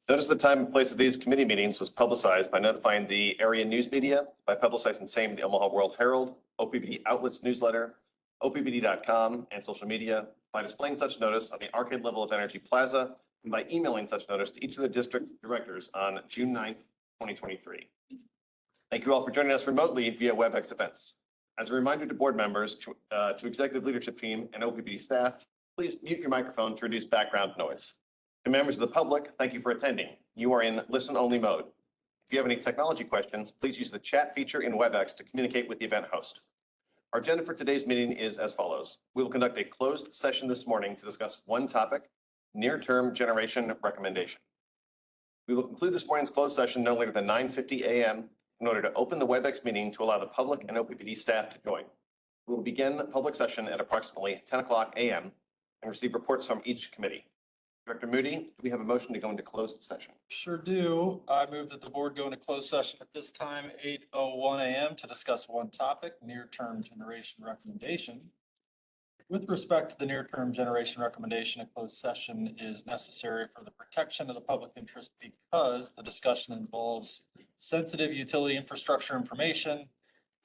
Notice the time and place of these committee meetings was publicized by notifying the area news media, by publicizing same in the Omaha World Herald, Oppd outlets newsletter, oppd.com, and social media, by displaying such notice on the arcade level of Energy Plaza, and by emailing such notice to each of the district directors on June 9th, 2023. Thank you all for joining us remotely via WebEx events. As a reminder to board members, to executive leadership team and Oppd staff, please mute your microphone to reduce background noise. To members of the public, thank you for attending. You are in listen-only mode. If you have any technology questions, please use the chat feature in WebEx to communicate with the event host. Our agenda for today's meeting is as follows. We will conduct a closed session this morning to discuss one topic, near-term generation recommendation. We will conclude this morning's closed session no later than 9:50 a.m. in order to open the WebEx meeting to allow the public and Oppd staff to join. We will begin the public session at approximately 10 o'clock a.m. and receive reports from each committee. Director Moody, do we have a motion to go into closed session? Sure do. I move that the board go into closed session at this time, 8:01 a.m. to discuss one topic, near-term generation recommendation. With respect to the near-term generation recommendation, a closed session is necessary for the protection of the public interest because the discussion involves sensitive utility infrastructure information,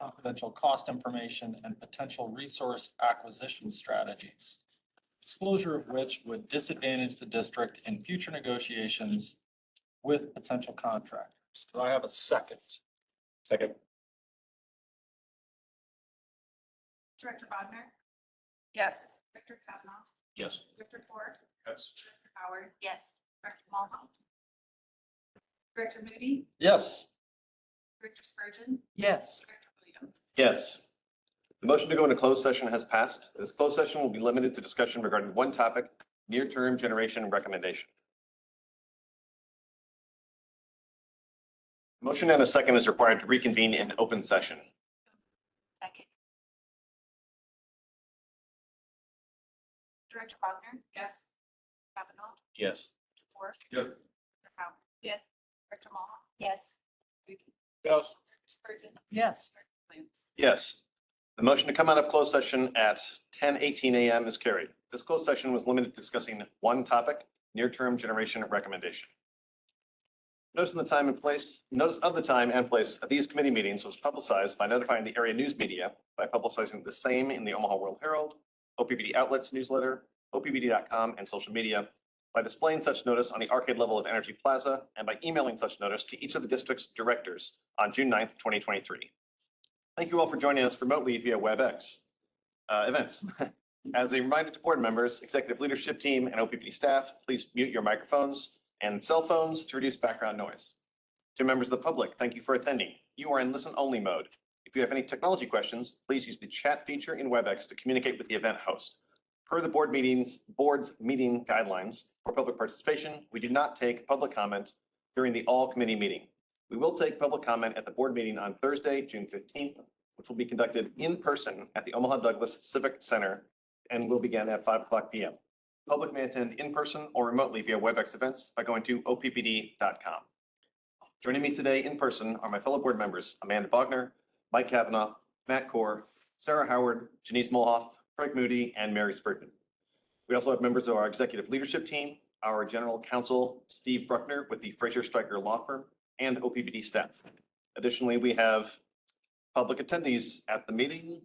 confidential cost information, and potential resource acquisition strategies, disclosure of which would disadvantage the district in future negotiations with potential contractors. Do I have a second? Second. Director Bodner? Yes. Director Kavanaugh? Yes. Director Ford? Yes. Director Howard? Yes. Director Mulhall? Director Moody? Yes. Director Spurgeon? Yes. Director Williams? Yes. The motion to go into closed session has passed. This closed session will be limited to discussion regarding one topic, near-term generation recommendation. Motion and a second is required to reconvene in open session. Second. Director Bodner? Yes. Kavanaugh? Yes. Ford? Yes. Director Howard? Yes. Director Mulhall? Yes. Moody? Yes. Director Spurgeon? Yes. Director Williams? Yes. The motion to come out of closed session at 10:18 a.m. is carried. This closed session was limited to discussing one topic, near-term generation recommendation. Notice of the time and place of these committee meetings was publicized by notifying the area news media, by publicizing the same in the Omaha World Herald, Oppd outlets newsletter, oppd.com, and social media, by displaying such notice on the arcade level of Energy Plaza, and by emailing such notice to each of the district's directors on June 9th, 2023. Thank you all for joining us remotely via WebEx events. As a reminder to board members, executive leadership team, and Oppd staff, please mute your microphones and cell phones to reduce background noise. To members of the public, thank you for attending. You are in listen-only mode. If you have any technology questions, please use the chat feature in WebEx to communicate with the event host. Per the board's meeting guidelines for public participation, we do not take public comment during the all committee meeting. We will take public comment at the board meeting on Thursday, June 15th, which will be conducted in person at the Omaha Douglas Civic Center and will begin at 5 o'clock p.m. Public may attend in person or remotely via WebEx events by going to oppd.com. Joining me today in person are my fellow board members, Amanda Bogner, Mike Kavanaugh, Matt Core, Sarah Howard, Janice Molhoff, Craig Moody, and Mary Spurgeon. We also have members of our executive leadership team, our general counsel, Steve Bruckner with the Fraser Stryker Law Firm, and Oppd staff. Additionally, we have public attendees at the meeting,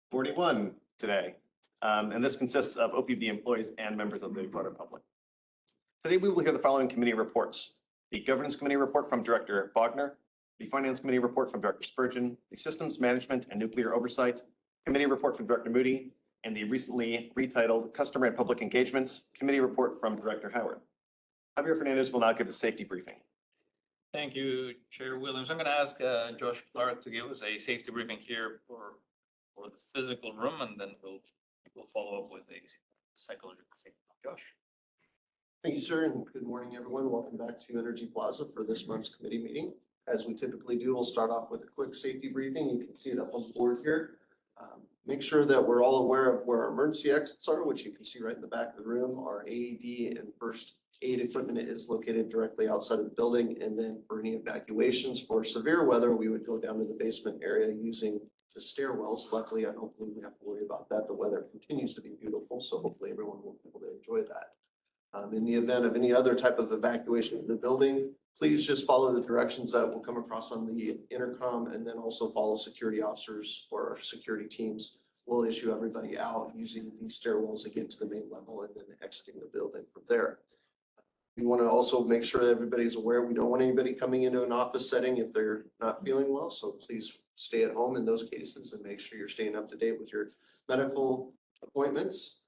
41 today. And this consists of Oppd employees and members of the broader public. Today, we will hear the following committee reports. The Governance Committee report from Director Bogner, the Finance Committee report from Director Spurgeon, the Systems Management and Nuclear Oversight Committee report from Director Moody, and the recently retitled Customer and Public Engagement Committee report from Director Howard. Javier Fernandez will now give the safety briefing. Thank you, Chair Williams. I'm going to ask Josh Clark to give us a safety briefing here for the physical room, and then we'll follow up with a psychological safety. Josh. Thank you, sir, and good morning, everyone. Welcome back to Energy Plaza for this month's committee meeting. As we typically do, we'll start off with a quick safety briefing. You can see it up on the board here. Make sure that we're all aware of where our emergency exits are, which you can see right in the back of the room. Our AED and first aid equipment is located directly outside of the building. And then for any evacuations for severe weather, we would go down to the basement area using the stairwells. Luckily, I don't believe we have to worry about that. The weather continues to be beautiful, so hopefully everyone will be able to enjoy that. In the event of any other type of evacuation of the building, please just follow the directions that will come across on the intercom, and then also follow security officers or our security teams. We'll issue everybody out using these stairwells to get to the main level and then exiting the building from there. We want to also make sure that everybody's aware, we don't want anybody coming into an office setting if they're not feeling well. So please stay at home in those cases and make sure you're staying up to date with your medical appointments.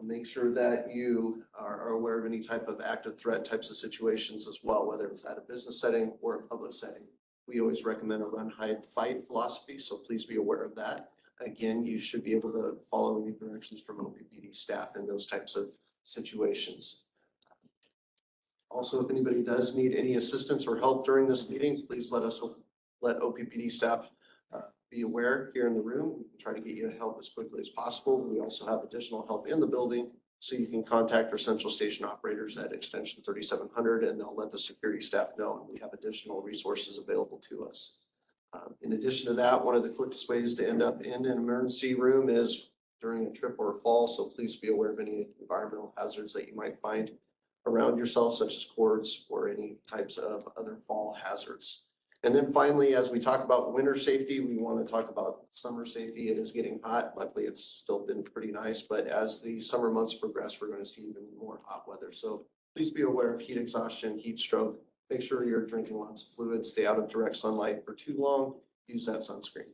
Make sure that you are aware of any type of active threat types of situations as well, whether it's at a business setting or a public setting. We always recommend a run, hide, fight philosophy, so please be aware of that. Again, you should be able to follow any directions from OPPD staff in those types of situations. Also, if anybody does need any assistance or help during this meeting, please let OPPD staff be aware here in the room. We can try to get you help as quickly as possible. We also have additional help in the building, so you can contact our central station operators at extension 3700, and they'll let the security staff know, and we have additional resources available to us. In addition to that, one of the quickest ways to end up in an emergency room is during a trip or a fall, so please be aware of any environmental hazards that you might find around yourself, such as cords or any types of other fall hazards. And then finally, as we talk about winter safety, we want to talk about summer safety. It is getting hot. Luckily, it's still been pretty nice, but as the summer months progress, we're going to see even more hot weather. So please be aware of heat exhaustion, heat stroke. Make sure you're drinking lots of fluids, stay out of direct sunlight for too long, use that sunscreen.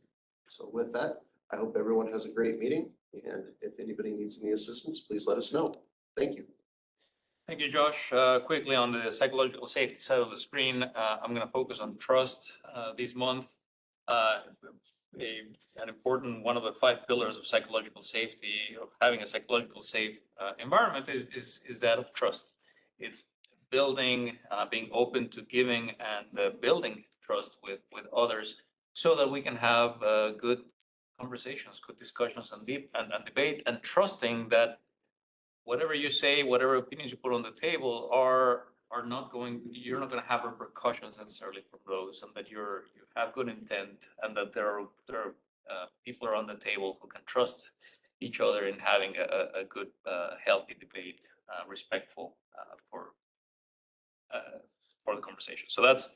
So with that, I hope everyone has a great meeting. And if anybody needs any assistance, please let us know. Thank you. Thank you, Josh. Quickly on the psychological safety side of the screen, I'm going to focus on trust this month. An important one of the 5 pillars of psychological safety, of having a psychological safe environment is that of trust. It's building, being open to giving, and building trust with others so that we can have good conversations, good discussions, and debate, and trusting that whatever you say, whatever opinions you put on the table you're not going to have repercussions necessarily from those, and that you have good intent, and that there are people around the table who can trust each other in having a good, healthy debate, respectful for the conversation. So that's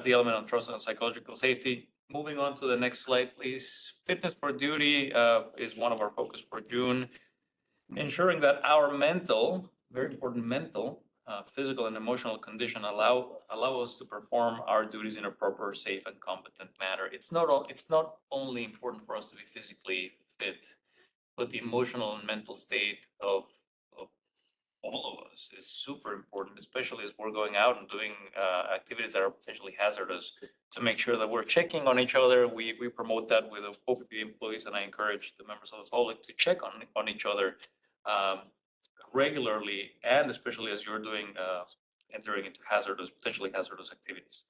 the element of trust and psychological safety. Moving on to the next slide, please. Fitness for duty is one of our focus for June. Ensuring that our mental, very important mental, physical and emotional condition allow us to perform our duties in a proper, safe, and competent manner. It's not only important for us to be physically fit, but the emotional and mental state of all of us is super important, especially as we're going out and doing activities that are potentially hazardous, to make sure that we're checking on each other. We promote that with Oppd employees, and I encourage the members of the public to check on each other regularly, and especially as you're entering into potentially hazardous activities.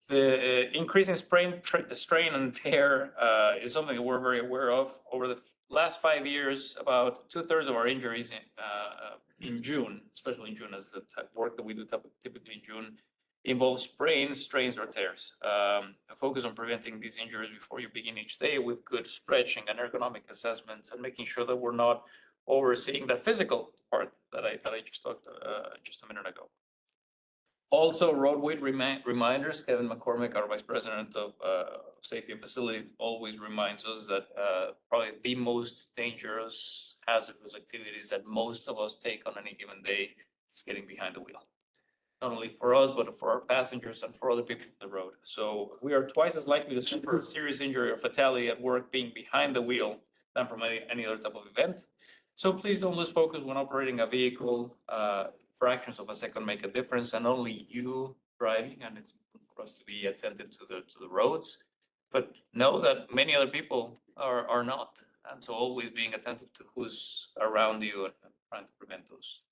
The increasing strain and tear is something that we're very aware of. Over the last 5 years, about 2/3 of our injuries in June, especially in June, as the work that we do typically in June, involves sprains, strains, or tears. Focus on preventing these injuries before you begin each day with good stretching and ergonomic assessments, and making sure that we're not overseeing the physical part that I just talked just a minute ago. Also, roadway reminders. Kevin McCormick, our Vice President of Safety and Facilities, always reminds us that probably the most dangerous hazardous activities that most of us take on any given day is getting behind the wheel. Not only for us, but for our passengers and for other people on the road. So we are twice as likely to suffer a serious injury or fatality at work being behind the wheel than from any other type of event. So please don't lose focus when operating a vehicle. Fractions of a second make a difference, and only you driving, and it's important for us to be attentive to the roads. But know that many other people are not, and so always being attentive to who's around you and trying to prevent those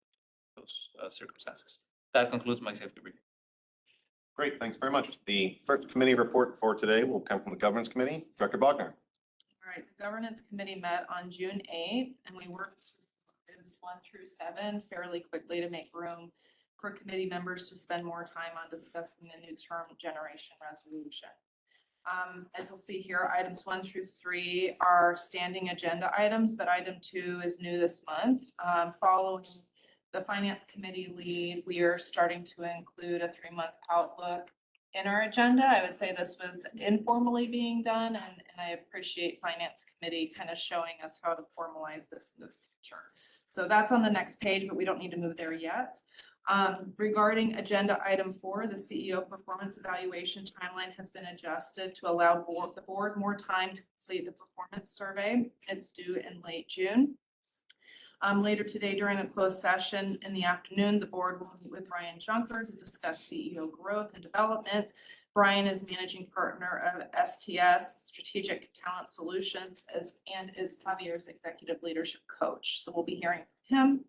circumstances. That concludes my safety briefing. Great, thanks very much. The first committee report for today will come from the Governance Committee. Director Bogner. All right, the Governance Committee met on June 8th, and we worked through items 1 through 7 fairly quickly to make room for committee members to spend more time on discussing the new term generation resolution. As you'll see here, items 1 through 3 are standing agenda items, but item 2 is new this month. Following the finance committee lead, we are starting to include a 3-month outlook in our agenda. I would say this was informally being done, and I appreciate finance committee kind of showing us how to formalize this in the future. So that's on the next page, but we don't need to move there yet. Regarding agenda item 4, the CEO performance evaluation timeline has been adjusted to allow the board more time to complete the performance survey. It's due in late June. Later today during a closed session in the afternoon, the board will meet with Brian Junker to discuss CEO growth and development. Brian is managing partner of STS Strategic Talent Solutions and is Javier's executive leadership coach. So we'll be hearing from him.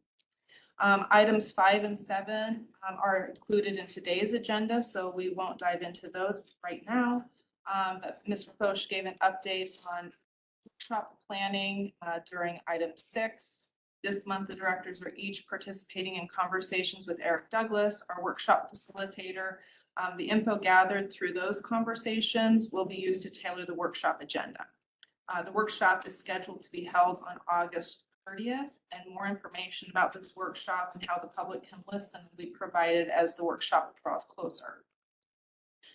Items 5 and 7 are included in today's agenda, so we won't dive into those right now. But Mr. Foch gave an update on workshop planning during item 6. This month, the directors are each participating in conversations with Eric Douglas, our workshop facilitator. The info gathered through those conversations will be used to tailor the workshop agenda. The workshop is scheduled to be held on August 30th, and more information about this workshop and how the public can listen will be provided as the workshop draws closer.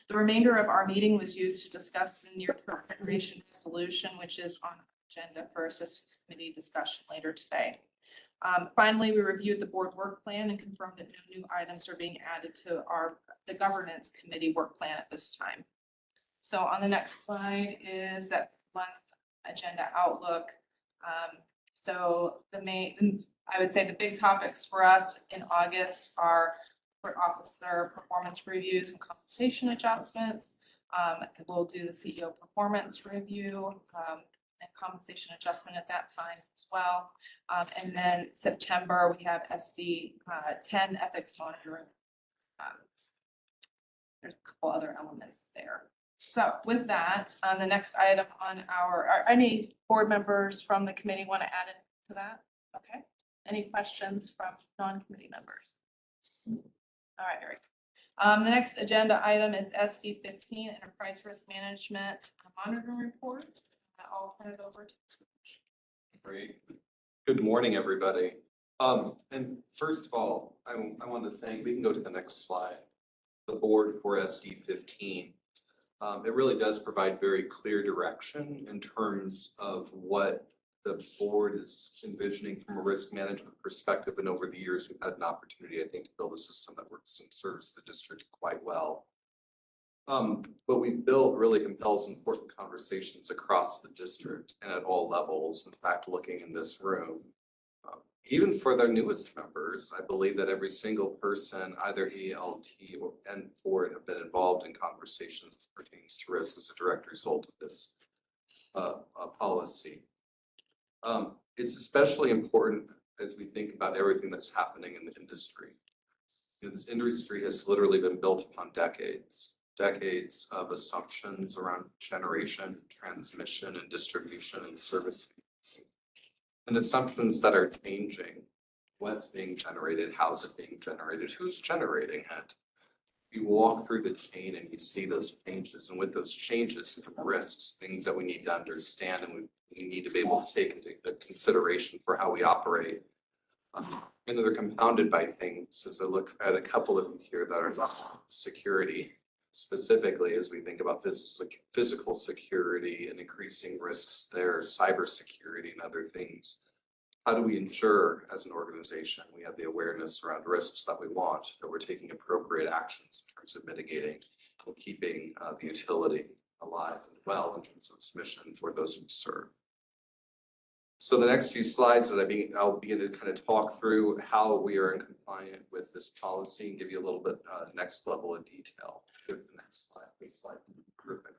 The remainder of our meeting was used to discuss the near-term generation solution, which is on the agenda for assistance committee discussion later today. Finally, we reviewed the board work plan and confirmed that no new items are being added to the governance committee work plan at this time. So on the next slide is that month agenda outlook. So I would say the big topics for us in August are corporate officer performance reviews and compensation adjustments. We'll do the CEO performance review and compensation adjustment at that time as well. And then September, we have SD 10 ethics monitoring. There's a couple other elements there. So with that, the next item on are any board members from the committee want to add into that? Okay. Any questions from non-committee members? All right, Eric. The next agenda item is SD 15 Enterprise Risk Management Monitoring Report. I'll turn it over to Mr. Great. Good morning, everybody. And first of all, I want to thank, we can go to the next slide, the board for SD 15. It really does provide very clear direction in terms of what the board is envisioning from a risk management perspective. And over the years, we've had an opportunity, I think, to build a system that works and serves the district quite well. What we've built really compels important conversations across the district and at all levels. In fact, looking in this room, even for their newest members, I believe that every single person, either ELT or and board, have been involved in conversations as pertains to risk as a direct result of this policy. It's especially important as we think about everything that's happening in the industry. You know, this industry has literally been built upon decades of assumptions around generation, transmission, and distribution and service. And assumptions that are changing. What's being generated, how's it being generated, who's generating it? You walk through the chain and you see those changes, and with those changes come risks, things that we need to understand and we need to be able to take into consideration for how we operate. And they're compounded by things, as I look at a couple of them here, that are security, specifically as we think about physical security and increasing risks there, cybersecurity and other things. How do we ensure as an organization we have the awareness around risks that we want, that we're taking appropriate actions in terms of mitigating and keeping the utility alive and well in terms of its mission for those we serve. So the next few slides that I'll begin to kind of talk through how we are in compliance with this policy and give you a little bit next level of detail. The next slide, this slide, perfect.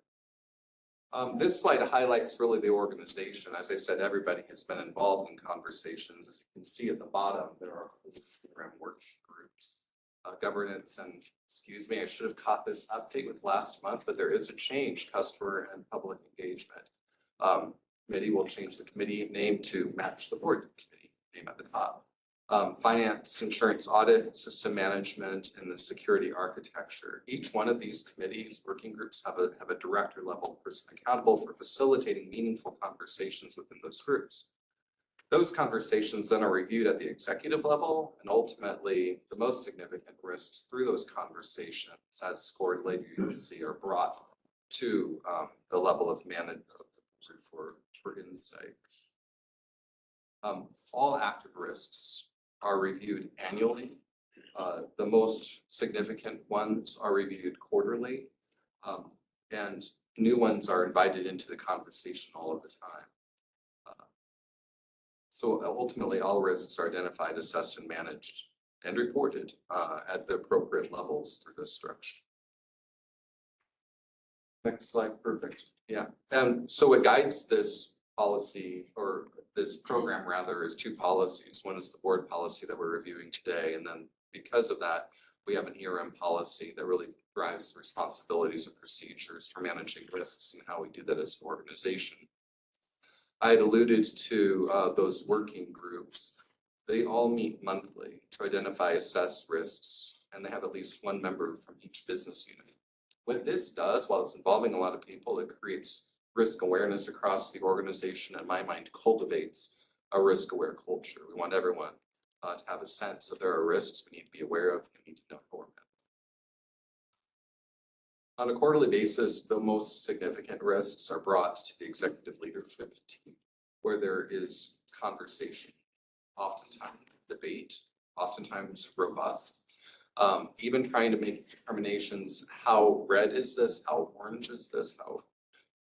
This slide highlights really the organization. As I said, everybody has been involved in conversations. As you can see at the bottom, there are working groups, governance, and excuse me, I should have caught this update with last month, but there is a change, customer and public engagement. Committee will change the committee name to match the board committee name at the top. Finance, insurance, audit, system management, and the security architecture. Each one of these committees, working groups, have a director level person accountable for facilitating meaningful conversations within those groups. Those conversations then are reviewed at the executive level, and ultimately, the most significant risks through those conversations, as scored later, you'll see, are brought to the level of management for insight. All active risks are reviewed annually. The most significant ones are reviewed quarterly, and new ones are invited into the conversation all of the time. So ultimately, all risks are identified, assessed, and managed and reported at the appropriate levels through this structure. Next slide, perfect. Yeah, and so what guides this policy, or this program rather, is two policies. One is the board policy that we're reviewing today, and then because of that, we have an ERM policy that really drives the responsibilities and procedures for managing risks and how we do that as an organization. I had alluded to those working groups. They all meet monthly to identify, assess risks, and they have at least one member from each business unit. What this does, while it's involving a lot of people, it creates risk awareness across the organization, and in my mind, cultivates a risk-aware culture. We want everyone to have a sense that there are risks we need to be aware of, we need to know more about. On a quarterly basis, the most significant risks are brought to the executive leadership team, where there is conversation, oftentimes debate, oftentimes robust. Even trying to make determinations, how red is this, how orange is this, how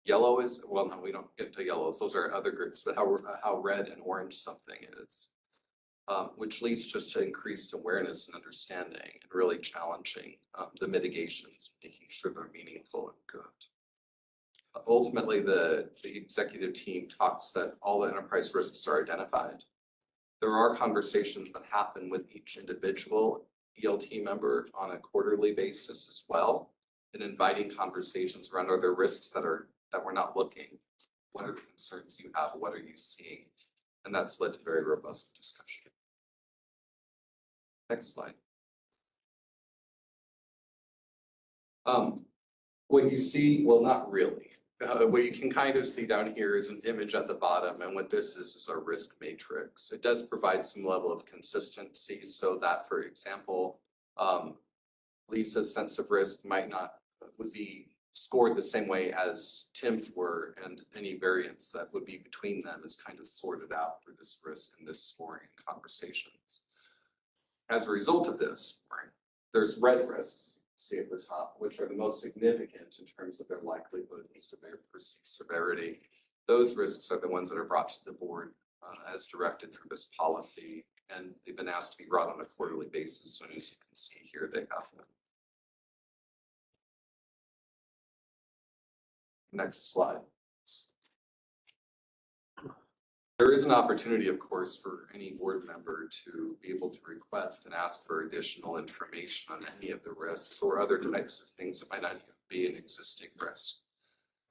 yellow is, well, no, we don't get to yellows, those are other groups, but how red and orange something is. Which leads just to increased awareness and understanding and really challenging the mitigations, making sure they're meaningful and good. Ultimately, the executive team talks that all the enterprise risks are identified. There are conversations that happen with each individual ELT member on a quarterly basis as well, and inviting conversations around other risks that we're not looking. What are the concerns you have? What are you seeing? And that's led to very robust discussion. Next slide. What you see, well, not really. What you can kind of see down here is an image at the bottom, and what this is a risk matrix. It does provide some level of consistency so that, for example, Lisa's sense of risk would be scored the same way as Tim's were, and any variance that would be between them is kind of sorted out through this risk and this scoring conversations. As a result of this, there's red risks, see at the top, which are the most significant in terms of their likelihood and perceived severity. Those risks are the ones that are brought to the board as directed through this policy, and they've been asked to be brought on a quarterly basis. So as you can see here, they have them. Next slide. There is an opportunity, of course, for any board member to be able to request and ask for additional information on any of the risks or other types of things that might not even be an existing risk.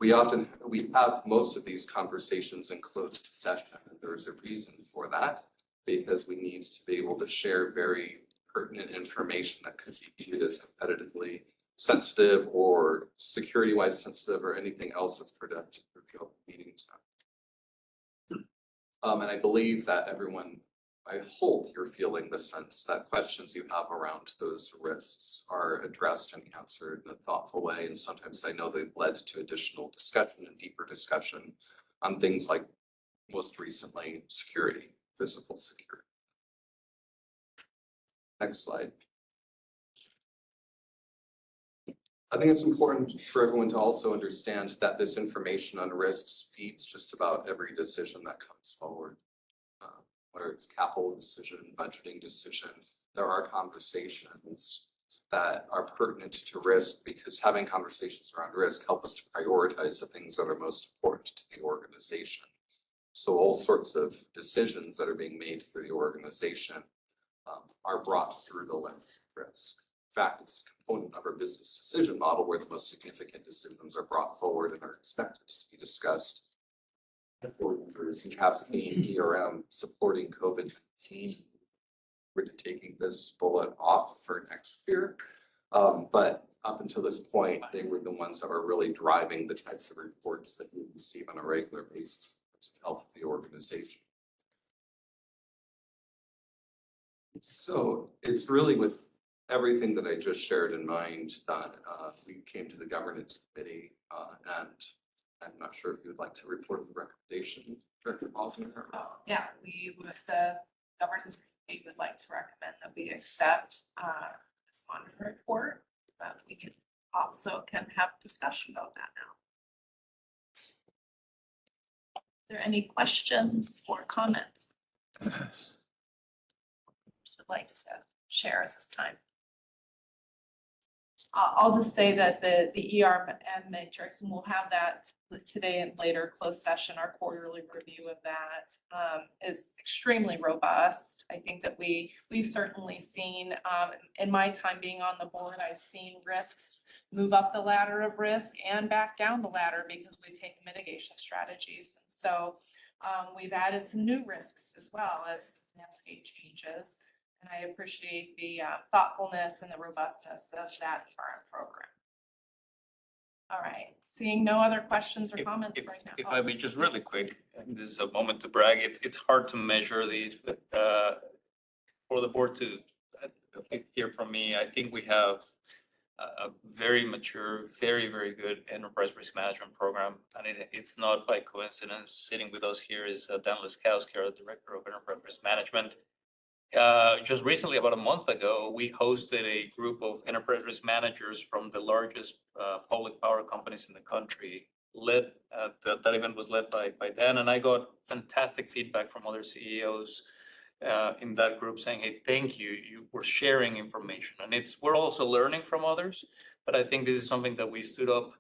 We have most of these conversations in closed session, and there's a reason for that, because we need to be able to share very pertinent information that could be viewed as competitively sensitive or security-wise sensitive or anything else that's productive for the open meetings act. And I believe that everyone, I hope you're feeling the sense that questions you have around those risks are addressed and answered in a thoughtful way. And sometimes I know they've led to additional discussion and deeper discussion on things like, most recently, security, physical security. Next slide. I think it's important for everyone to also understand that this information on risks feeds just about every decision that comes forward. Whether it's capital decision, budgeting decisions, there are conversations that are pertinent to risk, because having conversations around risk help us to prioritize the things that are most important to the organization. So all sorts of decisions that are being made for the organization are brought through the lens of risk. In fact, it's a component of our business decision model where the most significant decisions are brought forward and are expected to be discussed. You have seen ERM supporting COVID-19. We're taking this bullet off for next year. But up until this point, they were the ones that were really driving the types of reports that we receive on a regular basis in terms of health of the organization. So it's really with everything that I just shared in mind that we came to the governance committee and I'm not sure if you would like to report the recommendation, Director Bosman. Yeah, we would, the governance committee would like to recommend that we accept this monitor report. But we can can have discussion about that now. Are there any questions or comments? Just would like to share at this time. I'll just say that the ERM matrix, and we'll have that today and later closed session, our quarterly review of that is extremely robust. I think that we've certainly seen, in my time being on the board, I've seen risks move up the ladder of risk and back down the ladder because we've taken mitigation strategies. And so we've added some new risks as well as the landscape changes. And I appreciate the thoughtfulness and the robustness of that current program. All right, seeing no other questions or comments right now. If I may, just really quick, and this is a moment to brag, it's hard to measure these, but for the board to hear from me, I think we have a very mature, very good enterprise risk management program. And it's not by coincidence. Sitting with us here is Dan Liskowski, our Director of Enterprise Risk Management. Just recently, about a month ago, we hosted a group of enterprise risk managers from the largest public power companies in the country. That event was led by Dan, and I got fantastic feedback from other CEOs in that group saying, "Hey, thank you. You were sharing information," and we're also learning from others. But I think this is something that we stood up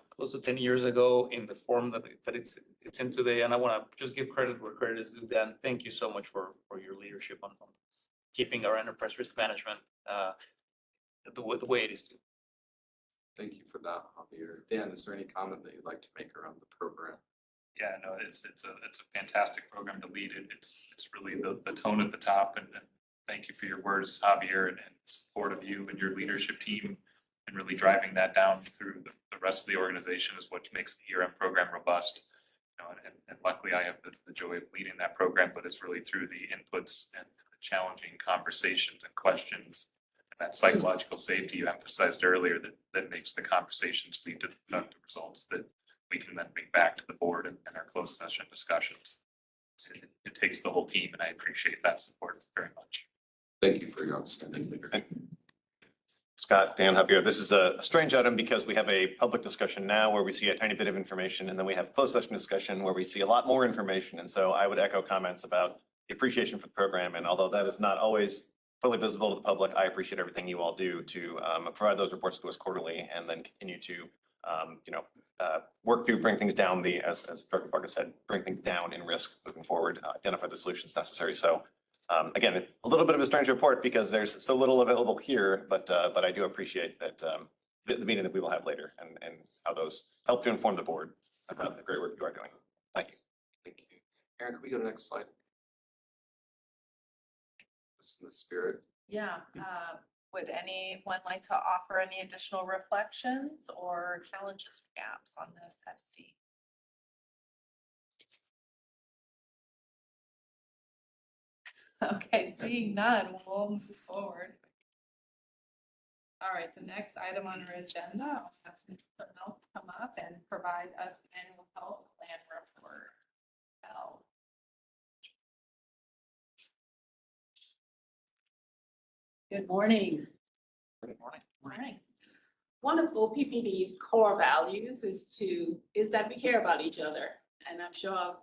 close to 10 years ago in the form that it's in today. And I want to just give credit where credit is due. Dan, thank you so much for your leadership on keeping our enterprise risk management the way it is today. Thank you for that, Javier. Dan, is there any comment that you'd like to make around the program? Yeah, no, it's a fantastic program to lead it. It's really the tone at the top, and thank you for your words, Javier, and support of you and your leadership team, and really driving that down through the rest of the organization is what makes the ERM program robust. You know, and luckily I have the joy of leading that program, but it's really through the inputs and the challenging conversations and questions and that psychological safety you emphasized earlier that makes the conversations lead to the productive results that we can then bring back to the board in our closed session discussions. So it takes the whole team, and I appreciate that support very much. Thank you for your outstanding leadership. Scott, Dan, Javier, this is a strange item because we have a public discussion now where we see a tiny bit of information, and then we have closed session discussion where we see a lot more information. And so I would echo comments about the appreciation for the program. And although that is not always fully visible to the public, I appreciate everything you all do to provide those reports to us quarterly and then continue to work to bring things down as Director Parker said, bring things down in risk moving forward, identify the solutions necessary. So again, it's a little bit of a strange report because there's so little available here, but I do appreciate that the meeting that we will have later and how those help to inform the board about the great work you are doing. Thank you. Thank you. Aaron, can we go to the next slide? Just in the spirit. Yeah, would anyone like to offer any additional reflections or challenges or gaps on this SD? Okay, seeing none, we'll move forward. All right, the next item on our agenda, I'll have someone else come up and provide us the annual health plan report. Good morning. Good morning. Morning. One of OPPD's core values is that we care about each other. And I'm sure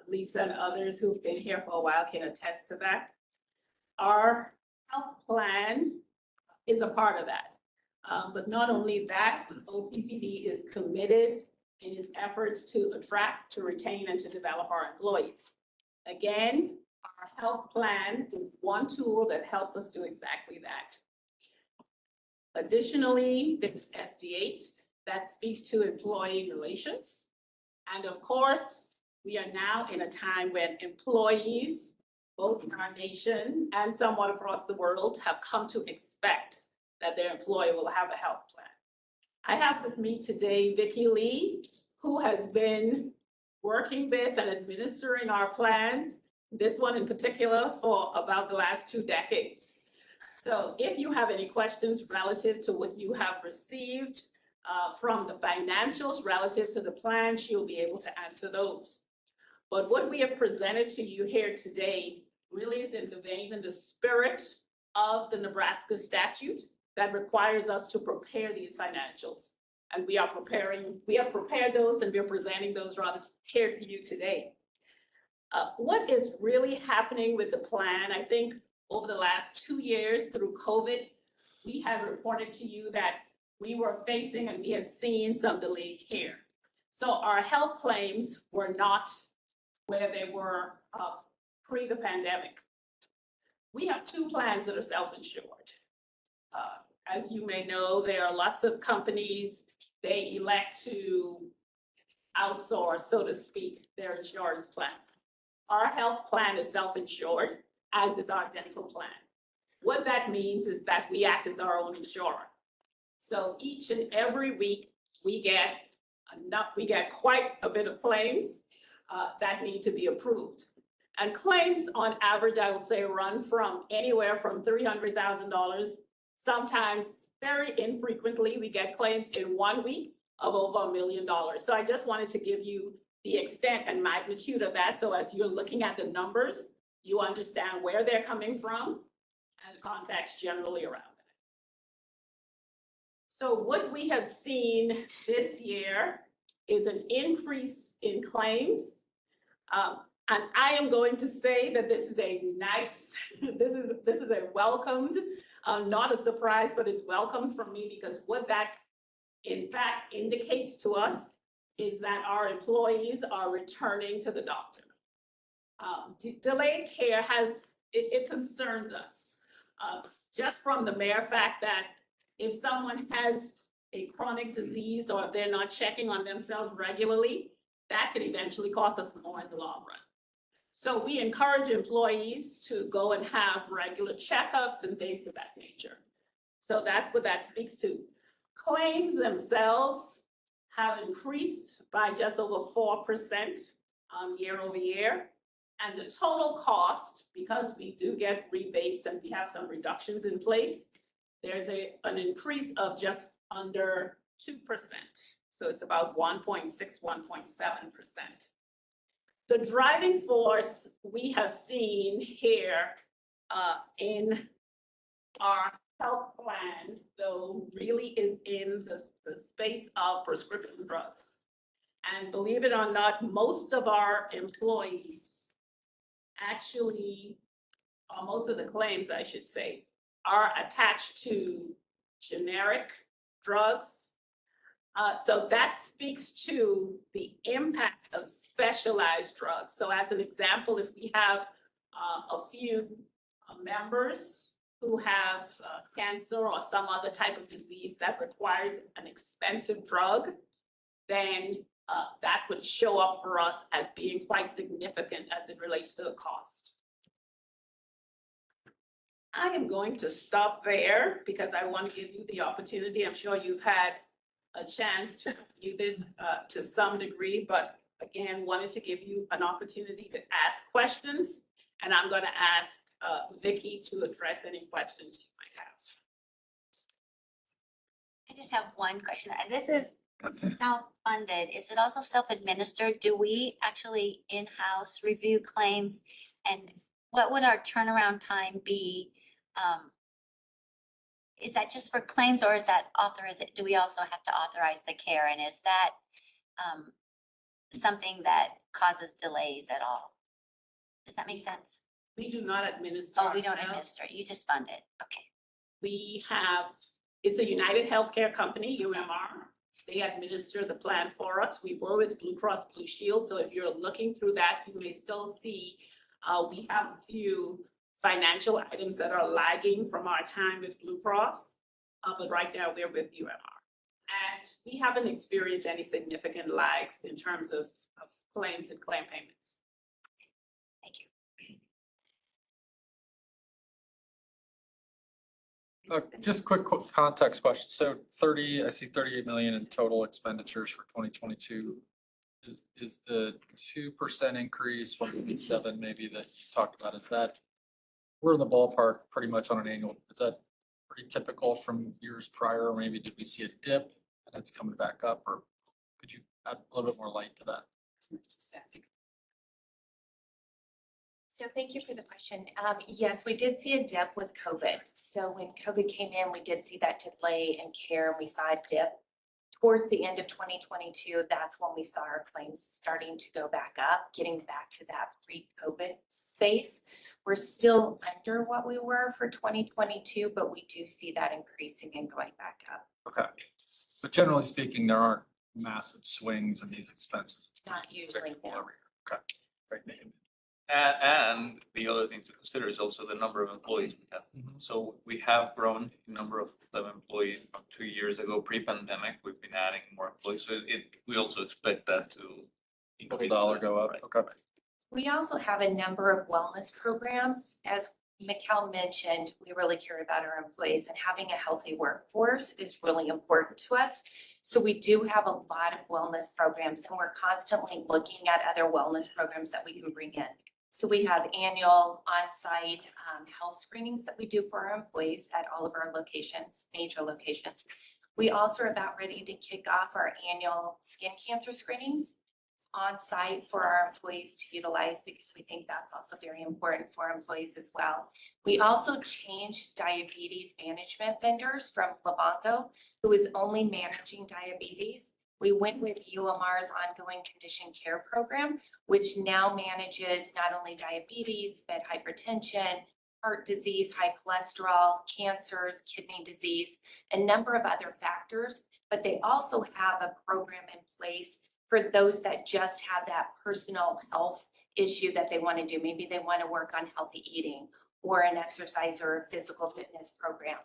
Lisa and others who've been here for a while can attest to that. Our health plan is a part of that. But not only that, OPPD is committed in its efforts to attract, to retain, and to develop our employees. Again, our health plan is one tool that helps us do exactly that. Additionally, there's SD8 that speaks to employee relations. And of course, we are now in a time when employees, both in our nation and somewhat across the world, have come to expect that their employer will have a health plan. I have with me today Vicki Lee, who has been working with and administering our plans this one in particular for about the last 2 decades. So if you have any questions relative to what you have received from the financials relative to the plan, she'll be able to answer those. But what we have presented to you here today really is in the vein and the spirit of the Nebraska statute that requires us to prepare these financials. And we have prepared those and we're presenting those rather here to you today. What is really happening with the plan, I think over the last 2 years through COVID, we have reported to you that we were facing and we had seen some delayed care. So our health claims were not where they were pre the pandemic. We have 2 plans that are self-insured. As you may know, there are lots of companies, they elect to outsource, so to speak, their insurance plan. Our health plan is self-insured, as is our dental plan. What that means is that we act as our own insurer. So each and every week, we get quite a bit of claims that need to be approved. And claims on average, I will say, run from anywhere from $300,000. Sometimes, very infrequently, we get claims in 1 week of over $1 million. So I just wanted to give you the extent and magnitude of that. So as you're looking at the numbers, you understand where they're coming from and the context generally around that. So what we have seen this year is an increase in claims. And I am going to say that this is a nice, this is a welcomed, not a surprise, but it's welcomed for me, because what that in fact indicates to us is that our employees are returning to the doctor. Delayed care it concerns us, just from the mere fact that if someone has a chronic disease or if they're not checking on themselves regularly, that could eventually cost us more in the long run. So we encourage employees to go and have regular checkups and things of that nature. So that's what that speaks to. Claims themselves have increased by just over 4% year over year. And the total cost, because we do get rebates and we have some reductions in place, there's an increase of just under 2%. So it's about 1.6, 1.7%. The driving force we have seen here in our health plan, though, really is in the space of prescription drugs. And believe it or not, most of our employees actually, or most of the claims, I should say, are attached to generic drugs. So that speaks to the impact of specialized drugs. So as an example, if we have a few members who have cancer or some other type of disease that requires an expensive drug, then that would show up for us as being quite significant as it relates to the cost. I am going to stop there because I want to give you the opportunity. I'm sure you've had a chance to view this to some degree, but again, wanted to give you an opportunity to ask questions. And I'm going to ask Vicki to address any questions you might have. I just have one question. This is self-funded. Is it also self-administered? Do we actually in-house review claims? And what would our turnaround time be? Is that just for claims, or is that do we also have to authorize the care? And is that something that causes delays at all? Does that make sense? We do not administer. Oh, we don't ourselves. administer it. You just fund it. Okay. We have, it's a United Healthcare company, UMR. They administer the plan for us. We were with Blue Cross Blue Shield. So if you're looking through that, you may still see we have a few financial items that are lagging from our time with Blue Cross. But right now we're with UMR. And we haven't experienced any significant lags in terms of claims and claim payments. Thank you. Just quick context question. So I see 38 million in total expenditures for 2022. Is the 2% increase, 1.7 maybe that you talked about, is that, we're in the ballpark pretty much on an annual, is that pretty typical from years prior? Or maybe did we see a dip and it's coming back up, or could you add a little bit more light to that? So thank you for the question. Yes, we did see a dip with COVID. So when COVID came in, we did see that delay in care. We saw a dip. Towards the end of 2022, that's when we saw our claims starting to go back up, getting back to that pre-COVID space. We're still under what we were for 2022, but we do see that increasing and going back up. Okay. But generally speaking, there aren't massive swings in these expenses. It's Not usually, predictable no. every year. Okay. Great. And the other thing to consider is also the number of employees we have. Mhm. So we have grown the number of employees from 2 years ago, pre-pandemic, we've been adding more employees. So we also expect that to Total increase. dollar go up. Right. Okay. We also have a number of wellness programs. As Mikkel mentioned, we really care about our employees, and having a healthy workforce is really important to us. So we do have a lot of wellness programs, and we're constantly looking at other wellness programs that we can bring in. So we have annual on-site health screenings that we do for our employees at all of our locations, major locations. We also are about ready to kick off our annual skin cancer screenings on site for our employees to utilize, because we think that's also very important for our employees as well. We also changed diabetes management vendors from Levanco, who is only managing diabetes. We went with UMR's ongoing condition care program, which now manages not only diabetes, but hypertension, heart disease, high cholesterol, cancers, kidney disease, a number of other factors. But they also have a program in place for those that just have that personal health issue that they want to do. Maybe they want to work on healthy eating or an exercise or a physical fitness program.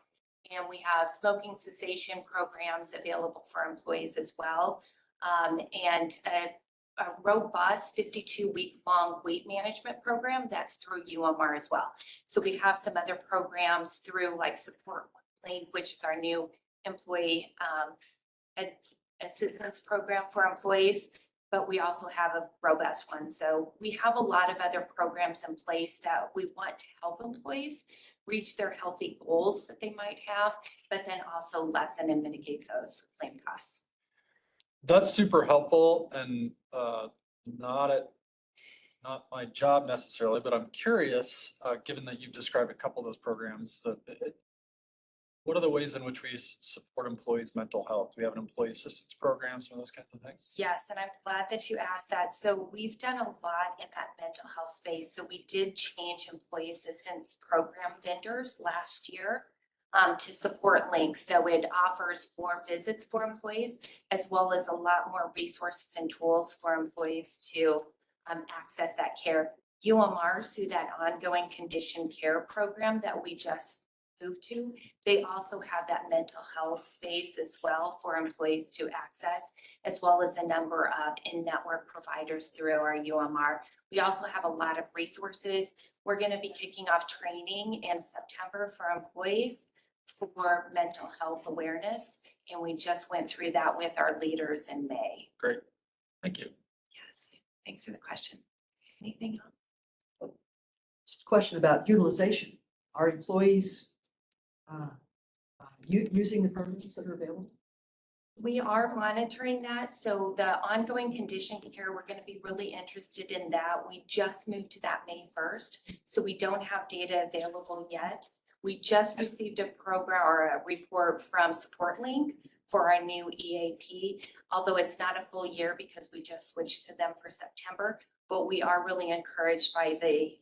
And we have smoking cessation programs available for employees as well. And a robust 52-week-long weight management program that's through UMR as well. So we have some other programs through like Support Link, which is our new employee assistance program for employees, but we also have a robust one. So we have a lot of other programs in place that we want to help employees reach their healthy goals that they might have, but then also lessen and mitigate those claim costs. That's super helpful, and not my job necessarily, but I'm curious, given that you've described a couple of those programs, what are the ways in which we support employees' mental health? Do we have an employee assistance program, some of those kinds of things? Yes, and I'm glad that you asked that. So we've done a lot in that mental health space. So we did change employee assistance program vendors last year to Support Link. So it offers more visits for employees, as well as a lot more resources and tools for employees to access that care. UMRs, through that ongoing condition care program that we just moved to, they also have that mental health space as well for employees to access, as well as a number of in-network providers through our UMR. We also have a lot of resources. We're going to be kicking off training in September for employees for mental health awareness, and we just went through that with our leaders in May. Great, thank you. Yes, thanks for the question. Anything else? Just a question about utilization. Are employees using the programs that are available? We are monitoring that. So the ongoing condition care, we're going to be really interested in that. We just moved to that May 1st, so we don't have data available yet. We just received a program or a report from Support Link for our new EAP, although it's not a full year because we just switched to them for September. But we are really encouraged by the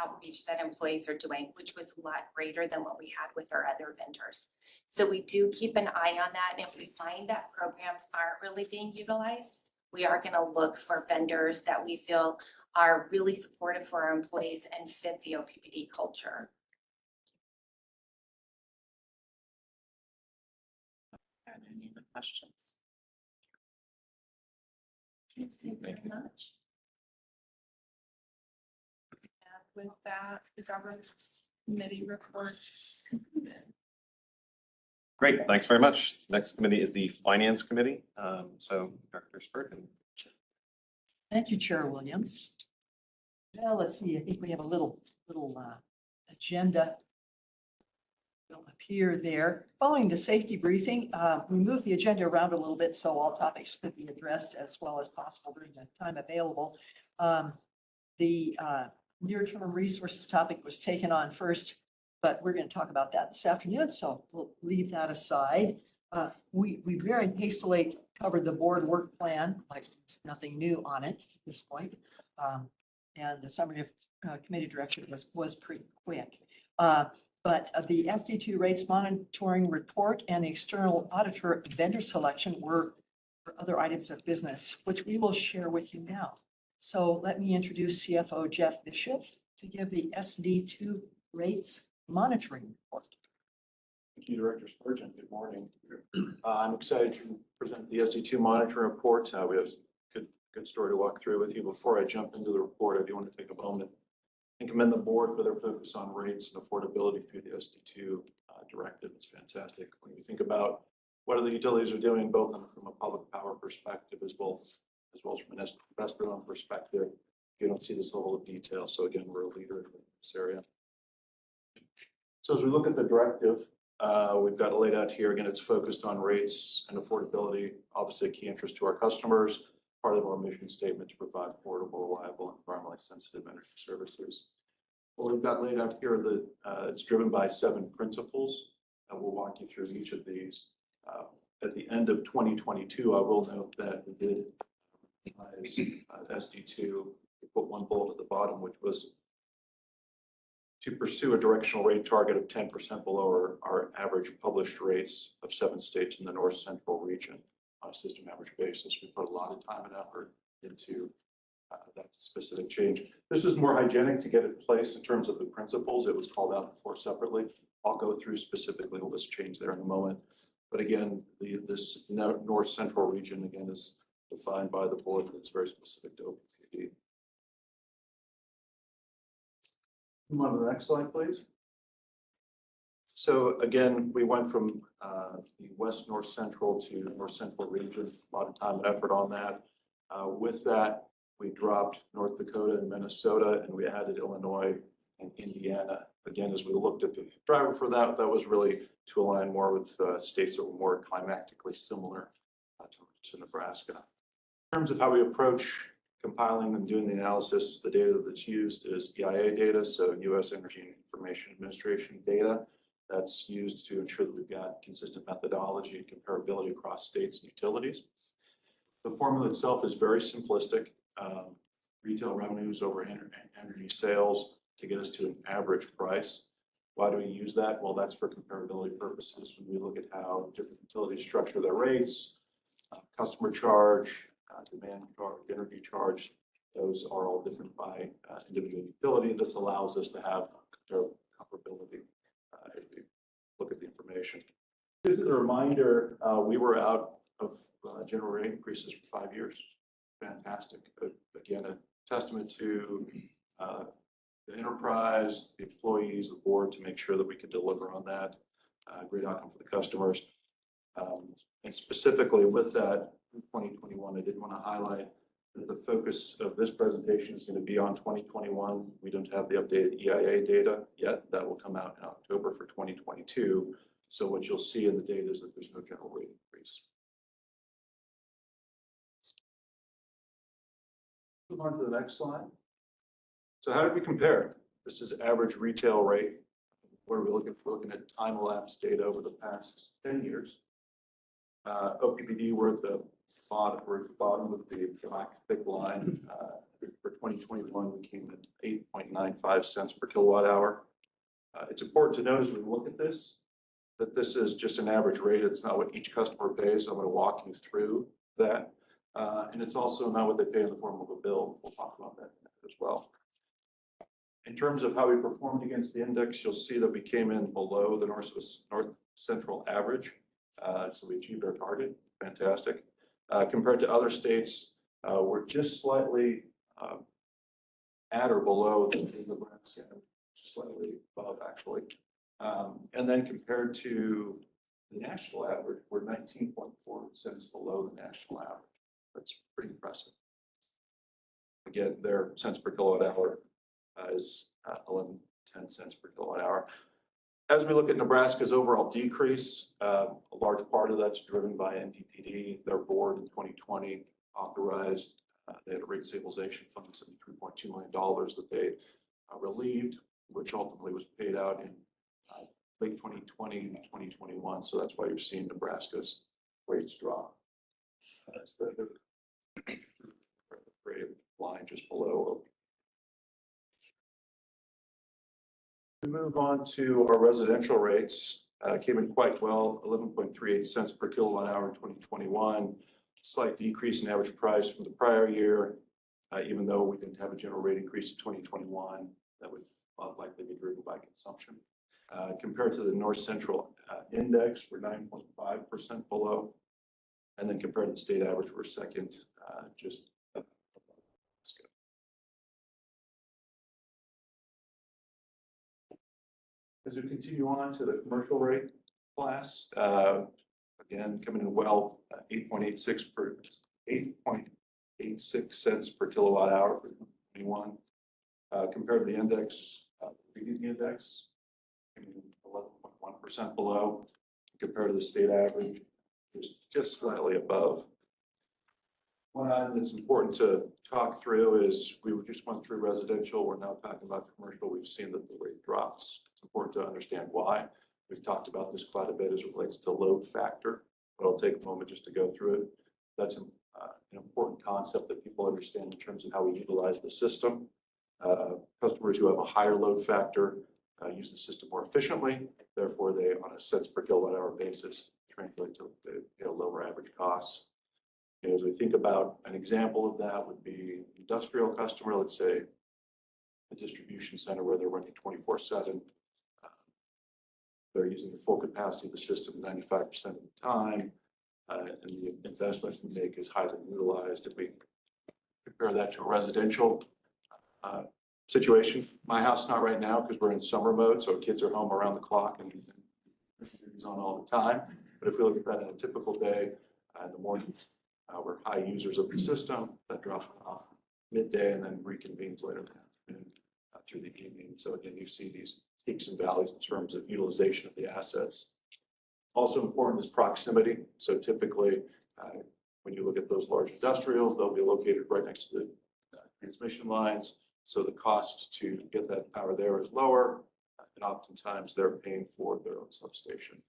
outreach that employees are doing, which was a lot greater than what we had with our other vendors. So we do keep an eye on that. And if we find that programs aren't really being utilized, we are going to look for vendors that we feel are really supportive for our employees and fit the OPPD culture. Any other questions? Thank you very much. And with that, the governance committee reports concluded. Great, thanks very much. Next committee is the Finance Committee. So Dr. Spurgeon. Thank you, Chair Williams. Well, let's see, I think we have a little agenda up here there. Following the safety briefing, we moved the agenda around a little bit so all topics could be addressed as well as possible during the time available. The near-term resources topic was taken on first, but we're going to talk about that this afternoon, so we'll leave that aside. We very hastily covered the board work plan, like there's nothing new on it at this point. And the summary of committee direction was pretty quick. But the SD2 rates monitoring report and the external auditor vendor selection were other items of business, which we will share with you now. So let me introduce CFO Jeff Bishop to give the SD2 rates monitoring report. Thank you, Director Spurgeon. Good morning. I'm excited to present the SD2 monitoring report. We have a good story to walk through with you. Before I jump into the report, I do want to take a moment and commend the board for their focus on rates and affordability through the SD2 directive. It's fantastic. When you think about what the utilities are doing, both from a public power perspective as well as from an investor-owned perspective, you don't see this level of detail. So again, we're a leader in this area. So as we look at the directive, we've got it laid out here. Again, it's focused on rates and affordability, obviously a key interest to our customers, part of our mission statement to provide affordable, reliable, and environmentally sensitive energy services. What we've got laid out here, it's driven by 7 principles, and we'll walk you through each of these. At the end of 2022, I will note that we did SD2, we put one bullet at the bottom, which was to pursue a directional rate target of 10% below our average published rates of 7 states in the North Central region on a system average basis. We put a lot of time and effort into that specific change. This is more hygienic to get it placed in terms of the principles. It was called out before separately. I'll go through specifically what was changed there in a moment. But again, this North Central region, again, is defined by the board. It's very specific to Oppd. Move on to the next slide, please. So again, we went from the West North Central to North Central region, a lot of time and effort on that. With that, we dropped North Dakota and Minnesota, and we added Illinois and Indiana. Again, as we looked at the driver for that, that was really to align more with states that were more climatically similar to Nebraska. In terms of how we approach compiling and doing the analysis, the data that's used is EIA data, so U.S. Energy and Information Administration data. That's used to ensure that we've got consistent methodology and comparability across states and utilities. The formula itself is very simplistic. Retail revenues over energy sales to get us to an average price. Why do we use that? Well, that's for comparability purposes. When we look at how different utilities structure their rates, customer charge, demand charge, energy charge, those are all different by individual utility. This allows us to have comparability if we look at the information. Just as a reminder, we were out of general rate increases for 5 years. Fantastic. Again, a testament to the enterprise, the employees, the board to make sure that we could deliver on that. Great outcome for the customers. And specifically with that, in 2021, I did want to highlight that the focus of this presentation is going to be on 2021. We don't have the updated EIA data yet. That will come out in October for 2022. So what you'll see in the data is that there's no general rate increase. Move on to the next slide. So how did we compare? This is average retail rate. What are we looking for? We're looking at time elapsed data over the past 10 years. Oppd, we're at the bottom of the black thick line. For 2021, we came at 8.95 cents per kilowatt hour. It's important to note as we look at this, that this is just an average rate. It's not what each customer pays. I'm going to walk you through that. And it's also not what they pay in the form of a bill. We'll talk about that as well. In terms of how we performed against the index, you'll see that we came in below the North Central average. So we achieved our target. Fantastic. Compared to other states, we're just slightly at or below the Nebraska, slightly above actually. And then compared to the national average, we're 19.4 cents below the national average. That's pretty impressive. Again, their cents per kilowatt hour is 11.10 cents per kilowatt hour. As we look at Nebraska's overall decrease, a large part of that's driven by NDPD. Their board in 2020 authorized, they had a rate stabilization fund, $73.2 million that they relieved, which ultimately was paid out in late 2020 and 2021. So that's why you're seeing Nebraska's rates drop. That's the rate line just below. We move on to our residential rates. Came in quite well, 11.38 cents per kilowatt hour in 2021. Slight decrease in average price from the prior year, even though we didn't have a general rate increase in 2021. That would likely be driven by consumption. Compared to the North Central index, we're 9.5% below. And then compared to the state average, we're second, just as we continue on to the commercial rate class, again, coming in well, 8.86 cents per kilowatt hour for 21. Compared to the index, reading index, 11.1% below. Compared to the state average, just slightly above. One item that's important to talk through is we just went through residential. We're now talking about commercial. We've seen that the rate drops. It's important to understand why. We've talked about this quite a bit as it relates to load factor, but I'll take a moment just to go through it. That's an important concept that people understand in terms of how we utilize the system. Customers who have a higher load factor use the system more efficiently. Therefore, they, on a cents per kilowatt hour basis, translate to lower average costs. As we think about an example of that would be industrial customer, let's say a distribution center where they're running 24/7. They're using the full capacity of the system 95% of the time, and the investment we make is highly utilized. If we compare that to a residential situation, my house not right now because we're in summer mode, so kids are home around the clock and it's on all the time. But if we look at that in a typical day, in the morning, we're high users of the system. That drops off midday and then reconvenes later in the afternoon through the evening. So again, you see these peaks and valleys in terms of utilization of the assets. Also important is proximity. So typically, when you look at those large industrials, they'll be located right next to the transmission lines. So the cost to get that power there is lower, and oftentimes they're paying for their own substation.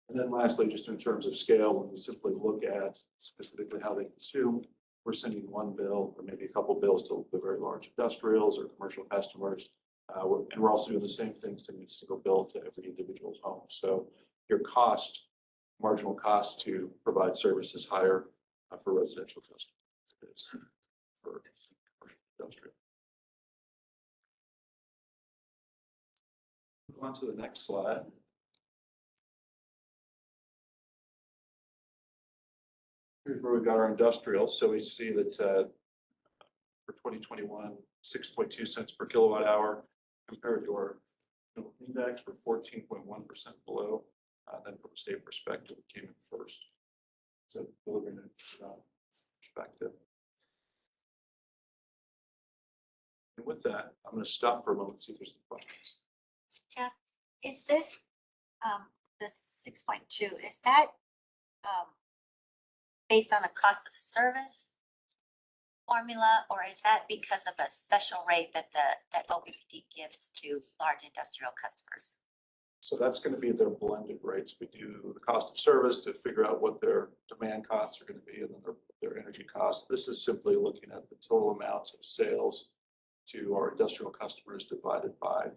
And then lastly, just in terms of scale, when we simply look at specifically how they consume, we're sending one bill or maybe a couple bills to the very large industrials or commercial customers. And we're also doing the same things, sending a single bill to every individual's home. So your cost, marginal cost to provide service is higher for residential customers than it is for commercial industrial. Move on to the next slide. Here's where we've got our industrial. So we see that for 2021, 6.2 cents per kilowatt hour compared to our index, we're 14.1% below. Then from a state perspective, it came in first. So delivering it perspective. And with that, I'm going to stop for a moment and see if there's any questions. Jeff, is this, the 6.2, is that, based on a cost of service formula, or is that because of a special rate that that Oppd gives to large industrial customers? So that's going to be their blended rates. We do the cost of service to figure out what their demand costs are going to be and then their energy costs. This is simply looking at the total amount of sales to our industrial customers divided by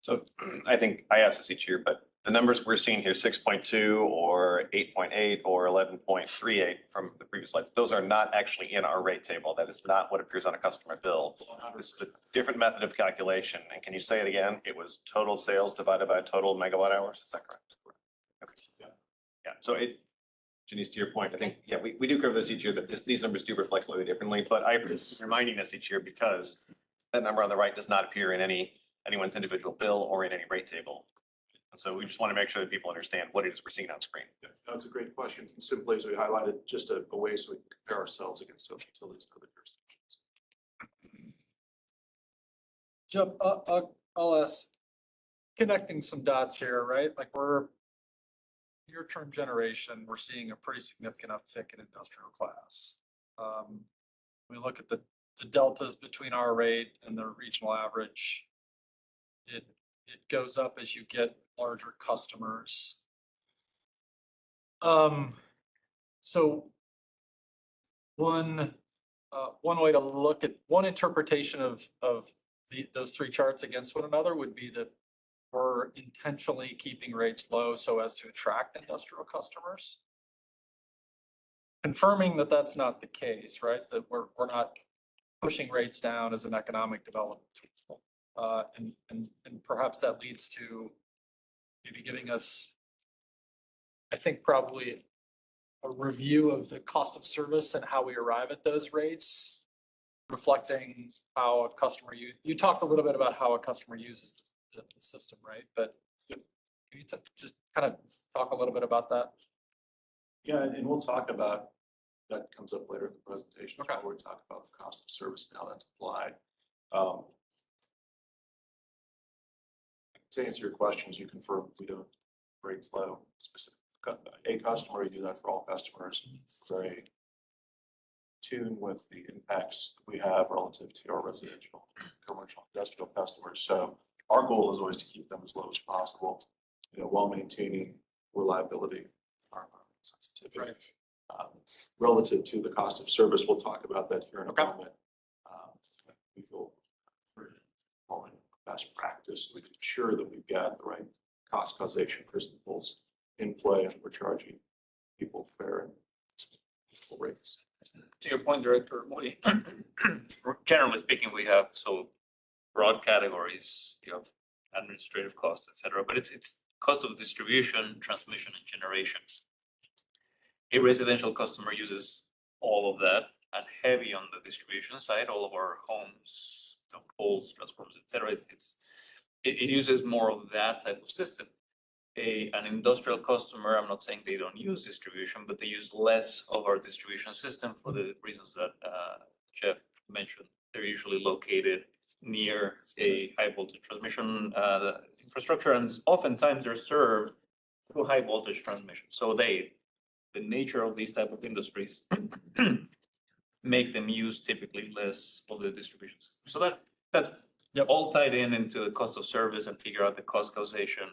So I think I ask this each year, but the numbers we're seeing here, 6.2 or 8.8 or 11.38 from the previous slides, those are not actually in our rate table. That is not what appears on a customer bill. This is a different method of calculation. And can you say it again? It was total sales divided by total megawatt hours. Is that correct? Okay. Yeah. So Janice, to your point, I think, yeah, we do cover this each year, that these numbers do reflect slightly differently, but I appreciate reminding us each year because that number on the right does not appear in anyone's individual bill or in any rate table. And so we just want to make sure that people understand what it is we're seeing on screen. Yeah, that's a great question. And simply as we highlighted, just a way so we can compare ourselves against other utilities and other jurisdictions. Jeff, I'll ask, connecting some dots here, right? Like we're near-term generation, we're seeing a pretty significant uptick in industrial class. We look at the deltas between our rate and the regional average. It goes up as you get larger customers. So one way to look at one interpretation of those three charts against one another would be that we're intentionally keeping rates low so as to attract industrial customers. Confirming that that's not the case, right? That we're not pushing rates down as an economic development tool. And perhaps that leads to maybe giving us, I think, probably a review of the cost of service and how we arrive at those rates, reflecting how a customer, you talked a little bit about how a customer uses the system, right? But can you just kind of talk a little bit about that? Yeah, and we'll talk about, that comes up later in the presentation. Okay. We'll talk about the cost of service and how that's applied. To answer your questions, you confirm we don't rates low specific a customer, you do that for all customers. Very tuned with the impacts we have relative to our residential, commercial, industrial customers. So our goal is always to keep them as low as possible, while maintaining reliability, our sensitivity. Right. Relative to the cost of service, we'll talk about that here in a moment. We feel we're following best practice. We can ensure that we've got the right cost causation principles in play, and we're charging people fair and equal rates. To your point, Director Moody, generally speaking, we have so broad categories. You have administrative costs, et cetera, but it's cost of distribution, transmission, and generation. A residential customer uses all of that, and heavy on the distribution side. All of our homes, poles, transformers, et cetera. It uses more of that type of system. An industrial customer, I'm not saying they don't use distribution, but they use less of our distribution system for the reasons that Jeff mentioned. They're usually located near a high voltage transmission infrastructure, and oftentimes they're served through high voltage transmission. So the nature of these type of industries make them use typically less of the distribution system. So that's all tied into the cost of service and figure out the cost causation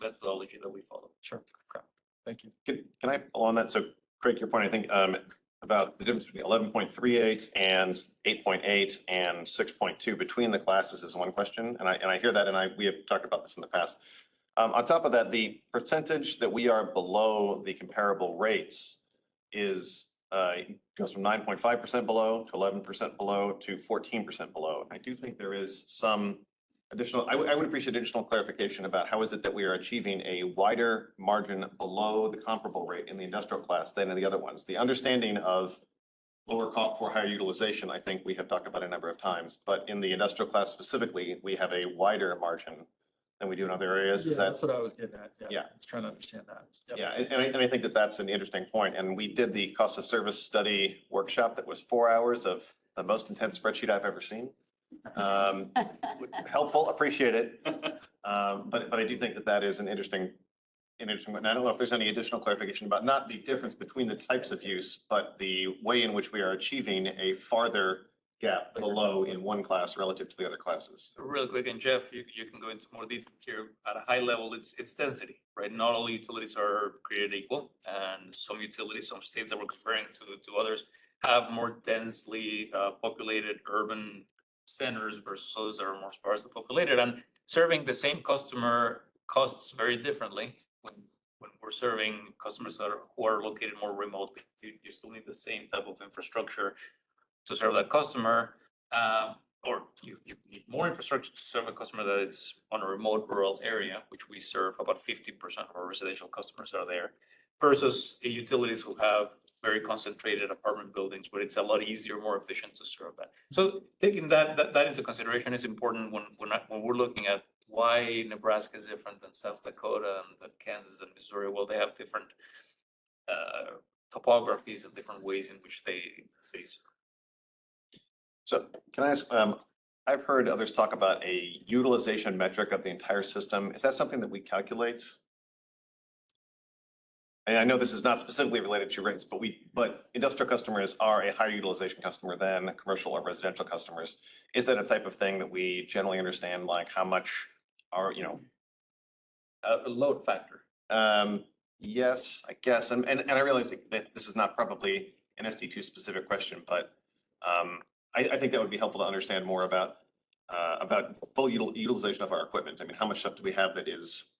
methodology that we follow. Sure. Okay. Thank you. Can I follow on that? So Craig, your point, I think about the difference between 11.38 and 8.8 and 6.2 between the classes is one question. And I hear that, and we have talked about this in the past. On top of that, the percentage that we are below the comparable rates is goes from 9.5% below to 11% below to 14% below. I do think there is some additional, I would appreciate additional clarification about how is it that we are achieving a wider margin below the comparable rate in the industrial class than in the other ones. The understanding of lower cost for higher utilization, I think we have talked about a number of times, but in the industrial class specifically, we have a wider margin than we do in other areas. Yeah, Is that? that's what I was getting at. Yeah. I was trying to understand that. Yep. Yeah, and I think that that's an interesting point. And we did the cost of service study workshop that was 4 hours of the most intense spreadsheet I've ever seen. Helpful, appreciate it. But I do think that that is an interesting, and I don't know if there's any additional clarification about not the difference between the types of use, but the way in which we are achieving a farther gap below in one class relative to the other classes. Real quick, and Jeff, you can go into more detail here. At a high level, it's density, right? Not all utilities are created equal, and some utilities, some states that we're comparing to others have more densely populated urban centers versus those that are more sparsely populated, and serving the same customer costs very differently when we're serving customers who are located more remotely. You still need the same type of infrastructure to serve that customer, or you need more infrastructure to serve a customer that is on a remote rural area, which we serve. About 50% of our residential customers are there, versus utilities who have very concentrated apartment buildings where it's a lot easier, more efficient to serve that. So taking that into consideration is important when we're looking at why Nebraska is different than South Dakota and than Kansas and Missouri. Well, they have different topographies and different ways in which they serve. So can I ask, I've heard others talk about a utilization metric of the entire system. Is that something that we calculate? And I know this is not specifically related to rates, but industrial customers are a higher utilization customer than commercial or residential customers. Is that a type of thing that we generally understand, like how much are, A load factor. yes, I guess. And I realize that this is not probably an SD2 specific question, but I think that would be helpful to understand more about full utilization of our equipment. I mean, how much stuff do we have that is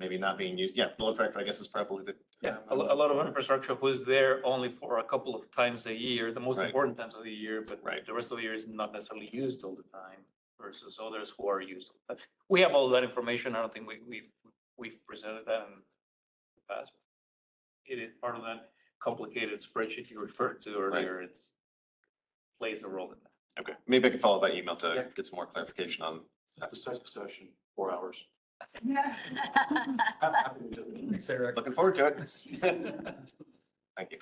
maybe not being used? Yeah, the load factor, I guess, is probably the. Yeah, a lot of infrastructure was there only for a couple of times a year, the most Right. important times of the year, but Right. the rest of the year is not necessarily used all the time versus others who are used. But we have all that information. I don't think we've presented that in the past. It is part of that complicated spreadsheet you referred to earlier. It's plays a role in that. Okay, maybe I can follow by email to Yeah. get some more clarification on At the second session, 4 hours. Sarah. Looking forward to it. Thank you.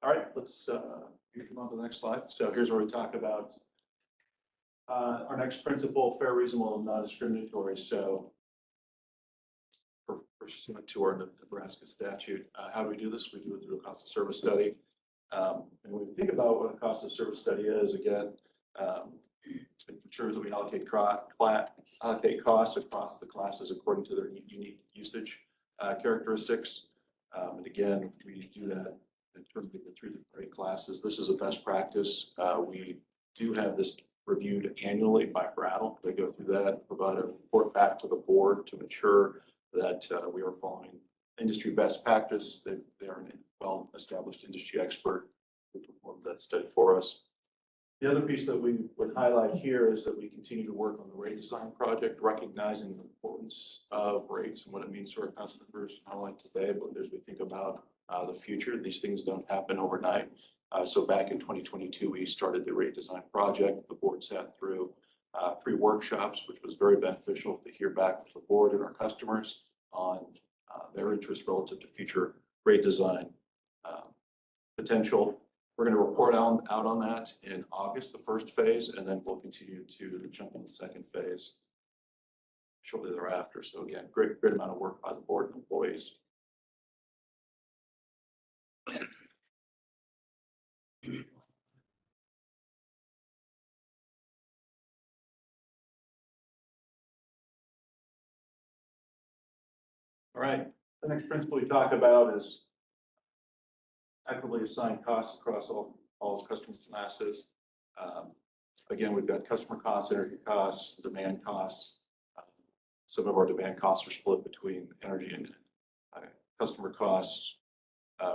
All right, let's move on to the next slide. So here's where we talk about our next principle, fair, reasonable, and non-discriminatory. So pursuant to our Nebraska statute, how do we do this? We do it through a cost of service study. And when we think about what a cost of service study is, again, it ensures that we allocate costs across the classes according to their unique usage characteristics. And again, we do that in terms of the 3 different rate classes. This is a best practice. We do have this reviewed annually by Brattle. They go through that, provide a report back to the board to ensure that we are following industry best practice. They are a well-established industry expert who performed that study for us. The other piece that we would highlight here is that we continue to work on the rate design project, recognizing the importance of rates and what it means to our customers, not only today, but as we think about the future. These things don't happen overnight. So back in 2022, we started the rate design project. The board sat through 3 workshops, which was very beneficial to hear back from the board and our customers on their interest relative to future rate design potential. We're going to report out on that in August, the first phase, and then we'll continue to jump in the second phase shortly thereafter. So again, great amount of work by the board and employees. All right, the next principle we talk about is equitably assigned costs across all customer classes. Again, we've got customer costs, energy costs, demand costs. Some of our demand costs are split between energy and customer costs.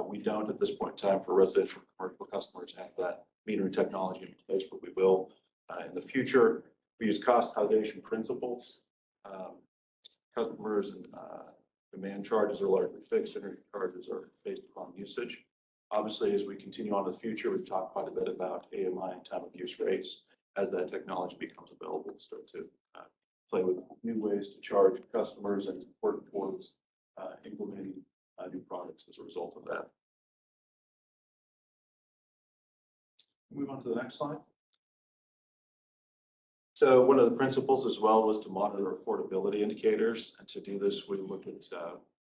We don't at this point in time for residential and commercial customers have that metering technology in place, but we will in the future. We use cost causation principles. Customers and demand charges are largely fixed. Energy charges are based upon usage. Obviously, as we continue on to the future, we've talked quite a bit about AMI and time of use rates. As that technology becomes available, we'll start to play with new ways to charge customers and work towards implementing new products as a result of that. Move on to the next slide. So one of the principles as well was to monitor affordability indicators. And to do this, we look at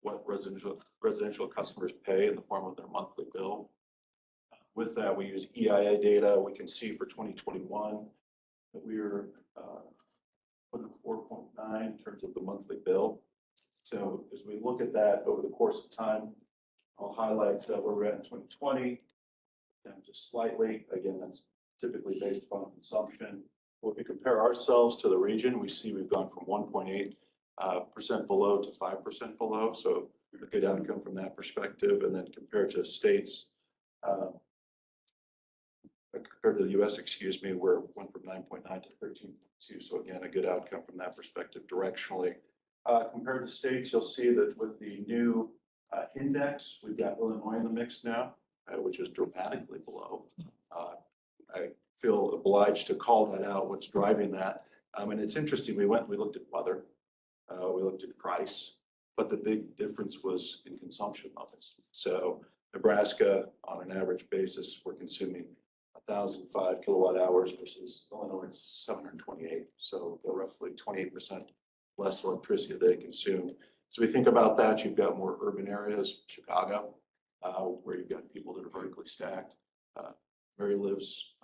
what residential customers pay in the form of their monthly bill. With that, we use EIA data. We can see for 2021 that we are putting 4.9 in terms of the monthly bill. So as we look at that over the course of time, I'll highlight where we're at in 2020, and just slightly. Again, that's typically based upon consumption. If we compare ourselves to the region, we see we've gone from 1.8% below to 5% below. So a good outcome from that perspective. And then compared to states, compared to the US, excuse me, where it went from 9.9 to 13.2. So again, a good outcome from that perspective directionally. Compared to states, you'll see that with the new index, we've got Illinois in the mix now, which is dramatically below. I feel obliged to call that out, what's driving that. And it's interesting, we looked at weather, we looked at price, but the big difference was in consumption levels. So Nebraska, on an average basis, we're consuming 1,005 kilowatt hours versus Illinois, it's 728. So they're roughly 28% less electricity they consume. So we think about that, you've got more urban areas, Chicago, where you've got people that are vertically stacked. Mary lives,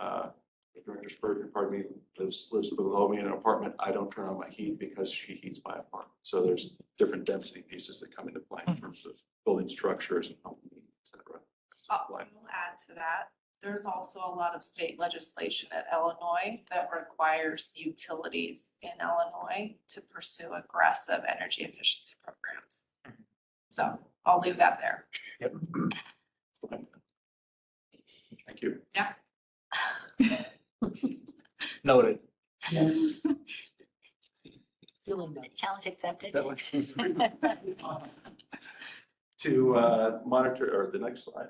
Director Spurgeon, pardon me, lives below me in an apartment. I don't turn on my heat because she heats my apartment. So there's different density pieces that come into play in terms of building structures and home heat, et cetera. I'll add to that. There's also a lot of state legislation in Illinois that requires utilities in Illinois to pursue aggressive energy efficiency programs. So I'll leave that there. Yep. Thank you. Yeah. Noted. Challenge accepted. To monitor, or the next slide.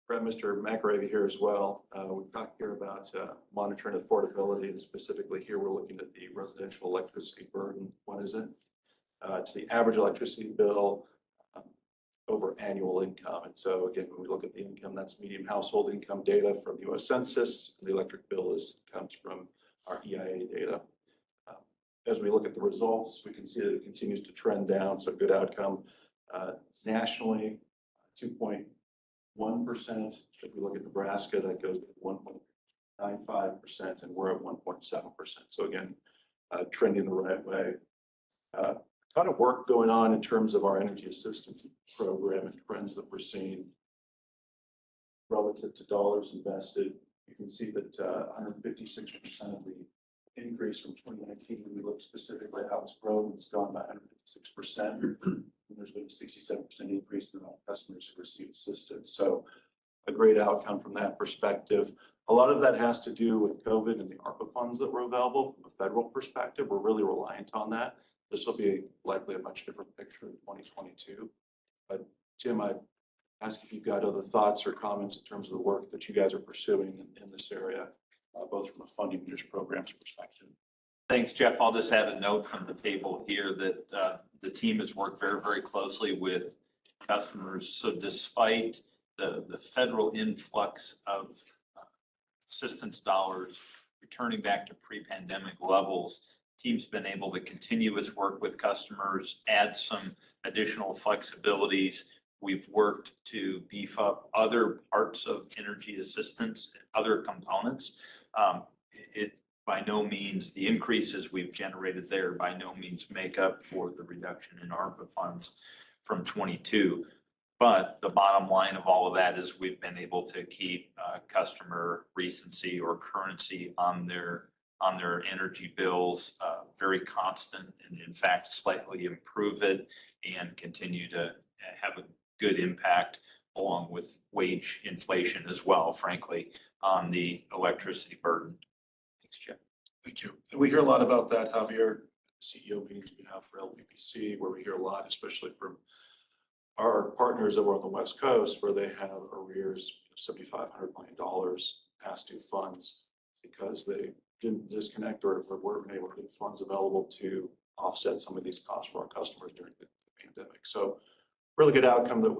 Brett, Mr. McRae here as well. We've talked here about monitoring affordability, and specifically here, we're looking at the residential electricity burden. What is it? It's the average electricity bill over annual income. And so again, when we look at the income, that's median household income data from the US Census. The electric bill comes from our EIA data. As we look at the results, we can see that it continues to trend down, so good outcome. Nationally, 2.1%. If we look at Nebraska, that goes to 1.95%, and we're at 1.7%. So again, trending the right way. A lot of work going on in terms of our energy assistance program and trends that we're seeing relative to dollars invested. You can see that 156% of the increase from 2019, when we look specifically at how it's grown, it's gone by 156%. And there's been a 67% increase in the amount of customers who receive assistance. So a great outcome from that perspective. A lot of that has to do with COVID and the ARPA funds that were available from a federal perspective. We're really reliant on that. This will be likely a much different picture in 2022. But Tim, I'd ask if you've got other thoughts or comments in terms of the work that you guys are pursuing in this area, both from a funding and just programs perspective. Thanks, Jeff. I'll just add a note from the table here that the team has worked very, very closely with customers. So despite the federal influx of assistance dollars returning back to pre-pandemic levels, team's been able to continue its work with customers, add some additional flexibilities. We've worked to beef up other parts of energy assistance and other components. It by no means, the increases we've generated there by no means make up for the reduction in ARPA funds from 22. But the bottom line of all of that is we've been able to keep customer recency or currency on their energy bills very constant, and in fact slightly improve it and continue to have a good impact along with wage inflation as well, frankly, on the electricity burden. Thanks, Jeff. Thank you. And we hear a lot about that, Javier, CEO meetings we have for LPPC, where we hear a lot, especially from our partners over on the West Coast, where they have arrears of $7,500 million past due funds because they didn't disconnect or weren't able to get funds available to offset some of these costs for our customers during the pandemic. So really good outcome that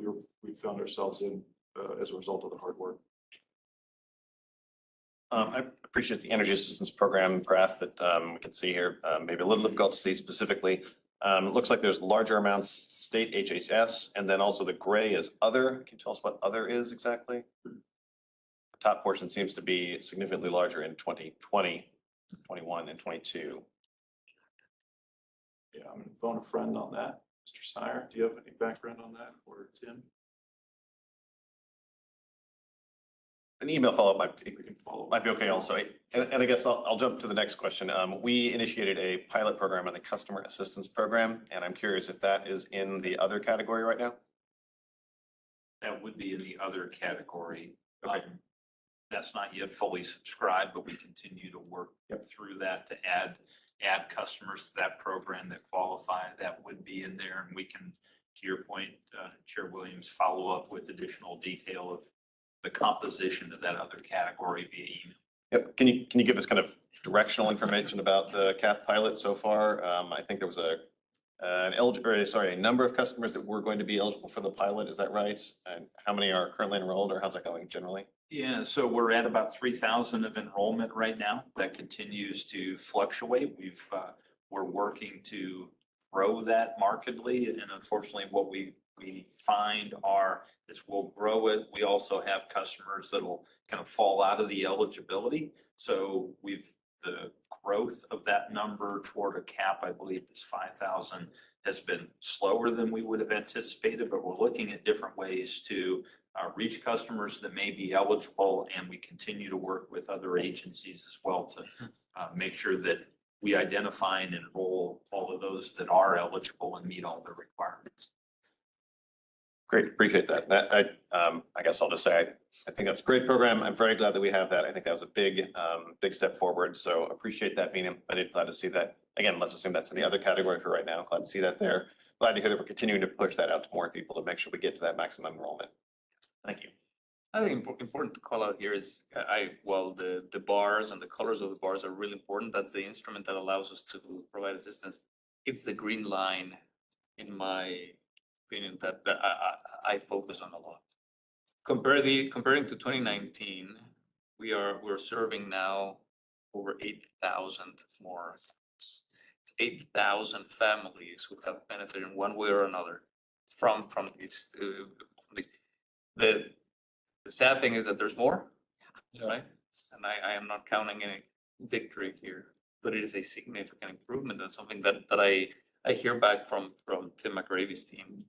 we found ourselves in as a result of the hard work. I appreciate the energy assistance program graph that we can see here. Maybe a little difficult to see specifically. It looks like there's larger amounts state HHS, and then also the gray is other. Can you tell us what other is exactly? The top portion seems to be significantly larger in 2020, 21, and 22. Yeah, I'm going to phone a friend on that. Mr. Sire, do you have any background on that, or Tim? An email follow-up might be okay also. And I guess I'll jump to the next question. We initiated a pilot program on the customer assistance program, and I'm curious if that is in the other category right now? That would be in the other category. Okay. That's not yet fully subscribed, but we continue to work through that to add customers to that program that qualify. That would be in there, and we can, to your point, Chair Williams, follow up with additional detail the composition of that other category via email. Yep. Can you give us kind of directional information about the CAP pilot so far? I think there was a number of customers that were going to be eligible for the pilot. Is that right? And how many are currently enrolled, or how's that going generally? Yeah, so we're at about 3,000 of enrollment right now. That continues to fluctuate. We're working to grow that markedly, and unfortunately, what we find is we'll grow it. We also have customers that will kind of fall out of the eligibility. So the growth of that number toward a cap, I believe, is 5,000, has been slower than we would have anticipated, but we're looking at different ways to reach customers that may be eligible, and we continue to work with other agencies as well to make sure that we identify and enroll all of those that are eligible and meet all the requirements. Great, appreciate that. I guess I'll just say, I think that's a great program. I'm very glad that we have that. I think that was a big step forward. So appreciate that, Mina. I'm glad to see that. Again, let's assume that's in the other category for right now. Glad to see that there. Glad to hear that we're continuing to push that out to more people to make sure we get to that maximum enrollment. Thank you. I think important to call out here is, the bars and the colors of the bars are really important. That's the instrument that allows us to provide assistance. It's the green line, in my opinion, that I focus on a lot. Comparing to 2019, we're serving now over 8,000 more. It's 8,000 families who have benefited in one way or another from these. The sad thing is that there's more, right? And I am not counting any victory here, but it is a significant improvement and something that I hear back from Tim McRavy's team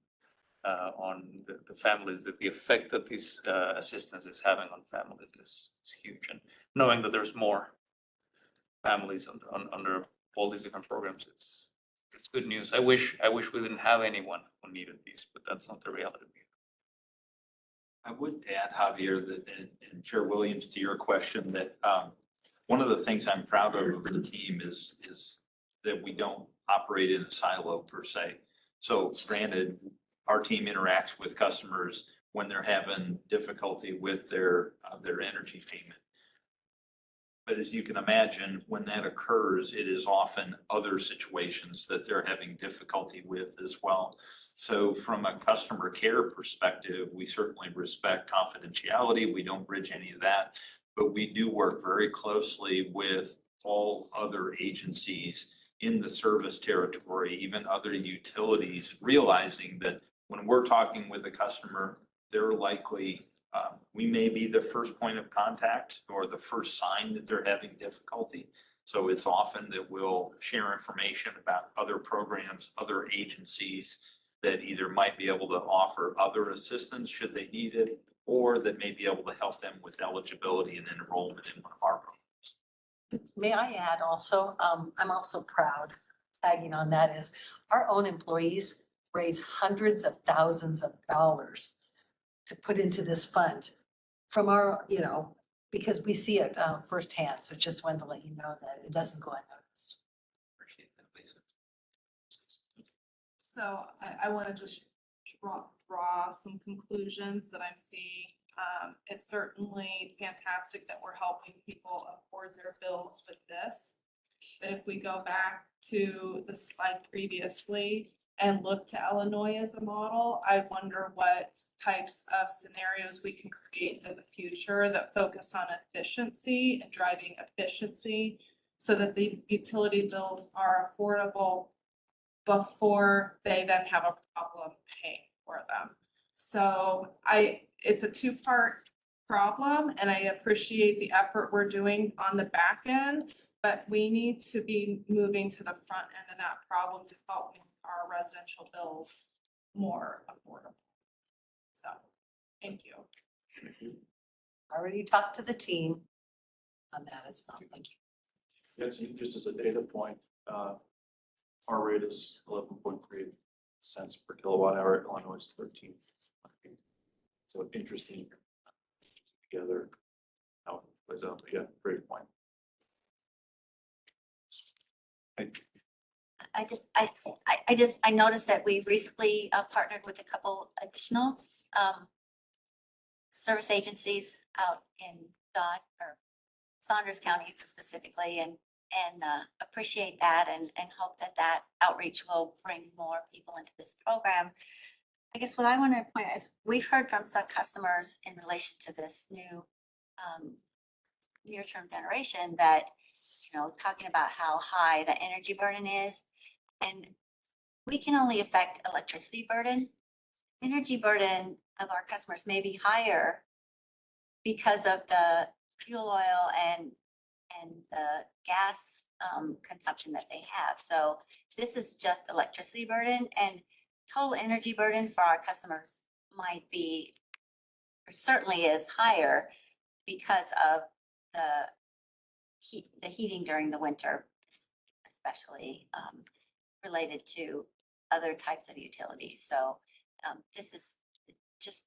on the families, that the effect that this assistance is having on families is huge. And knowing that there's more families under all these different programs, it's good news. I wish we didn't have anyone who needed these, but that's not the reality. I would add, Javier, that, and Chair Williams, to your question, that one of the things I'm proud of the team is that we don't operate in a silo per se. So granted, our team interacts with customers when they're having difficulty with their energy payment. But as you can imagine, when that occurs, it is often other situations that they're having difficulty with as well. So from a customer care perspective, we certainly respect confidentiality. We don't bridge any of that, but we do work very closely with all other agencies in the service territory, even other utilities, realizing that when we're talking with a customer, they're likely, we may be the first point of contact or the first sign that they're having difficulty. So it's often that we'll share information about other programs, other agencies that either might be able to offer other assistance should they need it, or that may be able to help them with eligibility and enrollment in one of our programs. May I add also, I'm also proud, tagging on that is, our own employees raise hundreds of thousands of dollars to put into this fund from our, because we see it firsthand. So just wanted to let you know that it doesn't go unnoticed. Appreciate that, Lisa. So I want to just draw some conclusions that I'm seeing. It's certainly fantastic that we're helping people afford their bills with this. But if we go back to the slide previously and look to Illinois as a model, I wonder what types of scenarios we can create in the future that focus on efficiency and driving efficiency so that the utility bills are affordable before they then have a problem paying for them. So it's a two-part problem, and I appreciate the effort we're doing on the back end, but we need to be moving to the front end of that problem to help make our residential bills more affordable. So, thank you. Already talked to the team on that as well. Thank you. Yes, just as a data point, our rate is 11.3 cents per kilowatt hour. Illinois is 13. So interesting together how it plays out. But yeah, great point. I noticed that we recently partnered with a couple additional service agencies out in Dodge or Saunders County specifically, and appreciate that and hope that that outreach will bring more people into this program. I guess what I want to point out is we've heard from some customers in relation to this new near-term generation that, talking about how high the energy burden is. And we can only affect electricity burden. Energy burden of our customers may be higher because of the fuel oil and the gas consumption that they have. So this is just electricity burden, and total energy burden for our customers might be, or certainly is higher because of the heating during the winter, especially related to other types of utilities. So this is just,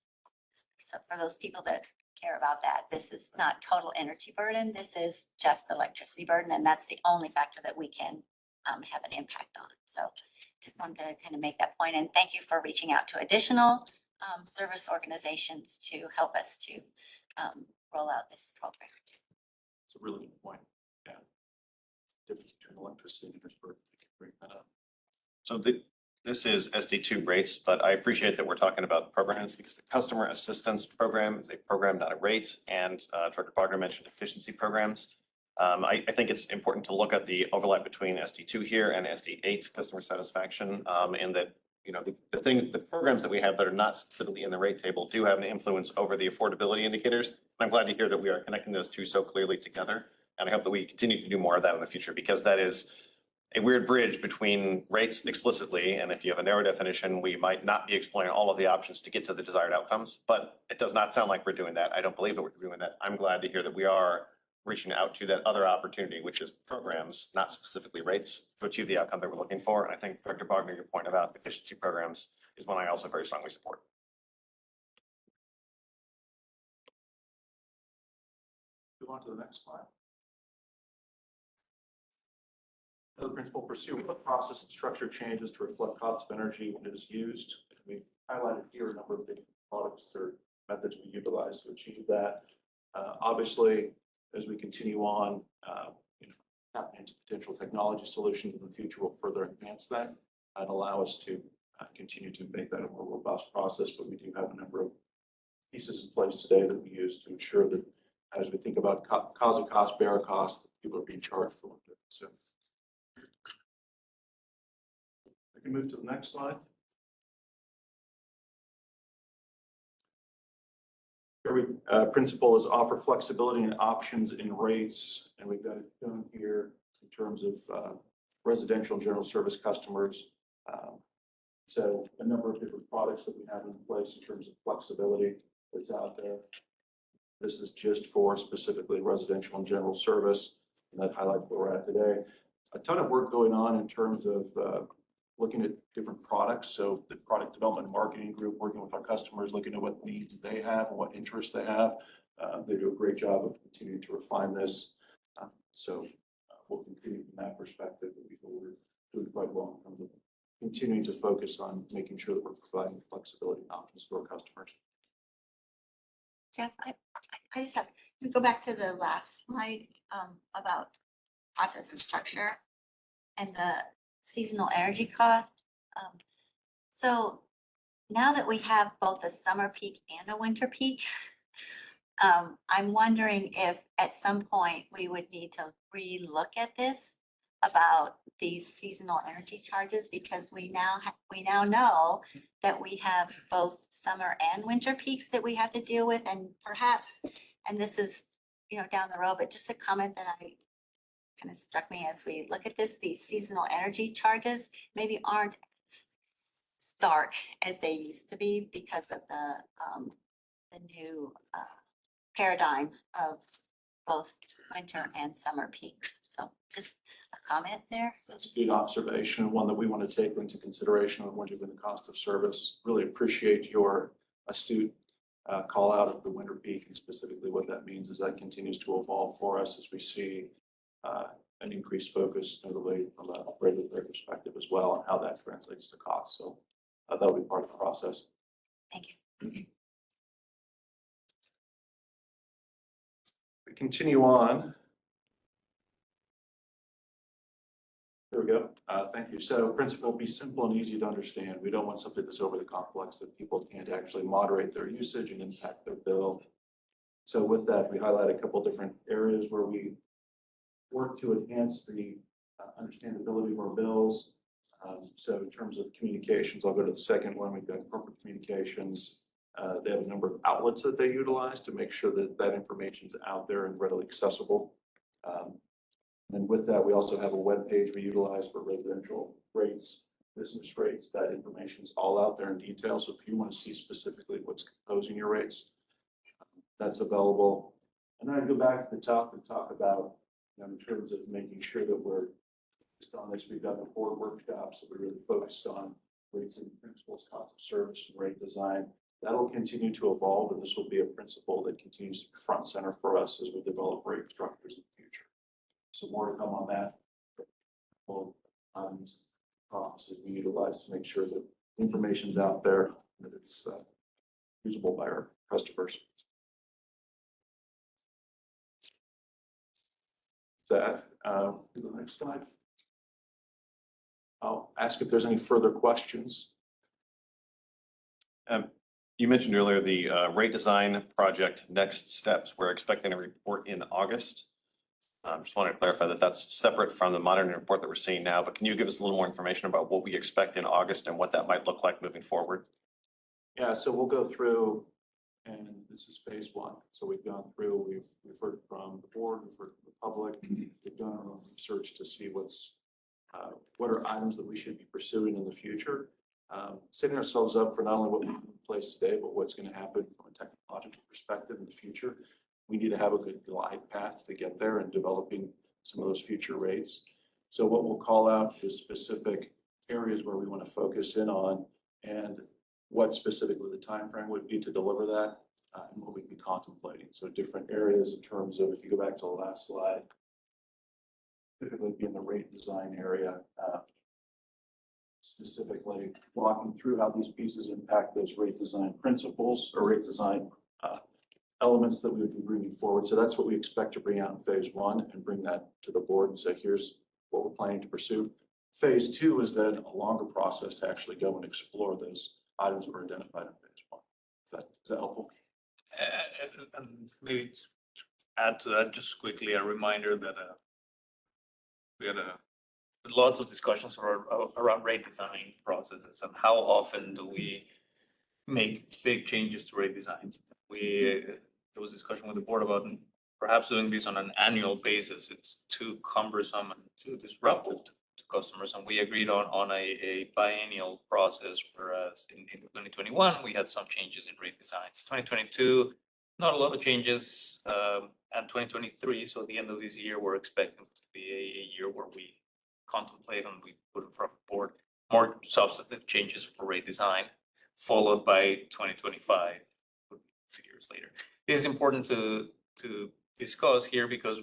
so for those people that care about that, this is not total energy burden. This is just electricity burden, and that's the only factor that we can have an impact on. So just wanted to kind of make that point, and thank you for reaching out to additional service organizations to help us to roll out this program. It's a really good point. Yeah. Difference between electricity and energy burden. We can bring that up. So this is SD2 rates, but I appreciate that we're talking about programs because the customer assistance program is a program, not a rate. And Director Wagner mentioned efficiency programs. I think it's important to look at the overlap between SD2 here and SD8 customer satisfaction, in that, the programs that we have that are not specifically in the rate table do have an influence over the affordability indicators. And I'm glad to hear that we are connecting those two so clearly together. And I hope that we continue to do more of that in the future, because that is a weird bridge between rates explicitly. And if you have a narrow definition, we might not be exploring all of the options to get to the desired outcomes, but it does not sound like we're doing that. I don't believe that we're doing that. I'm glad to hear that we are reaching out to that other opportunity, which is programs, not specifically rates, to achieve the outcome that we're looking for. And I think Director Wagner, your point about efficiency programs is one I also very strongly support. Move on to the next slide. The principal pursue process and structure changes to reflect cost of energy when it is used. We highlighted here a number of the products or methods we utilize to achieve that. Obviously, as we continue on, tapping into potential technology solutions in the future will further enhance that and allow us to continue to make that a more robust process. But we do have a number of pieces in place today that we use to ensure that as we think about cause of cost, bearer cost, that people are being charged for what they're consuming. We can move to the next slide. Every principle is offer flexibility and options in rates, and we've got it shown here in terms of residential and general service customers. So a number of different products that we have in place in terms of flexibility that's out there. This is just for specifically residential and general service, and that highlights where we're at today. A ton of work going on in terms of looking at different products. So the product development and marketing group working with our customers, looking at what needs they have and what interests they have. They do a great job of continuing to refine this. So we'll continue from that perspective. We feel we're doing quite well in terms of continuing to focus on making sure that we're providing flexibility and options to our customers. Jeff, I just have to go back to the last slide about process and structure and the seasonal energy cost. So now that we have both a summer peak and a winter peak, I'm wondering if at some point we would need to re-look at this about these seasonal energy charges, because we now know that we have both summer and winter peaks that we have to deal with, and perhaps, and this is, down the road, but just a comment that I kind of struck me as we look at this, these seasonal energy charges maybe aren't as stark as they used to be because of the new paradigm of both winter and summer peaks. So just a comment there. That's a good observation, one that we want to take into consideration when we're doing the cost of service. Really appreciate your astute call out of the winter peak, and specifically what that means as that continues to evolve for us as we see an increased focus notably from a regulatory perspective as well, and how that translates to cost. So that'll be part of the process. Thank you. We continue on. There we go. Thank you. So principle, be simple and easy to understand. We don't want something that's overly complex that people can't actually moderate their usage and impact their bill. So with that, we highlight a couple different areas where we work to enhance the understandability of our bills. So in terms of communications, I'll go to the second one. We've got corporate communications. They have a number of outlets that they utilize to make sure that that information's out there and readily accessible. And with that, we also have a web page we utilize for residential rates, business rates. That information's all out there in detail. So if you want to see specifically what's composing your rates, that's available. And then I go back to the top and talk about, in terms of making sure that we're focused on this. We've got the 4 workshops that we're really focused on rates and principles, cost of service, and rate design. That'll continue to evolve, and this will be a principle that continues to be front and center for us as we develop rate structures in the future. So more to come on that. Processes we utilize to make sure that information's out there, that it's usable by our customers. That, to the next slide. I'll ask if there's any further questions. You mentioned earlier the rate design project next steps. We're expecting a report in August. Just wanted to clarify that that's separate from the monitoring report that we're seeing now, but can you give us a little more information about what we expect in August and what that might look like moving forward? Yeah, so we'll go through, and this is phase 1. So we've gone through, we've heard from the board, we've heard from the public, we've done our own research to see what are items that we should be pursuing in the future. Setting ourselves up for not only what we have in place today, but what's going to happen from a technological perspective in the future. We need to have a good glide path to get there and developing some of those future rates. So what we'll call out is specific areas where we want to focus in on and what specifically the time frame would be to deliver that and what we'd be contemplating. So different areas in terms of, if you go back to the last slide, typically be in the rate design area, specifically walking through how these pieces impact those rate design principles or rate design elements that we would be bringing forward. So that's what we expect to bring out in phase 1 and bring that to the board and say, here's what we're planning to pursue. Phase 2 is then a longer process to actually go and explore those items that were identified in phase 1. Is that helpful? And maybe to add to that, just quickly, a reminder that we had lots of discussions around rate design processes and how often do we make big changes to rate designs. There was discussion with the board about perhaps doing this on an annual basis. It's too cumbersome and too disruptive to customers, and we agreed on a biennial process, whereas in 2021, we had some changes in rate designs. 2022, not a lot of changes, and 2023, so at the end of this year, we're expecting to be a year where we contemplate and we put in front of the board more substantive changes for rate design, followed by 2025, 2 years later. It is important to discuss here because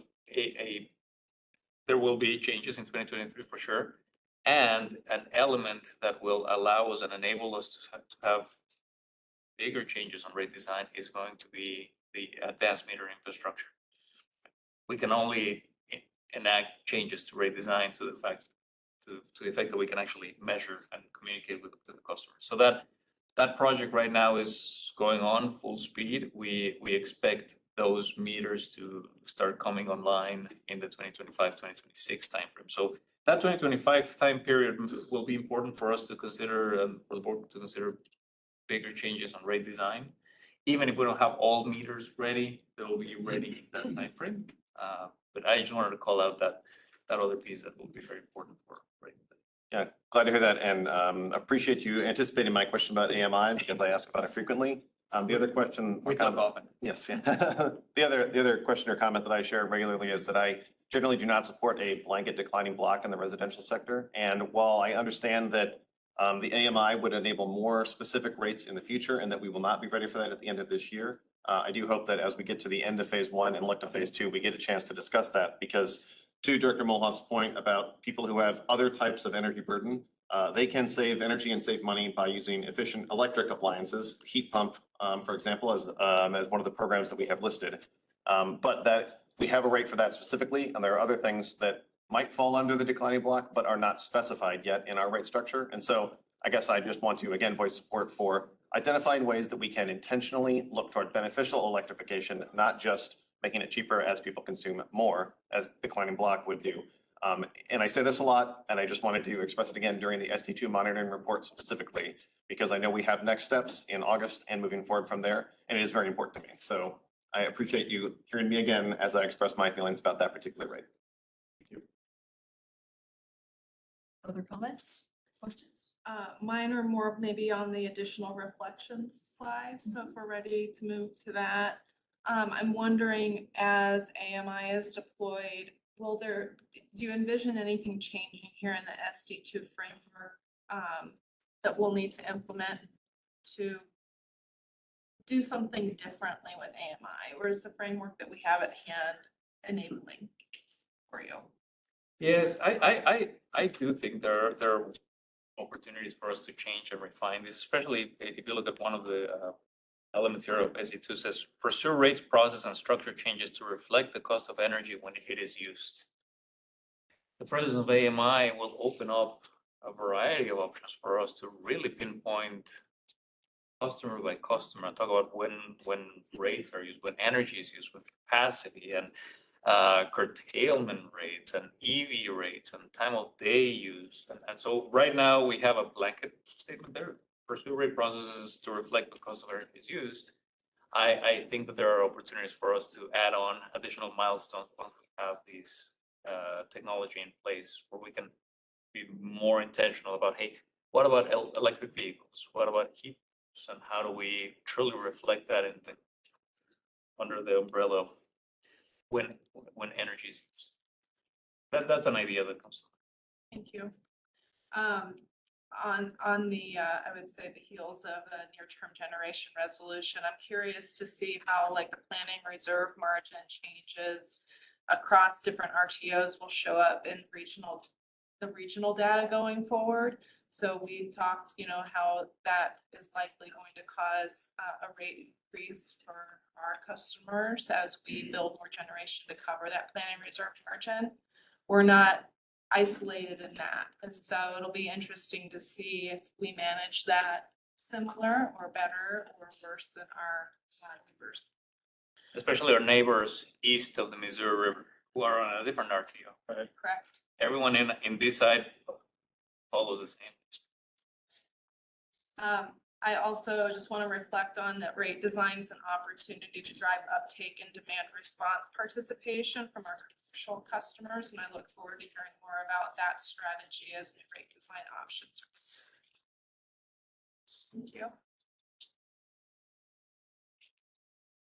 there will be changes in 2023 for sure, and an element that will allow us and enable us to have bigger changes on rate design is going to be the advanced meter infrastructure. We can only enact changes to rate design to the effect that we can actually measure and communicate with the customer. So that project right now is going on full speed. We expect those meters to start coming online in the 2025-2026 timeframe. So that 2025 time period will be important for us to consider, for the board to consider bigger changes on rate design. Even if we don't have all meters ready, they'll be ready in that timeframe. But I just wanted to call out that other piece that will be very important for rate design. Yeah, glad to hear that, and appreciate you anticipating my question about AMI because I ask about it frequently. The other question. We talk often. Yes, yeah. The other question or comment that I share regularly is that I generally do not support a blanket declining block in the residential sector. And while I understand that the AMI would enable more specific rates in the future and that we will not be ready for that at the end of this year, I do hope that as we get to the end of phase 1 and look to phase 2, we get a chance to discuss that, because to Director Mulhoff's point about people who have other types of energy burden, they can save energy and save money by using efficient electric appliances, heat pump, for example, as one of the programs that we have listed. But that we have a rate for that specifically, and there are other things that might fall under the declining block, but are not specified yet in our rate structure. And so I guess I just want to again voice support for identifying ways that we can intentionally look toward beneficial electrification, not just making it cheaper as people consume more, as declining block would do. And I say this a lot, and I just wanted to express it again during the ST2 monitoring report specifically, because I know we have next steps in August and moving forward from there, and it is very important to me. So I appreciate you hearing me again as I express my feelings about that particular rate. Other comments, questions? Mine are more maybe on the additional reflections slide, so if we're ready to move to that. I'm wondering, as AMI is deployed, do you envision anything changing here in the SD2 framework that we'll need to implement to do something differently with AMI? Or is the framework that we have at hand enabling for you? Yes, I do think there are opportunities for us to change and refine this, especially if you look at one of the elements here of SE2 says, pursue rates, process, and structure changes to reflect the cost of energy when it is used. The presence of AMI will open up a variety of options for us to really pinpoint customer by customer, talk about when rates are used, when energy is used, when capacity and curtailment rates and EV rates and time of day use. And so right now we have a blanket statement there, pursue rate processes to reflect the cost of energy is used. I think that there are opportunities for us to add on additional milestones once we have these technology in place where we can be more intentional about, hey, what about electric vehicles? What about heat pumps? And how do we truly reflect that under the umbrella of when energy is used? That's an idea that comes. Thank you. On the, I would say the heels of the near-term generation resolution, I'm curious to see how like the planning reserve margin changes across different RTOs will show up in the regional data going forward. So we've talked, how that is likely going to cause a rate increase for our customers as we build more generation to cover that planning reserve margin. We're not isolated in that. And so it'll be interesting to see if we manage that similar or better or worse than our neighbors. Especially our neighbors east of the Missouri River who are on a different RTO, right? Correct. Everyone in this side follows the same. I also just want to reflect on that rate designs an opportunity to drive uptake and demand response participation from our commercial customers. And I look forward to hearing more about that strategy as new rate design options. Thank you.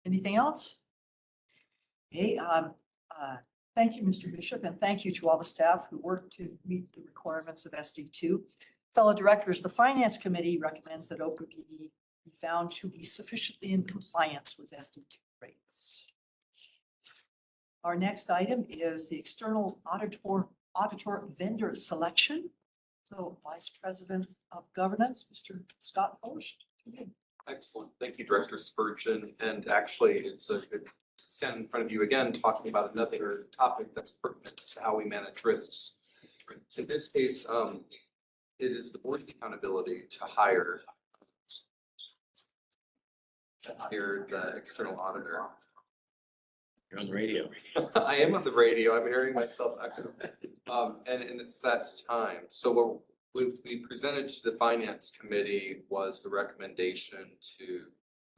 Anything else? Okay, thank you, Mr. Bishop, and thank you to all the staff who worked to meet the requirements of SD2. Fellow directors, the Finance Committee recommends that Oppd be found to be sufficiently in compliance with SD2 rates. Our next item is the external auditor vendor selection. So Vice President of Governance, Mr. Scott Post. Excellent. Thank you, Director Spurgeon. And actually, it's a good to stand in front of you again, talking about another topic that's pertinent to how we manage risks. In this case, it is the board's accountability to hire the external auditor. You're on the radio. I am on the radio. I'm hearing myself echo. And it's that time. So what we presented to the Finance Committee was the recommendation to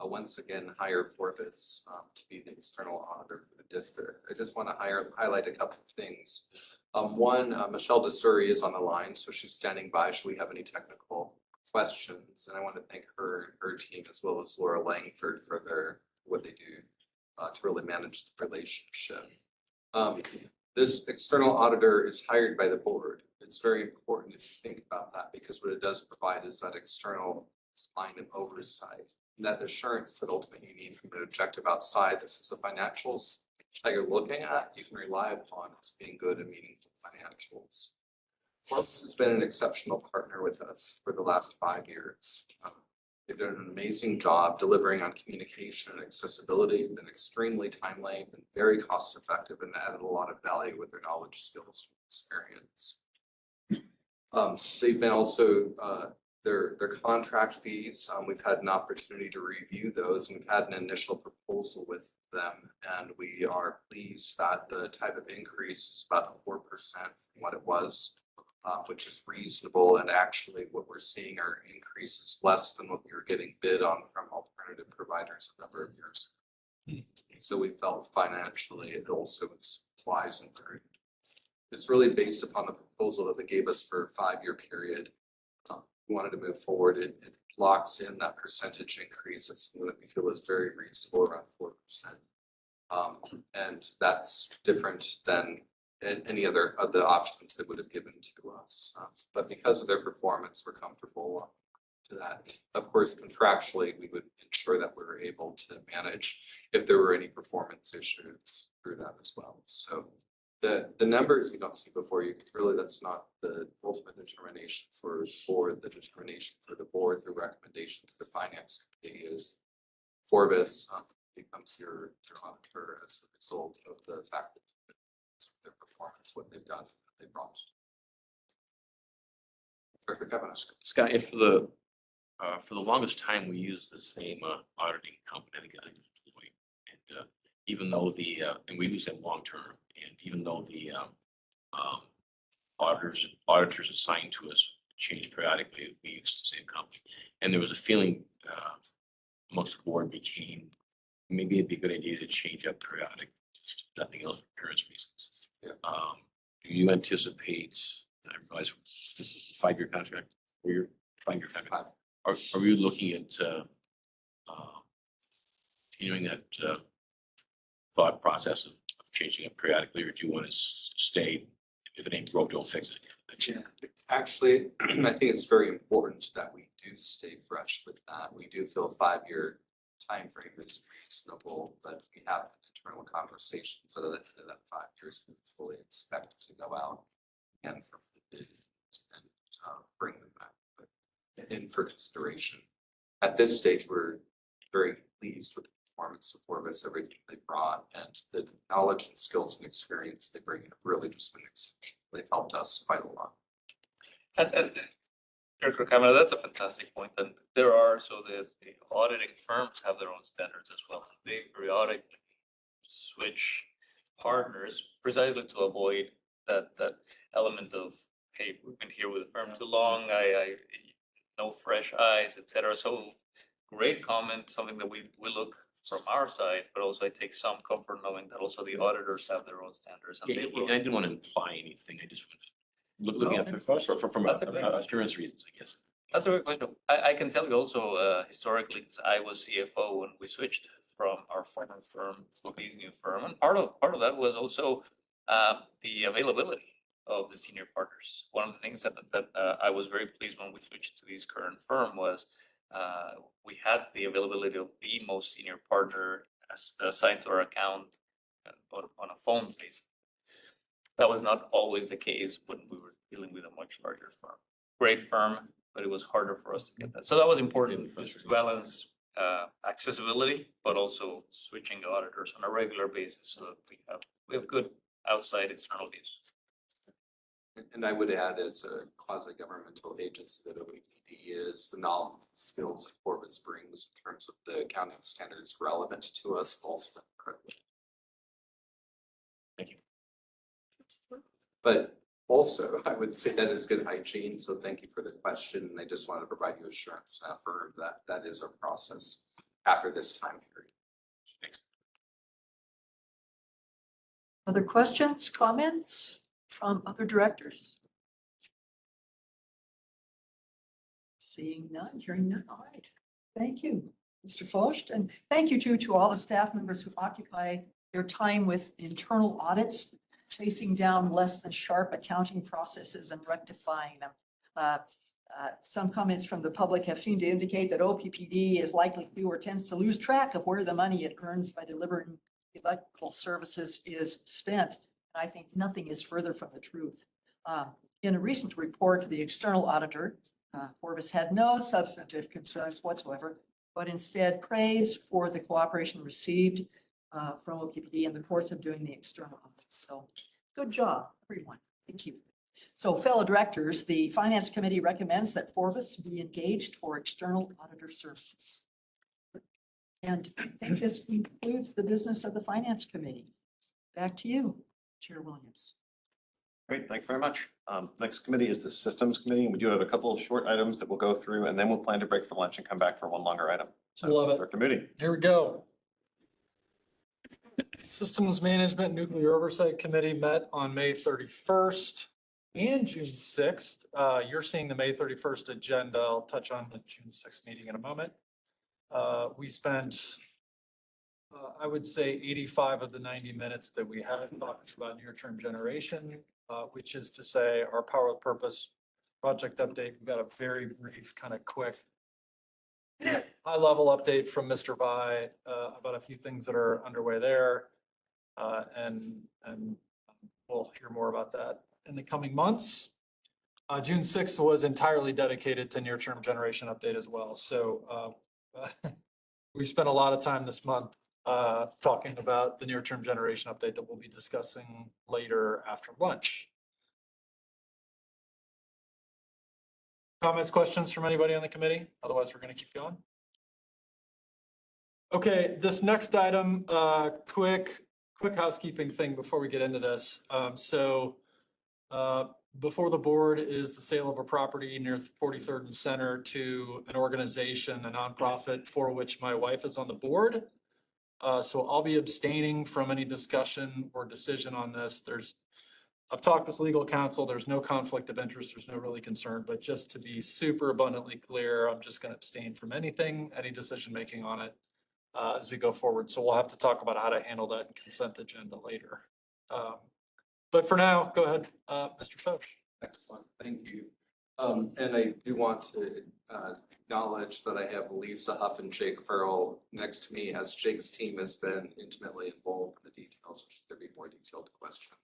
once again hire Forbes to be the external auditor for the district. I just want to highlight a couple of things. One, Michelle DeSuri is on the line, so she's standing by should we have any technical questions. And I want to thank her team as well as Laura Langford for what they do to really manage the relationship. This external auditor is hired by the board. It's very important if you think about that, because what it does provide is that external line of oversight, and that assurance that ultimately you need from an objective outside. This is the financials that you're looking at, you can rely upon as being good and meaningful financials. Forbes has been an exceptional partner with us for the last 5 years. They've done an amazing job delivering on communication and accessibility, been extremely timely and very cost effective, and added a lot of value with their knowledge, skills, and experience. They've been also their contract fees. We've had an opportunity to review those, and we've had an initial proposal with them, and we are pleased that the type of increase is about 4% from what it was, which is reasonable. And actually, what we're seeing are increases less than what we were getting bid on from alternative providers a number of years ago. So we felt financially it also is wise and prudent. It's really based upon the proposal that they gave us for a 5-year period. We wanted to move forward. It locks in that percentage increase. It's something that we feel is very reasonable, around 4%. And that's different than any other of the options that would have given to us. But because of their performance, we're comfortable to that. Of course, contractually, we would ensure that we're able to manage if there were any performance issues through that as well. So the numbers you don't see before you, really, that's not the ultimate determination for the board. The determination for the board, the recommendation to the finance committee is Forbes becomes your auditor as a result of the fact that their performance, what they've done, what they brought. Director Kavanaugh. Scott, if for the longest time, we used the same auditing company, I think, and even though and we use them long term, and even though the auditors assigned to us changed periodically, we used the same company, and there was a feeling amongst the board became maybe it'd be a good idea to change up periodic, if nothing else for appearance reasons. Yeah. Do you anticipate? I realize this is a 5-year contract. 5-year contract. Are we looking at continuing that thought process of changing up periodically, or do you want to stay? If it ain't broke, don't fix it. Yeah. Actually, I think it's very important that we do stay fresh with that. We do feel a 5-year timeframe is reasonable, but we have internal conversations. So that in that 5 years, we fully expect to go out and for bid and bring them back, but in for consideration. At this stage, we're very pleased with the performance of Forbes, everything they brought, and the knowledge and skills and experience they bring have really just been exceptional. They've helped us quite a lot. And Director Kavanaugh, that's a fantastic point. And there are, so the auditing firms have their own standards as well. They periodically switch partners precisely to avoid that element of, hey, we've been here with the firm too long, I no fresh eyes, etc. So great comment, something that we look from our side, but also I take some comfort knowing that also the auditors have their own standards. And Yeah, they will. I didn't want to imply anything. I just wanted looking at it from appearance reasons, I guess. That's a great question. I can tell you also, historically, I was CFO when we switched from our former firm to this new firm. And part of that was also the availability of the senior partners. One of the things that I was very pleased when we switched to this current firm was we had the availability of the most senior partner assigned to our account on a phone basis. That was not always the case when we were dealing with a much larger firm. Great firm, but it was harder for us to get that. So that was important just to balance accessibility, but also switching auditors on a regular basis so that we have good outside external views. And I would add, as a quasi-governmental agency that Oppd is, the knowledge, skills that Forbes brings in terms of the accounting standards relevant to us also incredibly. Thank you. But also, I would say that is good hygiene. So thank you for the question. And I just want to provide you assurance for that is a process after this time period. Thanks. Other questions, comments from other directors? Seeing none, hearing none. All right. Thank you, Mr. Focht. And thank you to all the staff members who occupy their time with internal audits, chasing down less than sharp accounting processes and rectifying them. Some comments from the public have seemed to indicate that OPPD is likely to or tends to lose track of where the money it earns by delivering electrical services is spent. I think nothing is further from the truth. In a recent report, the external auditor Forvis had no substantive concerns whatsoever, but instead praise for the cooperation received from OPPD in the course of doing the external audit. So good job, everyone. Thank you. So fellow directors, the Finance Committee recommends that Forvis be engaged for external auditor services. And I think this concludes the business of the Finance Committee. Back to you, Chair Williams. Great, thank you very much. Next committee is the Systems Committee, and we do have a couple of short items that we'll go through, and then we'll plan to break for lunch and come back for one longer item. So, Love it. Director Moody. Here we go. Systems Management Nuclear Oversight Committee met on May 31st and June 6th. You're seeing the May 31st agenda. I'll touch on the June 6th meeting in a moment. We spent, I would say 85 of the 90 minutes that we had talked about near-term generation, which is to say our power with purpose project update. We've got a very brief, kind of quick high-level update from Mr. Bai about a few things that are underway there. And we'll hear more about that in the coming months. June 6th was entirely dedicated to near-term generation update as well. So we spent a lot of time this month talking about the near-term generation update that we'll be discussing later after lunch. Comments, questions from anybody on the committee? Otherwise, we're going to keep going. Okay, this next item, quick housekeeping thing before we get into this. Before the board is the sale of a property near 43rd and Center to an organization, a nonprofit for which my wife is on the board. So I'll be abstaining from any discussion or decision on this. I've talked with legal counsel. There's no conflict of interest. There's no really concern, but just to be super abundantly clear, I'm just going to abstain from any decision-making on it as we go forward. So we'll have to talk about how to handle that in consent agenda later. But for now, go ahead, Mr. Foch. Excellent, thank you. And I do want to acknowledge that I have Lisa Huff and Jake Farrell next to me, as Jake's team has been intimately involved in the details. Should there be more detailed questions?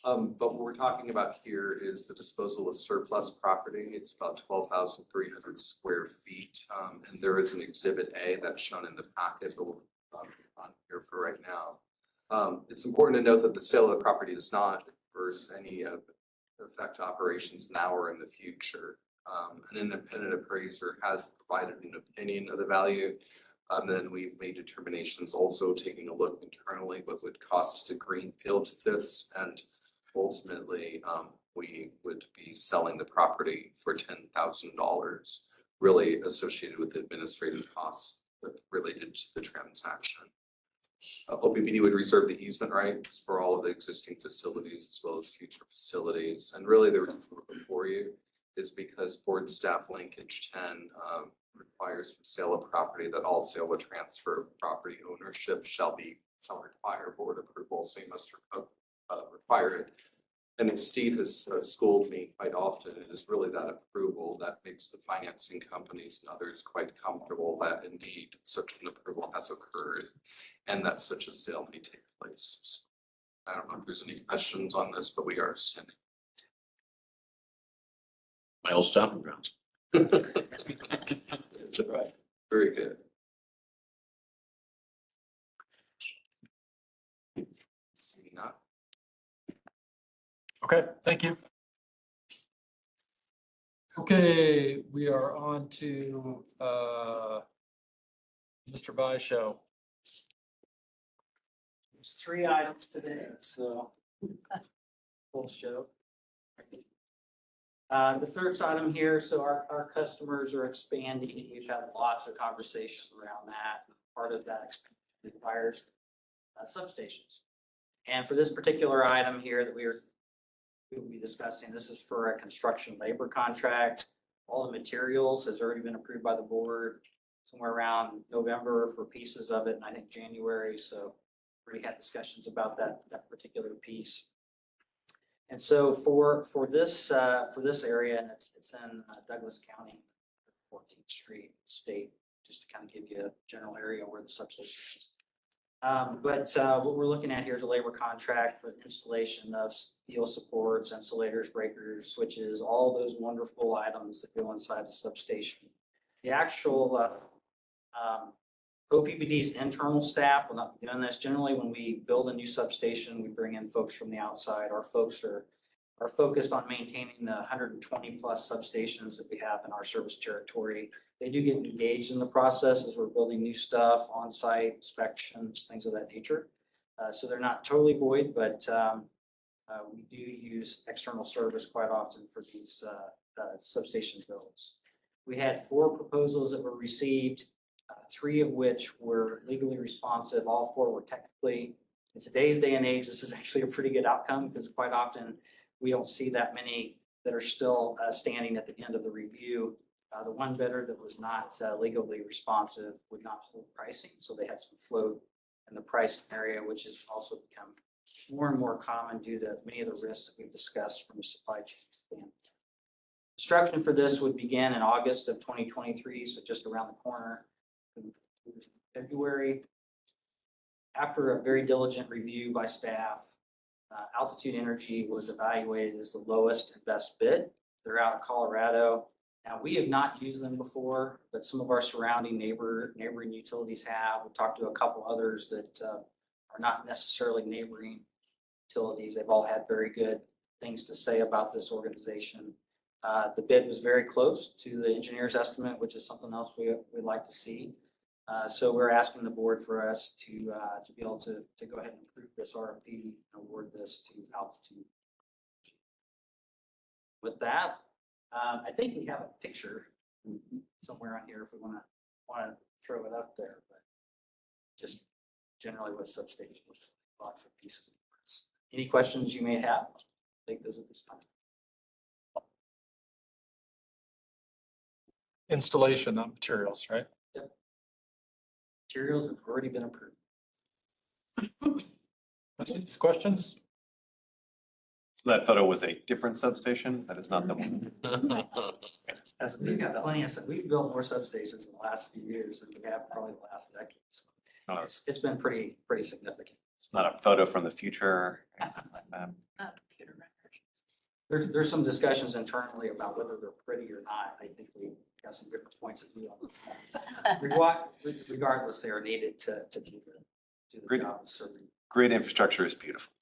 But what we're talking about here is the disposal of surplus property. It's about 12,300 square feet. And there is an Exhibit A that's shown in the packet, but we'll on here for right now. It's important to note that the sale of the property does not reverse any affect operations now or in the future. An independent appraiser has provided an opinion of the value. Then we've made determinations also taking a look internally what would cost to greenfield this, and ultimately we would be selling the property for $10,000, really associated with administrative costs related to the transaction. OPPD would reserve the easement rights for all of the existing facilities as well as future facilities. And really the reason we're before you is because board staff linkage 10 requires from sale of property that all sale or transfer of property ownership shall require board approval. So you must require it. And as Steve has schooled me quite often, it is really that approval that makes the financing companies and others quite comfortable that indeed such an approval has occurred and that such a sale may take place. So I don't know if there's any questions on this, but we are sending. My old stomping grounds. Right. Very good. See, not. Okay, thank you. Okay, we are on to Mr. Bai show. There's 3 items today, so full show. The first item here, so our customers are expanding. We've had lots of conversations around that. Part of that expansion requires substations. And for this particular item here that we will be discussing, this is for a construction labor contract. All the materials has already been approved by the board somewhere around November for pieces of it, and I think January. So we already had discussions about that particular piece. And so for this area, and it's in Douglas County, 14th Street, State, just to kind of give you a general area where the substation is. What we're looking at here is a labor contract for the installation of steel supports, insulators, breakers, switches, all those wonderful items that go inside the substation. The actual OPPD's internal staff will not be doing this. Generally, when we build a new substation, we bring in folks from the outside. Our folks are focused on maintaining the 120 plus substations that we have in our service territory. They do get engaged in the process as we're building new stuff, on-site inspections, things of that nature. So they're not totally void, but we do use external service quite often for these substation builds. We had 4 proposals that were received, 3 of which were legally responsive. All 4 were technically. In today's day and age, this is actually a pretty good outcome because quite often we don't see that many that are still standing at the end of the review. The one bidder that was not legally responsive would not hold pricing, so they had some float in the pricing area, which has also become more and more common due to many of the risks that we've discussed from a supply chain standpoint. Construction for this would begin in August of 2023, so just around the corner. In February, after a very diligent review by staff, Altitude Energy was evaluated as the lowest and best bid. They're out of Colorado. Now, we have not used them before, but some of our surrounding neighboring utilities have. We talked to a couple others that are not necessarily neighboring utilities. They've all had very good things to say about this organization. The bid was very close to the engineer's estimate, which is something else we'd like to see. So we're asking the board for us to be able to go ahead and approve this RFP and award this to Altitude. With that, I think we have a picture somewhere on here if we want to throw it up there, but just generally what substation looks like, lots of pieces of parts. Any questions you may have? I'll take those at this time. Installation of materials, right? Yep. Materials have already been approved. Any questions? So that photo was a different substation. That is not the one. As we've got plenty of, we've built more substations in the last few years than we have probably the last decade. So Oh, it's been pretty significant. It's not a photo from the future. or anything like that. Computer record. There's some discussions internally about whether they're pretty or not. I think we have some different points of view on that. Regardless, they are needed to do the Great. job of serving. Great infrastructure is beautiful.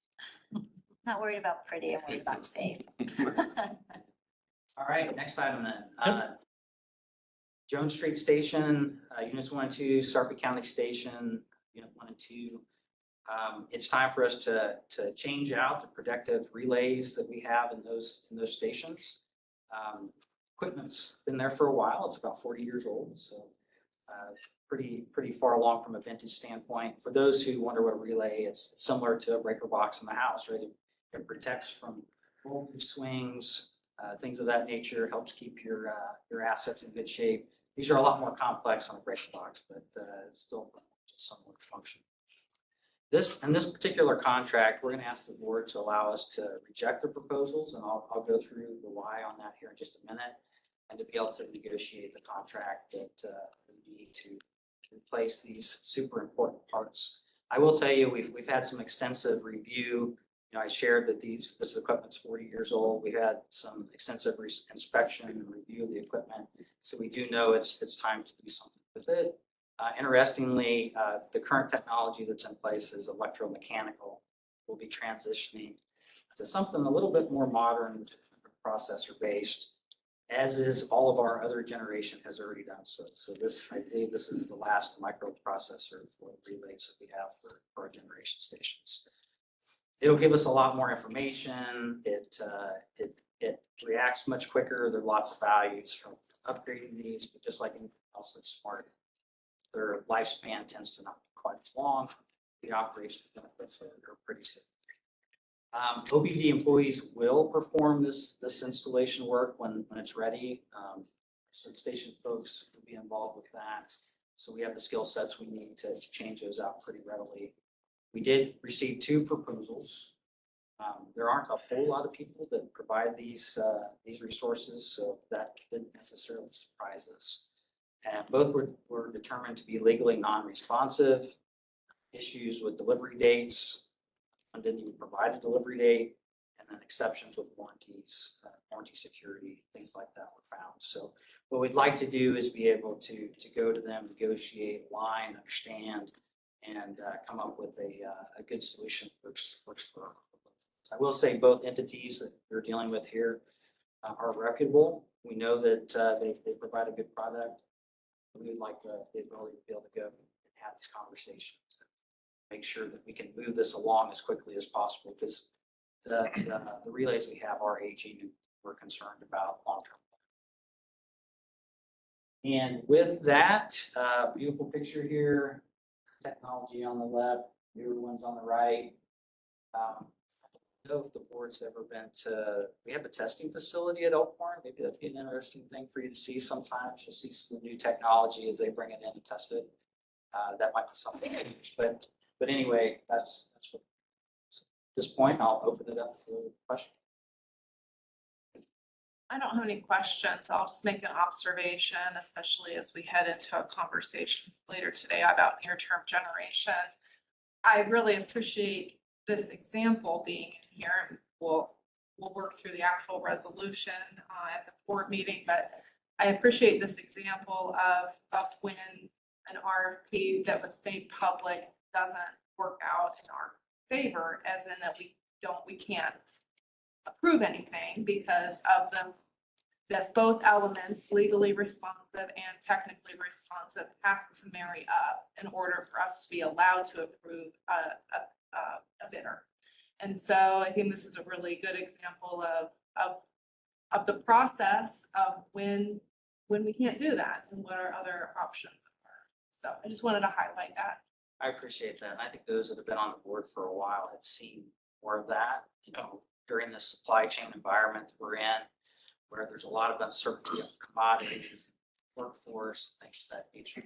Not worried about pretty, I'm worried about safe. All right, next item then. Jones Street Station, units 1 and 2, Sarpy County Station, unit 1 and 2. It's time for us to change out the protective relays that we have in those stations. Equipment's been there for a while. It's about 40 years old, so pretty far along from a vintage standpoint. For those who wonder what a relay, it's similar to a breaker box in the house, right? It protects from voltage swings, things of that nature, helps keep your assets in good shape. These are a lot more complex on a breaker box, but still performs a similar function. In this particular contract, we're going to ask the board to allow us to reject the proposals, and I'll go through the why on that here in just a minute, and to be able to negotiate the contract that we need to replace these super important parts. I will tell you, we've had some extensive review. I shared that this equipment's 40 years old. We had some extensive inspection and review of the equipment, so we do know it's time to do something with it. Interestingly, the current technology that's in place is electromechanical. We'll be transitioning to something a little bit more modern, processor based, as is all of our other generation has already done so. So I believe this is the last microprocessor for relays that we have for our generation stations. It'll give us a lot more information. It reacts much quicker. There are lots of values from upgrading these, but just like anything else that's smart, their lifespan tends to not be quite as long. The operation benefits are pretty significant. Oppd employees will perform this installation work when it's ready. Substation folks will be involved with that. So we have the skill sets we need to change those out pretty readily. We did receive 2 proposals. There aren't a whole lot of people that provide these resources, so that didn't necessarily surprise us. And both were determined to be legally non-responsive. issues with delivery dates. One didn't even provide a delivery date, and then exceptions with warranties, warranty security, things like that were found. So what we'd like to do is be able to go to them, negotiate, line, understand, and come up with a good solution that works for. I will say both entities that we're dealing with here are reputable. We know that they provide a good product. We would like the ability to be able to go and have these conversations and make sure that we can move this along as quickly as possible, because the relays we have are aging and we're concerned about long-term. And with that, beautiful picture here, technology on the left, newer ones on the right. I don't know if the board's ever been to, we have a testing facility at Oppd. Maybe that'd be an interesting thing for you to see sometimes. You'll see some new technology as they bring it in and test it. That might be something, but anyway, that's what. So at this point, I'll open it up for questions. I don't have any questions. I'll just make an observation, especially as we head into a conversation later today about near-term generation. I really appreciate this example being in here. We'll work through the actual resolution at the board meeting, but I appreciate this example of when an RFP that was made public doesn't work out in our favor, as in that we can't approve anything because of that both elements, legally responsive and technically responsive, have to marry up in order for us to be allowed to approve a bidder. And so I think this is a really good example of the process of when we can't do that and what our other options are. So I just wanted to highlight that. I appreciate that. And I think those that have been on the board for a while have seen more of that, during the supply chain environment we're in, where there's a lot of uncertainty of commodities, workforce, things of that nature.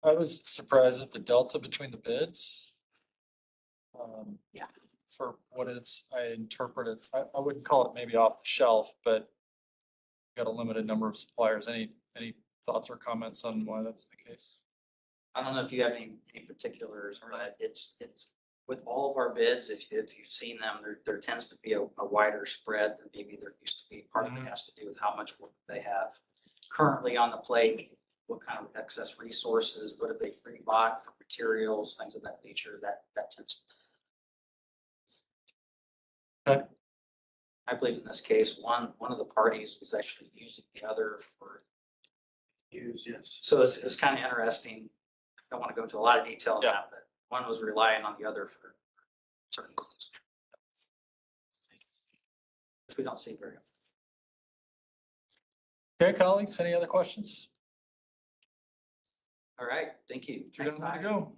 I was surprised at the delta between the bids. Yeah. For what I interpreted, I wouldn't call it maybe off the shelf, but got a limited number of suppliers. Any thoughts or comments on why that's the case? I don't know if you have any particulars, but it's with all of our bids, if you've seen them, there tends to be a wider spread than maybe there used to be. Part of it has to do with how much work they have currently on the plate, what kind of excess resources, what have they pre-bought for materials, things of that nature. That tends to. Okay. I believe in this case, one of the parties was actually using the other for Use, yes. So it's kind of interesting. I don't want to go into a lot of detail on Yeah. that, but one was relying on the other for certain goals, which we don't see very often. Okay, colleagues, any other questions? All right, thank you. Three down, to go.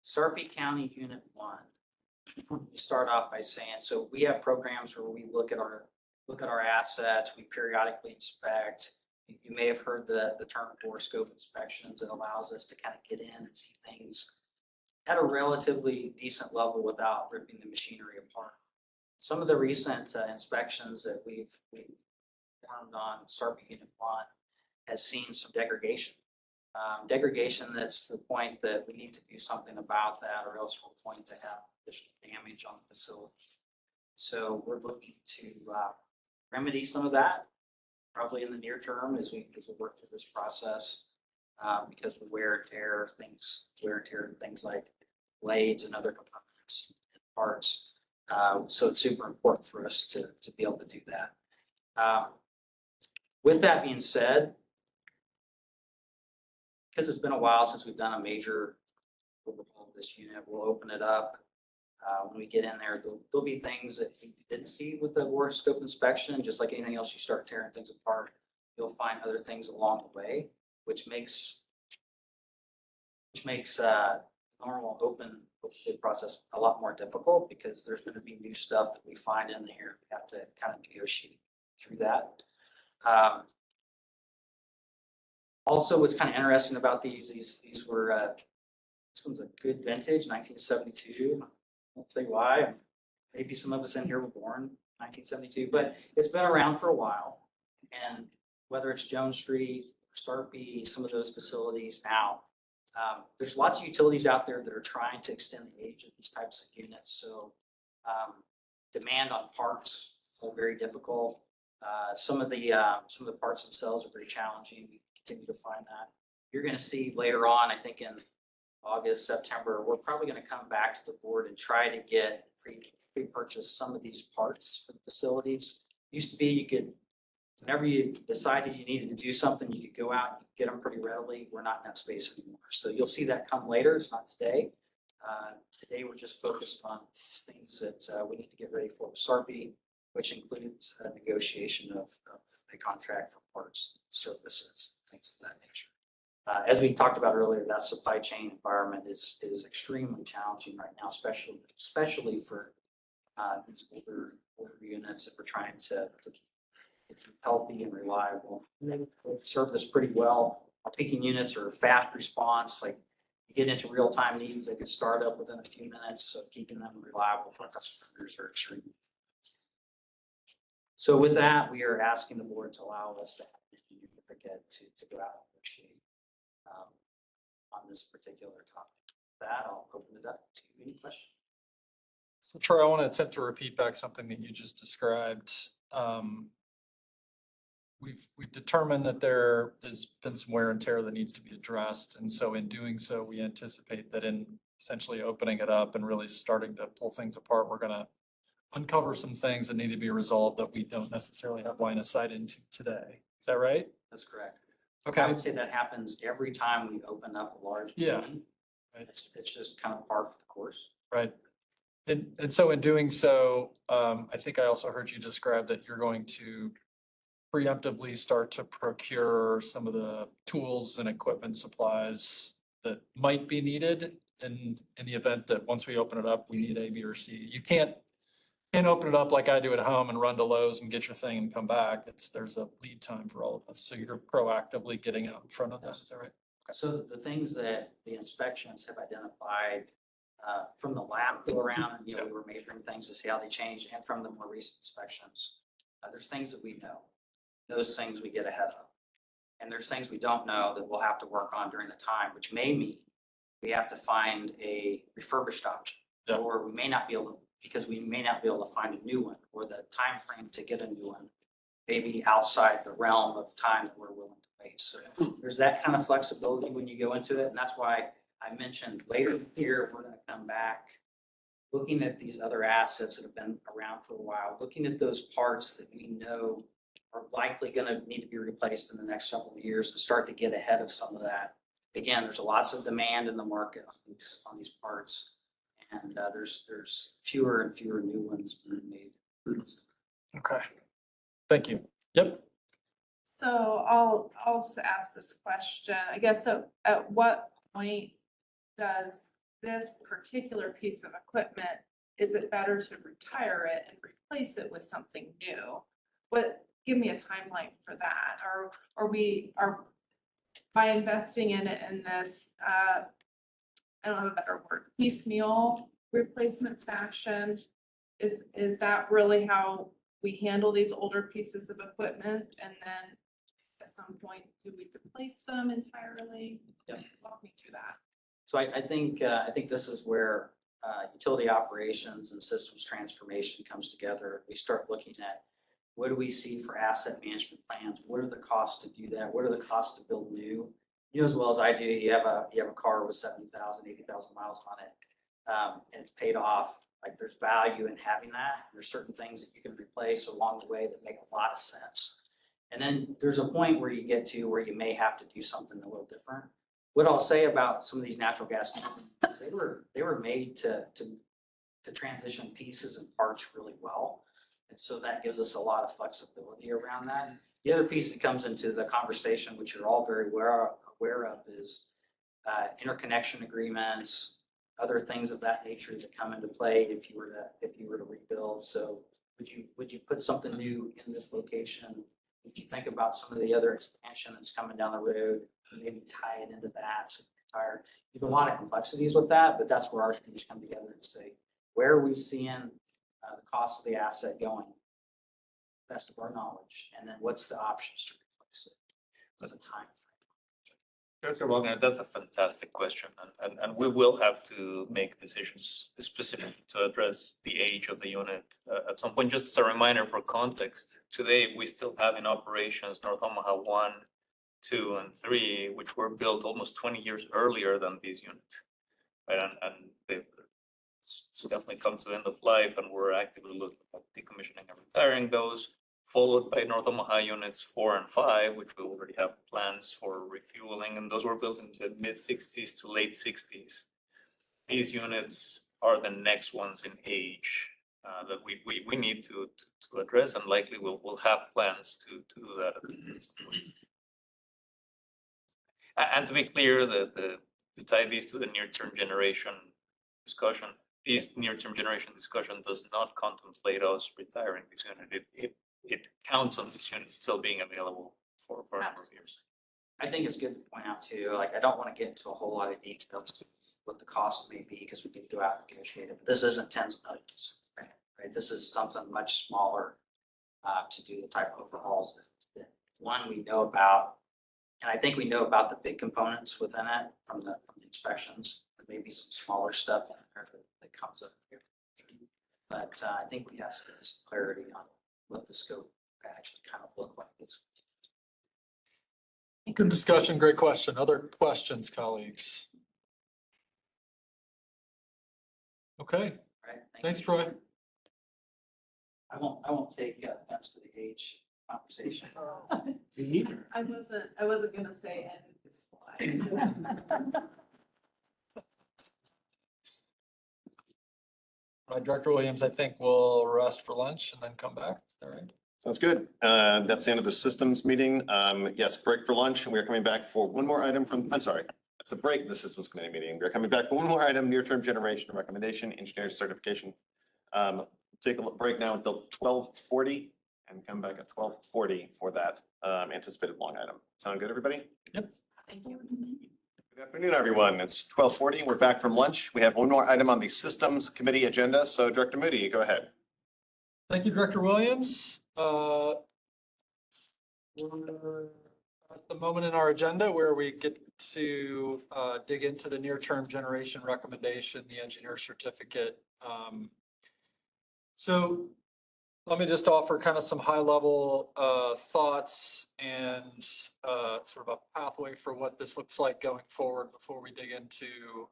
Sarpy County Unit 1. We start off by saying, so we have programs where we look at our assets, we periodically inspect. You may have heard the term bore scope inspections. It allows us to kind of get in and see things at a relatively decent level without ripping the machinery apart. Some of the recent inspections that we've done on Sarpy Unit 1 has seen some degradation. Degradation that's to the point that we need to do something about that, or else we're going to have additional damage on the facility. So we're looking to remedy some of that, probably in the near term as we work through this process, because of the wear and tear and things like blades and other components and parts. So it's super important for us to be able to do that. With that being said, because it's been a while since we've done a major overhaul of this unit, we'll open it up. When we get in there, there'll be things that you didn't see with the bore scope inspection. Just like anything else, you start tearing things apart, you'll find other things along the way, which makes normal open bid process a lot more difficult, because there's going to be new stuff that we find in there. We have to kind of negotiate through that. Also, what's kind of interesting about these were, this one's a good vintage, 1972. I'll tell you why. Maybe some of us in here were born 1972, but it's been around for a while. And whether it's Jones Street, Sarpy, some of those facilities now. There's lots of utilities out there that are trying to extend the age of these types of units, so demand on parts are very difficult. Some of the parts themselves are very challenging. We continue to find that. You're gonna see later on, I think in August, September, we're probably gonna come back to the board and try to get pre-purchase some of these parts for the facilities. Used to be you could, whenever you decided you needed to do something, you could go out and get them pretty readily. We're not in that space anymore. So you'll see that come later. It's not today. Today, we're just focused on things that we need to get ready for with Sarpy, which includes a negotiation of a contract for parts, services, things of that nature. As we talked about earlier, that supply chain environment is extremely challenging right now, especially for these older units that we're trying to keep healthy and reliable. And they've served us pretty well. Our peaking units are fast response, like you get into real-time needs, they can start up within a few minutes, so keeping them reliable for customers are extremely. So with that, we are asking the board to allow us to have an engineering certificate to go out and negotiate on this particular topic. With that, I'll open it up to any questions. So Troy, I want to attempt to repeat back something that you just described. We've determined that there has been some wear and tear that needs to be addressed. And so in doing so, we anticipate that in essentially opening it up and really starting to pull things apart, we're going to uncover some things that need to be resolved that we don't necessarily have line of sight into today. Is that right? That's correct. Okay. I would say that happens every time we open up a large Yeah. building. Right. It's just kind of par for the course. Right. And so in doing so, I think I also heard you describe that you're going to preemptively start to procure some of the tools and equipment supplies that might be needed in the event that once we open it up, we need A, B, or C. You can't open it up like I do at home and run to Lowe's and get your thing and come back. There's a lead time for all of us. So you're proactively getting out in front of that. Is that right? So the things that the inspections have identified from the lab go around, and, we were measuring things to see how they change, and from the more recent inspections, there's things that we know. Those things we get ahead of. And there's things we don't know that we'll have to work on during the time, which may mean we have to find a refurbished option. Yeah. Or we may not be able to, because we may not be able to find a new one, or the time frame to get a new one may be outside the realm of time that we're willing to wait. So there's that kind of flexibility when you go into it. And that's why I mentioned later here, we're going to come back looking at these other assets that have been around for a while, looking at those parts that we know are likely going to need to be replaced in the next several years, and start to get ahead of some of that. Again, there's lots of demand in the market on these parts, and there's fewer and fewer new ones being made. Okay. Thank you. Yep. So I'll just ask this question, I guess. So at what point does this particular piece of equipment, is it better to retire it and replace it with something new? Give me a timeline for that. Or we are, by investing in it in this, I don't have a better word, piecemeal replacement fashion, is that really how we handle these older pieces of equipment? And then at some point, do we replace them entirely? Yep. Walk me through that. So I think this is where utility operations and systems transformation comes together. We start looking at, what do we see for asset management plans? What are the costs to do that? What are the costs to build new? You know as well as I do, you have a car with 70,000, 80,000 miles on it, and it's paid off. Like, there's value in having that. There's certain things that you can replace along the way that make a lot of sense. And then there's a point where you get to where you may have to do something a little different. What I'll say about some of these natural gas companies, they were made to transition pieces and parts really well. And so that gives us a lot of flexibility around that. The other piece that comes into the conversation, which you're all very aware of, is interconnection agreements, other things of that nature that come into play if you were to rebuild. So would you put something new in this location? Would you think about some of the other expansion that's coming down the road and maybe tie it into that? There's a lot of complexities with that, but that's where our teams come together and say, where are we seeing the cost of the asset going, best of our knowledge, and then what's the options to replace it? What's the time frame? Director Wagner, that's a fantastic question, and we will have to make decisions specific to address the age of the unit at some point. Just as a reminder for context, today we still have in operations North Omaha 1, 2, and 3, which were built almost 20 years earlier than these units. Right, and they've definitely come to the end of life, and we're actively looking at decommissioning and retiring those, followed by North Omaha units 4 and 5, which we already have plans for refueling, and those were built in the mid-60s to late 60s. These units are the next ones in age that we need to address, and likely we'll have plans to do that at some point. And to be clear, to tie these to the near-term generation discussion, this near-term generation discussion does not contemplate us retiring this unit. It counts on this unit still being available for a number of years. I think it's good to point out too, like, I don't want to get into a whole lot of details of what the cost may be, because we need to go out and negotiate it. But this isn't tens of millions, right? This is something much smaller to do the type of overhauls that one we know about. And I think we know about the big components within it from the inspections. There may be some smaller stuff in there that comes up here. But I think we have some clarity on what the scope actually kind of look like. Good discussion, great question. Other questions, colleagues? Okay, Right? thanks, Troy. I won't take offense to the age conversation. Me neither. I wasn't gonna say any of this. Right, Director Williams, I think we'll rest for lunch and then come back. All right. Sounds good. That's the end of the systems meeting. Yes, break for lunch, and we are coming back for one more item from, I'm sorry, it's a break in the systems committee meeting. We're coming back for one more item, near-term generation recommendation, engineer certification. Take a break now until 12:40 and come back at 12:40 for that anticipated long item. Sound good, everybody? Yep. Thank you. Good afternoon, everyone. It's 12:40. We're back from lunch. We have one more item on the systems committee agenda. So Director Moody, go ahead. Thank you, Director Williams. We're at the moment in our agenda where we get to dig into the near-term generation recommendation, the engineer certificate. So let me just offer kind of some high-level thoughts and sort of a pathway for what this looks like going forward before we dig into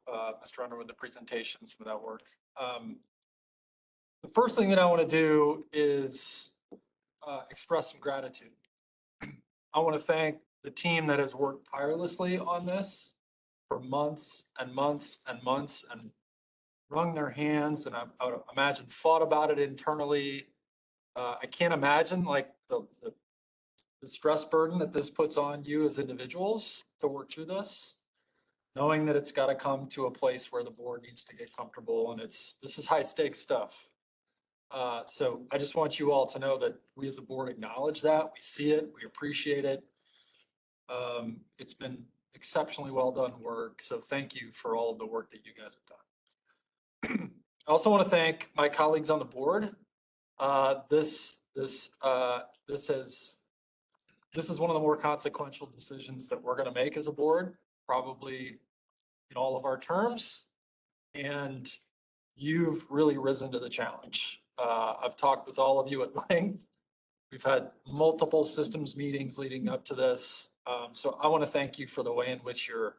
Mr. Underwood, the presentation, some of that work. The first thing that I want to do is express some gratitude. I want to thank the team that has worked tirelessly on this for months and months and months and wrung their hands, and I would imagine fought about it internally. I can't imagine like the stress burden that this puts on you as individuals to work through this, knowing that it's got to come to a place where the board needs to get comfortable, and this is high stakes stuff. So I just want you all to know that we as a board acknowledge that, we see it, we appreciate it. It's been exceptionally well done work, so thank you for all of the work that you guys have done. I also want to thank my colleagues on the board. This is one of the more consequential decisions that we're going to make as a board, probably in all of our terms, and you've really risen to the challenge. I've talked with all of you at length. We've had multiple systems meetings leading up to this. So I want to thank you for the way in which you're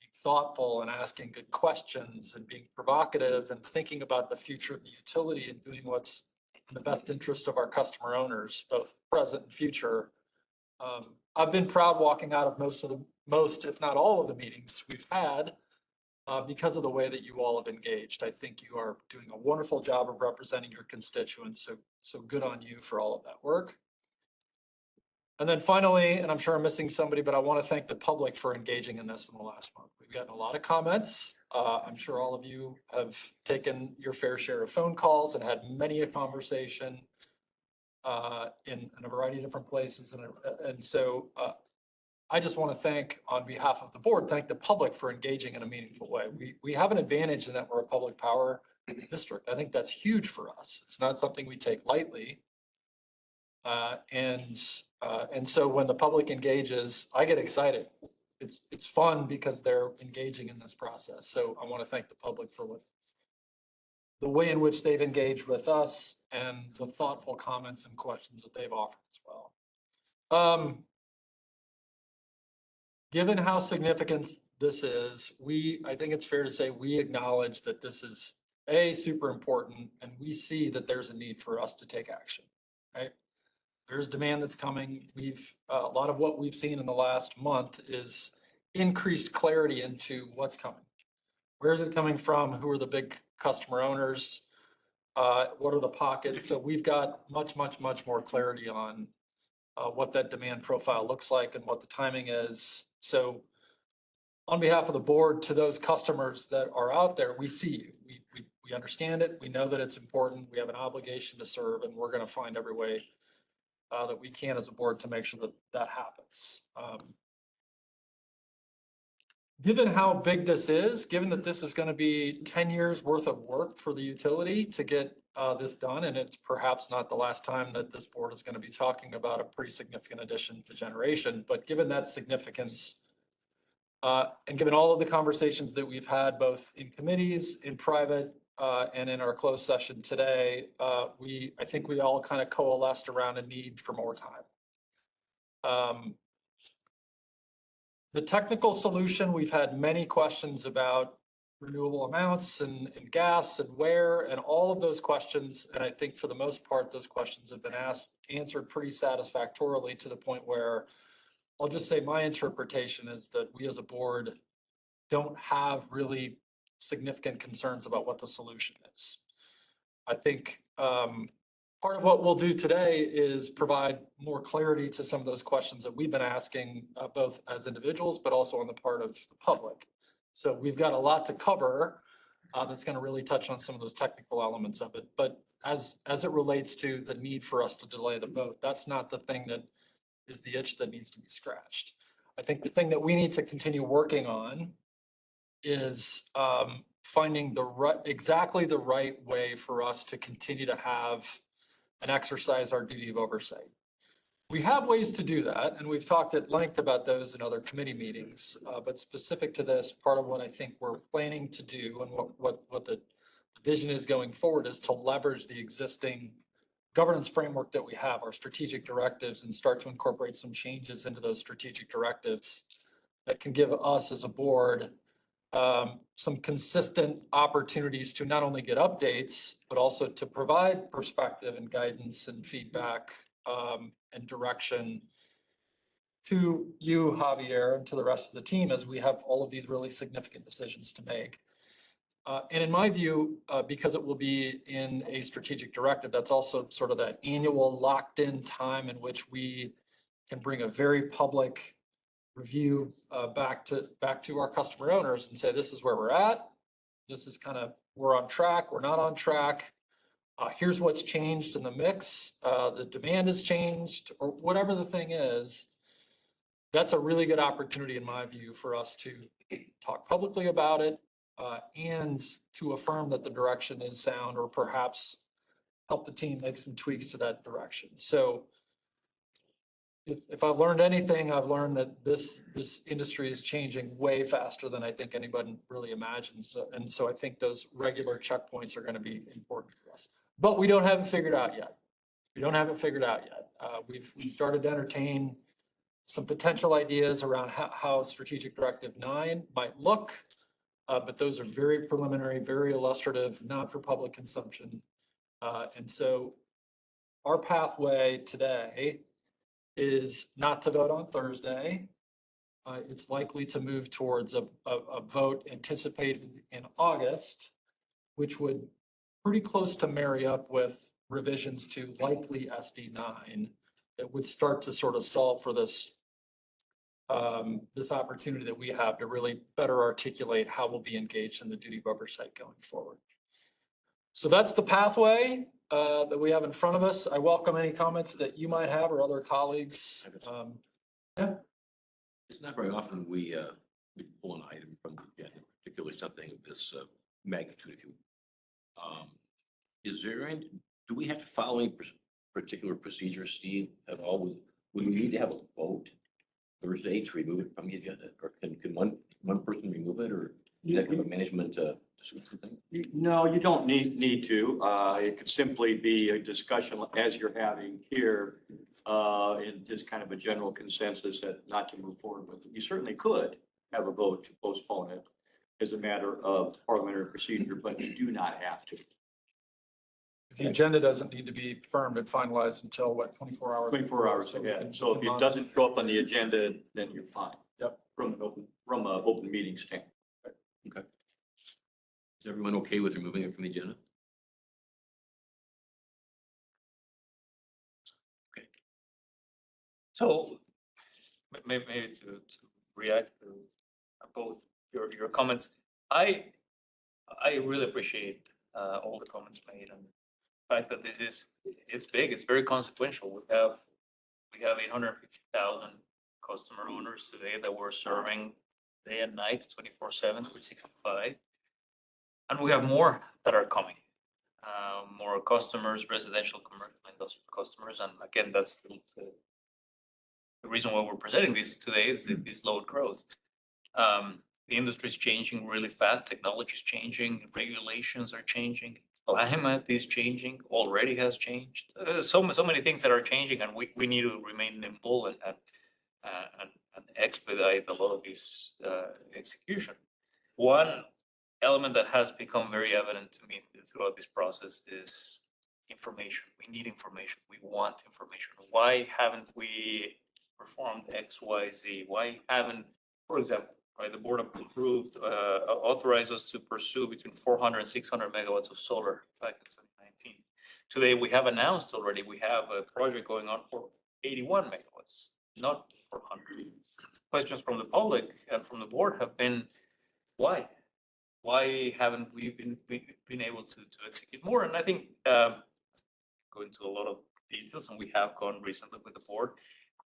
being thoughtful and asking good questions and being provocative and thinking about the future of the utility and doing what's in the best interest of our customer owners, both present and future. I've been proud walking out of most, if not all of the meetings we've had because of the way that you all have engaged. I think you are doing a wonderful job of representing your constituents. So good on you for all of that work. And then finally, and I'm sure I'm missing somebody, but I want to thank the public for engaging in this in the last month. We've gotten a lot of comments. I'm sure all of you have taken your fair share of phone calls and had many a conversation in a variety of different places. And so I just want to thank, on behalf of the board, thank the public for engaging in a meaningful way. We have an advantage in that we're a public power district. I think that's huge for us. It's not something we take lightly. And so when the public engages, I get excited. it's fun because they're engaging in this process. So I want to thank the public for the way in which they've engaged with us and the thoughtful comments and questions that they've offered as well. Given how significant this is, I think it's fair to say we acknowledge that this is super important, and we see that there's a need for us to take action, right? There's demand that's coming. A lot of what we've seen in the last month is increased clarity into what's coming. Where is it coming from? Who are the big customer owners? What are the pockets? So we've got much more clarity on what that demand profile looks like and what the timing is. So on behalf of the board, to those customers that are out there, we see you. We understand it. We know that it's important. We have an obligation to serve, and we're going to find every way that we can as a board to make sure that that happens. Given how big this is, given that this is going to be 10 years worth of work for the utility to get this done, and it's perhaps not the last time that this board is going to be talking about a pretty significant addition to generation, but given that significance, and given all of the conversations that we've had, both in committees, in private, and in our closed session today, I think we all kind of coalesced around a need for more time. The technical solution, we've had many questions about renewable amounts and gas and where, and all of those questions. And I think for the most part, those questions have been answered pretty satisfactorily, to the point where I'll just say my interpretation is that we as a board don't have really significant concerns about what the solution is. I think part of what we'll do today is provide more clarity to some of those questions that we've been asking, both as individuals, but also on the part of the public. So we've got a lot to cover that's going to really touch on some of those technical elements of it. But as it relates to the need for us to delay the vote, that's not the thing that is the itch that needs to be scratched. I think the thing that we need to continue working on is finding exactly the right way for us to continue to have and exercise our duty of oversight. We have ways to do that, and we've talked at length about those in other committee meetings. But specific to this, part of what I think we're planning to do and what the vision is going forward is to leverage the existing governance framework that we have, our strategic directives, and start to incorporate some changes into those strategic directives that can give us as a board some consistent opportunities to not only get updates, but also to provide perspective and guidance and feedback and direction to you, Javier, and to the rest of the team as we have all of these really significant decisions to make. And in my view, because it will be in a strategic directive, that's also sort of that annual locked in time in which we can bring a very public review back to our customer owners and say, this is where we're at. This is kind of, we're on track, we're not on track. Here's what's changed in the mix. The demand has changed, or whatever the thing is. That's a really good opportunity, in my view, for us to talk publicly about it and to affirm that the direction is sound, or perhaps help the team make some tweaks to that direction. So if I've learned anything, I've learned that this industry is changing way faster than I think anybody really imagines. And so I think those regular checkpoints are going to be important for us. But we don't have it figured out yet. We don't have it figured out yet. We've started to entertain some potential ideas around how Strategic Directive 9 might look. But those are very preliminary, very illustrative, not for public consumption. And so our pathway today is not to vote on Thursday. It's likely to move towards a vote anticipated in August, which would pretty close to marry up with revisions to likely SD9 that would start to sort of solve for this opportunity that we have to really better articulate how we'll be engaged in the duty of oversight going forward. So that's the pathway that we have in front of us. I welcome any comments that you might have or other colleagues. Yeah. It's not very often we pull an item from the agenda, particularly something of this magnitude, if you will. Do we have to follow any particular procedure, Steve, at all? Would we need to have a vote Thursday to remove it from the agenda? Or can one person remove it, or is that kind of a management discussion thing? No, you don't need to. It could simply be a discussion as you're having here, and just kind of a general consensus that not to move forward with it. You certainly could have a vote to postpone it as a matter of parliamentary procedure, but you do not have to. The agenda doesn't need to be firmed and finalized until what, 24 hours? 24 hours ahead. So if it doesn't show up on the agenda, then you're fine. Yep. From an open meeting standpoint. Okay. Is everyone okay with removing it from the agenda? Okay. So maybe to react to both your comments, I really appreciate all the comments made and the fact that it's big, it's very consequential. We have 850,000 customer owners today that we're serving day and night, 24/7, 365. And we have more that are coming. More customers, residential, commercial, industrial customers. And again, that's the reason why we're presenting this today is this load growth. The industry is changing really fast. Technology is changing. Regulations are changing. Climate is changing. Already has changed. So many things that are changing, and we need to remain nimble and expedite a lot of this execution. One element that has become very evident to me throughout this process is information. We need information. We want information. Why haven't we performed X, Y, Z? Why haven't, for example, right, the board approved, authorized us to pursue between 400 and 600 megawatts of solar back in 2019. Today, we have announced already, we have a project going on for 81 megawatts, not 400. Questions from the public and from the board have been, why? Why haven't we been able to execute more? And I think go into a lot of details, and we have gone recently with the board.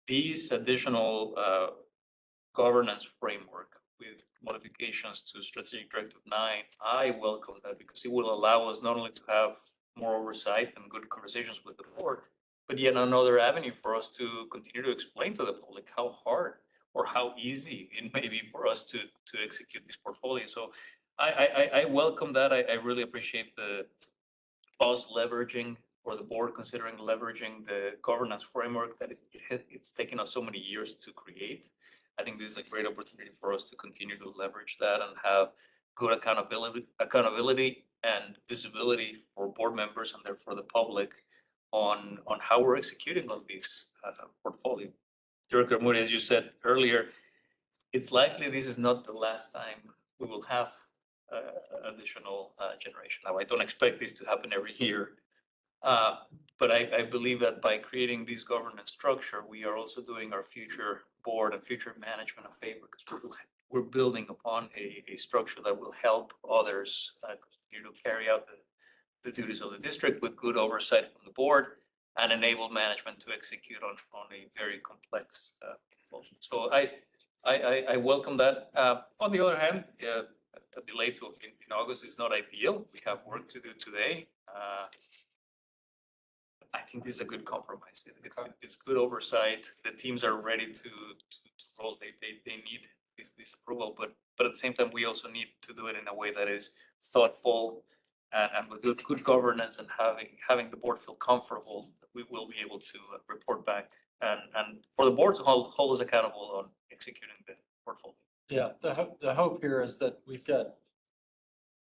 These additional governance framework with modifications to Strategic Directive 9, I welcome that because it will allow us not only to have more oversight and good conversations with the board, but yet another avenue for us to continue to explain to the public how hard or how easy it may be for us to execute this portfolio. So I welcome that. I really appreciate us leveraging, or the board considering leveraging the governance framework that it's taken us so many years to create. I think this is a great opportunity for us to continue to leverage that and have good accountability and visibility for board members and therefore the public on how we're executing on this portfolio. Director Moody, as you said earlier, it's likely this is not the last time we will have additional generation. Now, I don't expect this to happen every year, but I believe that by creating this governance structure, we are also doing our future board and future management a favor because we're building upon a structure that will help others continue to carry out the duties of the district with good oversight from the board and enable management to execute on a very complex portfolio. So I welcome that. On the other hand, a delay in August is not ideal. We have work to do today. I think this is a good compromise. It's good oversight. The teams are ready to roll. They need this approval, but at the same time, we also need to do it in a way that is thoughtful and with good governance and having the board feel comfortable that we will be able to report back and for the board to hold us accountable on executing the portfolio. Yeah, the hope here is that we've got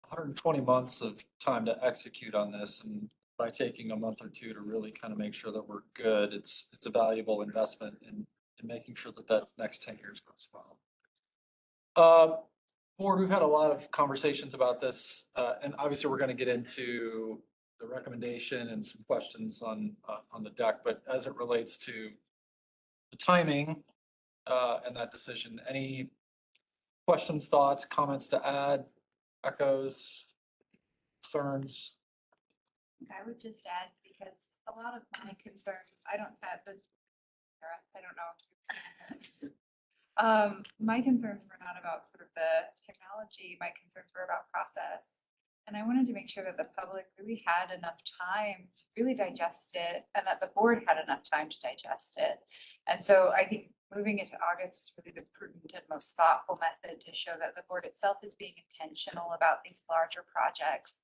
120 months of time to execute on this, and by taking a month or two to really kind of make sure that we're good, it's a valuable investment in making sure that next 10 years goes well. Board, we've had a lot of conversations about this, and obviously we're going to get into the recommendation and some questions on the deck, but as it relates to the timing and that decision, any questions, thoughts, comments to add, echoes, concerns? I would just add, because a lot of my concerns, I don't know. My concerns were not about sort of the technology, my concerns were about process. And I wanted to make sure that the public really had enough time to really digest it and that the board had enough time to digest it. And so I think moving into August is really the prudent and most thoughtful method to show that the board itself is being intentional about these larger projects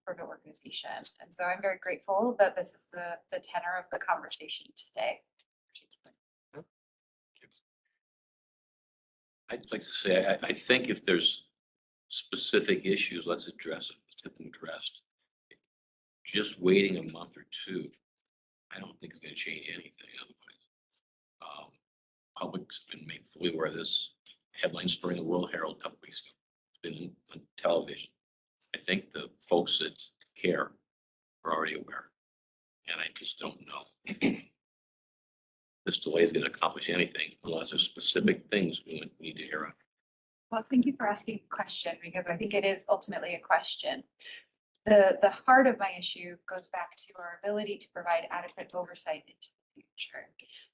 for the organization. And so I'm very grateful that this is the tenor of the conversation today. I'd like to say, I think if there's specific issues, let's address it, let's get them addressed. Just waiting a month or two, I don't think it's gonna change anything otherwise. Public's been made fully aware of this. Headlines during the World Herald a couple weeks ago. It's been on television. I think the folks that care are already aware. And I just don't know. This delay is gonna accomplish anything unless there's specific things we need to hear of. Well, thank you for asking a question, because I think it is ultimately a question. The heart of my issue goes back to our ability to provide adequate oversight into the future.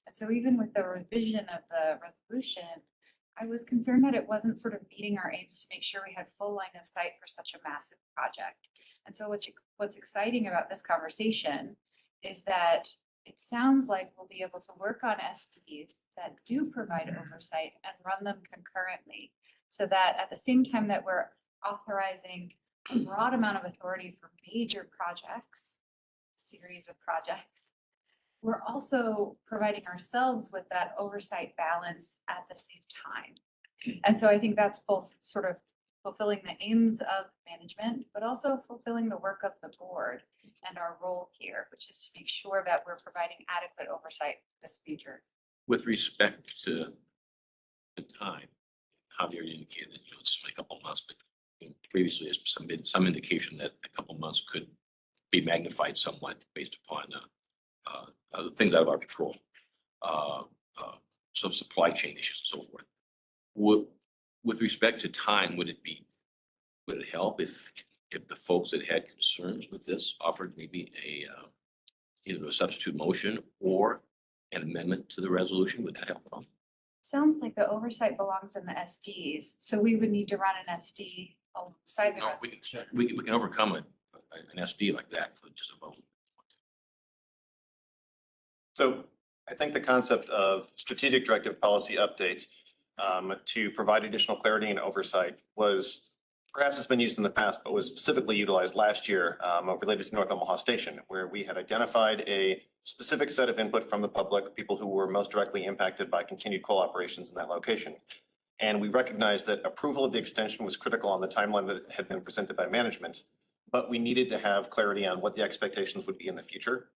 And so even with the revision of the resolution, I was concerned that it wasn't sort of meeting our aims to make sure we had full line of sight for such a massive project. And so what's exciting about this conversation is that it sounds like we'll be able to work on SDs that do provide oversight and run them concurrently, so that at the same time that we're authorizing a broad amount of authority for major projects, series of projects, we're also providing ourselves with that oversight balance at the same time. And so I think that's both sort of fulfilling the aims of management, but also fulfilling the work of the board and our role here, which is to make sure that we're providing adequate oversight for this future. With respect to the time, Javier indicated that, it's only a couple of months, but previously there's some indication that a couple of months could be magnified somewhat based upon the things out of our control, some supply chain issues and so forth. With respect to time, would it help if the folks that had concerns with this offered maybe either a substitute motion or an amendment to the resolution? Would that help at all? Sounds like the oversight belongs in the SDs, so we would need to run an SD alongside the No, resolution. we can overcome an SD like that for just a vote. So I think the concept of strategic directive policy updates to provide additional clarity and oversight was, perhaps it's been used in the past, but was specifically utilized last year related to North Omaha Station, where we had identified a specific set of input from the public, people who were most directly impacted by continued coal operations in that location. And we recognized that approval of the extension was critical on the timeline that had been presented by management, but we needed to have clarity on what the expectations would be in the future.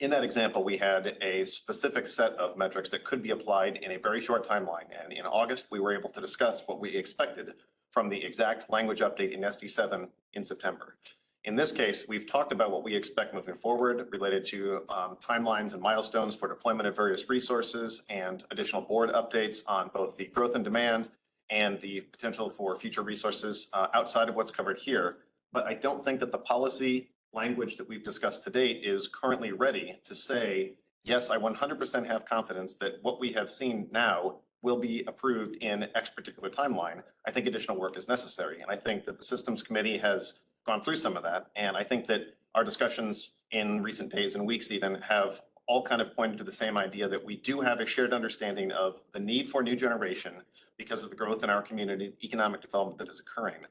In that example, we had a specific set of metrics that could be applied in a very short timeline. And in August, we were able to discuss what we expected from the exact language update in SD7 in September. In this case, we've talked about what we expect moving forward related to timelines and milestones for deployment of various resources and additional board updates on both the growth and demand and the potential for future resources outside of what's covered here. But I don't think that the policy language that we've discussed to date is currently ready to say, yes, I 100% have confidence that what we have seen now will be approved in X particular timeline. I think additional work is necessary. And I think that the systems committee has gone through some of that. And I think that our discussions in recent days and weeks even have all kind of pointed to the same idea that we do have a shared understanding of the need for new generation because of the growth in our community, economic development that is occurring.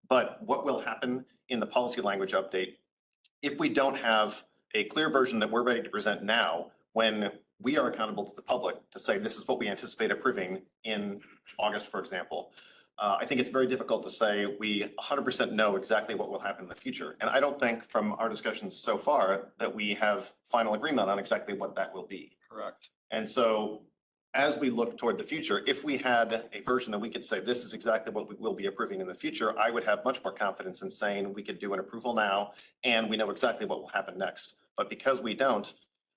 But what will happen in the policy language update if we don't have a clear version that we're ready to present now, when we are accountable to the public to say this is what we anticipate approving in August, for example? I think it's very difficult to say we 100% know exactly what will happen in the future. And I don't think from our discussions so far that we have final agreement on exactly what that will be. Correct. And so as we look toward the future, if we had a version that we could say this is exactly what we will be approving in the future, I would have much more confidence in saying we could do an approval now and we know exactly what will happen next. But because we don't,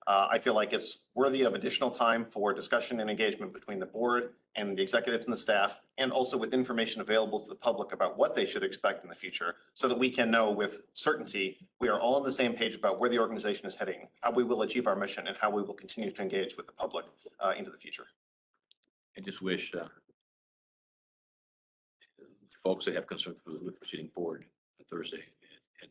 I feel like it's worthy of additional time for discussion and engagement between the board and the executives and the staff, and also with information available to the public about what they should expect in the future, so that we can know with certainty we are all on the same page about where the organization is heading, how we will achieve our mission, and how we will continue to engage with the public into the future. I just wish folks that have concerns with the proceeding forward on Thursday had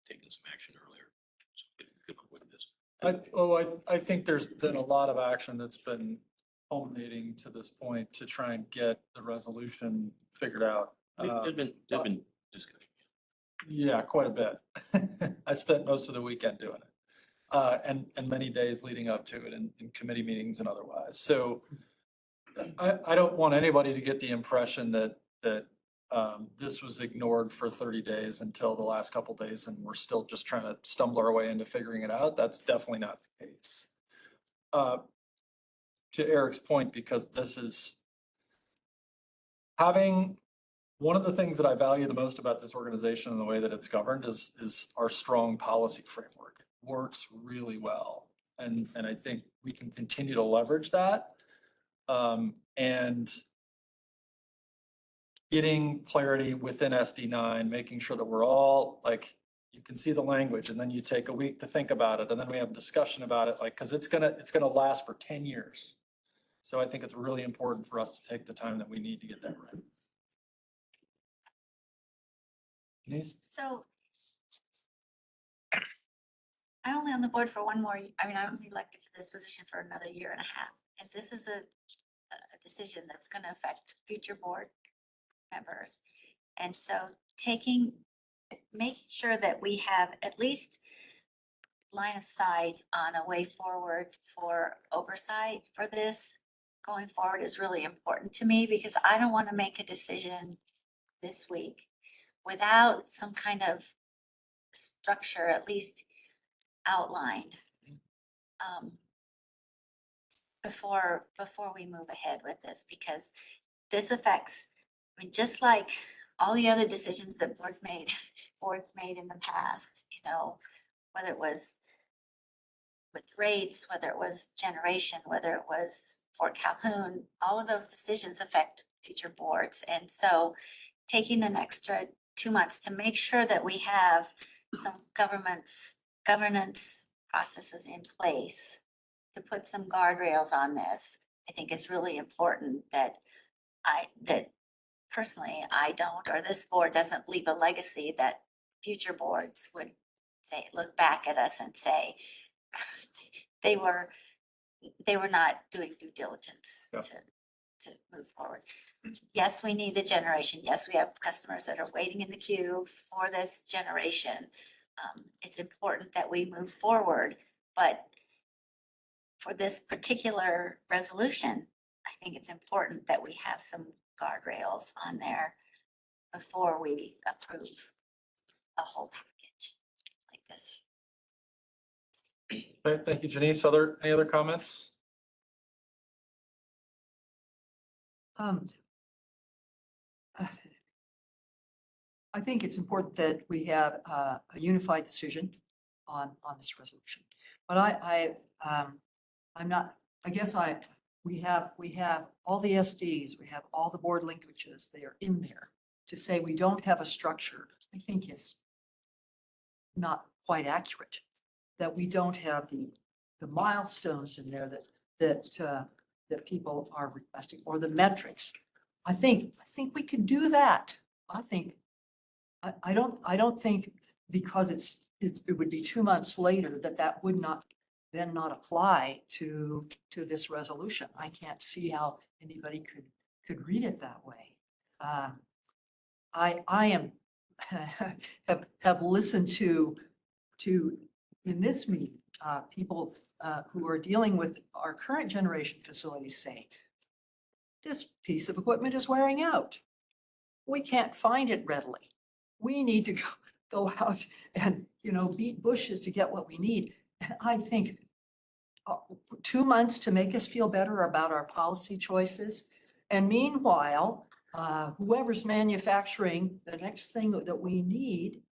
taken some action earlier. So we could avoid this. I think there's been a lot of action that's been culminating to this point to try and get the resolution figured out. There've been discussion. Yeah, quite a bit. I spent most of the weekend doing it. And many days leading up to it in committee meetings and otherwise. So I don't want anybody to get the impression that this was ignored for 30 days until the last couple days and we're still just trying to stumble our way into figuring it out. That's definitely not the case. To Eric's point, because this is having one of the things that I value the most about this organization and the way that it's governed is our strong policy framework. It works really well. And I think we can continue to leverage that. And getting clarity within SD9, making sure that we're all like, you can see the language and then you take a week to think about it. And then we have a discussion about it, like, cause it's gonna last for 10 years. So I think it's really important for us to take the time that we need to get that right. Denise? So I'm only on the board for one more, I'm elected to this position for another year and a half. And this is a decision that's going to affect future board members. And so making sure that we have at least line of sight on a way forward for oversight for this going forward is really important to me, because I don't want to make a decision this week without some kind of structure at least outlined before we move ahead with this, because this affects, just like all the other decisions that boards made in the past, whether it was with rates, whether it was generation, whether it was Fort Calhoun, all of those decisions affect future boards. And so taking an extra 2 months to make sure that we have some governance processes in place to put some guardrails on this, I think is really important that personally I don't, or this board doesn't leave a legacy that future boards would say, look back at us and say, they were not doing due diligence to move forward. Yes, we need the generation. Yes, we have customers that are waiting in the queue for this generation. It's important that we move forward, but for this particular resolution, I think it's important that we have some guardrails on there before we approve a whole package like this. Okay, thank you, Janice. Any other comments? I think it's important that we have a unified decision on this resolution. But I'm not, I guess we have all the SDs, we have all the board linkages, they are in there. To say we don't have a structure, I think is not quite accurate. That we don't have the milestones in there that people are requesting, or the metrics. I think we could do that. I don't think, because it would be 2 months later, that would not apply to this resolution. I can't see how anybody could read it that way. I am have listened to in this meeting, people who are dealing with our current generation facilities say, this piece of equipment is wearing out. We can't find it readily. We need to go out and, beat bushes to get what we need. And I think 2 months to make us feel better about our policy choices. And meanwhile, whoever's manufacturing the next thing that we need,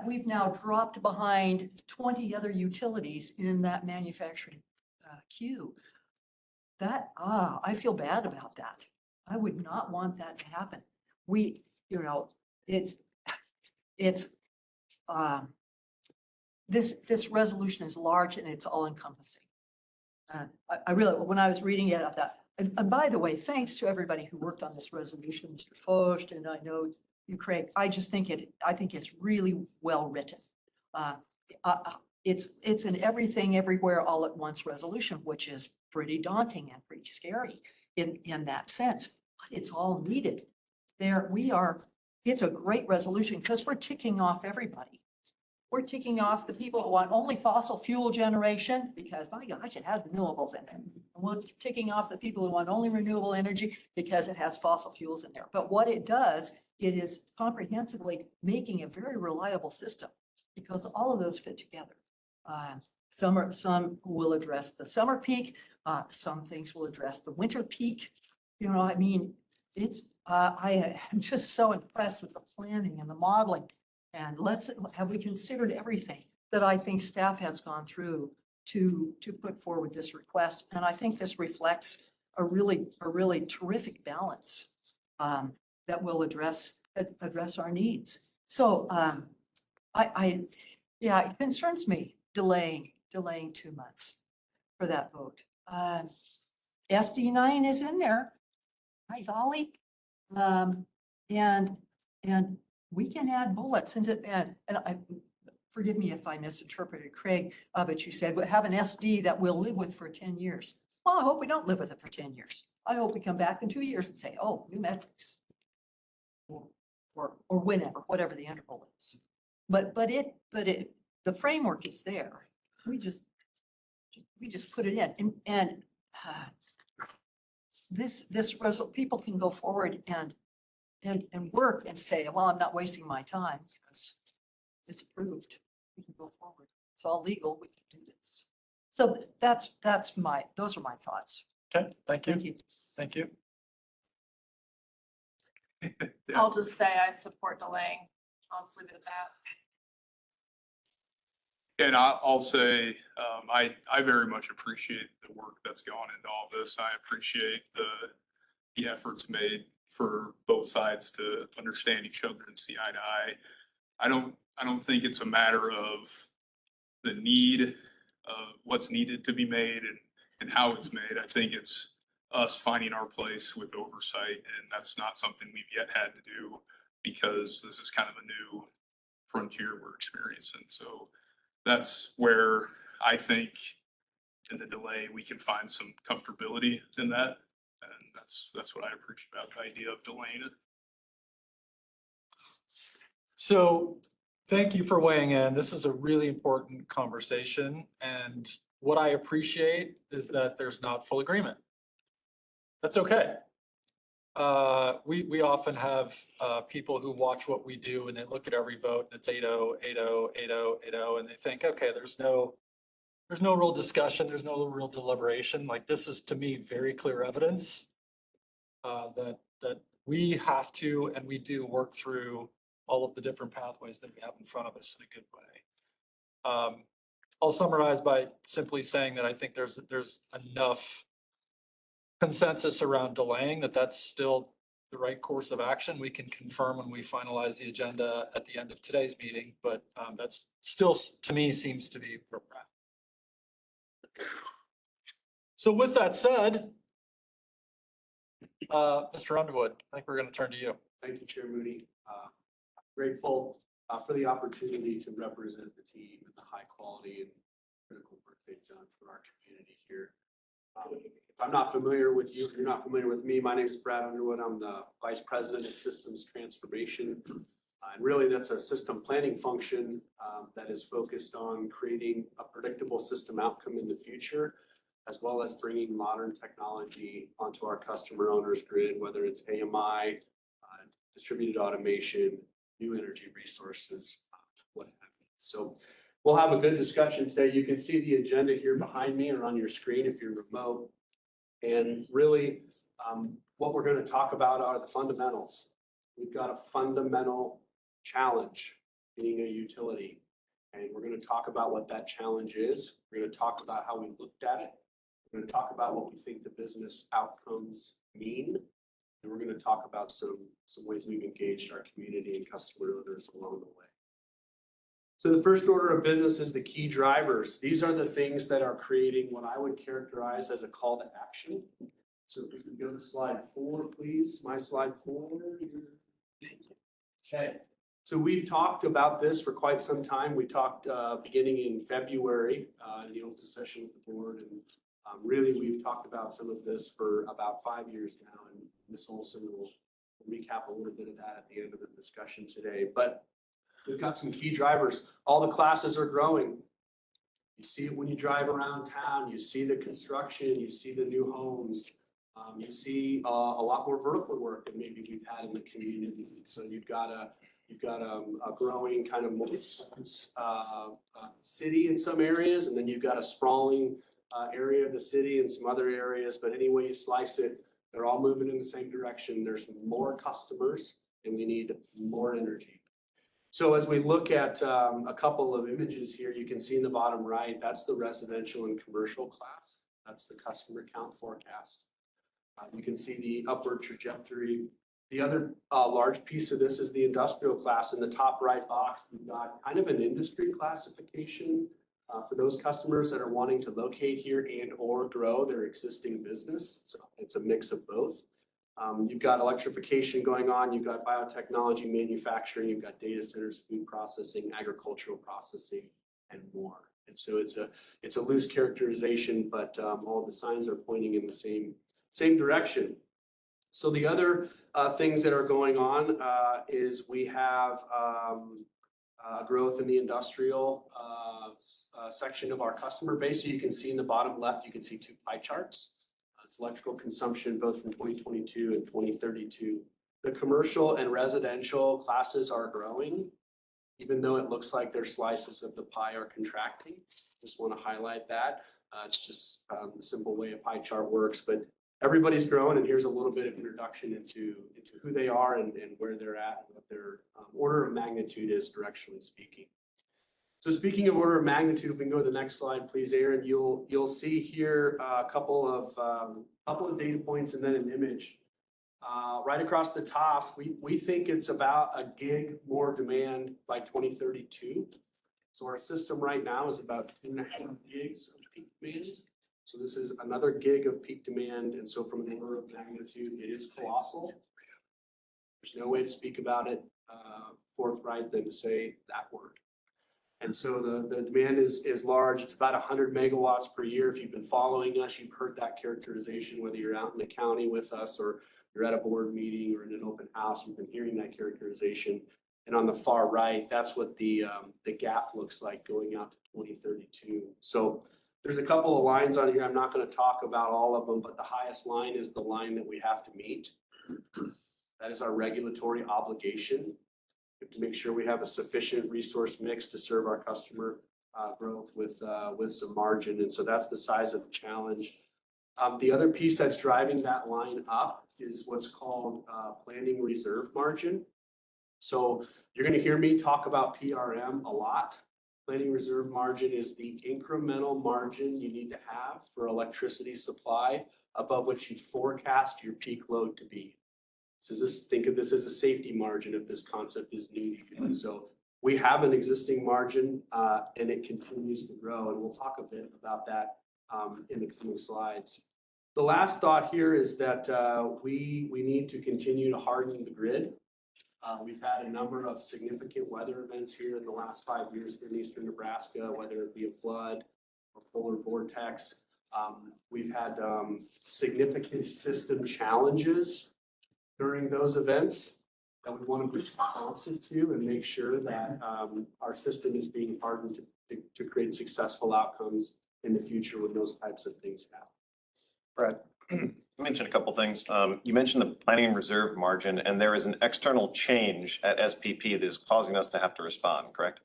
we've now dropped behind 20 other utilities in that manufacturing queue. I feel bad about that. I would not want that to happen. This resolution is large and it's all encompassing. I really, when I was reading it, I thought, and by the way, thanks to everybody who worked on this resolution, Mr. Focht, and I know you, Craig. I think it's really well written. it's an everything, everywhere, all at once resolution, which is pretty daunting and pretty scary in that sense, but it's all needed. It's a great resolution because we're ticking off everybody. We're ticking off the people who want only fossil fuel generation because, my gosh, it has renewables in it. And we're ticking off the people who want only renewable energy because it has fossil fuels in there. But what it does, it is comprehensively making a very reliable system because all of those fit together. Some will address the summer peak, some things will address the winter peak. You know, I mean, I am just so impressed with the planning and the modeling. And have we considered everything that I think staff has gone through to put forward this request? And I think this reflects a really terrific balance that will address our needs. So yeah, it concerns me delaying 2 months for that vote. SD9 is in there, right, Ollie? And we can add bullets into that. And forgive me if I misinterpreted Craig, but you said, we'll have an SD that we'll live with for 10 years. Well, I hope we don't live with it for 10 years. I hope we come back in 2 years and say, oh, new metrics. Or whenever, whatever the interval is. But the framework is there. We just put it in. And people can go forward and work and say, well, I'm not wasting my time because it's approved. We can go forward. It's all legal. We can do this. So those are my thoughts. Okay, thank you. Thank you. Thank you. I'll just say I support delaying. I'll just leave it at that. And I'll say, I very much appreciate the work that's gone into all this. I appreciate the efforts made for both sides to understand each other and see eye to eye. I don't think it's a matter of the need of what's needed to be made and how it's made. I think it's us finding our place with oversight, and that's not something we've yet had to do because this is kind of a new frontier we're experiencing. So that's where I think in the delay we can find some comfortability in that, and that's what I appreciate about the idea of delaying it. So thank you for weighing in. This is a really important conversation, and what I appreciate is that there's not full agreement. That's okay. We often have people who watch what we do and they look at every vote and it's 8-0, 8-0, 8-0, 8-0, and they think, okay, there's no real discussion, there's no real deliberation. Like, this is, to me, very clear evidence that we have to and we do work through all of the different pathways that we have in front of us in a good way. I'll summarize by simply saying that I think there's enough consensus around delaying that's still the right course of action. We can confirm when we finalize the agenda at the end of today's meeting, but that's still, to me, seems to be where we're at. So with that said, Mr. Underwood, I think we're going to turn to you. Thank you, Chair Moody. Grateful for the opportunity to represent the team and the high quality and critical work they've done for our community here. If I'm not familiar with you, if you're not familiar with me, my name is Brad Underwood. I'm the Vice President of Systems Transformation. And really, that's a system planning function that is focused on creating a predictable system outcome in the future, as well as bringing modern technology onto our customer owners grid, whether it's AMI, distributed automation, new energy resources, what have you. So we'll have a good discussion today. You can see the agenda here behind me or on your screen if you're remote. And really, what we're going to talk about are the fundamentals. We've got a fundamental challenge being a utility. And we're going to talk about what that challenge is. We're going to talk about how we looked at it. We're going to talk about what we think the business outcomes mean. And we're going to talk about some ways we've engaged our community and customer owners along the way. So the first order of business is the key drivers. These are the things that are creating what I would characterize as a call to action. So if we go to slide 4, please. My slide 4. Okay. So we've talked about this for quite some time. We talked beginning in February in the open session with the board. And really, we've talked about some of this for about 5 years now. And Ms. Olson will recap a little bit of that at the end of the discussion today. But we've got some key drivers. All the classes are growing. You see it when you drive around town. You see the construction. You see the new homes. You see a lot more vertical work than maybe we've had in the community. So you've got a growing kind of city in some areas, and then you've got a sprawling area of the city in some other areas. But any way you slice it, they're all moving in the same direction. There's more customers, and we need more energy. So as we look at a couple of images here, you can see in the bottom right, that's the residential and commercial class. That's the customer count forecast. You can see the upward trajectory. The other large piece of this is the industrial class. In the top right box, we've got kind of an industry classification for those customers that are wanting to locate here and or grow their existing business. So it's a mix of both. You've got electrification going on. You've got biotechnology, manufacturing. You've got data centers, food processing, agricultural processing, and more. And so it's a loose characterization, but all the signs are pointing in the same direction. So the other things that are going on is we have growth in the industrial section of our customer base. So you can see in the bottom left, you can see 2 pie charts. It's electrical consumption both from 2022 and 2032. The commercial and residential classes are growing, even though it looks like their slices of the pie are contracting. Just want to highlight that. It's just the simple way a pie chart works, but everybody's growing, and here's a little bit of introduction into who they are and where they're at, and what their order of magnitude is, directionally speaking. So speaking of order of magnitude, if we can go to the next slide, please, Aaron, you'll see here a couple of data points and then an image. Right across the top, we think it's about a gig more demand by 2032. So our system right now is about 2.5 gigs of peak demand. So this is another gig of peak demand. And so from an order of magnitude, it is colossal. There's no way to speak about it forthright than to say that word. And so the demand is large. It's about 100 megawatts per year. If you've been following us, you've heard that characterization, whether you're out in the county with us or you're at a board meeting or in an open house, you've been hearing that characterization. And on the far right, that's what the gap looks like going out to 2032. So there's a couple of lines on here. I'm not going to talk about all of them, but the highest line is the line that we have to meet. That is our regulatory obligation. We have to make sure we have a sufficient resource mix to serve our customer growth with some margin. And so that's the size of the challenge. The other piece that's driving that line up is what's called planning reserve margin. So you're going to hear me talk about PRM a lot. Planning reserve margin is the incremental margin you need to have for electricity supply above which you forecast your peak load to be. So think of this as a safety margin if this concept is new to you. And so we have an existing margin and it continues to grow. And we'll talk a bit about that in the coming slides. The last thought here is that we need to continue to harden the grid. We've had a number of significant weather events here in the last 5 years here in eastern Nebraska, whether it be a flood or polar vortex. We've had significant system challenges during those events that we want to be responsive to and make sure that our system is being hardened to create successful outcomes in the future when those types of things happen. Brad, you mentioned a couple things. You mentioned the planning and reserve margin, and there is an external change at SPP that is causing us to have to respond, correct?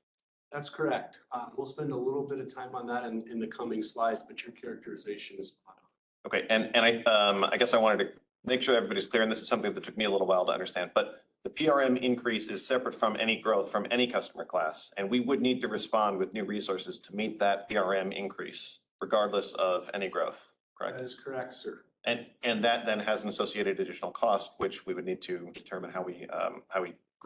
That's correct. We'll spend a little bit of time on that in the coming slides, but your characterization is spot on. Okay, and I guess I wanted to make sure everybody's clear, and this is something that took me a little while to understand, but the PRM increase is separate from any growth from any customer class, and we would need to respond with new resources to meet that PRM increase, regardless of any growth, correct? That is correct, sir. And that then has an associated additional cost, which we would need to determine how we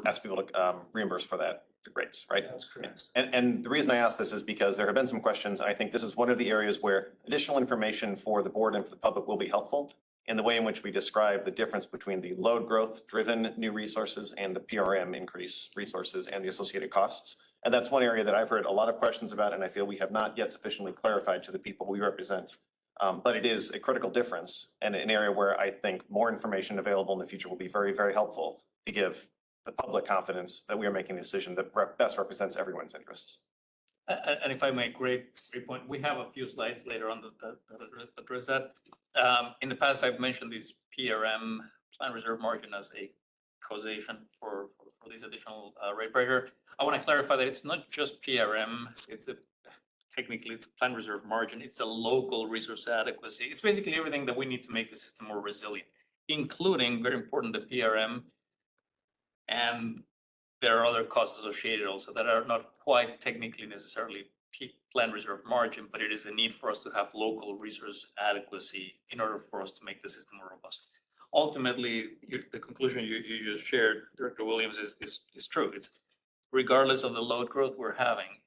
ask people to reimburse for that rates, right? That's correct. And the reason I ask this is because there have been some questions. I think this is one of the areas where additional information for the board and for the public will be helpful in the way in which we describe the difference between the load growth driven new resources and the PRM increase resources and the associated costs. And that's one area that I've heard a lot of questions about, and I feel we have not yet sufficiently clarified to the people we represent. But it is a critical difference and an area where I think more information available in the future will be very, very helpful to give the public confidence that we are making a decision that best represents everyone's interests. And if I may, great point. We have a few slides later on that address that. In the past, I've mentioned this PRM, plan reserve margin, as a causation for this additional rate pressure. I want to clarify that it's not just PRM. Technically it's plan reserve margin. It's a local resource adequacy. It's basically everything that we need to make the system more resilient, including, very important, the PRM. And there are other costs associated also that are not quite technically necessarily plan reserve margin, but it is a need for us to have local resource adequacy in order for us to make the system more robust. Ultimately, the conclusion you just shared, Director Williams, is true. It's regardless of the load growth we're having,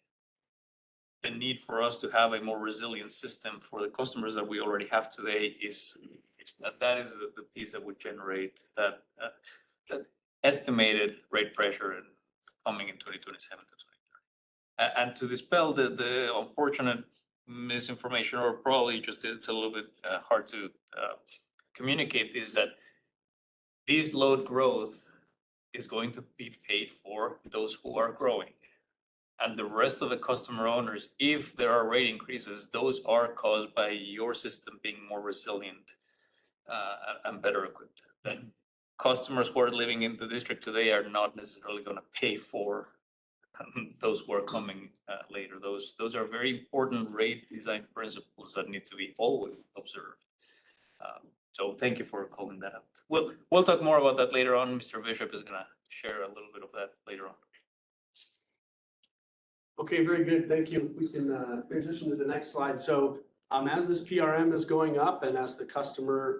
the need for us to have a more resilient system for the customers that we already have today that is the piece that would generate that estimated rate pressure coming in 2027 to 2030. And to dispel the unfortunate misinformation, or probably just it's a little bit hard to communicate, is that this load growth is going to be paid for those who are growing. And the rest of the customer owners, if there are rate increases, those are caused by your system being more resilient and better equipped. Then customers who are living in the district today are not necessarily going to pay for those who are coming later. Those are very important rate design principles that need to be always observed. So thank you for calling that out. We'll talk more about that later on. Mr. Bishop is going to share a little bit of that later on. Okay, very good. Thank you. We can transition to the next slide. So as this PRM is going up and as the customer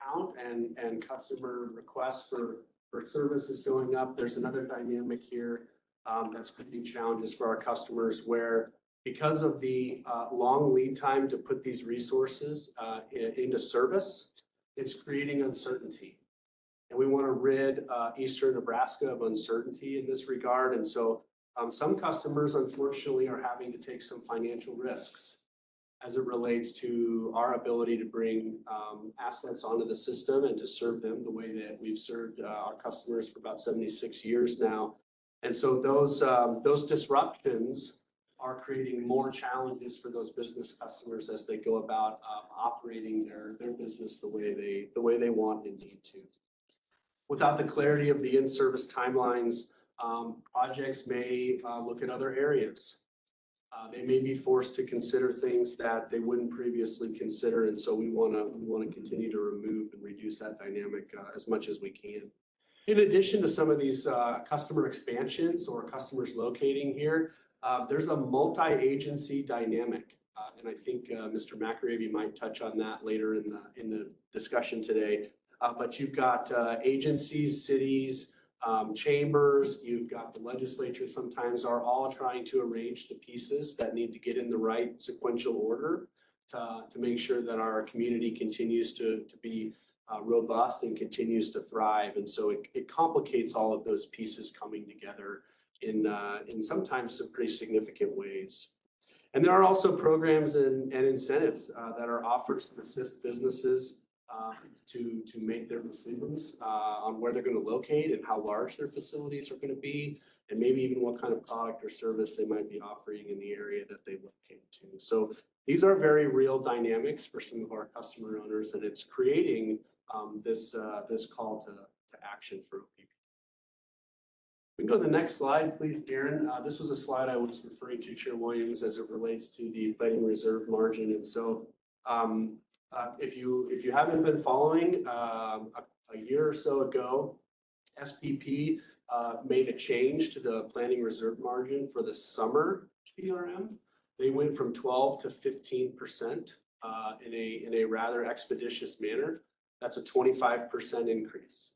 count and customer requests for service is going up, there's another dynamic here that's creating challenges for our customers, where because of the long lead time to put these resources into service, it's creating uncertainty. And we want to rid Eastern Nebraska of uncertainty in this regard. And so some customers, unfortunately, are having to take some financial risks as it relates to our ability to bring assets onto the system and to serve them the way that we've served our customers for about 76 years now. And so those disruptions are creating more challenges for those business customers as they go about operating their business the way they want and need to. Without the clarity of the in-service timelines, projects may look at other areas. They may be forced to consider things that they wouldn't previously consider, and so we want to continue to remove and reduce that dynamic as much as we can. In addition to some of these customer expansions or customers locating here, there's a multi-agency dynamic, and I think Mr. McAravey might touch on that later in the discussion today. But you've got agencies, cities, chambers, you've got the legislature sometimes are all trying to arrange the pieces that need to get in the right sequential order to make sure that our community continues to be robust and continues to thrive. And so it complicates all of those pieces coming together in sometimes some pretty significant ways. And there are also programs and incentives that are offered to assist businesses to make their decisions on where they're going to locate and how large their facilities are going to be, and maybe even what kind of product or service they might be offering in the area that they locate to. So these are very real dynamics for some of our customer owners, and it's creating this call to action for OPP. We can go to the next slide, please, Darren. This was a slide I was referring to, Chair Williams, as it relates to the planning reserve margin. And so if you haven't been following, a year or so ago, SPP made a change to the planning reserve margin for the summer PRM. They went from 12 to 15% in a rather expeditious manner. That's a 25% increase.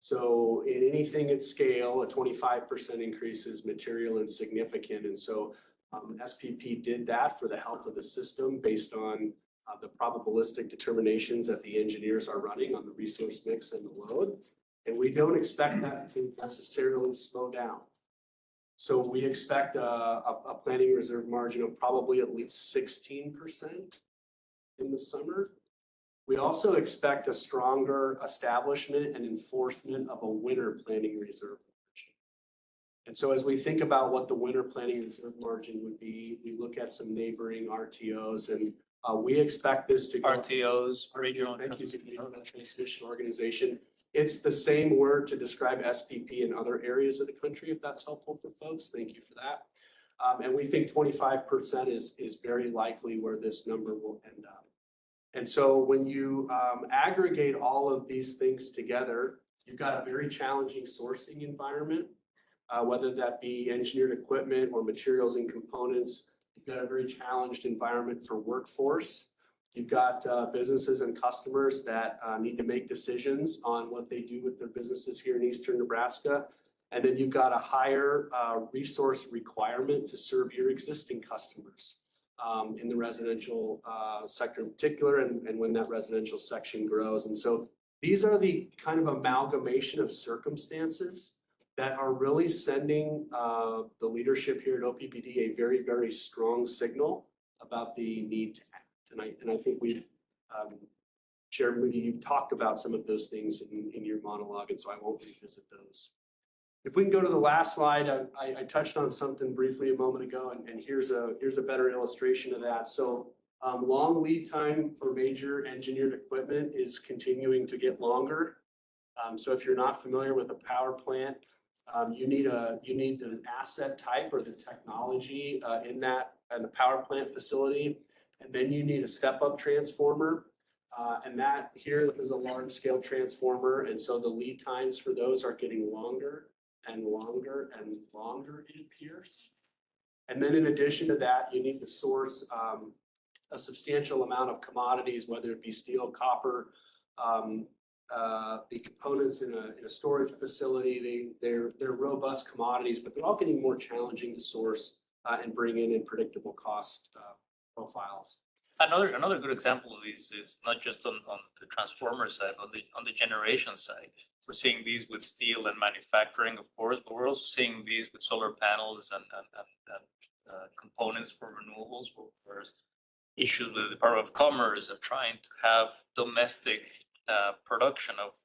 So in anything at scale, a 25% increase is material and significant. And so SPP did that for the health of the system based on the probabilistic determinations that the engineers are running on the resource mix and the load. And we don't expect that to necessarily slow down. So we expect a planning reserve margin of probably at least 16% in the summer. We also expect a stronger establishment and enforcement of a winter planning reserve margin. And so as we think about what the winter planning reserve margin would be, we look at some neighboring RTOs, and we expect this to go. RTOs, regional transmission organization. It's the same word to describe SPP in other areas of the country, if that's helpful for folks. Thank you for that. And we think 25% is very likely where this number will end up. And so when you aggregate all of these things together, you've got a very challenging sourcing environment, whether that be engineered equipment or materials and components. You've got a very challenged environment for workforce. You've got businesses and customers that need to make decisions on what they do with their businesses here in Eastern Nebraska. And then you've got a higher resource requirement to serve your existing customers in the residential sector in particular, and when that residential section grows. And so these are the kind of amalgamation of circumstances that are really sending the leadership here at OPPD a very, very strong signal about the need to act. And I think we've, Chair Moody, you've talked about some of those things in your monologue, and so I won't revisit those. If we can go to the last slide, I touched on something briefly a moment ago, and here's a better illustration of that. So long lead time for major engineered equipment is continuing to get longer. So if you're not familiar with a power plant, you need an asset type or the technology in the power plant facility, and then you need a step-up transformer. And that here is a large-scale transformer, and so the lead times for those are getting longer and longer and longer, it appears. And then in addition to that, you need to source a substantial amount of commodities, whether it be steel, copper, the components in a storage facility. They're robust commodities, but they're all getting more challenging to source and bring in predictable cost profiles. Another good example of these is not just on the transformer side, but on the generation side. We're seeing these with steel and manufacturing, of course, but we're also seeing these with solar panels and components for renewables. Where there's issues with the Department of Commerce of trying to have domestic production of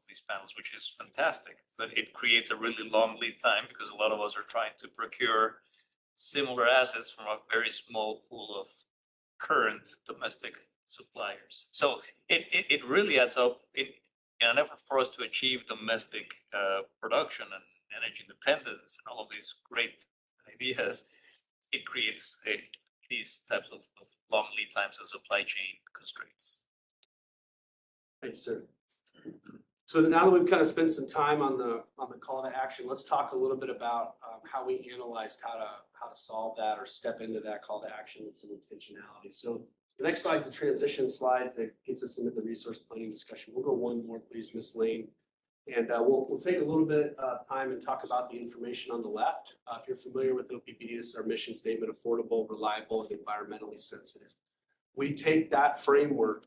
these panels, which is fantastic, but it creates a really long lead time because a lot of us are trying to procure similar assets from a very small pool of current domestic suppliers. So it really adds up in an effort for us to achieve domestic production and energy independence and all of these great ideas. It creates these types of long lead times and supply chain constraints. Thank you, sir. So now that we've kind of spent some time on the call to action, let's talk a little bit about how we analyzed how to solve that or step into that call to action with some intentionality. So the next slide is the transition slide that gets us into the resource planning discussion. We'll go one more, please, Ms. Lane. And we'll take a little bit of time and talk about the information on the left. If you're familiar with OPPD, this is our mission statement: affordable, reliable, and environmentally sensitive. We take that framework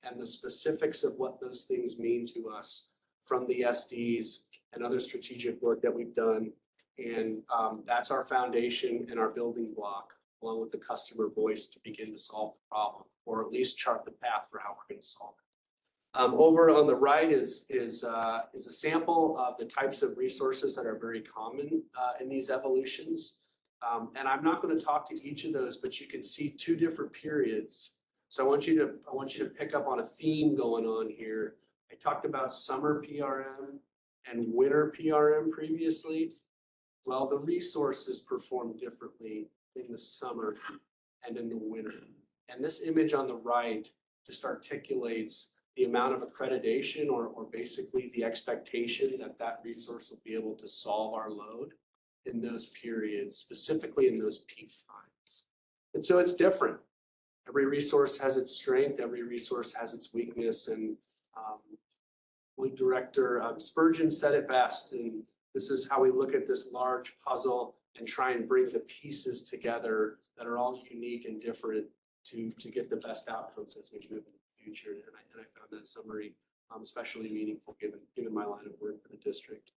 and the specifics of what those things mean to us from the SDs and other strategic work that we've done. And that's our foundation and our building block, along with the customer voice, to begin to solve the problem, or at least chart the path for how we're going to solve it. Over on the right is a sample of the types of resources that are very common in these evolutions. And I'm not going to talk to each of those, but you can see two different periods. So I want you to pick up on a theme going on here. I talked about summer PRM and winter PRM previously. Well, the resources perform differently in the summer and in the winter. And this image on the right just articulates the amount of accreditation or basically the expectation that that resource will be able to solve our load in those periods, specifically in those peak times. And so it's different. Every resource has its strength, every resource has its weakness, and Lead Director Spurgeon said it best, and this is how we look at this large puzzle and try and bring the pieces together that are all unique and different to get the best outcomes as we move in the future. And I found that summary especially meaningful given my line of work for the district.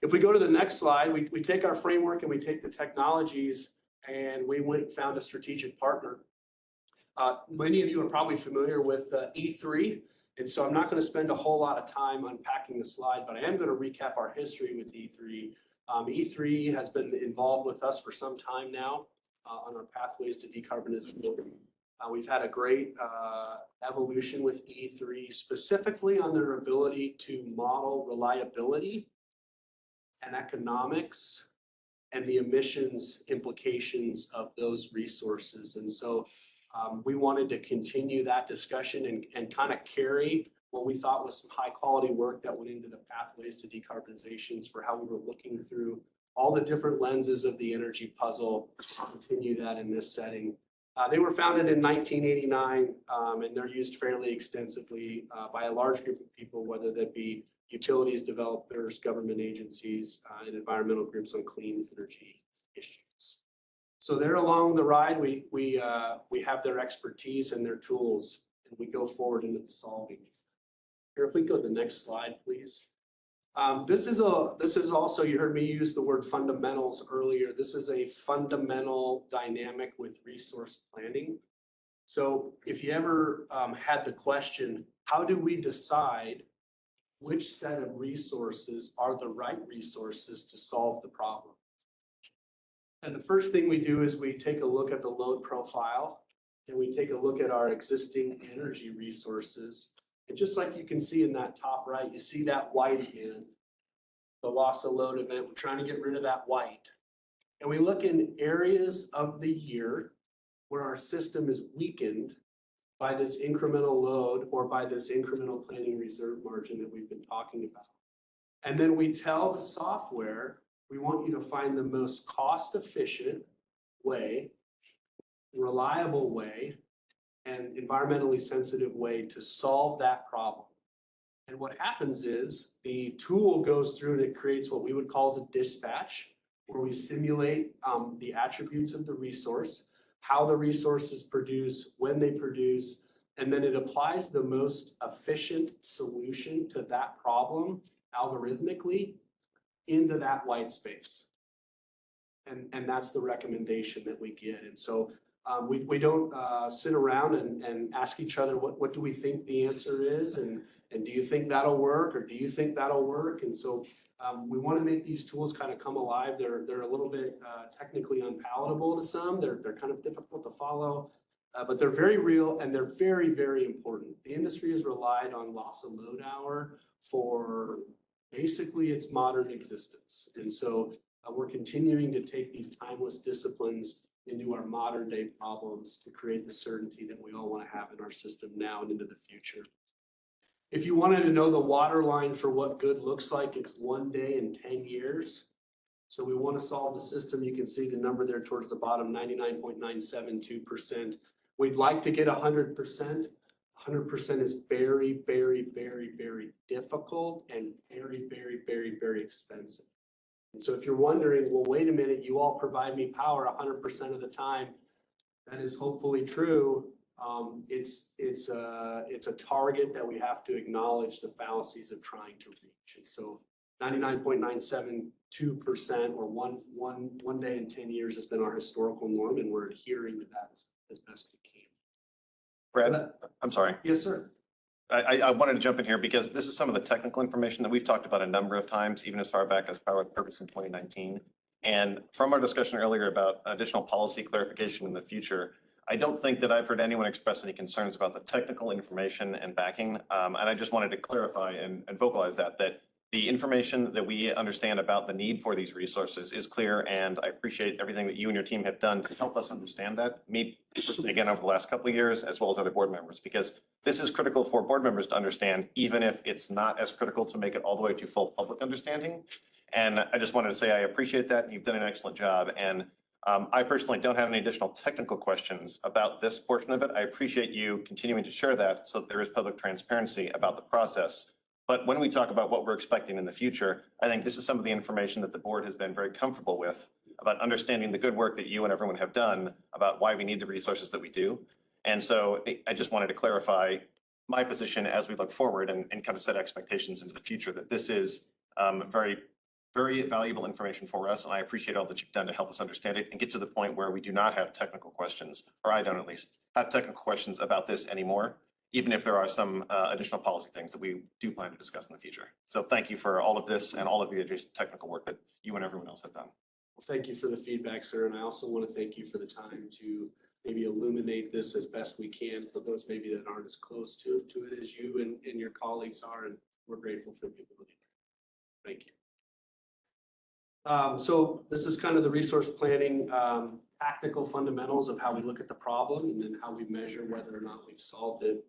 If we go to the next slide, we take our framework and we take the technologies and we went and found a strategic partner. Many of you are probably familiar with E3, and so I'm not going to spend a whole lot of time unpacking the slide, but I am going to recap our history with E3. E3 has been involved with us for some time now on our pathways to decarbonization. We've had a great evolution with E3, specifically on their ability to model reliability and economics and the emissions implications of those resources. And so we wanted to continue that discussion and kind of carry what we thought was some high quality work that went into the pathways to decarbonizations for how we were looking through all the different lenses of the energy puzzle, continue that in this setting. They were founded in 1989 and they're used fairly extensively by a large group of people, whether that be utilities, developers, government agencies, and environmental groups on clean energy issues. So they're along the ride. We have their expertise and their tools, and we go forward into the solving. Here, if we go to the next slide, please. This is also, you heard me use the word fundamentals earlier. This is a fundamental dynamic with resource planning. So if you ever had the question, how do we decide which set of resources are the right resources to solve the problem? And the first thing we do is we take a look at the load profile and we take a look at our existing energy resources. And just like you can see in that top right, you see that white again, the loss of load event. We're trying to get rid of that white. And we look in areas of the year where our system is weakened by this incremental load or by this incremental planning reserve margin that we've been talking about. And then we tell the software, we want you to find the most cost-efficient way, reliable way, and environmentally sensitive way to solve that problem. And what happens is the tool goes through and it creates what we would call as a dispatch, where we simulate the attributes of the resource, how the resources produce, when they produce, and then it applies the most efficient solution to that problem algorithmically into that white space. And that's the recommendation that we get. And so we don't sit around and ask each other, what do we think the answer is? And do you think that'll work? Or do you think that'll work? And so we want to make these tools kind of come alive. They're a little bit technically unpalatable to some. They're kind of difficult to follow, but they're very real and they're very, very important. The industry has relied on loss of load hour for basically its modern existence. And so we're continuing to take these timeless disciplines into our modern day problems to create the certainty that we all want to have in our system now and into the future. If you wanted to know the waterline for what good looks like, it's 1 day in 10 years. So we want to solve the system. You can see the number there towards the bottom, 99.972%. We'd like to get 100%. 100% is very, very, very, very difficult and very, very, very, very expensive. And so if you're wondering, well, wait a minute, you all provide me power 100% of the time. That is hopefully true. It's a target that we have to acknowledge the fallacies of trying to reach. And so 99.972% or one day in 10 years has been our historical norm, and we're adhering to that as best we can. Brad, I'm sorry. Yes, sir. I wanted to jump in here because this is some of the technical information that we've talked about a number of times, even as far back as Power with Purpose in 2019. And from our discussion earlier about additional policy clarification in the future, I don't think that I've heard anyone express any concerns about the technical information and backing. And I just wanted to clarify and vocalize that the information that we understand about the need for these resources is clear. And I appreciate everything that you and your team have done to help us understand that, me again over the last couple of years, as well as other board members, because this is critical for board members to understand, even if it's not as critical to make it all the way to full public understanding. And I just wanted to say I appreciate that. And you've done an excellent job. And I personally don't have any additional technical questions about this portion of it. I appreciate you continuing to share that so that there is public transparency about the process. But when we talk about what we're expecting in the future, I think this is some of the information that the board has been very comfortable with about understanding the good work that you and everyone have done about why we need the resources that we do. And so I just wanted to clarify my position as we look forward and kind of set expectations into the future, that this is very, very valuable information for us. And I appreciate all that you've done to help us understand it and get to the point where we do not have technical questions, or I don't at least have technical questions about this anymore, even if there are some additional policy things that we do plan to discuss in the future. So thank you for all of this and all of the adjacent technical work that you and everyone else have done. Well, thank you for the feedback, sir. And I also want to thank you for the time to maybe illuminate this as best we can for those maybe that aren't as close to it as you and your colleagues are. And we're grateful for the ability. Thank you. So this is kind of the resource planning tactical fundamentals of how we look at the problem and then how we measure whether or not we've solved it.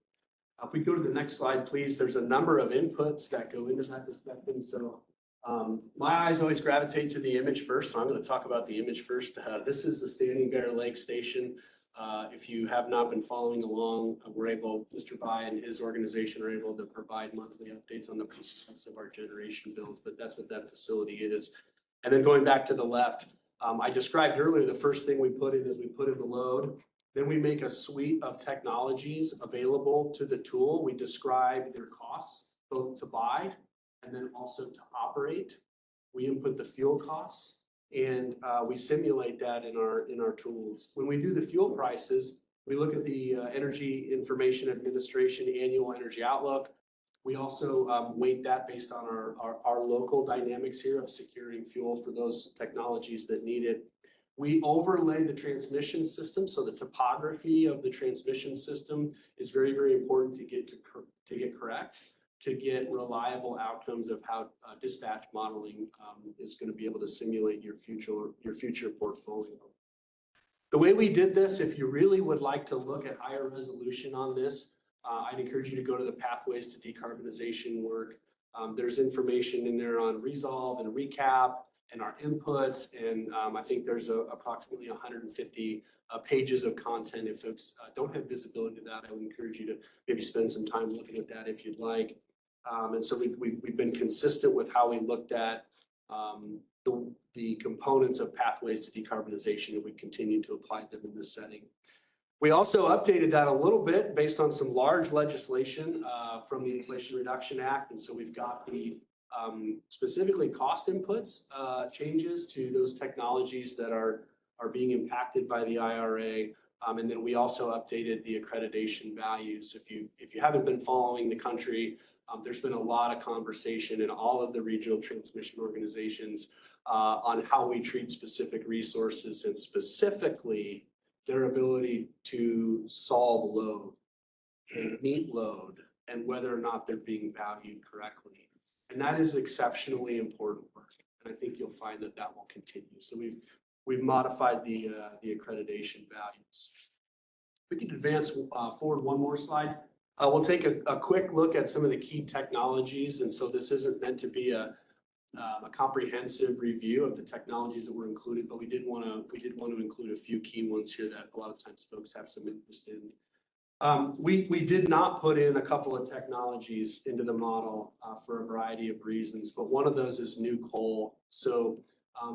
If we go to the next slide, please, there's a number of inputs that go into that discussion. So my eyes always gravitate to the image first, so I'm going to talk about the image first. This is the Standing Bear Lake Station. If you have not been following along, Mr. Bai and his organization are able to provide monthly updates on the process of our generation builds, but that's what that facility is. And then going back to the left, I described earlier, the first thing we put in is we put in the load. Then we make a suite of technologies available to the tool. We describe their costs, both to buy and then also to operate. We input the fuel costs and we simulate that in our tools. When we do the fuel prices, we look at the Energy Information Administration Annual Energy Outlook. We also weight that based on our local dynamics here of securing fuel for those technologies that need it. We overlay the transmission system, so the topography of the transmission system is very, very important to get correct, to get reliable outcomes of how dispatch modeling is going to be able to simulate your future portfolio. The way we did this, if you really would like to look at higher resolution on this, I'd encourage you to go to the Pathways to Decarbonization work. There's information in there on resolve and recap and our inputs. And I think there's approximately 150 pages of content. If folks don't have visibility to that, I would encourage you to maybe spend some time looking at that if you'd like. And so we've been consistent with how we looked at the components of Pathways to Decarbonization, and we continue to apply them in this setting. We also updated that a little bit based on some large legislation from the Inflation Reduction Act. And so we've got the specifically cost inputs changes to those technologies that are being impacted by the IRA. And then we also updated the accreditation values. If you haven't been following the country, there's been a lot of conversation in all of the regional transmission organizations on how we treat specific resources and specifically their ability to solve load and meet load and whether or not they're being valued correctly. And that is exceptionally important work. And I think you'll find that that will continue. So we've modified the accreditation values. We can advance forward one more slide. We'll take a quick look at some of the key technologies. And so this isn't meant to be a comprehensive review of the technologies that were included, but we did want to include a few key ones here that a lot of times folks have some interest in. We did not put in a couple of technologies into the model for a variety of reasons, but one of those is new coal. So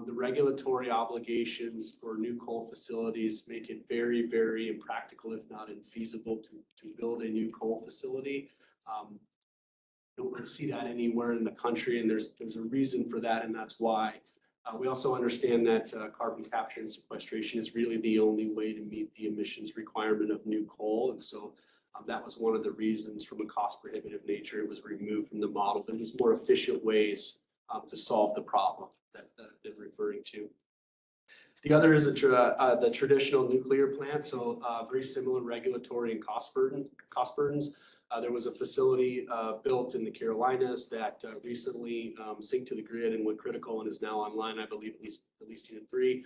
the regulatory obligations for new coal facilities make it very, very impractical, if not infeasible, to build a new coal facility. Don't really see that anywhere in the country, and there's a reason for that, and that's why. We also understand that carbon capture and sequestration is really the only way to meet the emissions requirement of new coal, and so that was one of the reasons from a cost prohibitive nature it was removed from the model. There's more efficient ways to solve the problem that I've been referring to. The other is the traditional nuclear plant, so very similar regulatory and cost burdens. There was a facility built in the Carolinas that recently synced to the grid and went critical and is now online, I believe, at least unit 3.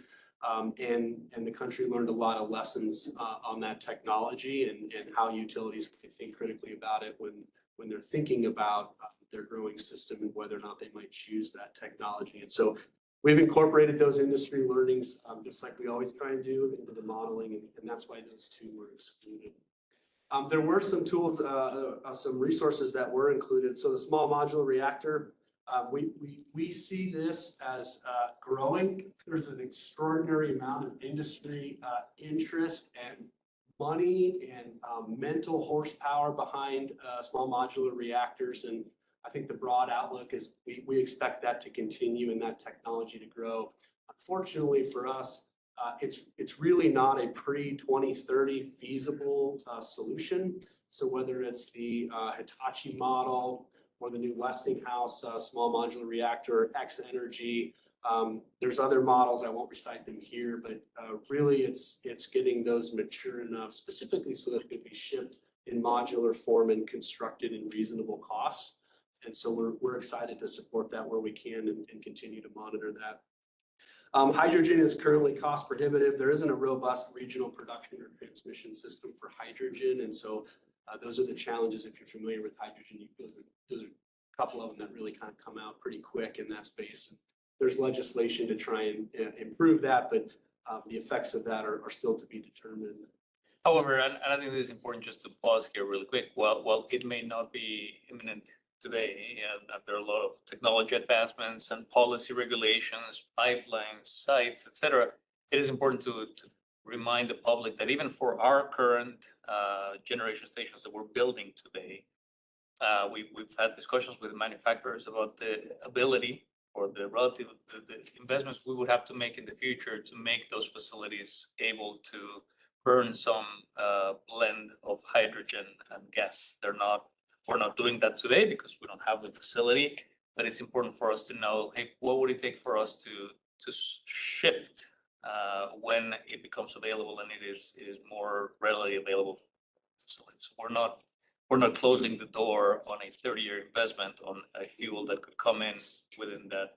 And the country learned a lot of lessons on that technology and how utilities think critically about it when they're thinking about their growing system and whether or not they might choose that technology. And so we've incorporated those industry learnings just like we always try and do into the modeling, and that's why those two were excluded. There were some tools, some resources that were included. So the small modular reactor, we see this as growing. There's an extraordinary amount of industry interest and money and mental horsepower behind small modular reactors. And I think the broad outlook is we expect that to continue and that technology to grow. Unfortunately for us, it's really not a pre-2030 feasible solution. So whether it's the Hitachi model or the new Westinghouse small modular reactor, X Energy, there's other models, I won't recite them here, but really it's getting those mature enough specifically so that they can be shipped in modular form and constructed in reasonable costs. And so we're excited to support that where we can and continue to monitor that. Hydrogen is currently cost prohibitive. There isn't a robust regional production or transmission system for hydrogen. And so those are the challenges. If you're familiar with hydrogen, those are a couple of them that really kind of come out pretty quick in that space. There's legislation to try and improve that, but the effects of that are still to be determined. However, and I think this is important just to pause here really quick. Well, it may not be imminent today, and there are a lot of technology advancements and policy regulations, pipelines, sites, et cetera. It is important to remind the public that even for our current generation stations that we're building today, we've had discussions with manufacturers about the ability or the relative the investments we would have to make in the future to make those facilities able to burn some blend of hydrogen and gas. We're not doing that today because we don't have the facility, but it's important for us to know, hey, what would it take for us to shift when it becomes available and it is more readily available facilities. We're not closing the door on a 30-year investment on a fuel that could come in within that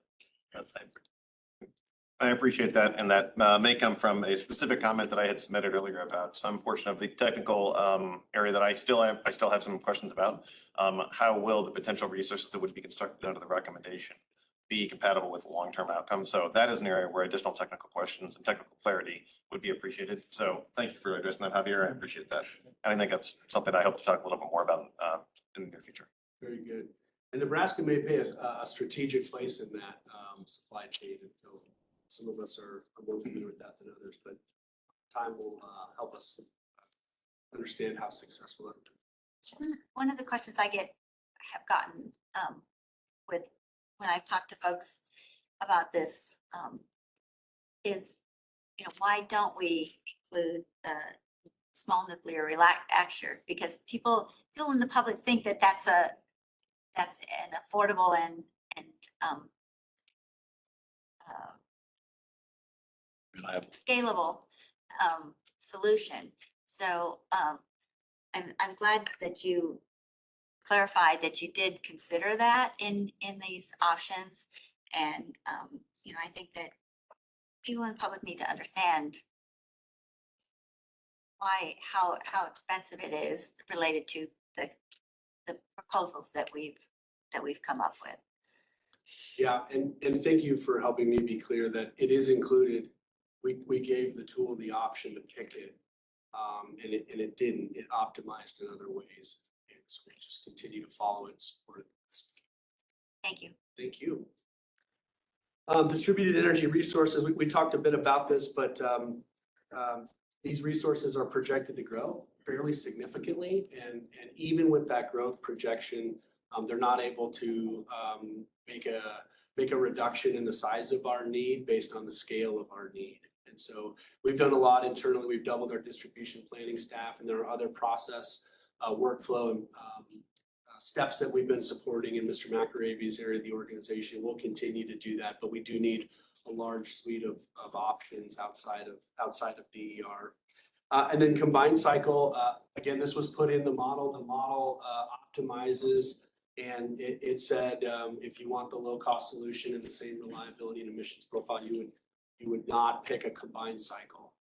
time frame. I appreciate that, and that may come from a specific comment that I had submitted earlier about some portion of the technical area that I still have some questions about. How will the potential resources that would be constructed under the recommendation be compatible with long-term outcomes? So that is an area where additional technical questions and technical clarity would be appreciated. So thank you for addressing that, Javier. I appreciate that. And I think that's something I hope to talk a little bit more about in the near future. Very good. And Nebraska may play a strategic place in that supply chain. And so some of us are more familiar with that than others, but time will help us understand how successful that will be. One of the questions I have gotten with when I've talked to folks about this is, why don't we include small nuclear reactors? Because people in the public think that that's an affordable and scalable solution. So I'm glad that you clarified that you did consider that in these options. And I think that people in the public need to understand how expensive it is related to the proposals that we've come up with. Yeah, and thank you for helping me be clear that it is included. We gave the tool the option to pick it, and it didn't. It optimized in other ways, and so we just continue to follow it and support it. Thank you. Thank you. Distributed energy resources. We talked a bit about this, but these resources are projected to grow fairly significantly, and even with that growth projection, they're not able to make a reduction in the size of our need based on the scale of our need. And so we've done a lot internally. We've doubled our distribution planning staff, and there are other process workflow and steps that we've been supporting in Mr. McAraby's area of the organization. We'll continue to do that, but we do need a large suite of options outside of DER. And then combined cycle, again, this was put in the model. The model optimizes, and it said if you want the low cost solution and the same reliability and emissions profile, you would not pick a combined cycle.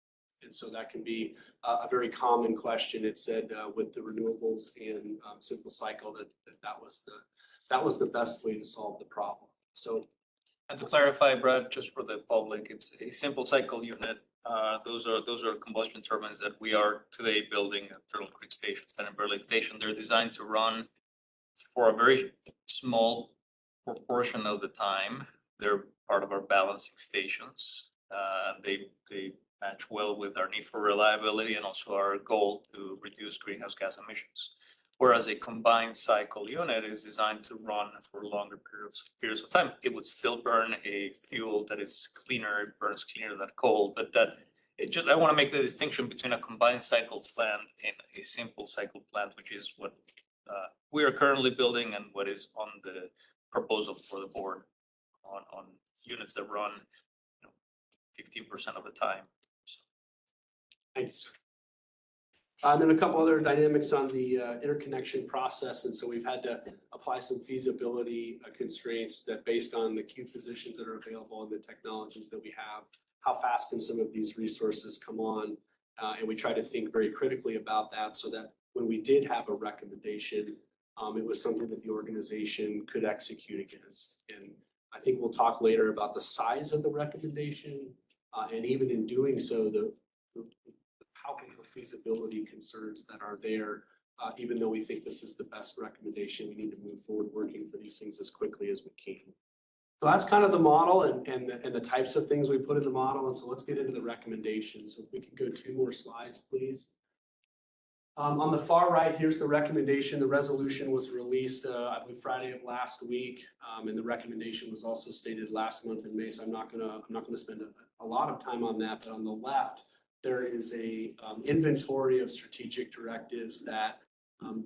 And so that can be a very common question. It said with the renewables and simple cycle that was the best way to solve the problem. So, and to clarify, Brad, just for the public, it's a simple cycle unit. Those are combustion turbines that we are today building at Turtle Creek Station, Standard Bear Lake Station. They're designed to run for a very small proportion of the time. They're part of our balancing stations. They match well with our need for reliability and also our goal to reduce greenhouse gas emissions. Whereas a combined cycle unit is designed to run for longer periods of time. It would still burn a fuel that is cleaner, it burns cleaner than coal, but I want to make the distinction between a combined cycle plant and a simple cycle plant, which is what we are currently building and what is on the proposal for the board on units that run 15% of the time. Thank you, sir. And then a couple other dynamics on the interconnection process. And so we've had to apply some feasibility constraints that based on the queue positions that are available and the technologies that we have, how fast can some of these resources come on? And we try to think very critically about that so that when we did have a recommendation, it was something that the organization could execute against. And I think we'll talk later about the size of the recommendation. And even in doing so, the palpable feasibility concerns that are there, even though we think this is the best recommendation, we need to move forward working for these things as quickly as we can. So that's kind of the model and the types of things we put in the model. And so let's get into the recommendations. So if we could go 2 more slides, please. On the far right, here's the recommendation. The resolution was released, I believe, Friday of last week. And the recommendation was also stated last month in May. So I'm not gonna spend a lot of time on that. But on the left, there is a inventory of strategic directives that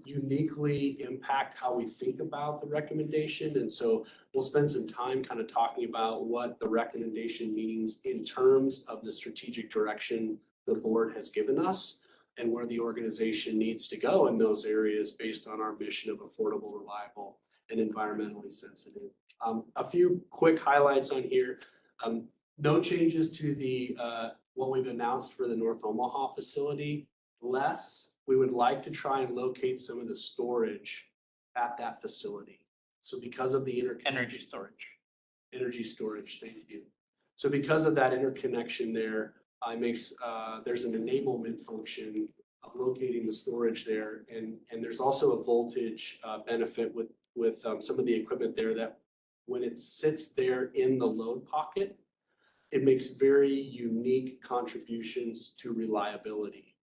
uniquely impact how we think about the recommendation. And so we'll spend some time kind of talking about what the recommendation means in terms of the strategic direction the board has given us and where the organization needs to go in those areas based on our mission of affordable, reliable, and environmentally sensitive. A few quick highlights on here. No changes to the what we've announced for the North Omaha facility. We would like to try and locate some of the storage at that facility. So because of the energy storage, thank you. So because of that interconnection there, there's an enablement function of locating the storage there. And there's also a voltage benefit with some of the equipment there that when it sits there in the load pocket, it makes very unique contributions to reliability.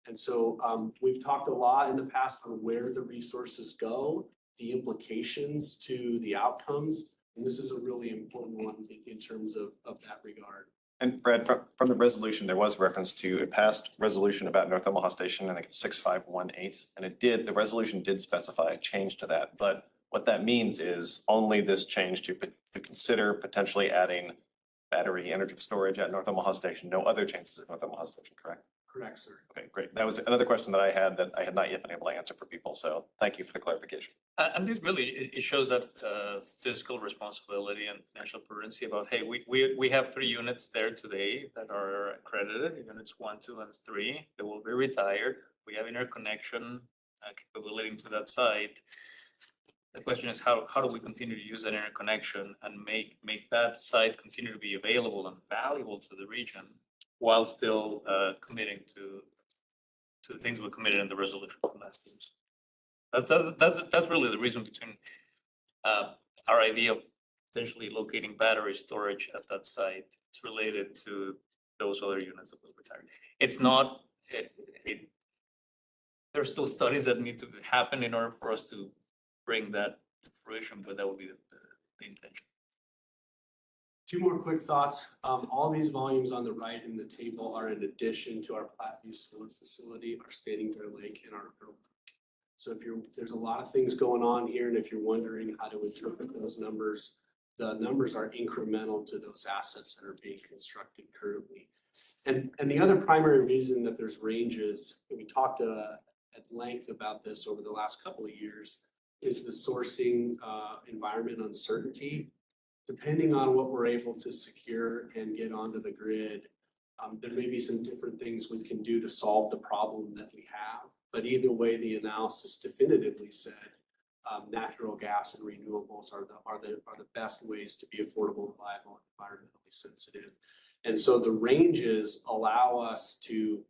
And so we've talked a lot in the past on where the resources go, the implications to the outcomes, and this is a really important one in terms of that regard. And Brad, from the resolution, there was reference to a past resolution about North Omaha Station, I think it's 6518, and the resolution did specify a change to that. But what that means is only this change to consider potentially adding battery energy storage at North Omaha Station, no other changes at North Omaha Station, correct? Correct, sir. Okay, great. That was another question that I had not yet been able to answer for people. So thank you for the clarification. And this really, it shows that fiscal responsibility and financial prudency about, hey, we have 3 units there today that are accredited, units 1, 2, and 3. They will be retired. We have interconnection capability into that site. The question is how do we continue to use that interconnection and make that site continue to be available and valuable to the region while still committing to the things we committed in the resolution from last year. That's really the reason between our idea of potentially locating battery storage at that site. It's related to those other units that will retire. It's not. There are still studies that need to happen in order for us to bring that to fruition, but that would be the intention. 2 more quick thoughts. All these volumes on the right in the table are in addition to our Platteview Solar Facility, our Standing Bear Lake, and our Pearl Lake. So there's a lot of things going on here, and if you're wondering how to interpret those numbers, the numbers are incremental to those assets that are being constructed currently. And the other primary reason that there's ranges, and we talked at length about this over the last couple of years, is the sourcing environment uncertainty. Depending on what we're able to secure and get onto the grid, there may be some different things we can do to solve the problem that we have. But either way, the analysis definitively said natural gas and renewables are the best ways to be affordable, reliable, and environmentally sensitive. And so the ranges allow us to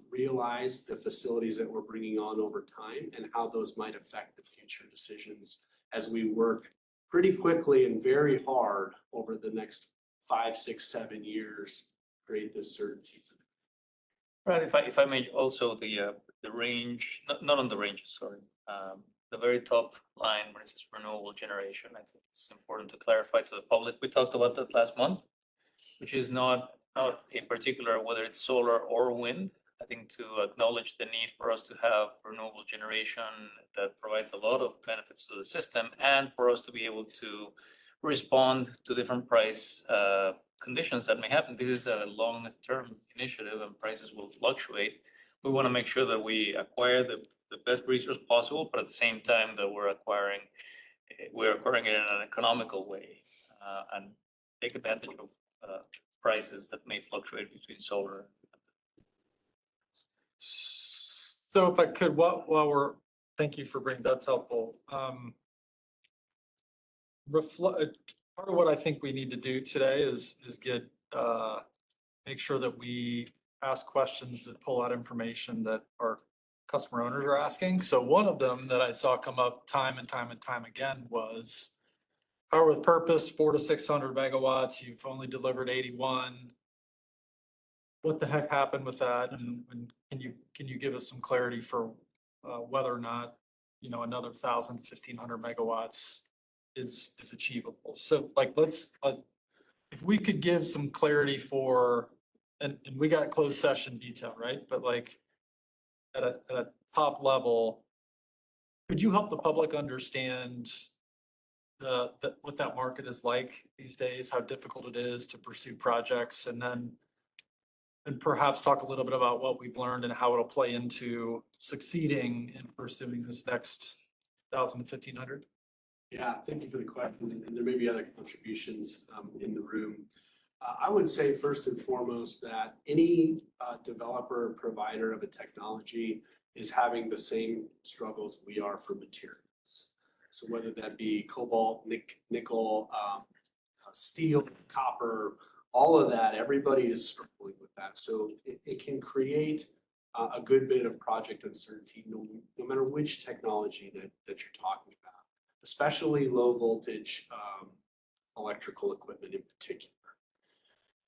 realize the facilities that we're bringing on over time and how those might affect the future decisions as we work pretty quickly and very hard over the next 5, 6, 7 years create this certainty for them. Right, if I may also the range, not on the ranges, sorry. The very top line where it says renewable generation, I think it's important to clarify to the public. We talked about that last month, which is not in particular whether it's solar or wind. I think to acknowledge the need for us to have renewable generation that provides a lot of benefits to the system and for us to be able to respond to different price conditions that may happen. This is a long-term initiative and prices will fluctuate. We want to make sure that we acquire the best resource possible, but at the same time that we're acquiring it in an economical way and take advantage of prices that may fluctuate between solar. So if I could, thank you for bringing, that's helpful. Part of what I think we need to do today is make sure that we ask questions that pull out information that our customer owners are asking. So one of them that I saw come up time and time again was power with purpose, 400 to 600 megawatts. You've only delivered 81. What the heck happened with that? And can you give us some clarity for whether or not, another 1,000, 1,500 megawatts is achievable? So like, if we could give some clarity for, and we got closed session detail, right? But like at a top level, could you help the public understand what that market is like these days, how difficult it is to pursue projects, and perhaps talk a little bit about what we've learned and how it'll play into succeeding in pursuing this next 1,000 to 1,500? Yeah, thank you for the question, and there may be other contributions in the room. I would say first and foremost that any developer or provider of a technology is having the same struggles we are for materials. So whether that be cobalt, nickel, steel, copper, all of that, everybody is struggling with that. So it can create a good bit of project uncertainty, no matter which technology that you're talking about, especially low voltage electrical equipment in particular.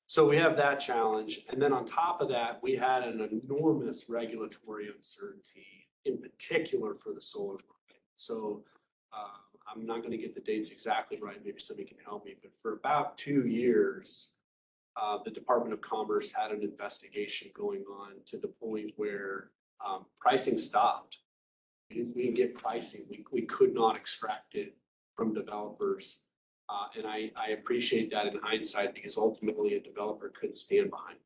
So we have that challenge. And then on top of that, we had an enormous regulatory uncertainty, in particular for the solar market. So I'm not going to get the dates exactly right. Maybe somebody can help me. But for about 2 years, the Department of Commerce had an investigation going on to the point where pricing stopped. We didn't get pricing. We could not extract it from developers. And I appreciate that in hindsight, because ultimately a developer couldn't stand behind it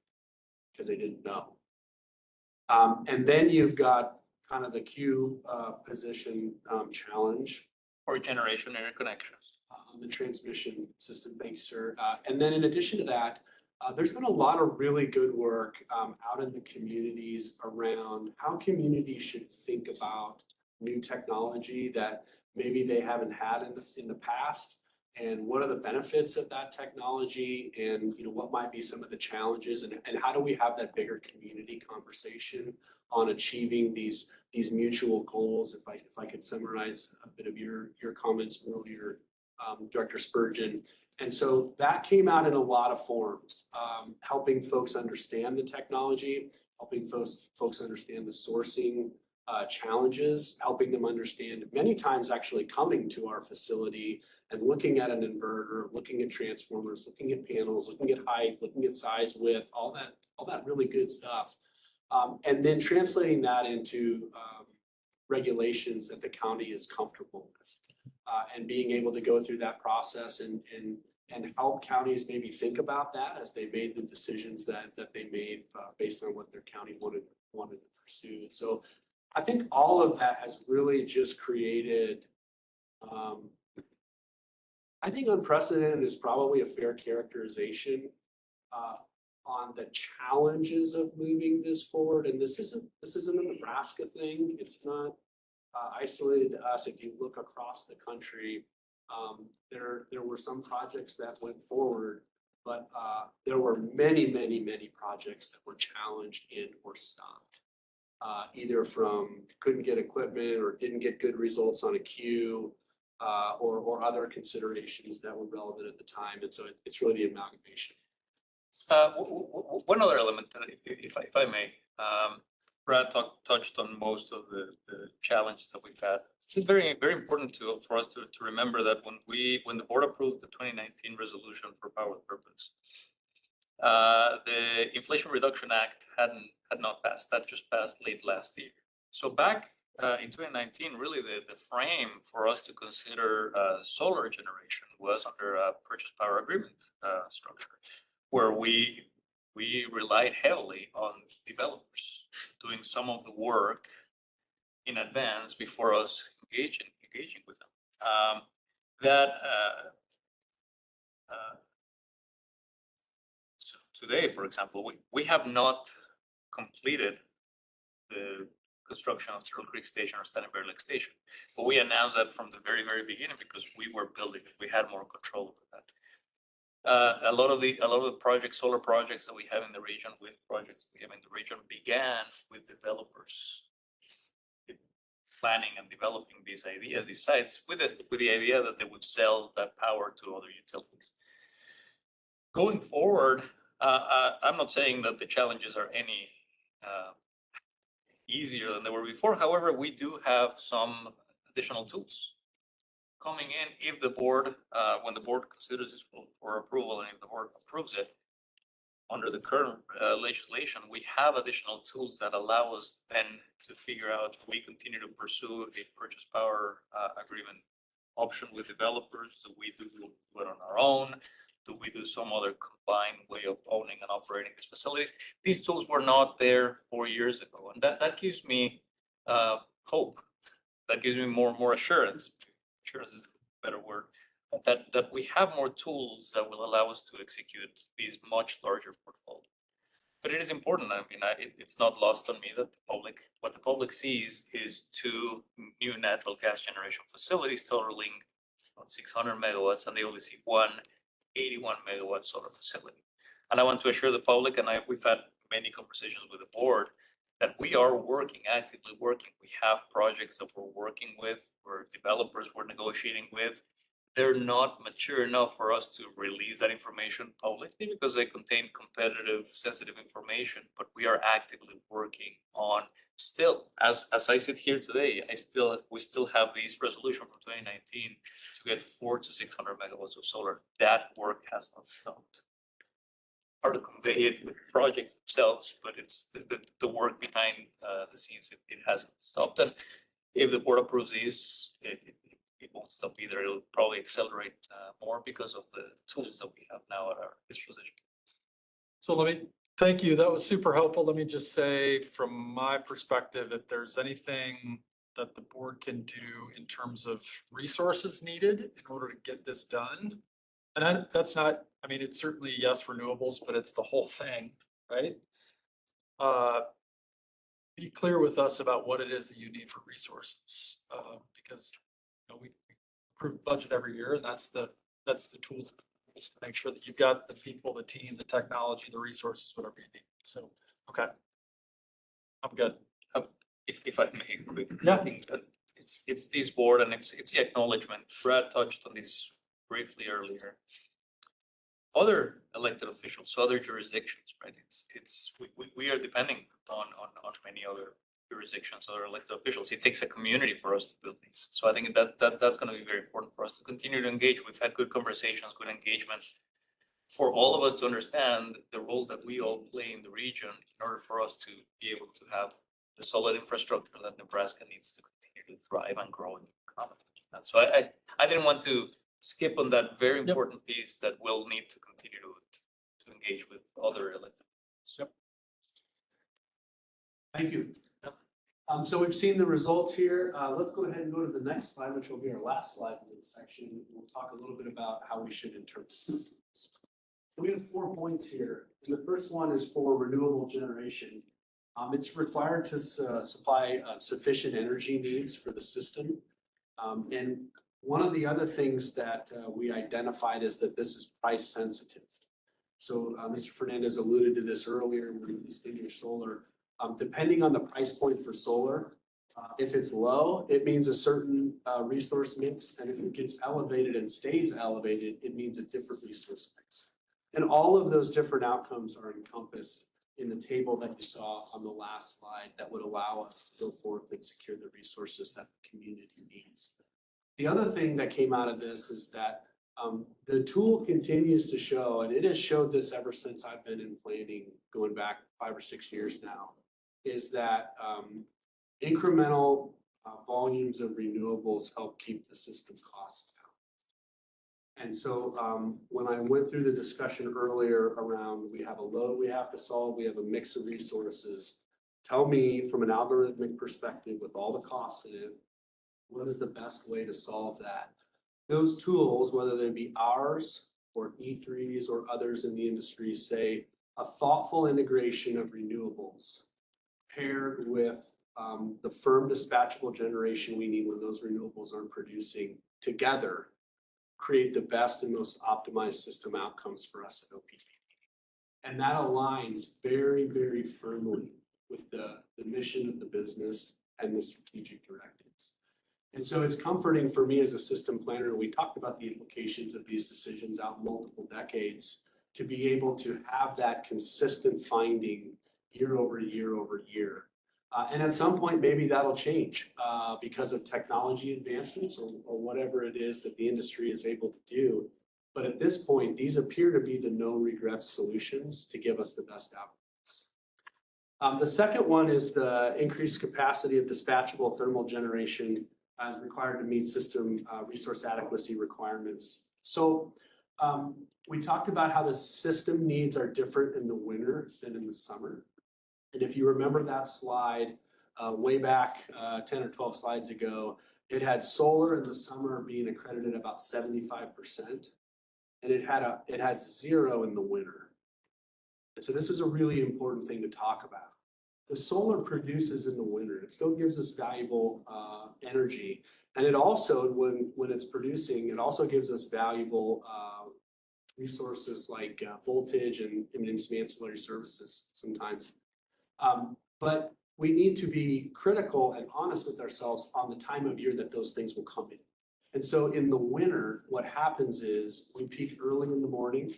because they didn't know. And then you've got kind of the queue position challenge. Or generation interconnection. The transmission system, thank you, sir. And then in addition to that, there's been a lot of really good work out in the communities around how communities should think about new technology that maybe they haven't had in the past, and what are the benefits of that technology, and what might be some of the challenges, and how do we have that bigger community conversation on achieving these mutual goals. If I could summarize a bit of your comments earlier, Director Spurgeon. And so that came out in a lot of forms, helping folks understand the technology, helping folks understand the sourcing challenges, helping them understand, many times actually coming to our facility and looking at an inverter, looking at transformers, looking at panels, looking at height, looking at size, width, all that really good stuff. And then translating that into regulations that the county is comfortable with, and being able to go through that process and help counties maybe think about that as they made the decisions that they made based on what their county wanted to pursue. So I think all of that has really just created, I think unprecedented is probably a fair characterization on the challenges of moving this forward. And this isn't a Nebraska thing. It's not isolated to us. If you look across the country, there were some projects that went forward, but there were many projects that were challenged and or stopped, either from couldn't get equipment or didn't get good results on a queue, or other considerations that were relevant at the time. And so it's really the amalgamation. One other element, that if I may, Brad touched on most of the challenges that we've had. It's very, very important for us to remember that when the board approved the 2019 resolution for power with purpose, the Inflation Reduction Act had not passed. That just passed late last year. So back in 2019, really the frame for us to consider solar generation was under a purchase power agreement structure, where we relied heavily on developers doing some of the work in advance before us engaging with them. So today, for example, we have not completed the construction of Turtle Creek Station or Standing Bear Lake Station, but we announced that from the very, very beginning because we were building it. We had more control over that. A lot of the projects, solar projects that we have in the region, began with developers planning and developing these ideas, these sites, with the idea that they would sell that power to other utilities. Going forward, I'm not saying that the challenges are any easier than they were before. However, we do have some additional tools coming in if the board, when the board considers this for approval, and if the board approves it under the current legislation, we have additional tools that allow us then to figure out if we continue to pursue a purchase power agreement option with developers. Do we do it on our own? Do we do some other combined way of owning and operating these facilities? These tools were not there 4 years ago, and that gives me hope. That gives me more assurance. Assurance is a better word. That we have more tools that will allow us to execute these much larger portfolios. But it is important. I mean, it's not lost on me that what the public sees is 2 new natural gas generation facilities totaling about 600 megawatts, and they only see one 81 megawatt solar facility. And I want to assure the public, and we've had many conversations with the board, that we are actively working. We have projects that we're working with, or developers we're negotiating with. They're not mature enough for us to release that information publicly because they contain competitive, sensitive information, but we are actively working on still, as I sit here today, we still have these resolution from 2019 to get 400 to 600 megawatts of solar. That work has not stopped. Hard to convey it with projects themselves, but it's the work behind the scenes. It hasn't stopped. And if the board approves these, it won't stop either. It'll probably accelerate more because of the tools that we have now at our disposition. So thank you. That was super helpful. Let me just say from my perspective, if there's anything that the board can do in terms of resources needed in order to get this done. And that's not, I mean, it's certainly yes, renewables, but it's the whole thing, right? Be clear with us about what it is that you need for resources, because we approve budget every year, and that's the tool to make sure that you've got the people, the team, the technology, the resources, whatever you need. So, okay, I'm good. If I may quick, Yeah. I think that it's this board, and it's the acknowledgement. Brad touched on this briefly earlier. Other elected officials, other jurisdictions, right? We are depending on many other jurisdictions, other elected officials. It takes a community for us to build these. So I think that's going to be very important for us to continue to engage. We've had good conversations, good engagement, for all of us to understand the role that we all play in the region in order for us to be able to have the solid infrastructure that Nebraska needs to continue to thrive and grow in economically. And so I didn't want to skip on that very important piece that we'll need to continue to engage with other elected. Yep. Thank you. So we've seen the results here. Let's go ahead and go to the next slide, which will be our last slide in this section. We'll talk a little bit about how we should interpret this. We have 4 points here. And the first one is for renewable generation. It's required to supply sufficient energy needs for the system. And one of the other things that we identified is that this is price sensitive. So Mr. Fernandez alluded to this earlier with Distinguished Solar. Depending on the price point for solar, if it's low, it means a certain resource mix. And if it gets elevated and stays elevated, it means a different resource mix. And all of those different outcomes are encompassed in the table that you saw on the last slide that would allow us to go forth and secure the resources that the community needs. The other thing that came out of this is that the tool continues to show, and it has showed this ever since I've been in planning, going back 5 or 6 years now, is that incremental volumes of renewables help keep the system costs down. And so when I went through the discussion earlier around we have a load we have to solve, we have a mix of resources, tell me from an algorithmic perspective with all the costs in it, what is the best way to solve that? Those tools, whether they be ours or E3s or others in the industry, say a thoughtful integration of renewables paired with the firm dispatchable generation we need when those renewables aren't producing together create the best and most optimized system outcomes for us at Oppd. And that aligns very, very firmly with the mission of the business and the strategic directives. And so it's comforting for me as a system planner. We talked about the implications of these decisions out multiple decades to be able to have that consistent finding year over year over year. And at some point, maybe that'll change because of technology advancements or whatever it is that the industry is able to do. But at this point, these appear to be the no regrets solutions to give us the best outcomes. The second one is the increased capacity of dispatchable thermal generation as required to meet system resource adequacy requirements. So we talked about how the system needs are different in the winter than in the summer. And if you remember that slide way back 10 or 12 slides ago, it had solar in the summer being accredited about 75%, and it had 0 in the winter. And so this is a really important thing to talk about. The solar produces in the winter. It still gives us valuable energy. And it also, when it's producing, it also gives us valuable resources like voltage and some ancillary services sometimes. But we need to be critical and honest with ourselves on the time of year that those things will come in. And so in the winter, what happens is we peak early in the morning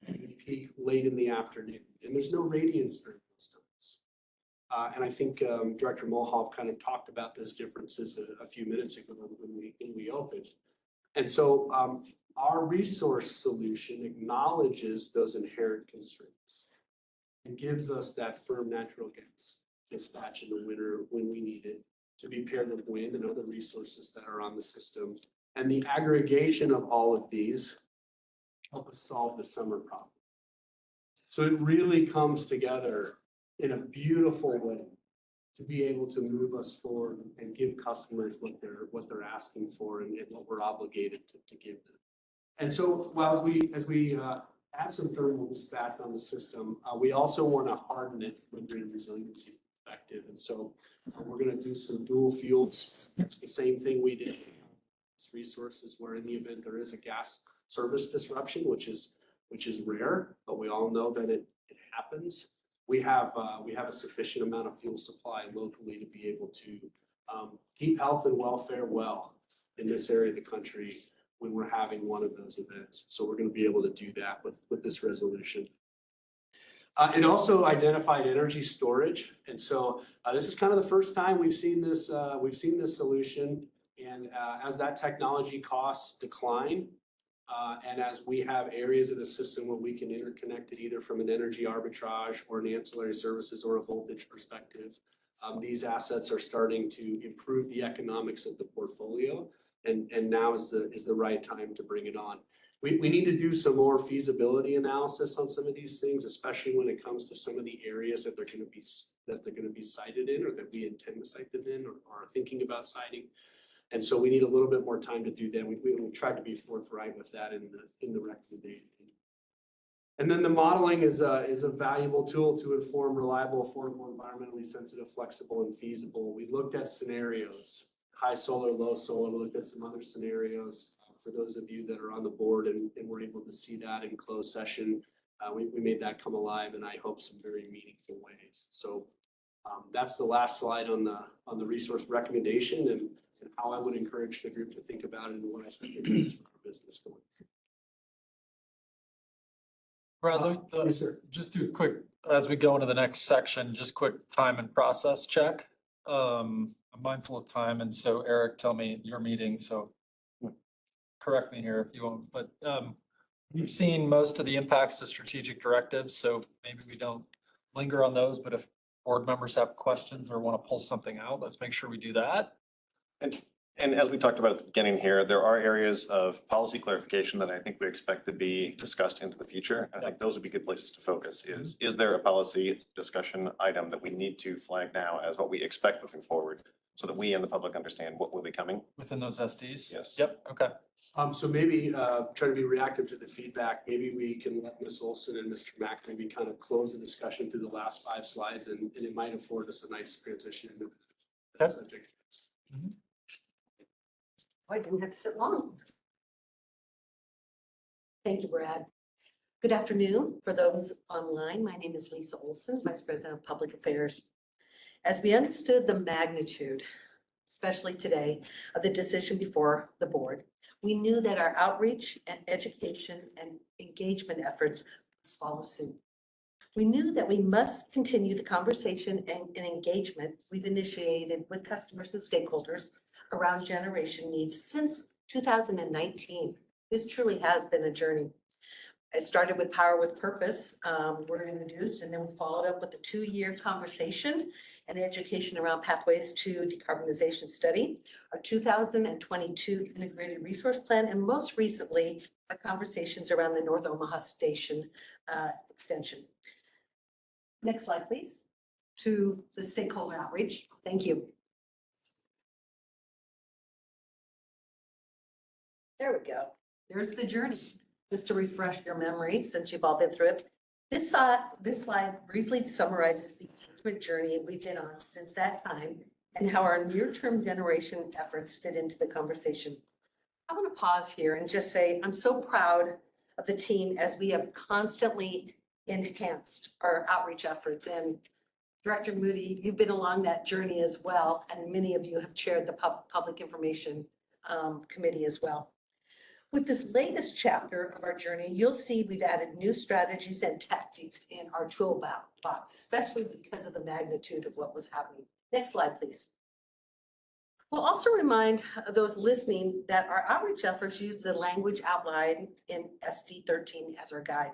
and we peak late in the afternoon. And there's no radiance during those times. And I think Director Mulhoff kind of talked about those differences a few minutes ago when we opened. And so our resource solution acknowledges those inherent constraints and gives us that firm natural gas dispatch in the winter when we need it to be paired with wind and other resources that are on the system. And the aggregation of all of these help us solve the summer problem. So it really comes together in a beautiful way to be able to move us forward and give customers what they're asking for and what we're obligated to give them. And so while as we add some thermal dispatch on the system, we also want to harden it from a grid resiliency perspective. And so we're going to do some dual fuels. It's the same thing we did with resources where in the event there is a gas service disruption, which is rare, but we all know that it happens. We have a sufficient amount of fuel supply locally to be able to keep health and welfare well in this area of the country when we're having one of those events. So we're going to be able to do that with this resolution. It also identified energy storage. And so this is kind of the first time we've seen this solution. And as that technology costs decline, and as we have areas of the system where we can interconnect it either from an energy arbitrage or an ancillary services or a voltage perspective, these assets are starting to improve the economics of the portfolio. And now is the right time to bring it on. We need to do some more feasibility analysis on some of these things, especially when it comes to some of the areas that they're going to be sited in, or that we intend to site them in, or are thinking about siting. And so we need a little bit more time to do that. We've tried to be forthright with that in the recommendation. And then the modeling is a valuable tool to inform reliable, affordable, environmentally sensitive, flexible, and feasible. We looked at scenarios. High solar, low solar. We looked at some other scenarios for those of you that are on the board and were able to see that in closed session. We made that come alive, and I hope some very meaningful ways. So that's the last slide on the resource recommendation and how I would encourage the group to think about it and what I think it means for our business going forward. Bradley, Yes, sir. just do a quick, as we go into the next section, just quick time and process check. I'm mindful of time, and so Eric, tell me your meeting, so correct me here if you want, but we've seen most of the impacts to strategic directives, so maybe we don't linger on those, but if board members have questions or want to pull something out, let's make sure we do that. And as we talked about at the beginning here, there are areas of policy clarification that I think we expect to be discussed into the future. I think those would be good places to focus is there a policy discussion item that we need to flag now as what we expect moving forward so that we and the public understand what will be coming? Within those SDs? Yes. Yep, okay. So maybe try to be reactive to the feedback. Maybe we can let Ms. Olson and Mr. Mack maybe kind of close the discussion through the last 5 slides, and it might afford us a nice transition to that subject. I didn't have to sit long. Thank you, Brad. Good afternoon. For those online, my name is Lisa Olson, Vice President of Public Affairs. As we understood the magnitude, especially today, of the decision before the board, we knew that our outreach and education and engagement efforts must follow suit. We knew that we must continue the conversation and engagement we've initiated with customers and stakeholders around generation needs since 2019. This truly has been a journey. It started with Power with Purpose, were introduced, and then we followed up with a 2-year conversation and education around pathways to decarbonization study, our 2022 integrated resource plan, and most recently, our conversations around the North Omaha Station extension. Next slide, please, to the stakeholder outreach. Thank you. There we go. There's the journey. Just to refresh your memory, since you've all been through it. This slide briefly summarizes the engagement journey we've been on since that time and how our near-term generation efforts fit into the conversation. I want to pause here and just say I'm so proud of the team as we have constantly enhanced our outreach efforts. And Director Moody, you've been along that journey as well, and many of you have chaired the Public Information Committee as well. With this latest chapter of our journey, you'll see we've added new strategies and tactics in our toolbox, especially because of the magnitude of what was happening. Next slide, please. We'll also remind those listening that our outreach efforts use the language outlined in SD 13 as our guide.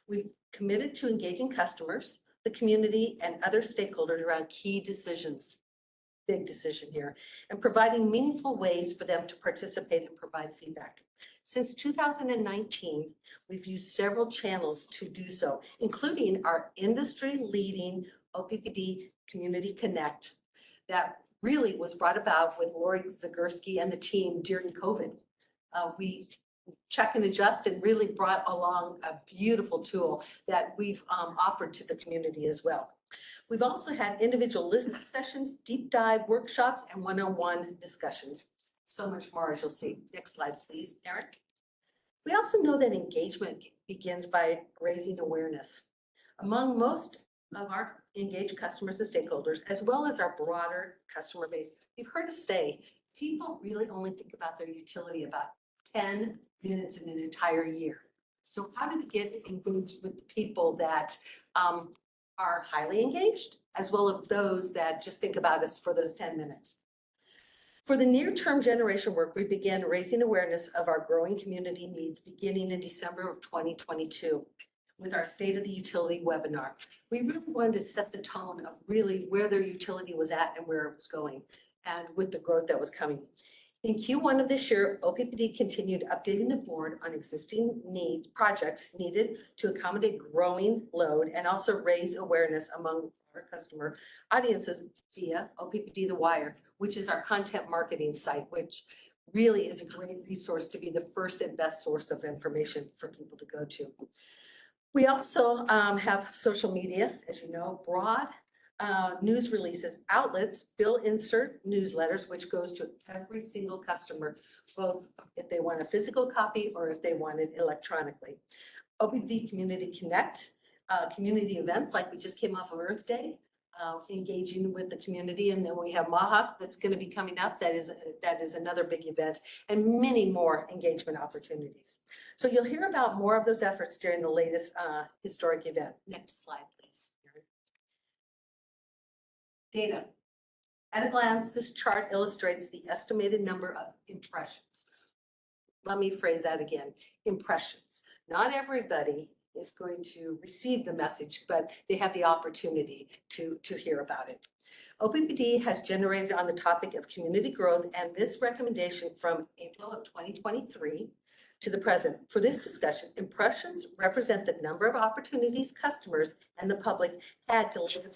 We've committed to engaging customers, the community, and other stakeholders around key decisions. Big decision here, and providing meaningful ways for them to participate and provide feedback. Since 2019, we've used several channels to do so, including our industry-leading Oppd Community Connect that really was brought about with Lori Zagurski and the team during COVID. We check and adjust and really brought along a beautiful tool that we've offered to the community as well. We've also had individual listening sessions, deep dive workshops, and one-on-one discussions. So much more, as you'll see. Next slide, please, Eric. We also know that engagement begins by raising awareness. Among most of our engaged customers and stakeholders, as well as our broader customer base, you've heard us say, people really only think about their utility about 10 minutes in an entire year. So how do we get engaged with the people that are highly engaged, as well as those that just think about us for those 10 minutes? For the near-term generation work, we began raising awareness of our growing community needs beginning in December of 2022 with our State of the Utility webinar. We really wanted to set the tone of really where their utility was at and where it was going, and with the growth that was coming. In Q1 of this year, Oppd continued updating the board on existing projects needed to accommodate growing load and also raise awareness among our customer audiences via Oppd The Wire, which is our content marketing site, which really is a great resource to be the first and best source of information for people to go to. We also have social media, as you know, broad news releases, outlets, bill insert newsletters, which goes to every single customer, both if they want a physical copy or if they want it electronically. Oppd Community Connect, community events like we just came off of Earth Day, engaging with the community. And then we have Omaha that's going to be coming up. That is another big event, and many more engagement opportunities. So you'll hear about more of those efforts during the latest historic event. Next slide, please. Data. At a glance, this chart illustrates the estimated number of impressions. Let me phrase that again, impressions. Not everybody is going to receive the message, but they have the opportunity to hear about it. Oppd has generated on the topic of community growth and this recommendation from April of 2023 to the present. For this discussion, impressions represent the number of opportunities customers and the public had to live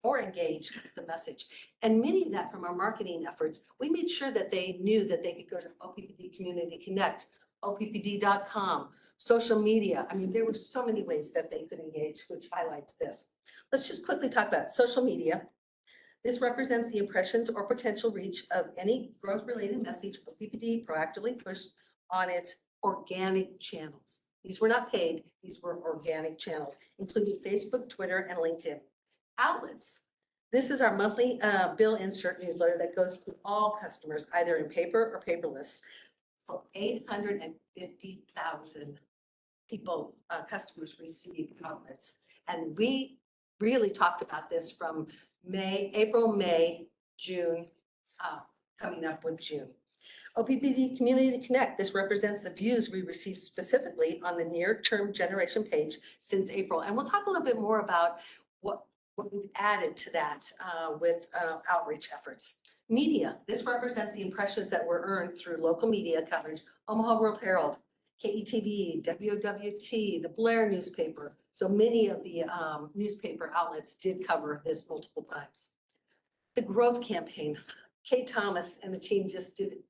or engage with the message. And many of that from our marketing efforts, we made sure that they knew that they could go to Oppd Community Connect, oppd.com, social media. I mean, there were so many ways that they could engage, which highlights this. Let's just quickly talk about social media. This represents the impressions or potential reach of any growth-related message Oppd proactively pushed on its organic channels. These were not paid, these were organic channels, including Facebook, Twitter, and LinkedIn. Outlets. This is our monthly bill insert newsletter that goes to all customers, either in paper or paperless. For 850,000 people, customers receive outlets. And we really talked about this from April, May, June, coming up with June. Oppd Community Connect, this represents the views we received specifically on the near-term generation page since April. And we'll talk a little bit more about what we've added to that with outreach efforts. Media, this represents the impressions that were earned through local media coverage, Omaha World Herald, KETV, WWT, the Blair newspaper. So many of the newspaper outlets did cover this multiple times. The growth campaign, Kate Thomas and the team just did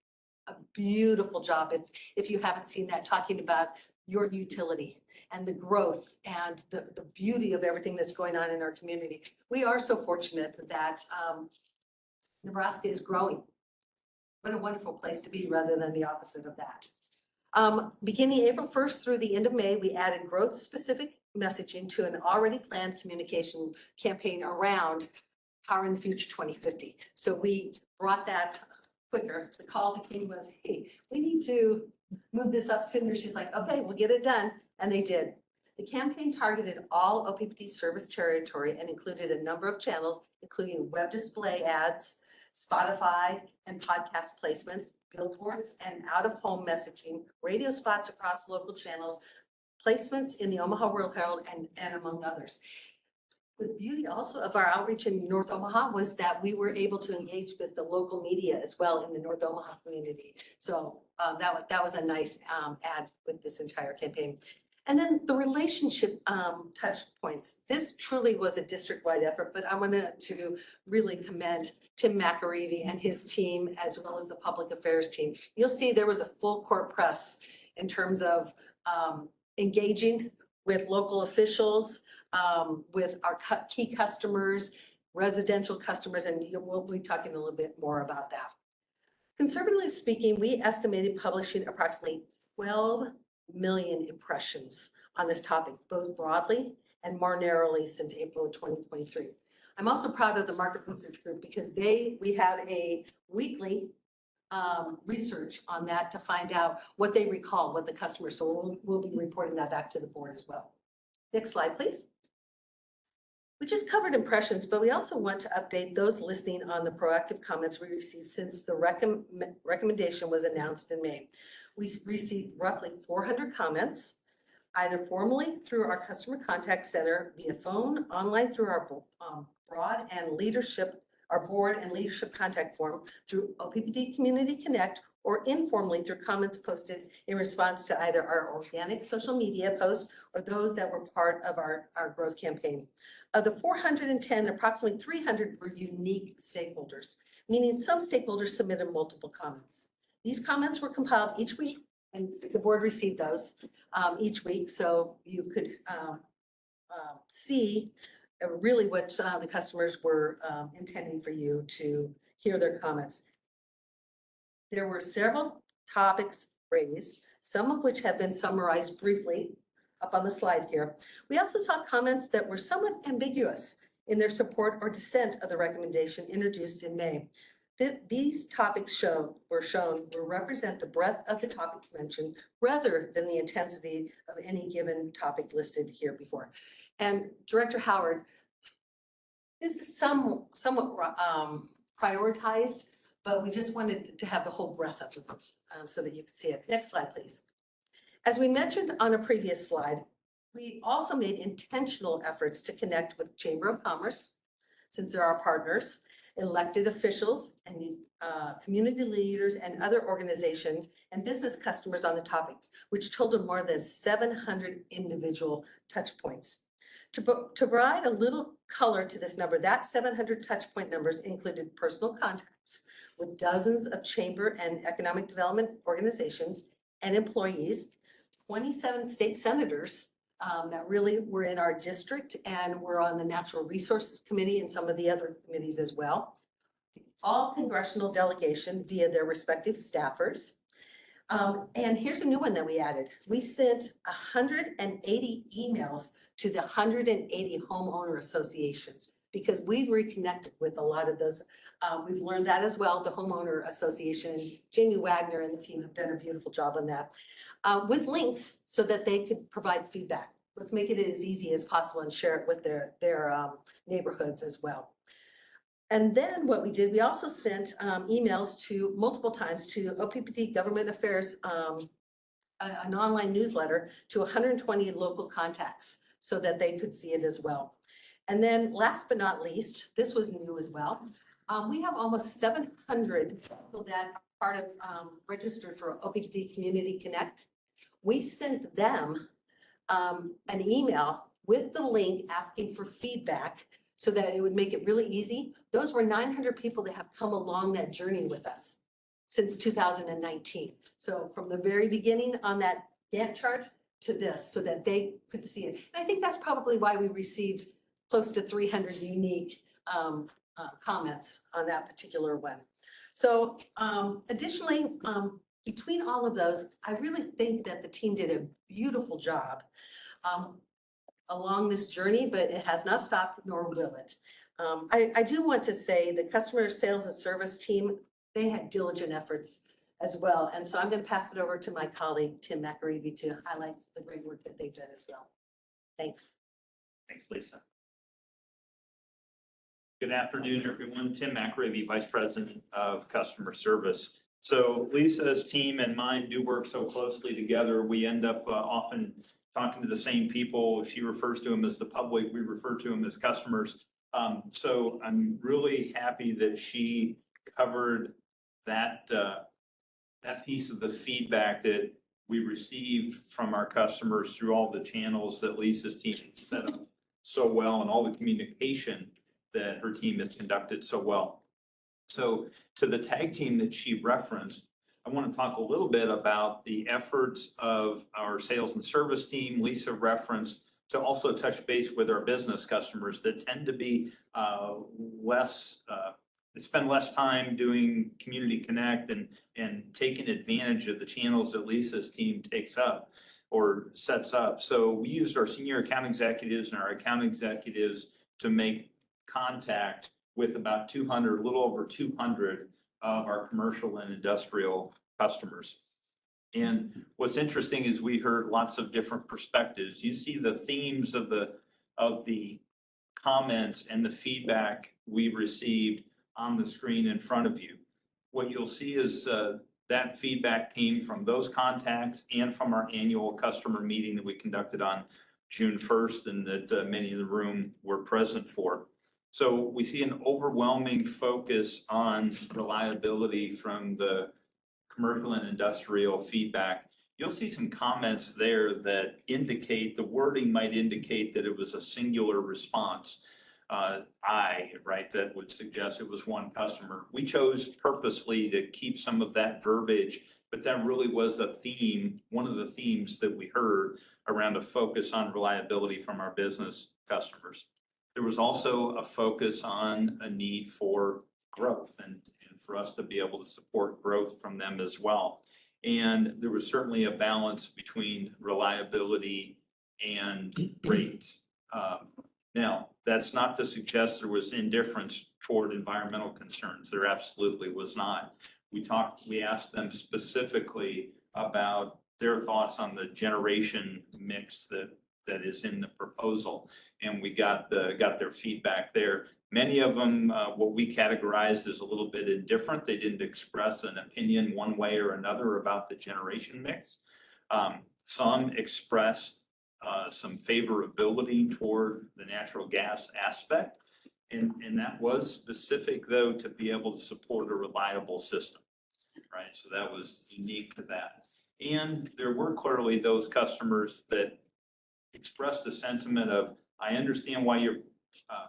a beautiful job. If you haven't seen that, talking about your utility and the growth and the beauty of everything that's going on in our community. We are so fortunate that Nebraska is growing. What a wonderful place to be rather than the opposite of that. Beginning April 1st through the end of May, we added growth-specific messaging to an already planned communication campaign around Powering the Future 2050. So we brought that quicker. The call to Katie was, hey, we need to move this up sooner. She's like, okay, we'll get it done. And they did. The campaign targeted all Oppd service territory and included a number of channels, including web display ads, Spotify and podcast placements, billboards and out-of-home messaging, radio spots across local channels, placements in the Omaha World Herald, and among others. The beauty also of our outreach in North Omaha was that we were able to engage with the local media as well in the North Omaha community. So that was a nice add with this entire campaign. And then the relationship touch points. This truly was a district-wide effort, but I wanted to really commend Tim McAreevy and his team, as well as the public affairs team. You'll see there was a full court press in terms of engaging with local officials, with our key customers, residential customers, and we'll be talking a little bit more about that. Conservatively speaking, we estimated publishing approximately 12 million impressions on this topic, both broadly and more narrowly since April of 2023. I'm also proud of the market research group because we have a weekly research on that to find out what they recall, what the customers, so we'll be reporting that back to the board as well. Next slide, please. We just covered impressions, but we also want to update those listening on the proactive comments we received since the recommendation was announced in May. We received roughly 400 comments, either formally through our customer contact center, via phone, online through our board and leadership contact form, through Oppd Community Connect, or informally through comments posted in response to either our organic social media posts or those that were part of our growth campaign. Of the 410, approximately 300 were unique stakeholders, meaning some stakeholders submitted multiple comments. These comments were compiled each week, and the board received those each week, so you could see really what the customers were intending for you to hear their comments. There were several topics raised, some of which have been summarized briefly up on the slide here. We also saw comments that were somewhat ambiguous in their support or dissent of the recommendation introduced in May. These topics will represent the breadth of the topics mentioned rather than the intensity of any given topic listed here before. And Director Howard, this is somewhat prioritized, but we just wanted to have the whole breadth of it so that you can see it. Next slide, please. As we mentioned on a previous slide, we also made intentional efforts to connect with Chamber of Commerce, since they're our partners, elected officials, and community leaders and other organizations and business customers on the topics, which totaled more than 700 individual touch points. To provide a little color to this number, that 700 touch point numbers included personal contacts with dozens of chamber and economic development organizations and employees, 27 state senators that really were in our district and were on the Natural Resources Committee and some of the other committees as well. All congressional delegation via their respective staffers. And here's a new one that we added. We sent 180 emails to the 180 homeowner associations because we've reconnected with a lot of those. We've learned that as well. The homeowner association, Jamie Wagner and the team have done a beautiful job on that. With links so that they could provide feedback. Let's make it as easy as possible and share it with their neighborhoods as well. And then what we did, we also sent emails to multiple times to Oppd Government Affairs, an online newsletter to 120 local contacts so that they could see it as well. And then last but not least, this was new as well. We have almost 700 people that are part of registered for Oppd Community Connect. We sent them an email with the link asking for feedback so that it would make it really easy. Those were 900 people that have come along that journey with us since 2019. So from the very beginning on that Gantt chart to this, so that they could see it. And I think that's probably why we received close to 300 unique comments on that particular one. So additionally, between all of those, I really think that the team did a beautiful job along this journey, but it has not stopped, nor will it. I do want to say the customer sales and service team, they had diligent efforts as well. And so I'm going to pass it over to my colleague, Tim McAreevy, to highlight the great work that they've done as well. Thanks. Thanks, Lisa. Good afternoon, everyone. Tim McAreevy, Vice President of Customer Service. So Lisa's team and mine do work so closely together. We end up often talking to the same people. She refers to them as the public. We refer to them as customers. So I'm really happy that she covered that that piece of the feedback that we receive from our customers through all the channels that Lisa's team set up so well and all the communication that her team has conducted so well. So to the tag team that she referenced, I want to talk a little bit about the efforts of our sales and service team. Lisa referenced to also touch base with our business customers that tend to be spend less time doing community connect and taking advantage of the channels that Lisa's team takes up or sets up. So we used our senior account executives and our account executives to make contact with about 200, a little over 200 of our commercial and industrial customers. And what's interesting is we heard lots of different perspectives. You see the themes of the comments and the feedback we received on the screen in front of you. What you'll see is that feedback came from those contacts and from our annual customer meeting that we conducted on June 1st and that many in the room were present for. So we see an overwhelming focus on reliability from the commercial and industrial feedback. You'll see some comments there that indicate, the wording might indicate that it was a singular response. That would suggest it was one customer. We chose purposely to keep some of that verbiage, but that really was a theme, one of the themes that we heard around a focus on reliability from our business customers. There was also a focus on a need for growth and for us to be able to support growth from them as well. And there was certainly a balance between reliability and rates. Now, That's not to suggest there was indifference toward environmental concerns. There absolutely was not. We asked them specifically about their thoughts on the generation mix that is in the proposal. And we got their feedback there. Many of them, what we categorized as a little bit indifferent. They didn't express an opinion one way or another about the generation mix. Some expressed some favorability toward the natural gas aspect. And that was specific, though, to be able to support a reliable system, right? So that was unique to that. And there were clearly those customers that expressed the sentiment of, I understand why you're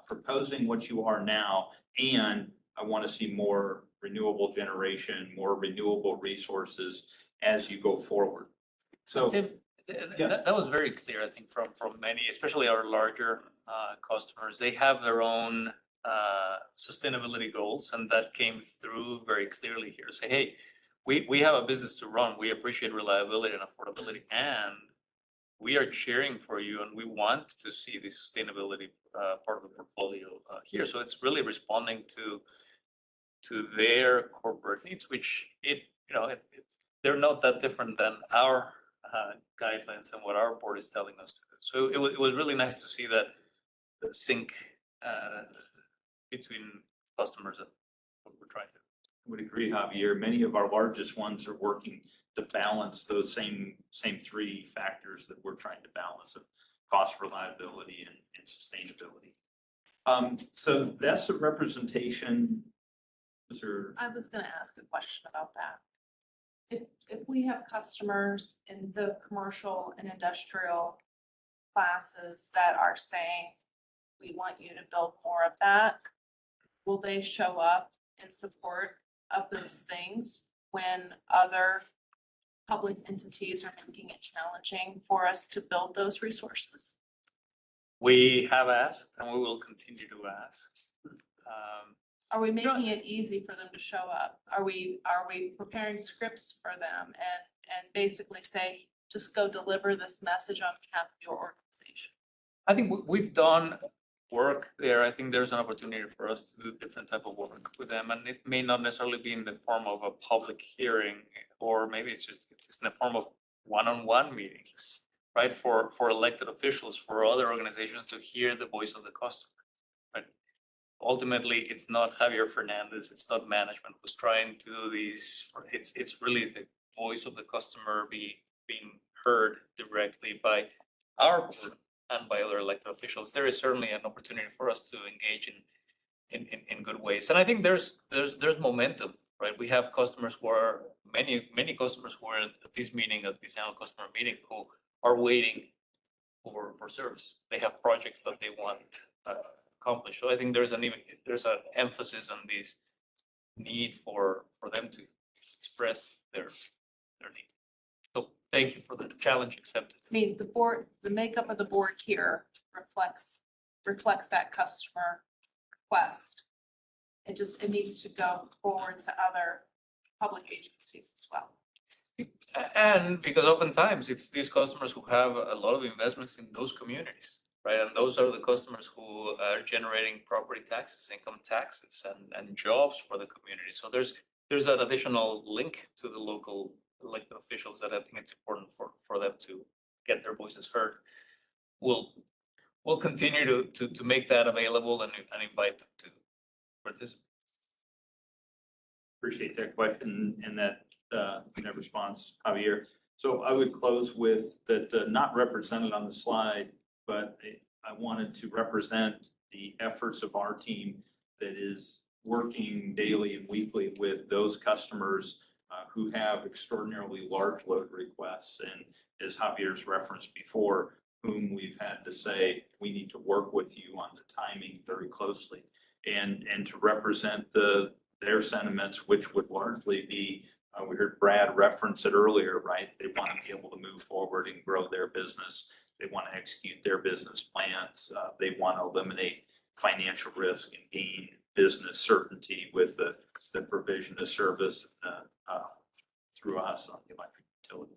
proposing what you are now, and I want to see more renewable generation, more renewable resources as you go forward. So Tim, that was very clear, I think, from many, especially our larger customers. They have their own sustainability goals, and that came through very clearly here. Say, hey, we have a business to run. We appreciate reliability and affordability, and we are cheering for you, and we want to see the sustainability part of the portfolio here. So it's really responding to their corporate needs, which they're not that different than our guidelines and what our board is telling us to do. So it was really nice to see that sync between customers and what we're trying to. I would agree, Javier. Many of our largest ones are working to balance those same three factors that we're trying to balance of cost, reliability, and sustainability. So that's the representation. I was gonna ask a question about that. If we have customers in the commercial and industrial classes that are saying, we want you to build more of that, will they show up in support of those things when other public entities are making it challenging for us to build those resources? We have asked, and we will continue to ask. Are we making it easy for them to show up? Are we preparing scripts for them and basically say, just go deliver this message on behalf of your organization? I think we've done work there. I think there's an opportunity for us to do different type of work with them, and it may not necessarily be in the form of a public hearing, or maybe it's just in the form of one-on-one meetings, right? For elected officials, for other organizations to hear the voice of the customer. Right? Ultimately, it's not Javier Fernandez, it's not management who's trying to do these. It's really the voice of the customer being heard directly by our board and by other elected officials. There is certainly an opportunity for us to engage in good ways. And I think there's momentum, right? We have customers who are, many customers who are at this meeting, at this annual customer meeting, who are waiting for service. They have projects that they want accomplished. So I think there's an emphasis on this need for them to express their need. So thank you for the challenge accepted. I mean, the board, the makeup of the board here reflects that customer request. It needs to go forward to other public agencies as well. And because oftentimes it's these customers who have a lot of investments in those communities, right? And those are the customers who are generating property taxes, income taxes, and jobs for the community. So there's an additional link to the local elected officials that I think it's important for them to get their voices heard. We'll continue to make that available and invite them to participate. Appreciate that question and that response, Javier. So I would close with that, not represented on the slide, but I wanted to represent the efforts of our team that is working daily and weekly with those customers who have extraordinarily large load requests. And as Javier's referenced before, whom we've had to say, we need to work with you on the timing very closely and to represent their sentiments, which would largely be, we heard Brad reference it earlier, right? They want to be able to move forward and grow their business. They want to execute their business plans. They want to eliminate financial risk and gain business certainty with the provision of service through us on the electric utility.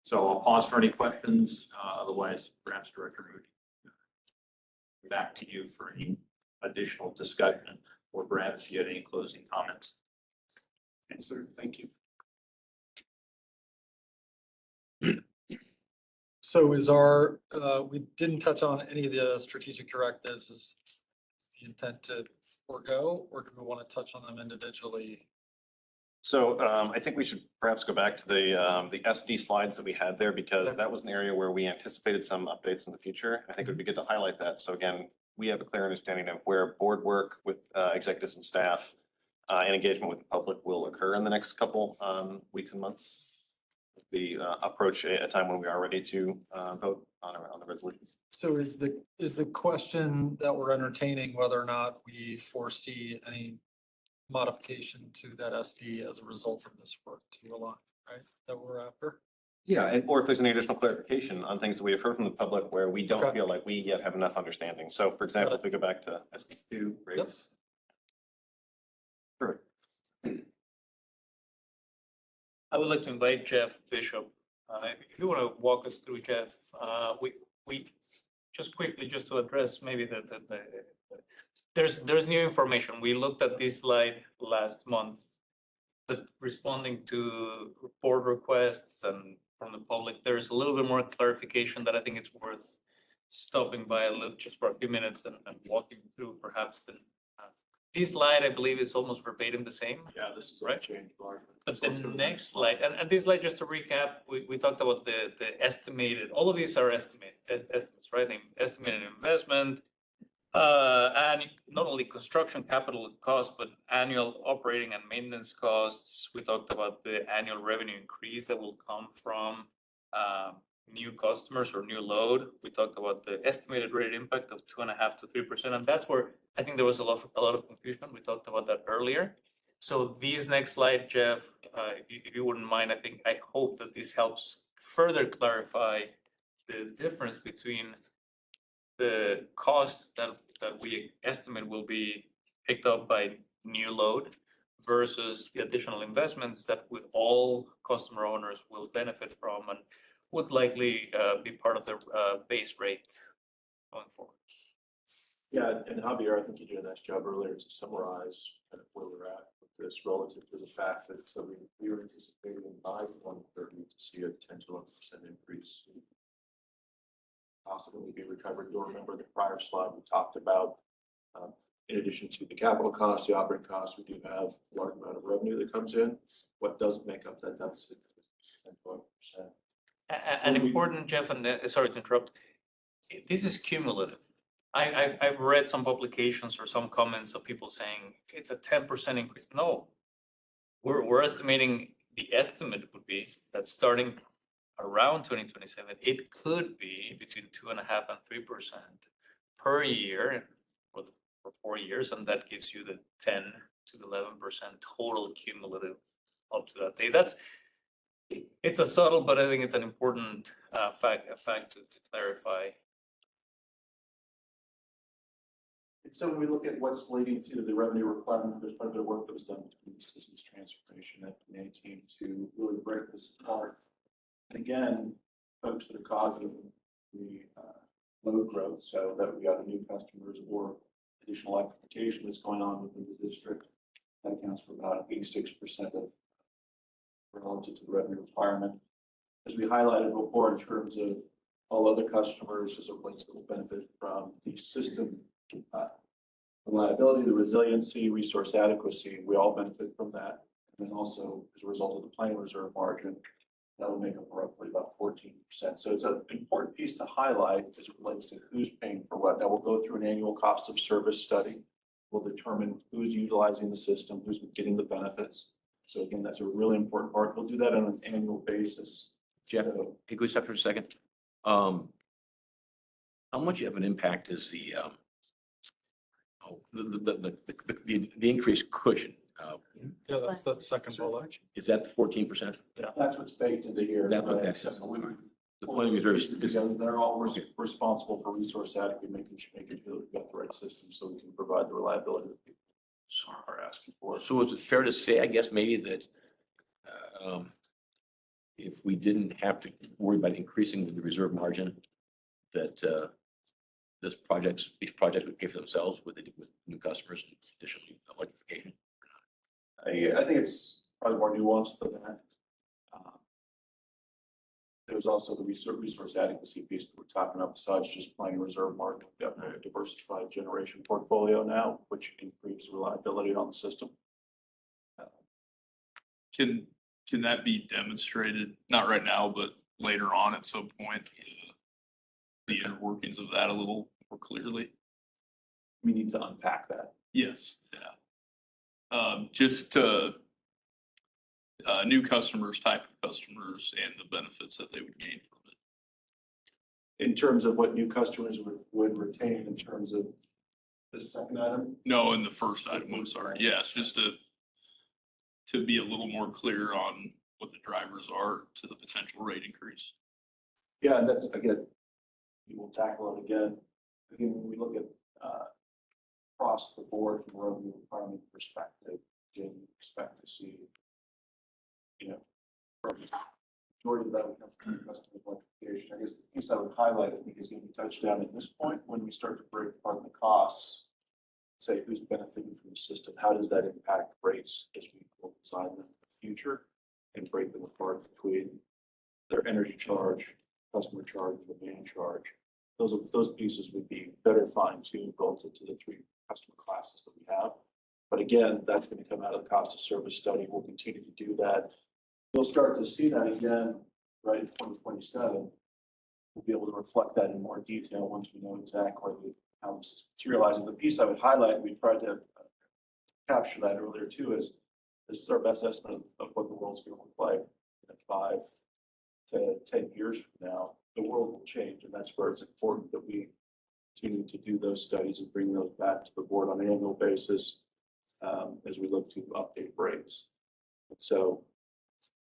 So I'll pause for any questions. Otherwise, perhaps Director Moody. back to you for any additional discussion, or Brad, if you had any closing comments. Yes, sir. Thank you. So is our, we didn't touch on any of the strategic directives. Is the intent to forego, or do we want to touch on them individually? So I think we should perhaps go back to the SD slides that we had there, because that was an area where we anticipated some updates in the future. I think it would be good to highlight that. So again, we have a clear understanding of where board work with executives and staff and engagement with the public will occur in the next couple weeks and months. We approach a time when we are ready to vote on the resolutions. So is the question that we're entertaining whether or not we foresee any modification to that SD as a result of this work to align, right? That we're after? Yeah, or if there's any additional clarification on things that we have heard from the public where we don't Okay. feel like we yet have enough understanding. So for example, if we go back to SD2 rates. Sure. I would like to invite Jeff Bishop. If you want to walk us through, Jeff, we just quickly, just to address maybe there's new information. We looked at this slide last month, but responding to board requests and from the public, there's a little bit more clarification that I think it's worth stopping by a little, just for a few minutes and walking through perhaps. This slide, I believe, is almost verbatim the same. Yeah, this is right. Change large. But the next slide, and this slide, just to recap, we talked about the estimated, all of these are estimates, right? The estimated investment, and not only construction capital costs, but annual operating and maintenance costs. We talked about the annual revenue increase that will come from new customers or new load. We talked about the estimated rate impact of 2.5% to 3%, and that's where I think there was a lot of confusion. We talked about that earlier. So these next slide, Jeff, if you wouldn't mind, I hope that this helps further clarify the difference between the cost that we estimate will be picked up by new load versus the additional investments that with all customer owners will benefit from and would likely be part of their base rate going forward. Yeah, and Javier, I think you did a nice job earlier to summarize kind of where we're at with this relative to the fact that we were anticipating by 130 to see a 10 to 11% increase. Possibly be recovered. You'll remember the prior slide we talked about. In addition to the capital costs, the operating costs, we do have a large amount of revenue that comes in. What doesn't make up that deficit is 10 to 11%. And important, Jeff, and sorry to interrupt, this is cumulative. I've read some publications or some comments of people saying it's a 10% increase. No, we're estimating, the estimate would be that starting around 2027, it could be between 2.5% and 3% per year for 4 years, and that gives you the 10 to 11% total cumulative up to that day. It's a subtle, but I think it's an important fact to clarify. So when we look at what's leading to the revenue requirement, there's quite a bit of work that was done between the systems transformation and the team to really break this apart. And again, folks that are causing the load growth, so that we got new customers or additional electrification that's going on within the district, that accounts for about 86% of relative to the revenue requirement. As we highlighted before, in terms of all other customers as it relates that will benefit from the system reliability, the resiliency, resource adequacy, we all benefit from that. And then also as a result of the planning reserve margin, that will make up roughly about 14%. So it's an important piece to highlight as it relates to who's paying for what. Now we'll go through an annual cost of service study. We'll determine who's utilizing the system, who's getting the benefits. So again, that's a really important part. We'll do that on an annual basis. Jeff, hey, go stop for a second. How much of an impact is the increased cushion? Yeah, that's that second bullet. Is that the 14%? Yeah. That's what's baked into here. That's what Right. that is. So The point of reserve is because they're all responsible for resource adequacy, making sure we've got the right system so we can provide the reliability that people are asking for. So is it fair to say, I guess, maybe that if we didn't have to worry about increasing the reserve margin, that these projects would pay for themselves with new customers and additional electrification? I think it's probably more nuanced than that. There's also the resource adequacy piece that we're talking about besides just plain reserve market. We've got a diversified generation portfolio now, which improves reliability on the system. Can that be demonstrated, not right now, but later on at some point? The inner workings of that a little more clearly? We need to unpack that. Yes, yeah. Just new customers, type of customers, and the benefits that they would gain from it. In terms of what new customers would retain in terms of the second item? No, in the first item, I'm sorry. Yes, just to be a little more clear on what the drivers are to the potential rate increase. Yeah, and that's, again, we will tackle it again. Again, when we look at across the board from a revenue requirement perspective, again, we expect to see, majority of that would come from customer electrification. I guess the piece I would highlight, I think, is going to be touched down at this point when we start to break apart the costs, say who's benefiting from the system, how does that impact rates as we will design them in the future and break them apart between their energy charge, customer charge, demand charge. Those pieces would be better fine-tuned relative to the three customer classes that we have. But again, that's going to come out of the cost of service study. We'll continue to do that. We'll start to see that again, right, in 2027. We'll be able to reflect that in more detail once we know exactly how this is materializing. The piece I would highlight, we tried to capture that earlier too, is this is our best estimate of what the world's going to look like in 5 to 10 years from now. The world will change, and that's where it's important that we continue to do those studies and bring those back to the board on an annual basis as we look to update rates. And so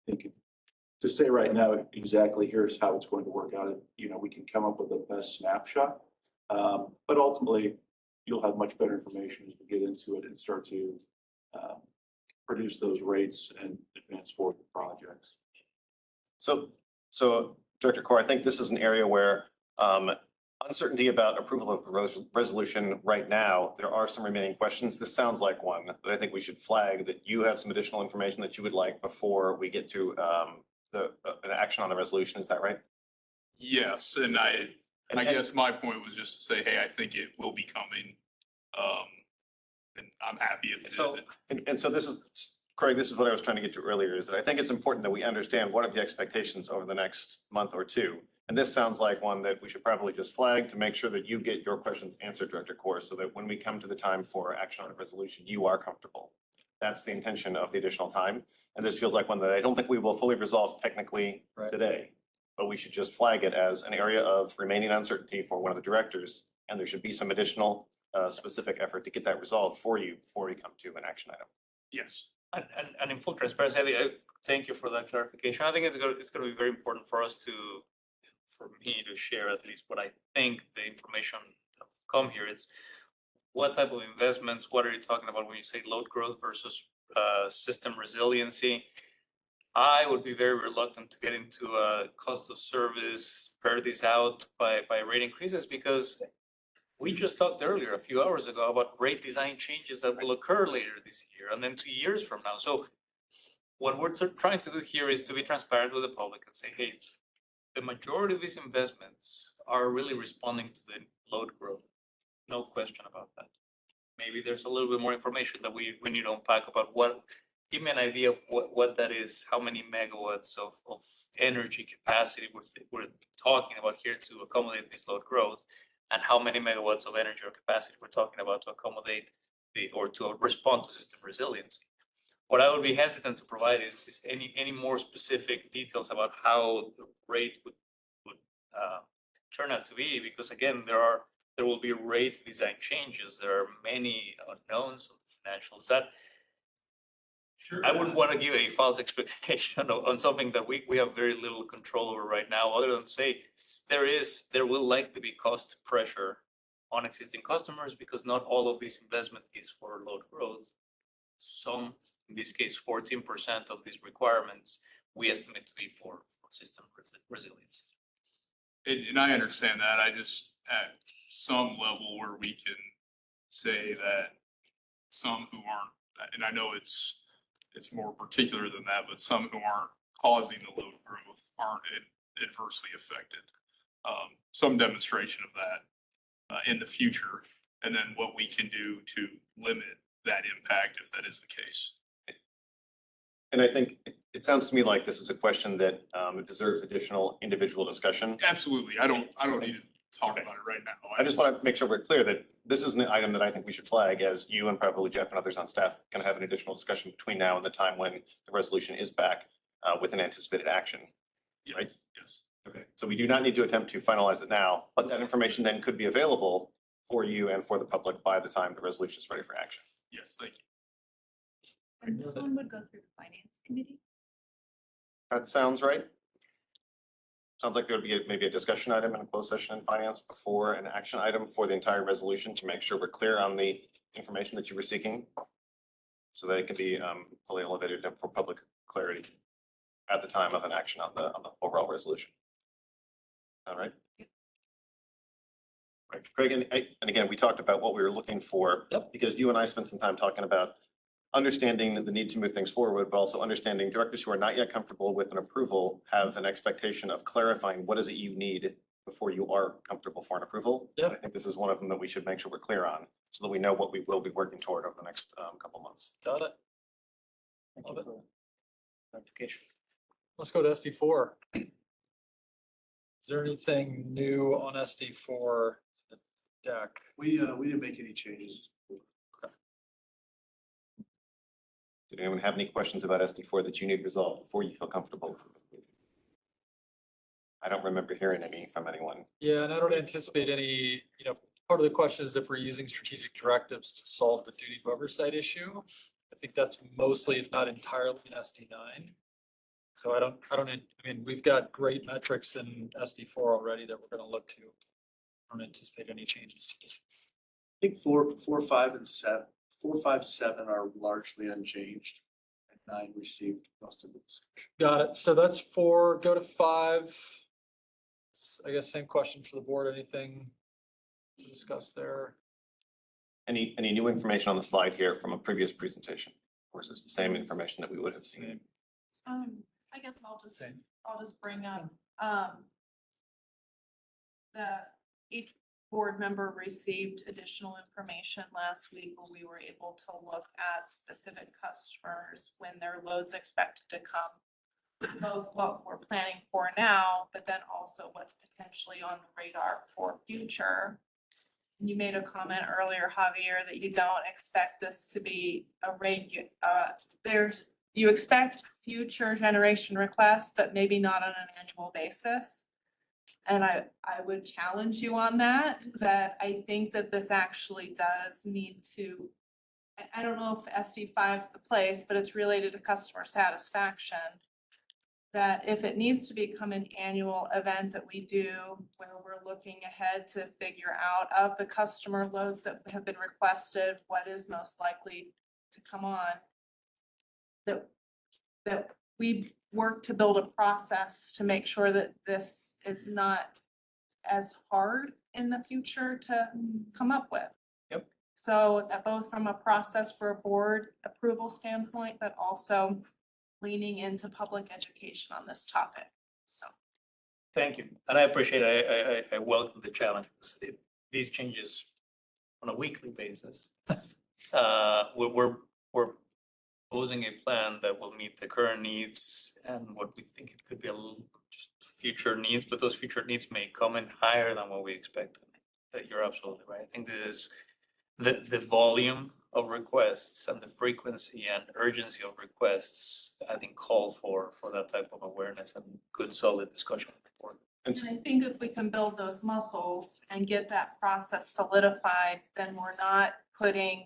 I think to say right now exactly here's how it's going to work out, we can come up with the best snapshot, but ultimately you'll have much better information as we get into it and start to produce those rates and advance forward the projects. So Director Corr, I think this is an area where uncertainty about approval of the resolution right now, there are some remaining questions. This sounds like one that I think we should flag, that you have some additional information that you would like before we get to an action on the resolution. Is that right? Yes, and I guess my point was just to say, hey, I think it will be coming. And I'm happy if it isn't. And so this is, Craig, this is what I was trying to get to earlier, is that I think it's important that we understand what are the expectations over the next month or two. And this sounds like one that we should probably just flag to make sure that you get your questions answered, Director Corr, so that when we come to the time for action on a resolution, you are comfortable. That's the intention of the additional time. And this feels like one that I don't think we will fully resolve technically today, but we should just flag it as an area of remaining uncertainty for one of the directors. And there should be some additional specific effort to get that resolved for you before we come to an action item. Yes. And in full transparency, I thank you for that clarification. I think it's going to be very important for me to share at least what I think the information that will come here is what type of investments, what are you talking about when you say load growth versus system resiliency? I would be very reluctant to get into a cost of service, pair these out by rate increases, because we just talked earlier a few hours ago about rate design changes that will occur later this year and then 2 years from now. So what we're trying to do here is to be transparent with the public and say, hey, the majority of these investments are really responding to the load growth. No question about that. Maybe there's a little bit more information that we need to unpack about give me an idea of what that is, how many megawatts of energy capacity we're talking about here to accommodate this load growth, and how many megawatts of energy or capacity we're talking about to accommodate or to respond to system resiliency. What I would be hesitant to provide is any more specific details about how the rate would turn out to be, because again, there will be rate design changes. There are many unknowns on the financials that I wouldn't want to give a false expectation on something that we have very little control over right now, other than say there will likely be cost pressure on existing customers, because not all of this investment is for load growth. Some, in this case, 14% of these requirements, we estimate to be for system resilience. And I understand that. at some level where we can say that some who aren't, and I know it's more particular than that, but some who aren't causing the load growth aren't adversely affected. Some demonstration of that in the future, and then what we can do to limit that impact if that is the case. And I think it sounds to me like this is a question that deserves additional individual discussion. Absolutely. I don't need to talk about it right now. I just want to make sure we're clear that this is an item that I think we should flag as you and probably Jeff and others on staff can have an additional discussion between now and the time when the resolution is back with an anticipated action. Right? Yes. Okay. So we do not need to attempt to finalize it now, but that information then could be available for you and for the public by the time the resolution is ready for action. Yes, thank you. And this one would go through the finance committee? That sounds right. Sounds like there would be maybe a discussion item in a closed session in finance before an action item for the entire resolution to make sure we're clear on the information that you were seeking, so that it can be fully elevated for public clarity at the time of an action on the overall resolution. All right. Right, Craig, and again, we talked about what we were looking for. Yep. Because you and I spent some time talking about understanding the need to move things forward, but also understanding directors who are not yet comfortable with an approval have an expectation of clarifying what is it you need before you are comfortable for an approval. Yep. I think this is one of them that we should make sure we're clear on, so that we know what we will be working toward over the next couple months. Got it. Thank Love you it. for clarification. Let's go to SD4. Is there anything new on SD4 deck? We didn't make any changes. Did anyone have any questions about SD4 that you need resolved before you feel comfortable? I don't remember hearing any from anyone. Yeah, and I don't anticipate any, part of the question is if we're using strategic directives to solve the duty of oversight issue. I think that's mostly, if not entirely, in SD9. So we've got great metrics in SD4 already that we're gonna look to. I don't anticipate any changes to this. I think 4, 5, and 7, 4, 5, 7 are largely unchanged. And 9 received most of the discussion. Got it. So that's 4, go to 5. I guess same question for the board. Anything to discuss there? Any new information on the slide here from a previous presentation? Or is this the same information that we would have seen? I guess I'll just bring up, that each board member received additional information last week where we were able to look at specific customers when their loads expected to come. Both what we're planning for now, but then also what's potentially on the radar for future. You made a comment earlier, Javier, that you don't expect this to be you expect future generation requests, but maybe not on an annual basis. And I would challenge you on that I think that this actually does need to, I don't know if SD5 is the place, but it's related to customer satisfaction. That if it needs to become an annual event that we do, where we're looking ahead to figure out of the customer loads that have been requested, what is most likely to come on. That we work to build a process to make sure that this is not as hard in the future to come up with. Yep. So that both from a process for a board approval standpoint, but also leaning into public education on this topic. So. Thank you. And I appreciate it. I welcome the challenge. These changes on a weekly basis. We're proposing a plan that will meet the current needs and what we think it could be a little just future needs, but those future needs may come in higher than what we expected. That you're absolutely right. I think this is the volume of requests and the frequency and urgency of requests, I think call for that type of awareness and good solid discussion. And I think if we can build those muscles and get that process solidified, then we're not putting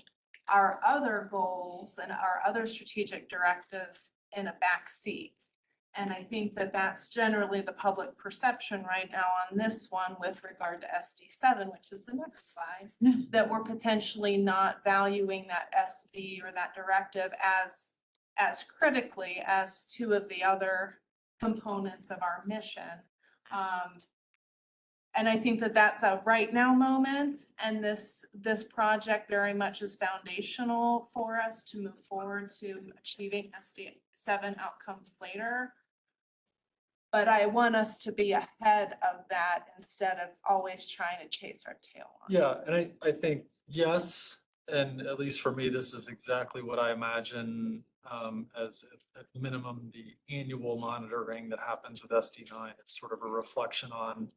our other goals and our other strategic directives in a back seat. And I think that that's generally the public perception right now on this one with regard to SD7, which is the next slide, that we're potentially not valuing that SD or that directive as critically as two of the other components of our mission. And I think that that's a right now moment, and this project very much is foundational for us to move forward to achieving SD7 outcomes later. But I want us to be ahead of that instead of always trying to chase our tail on. Yeah, and I think, yes, and at least for me, this is exactly what I imagine as at minimum, the annual monitoring that happens with SD9. It's sort of a reflection on,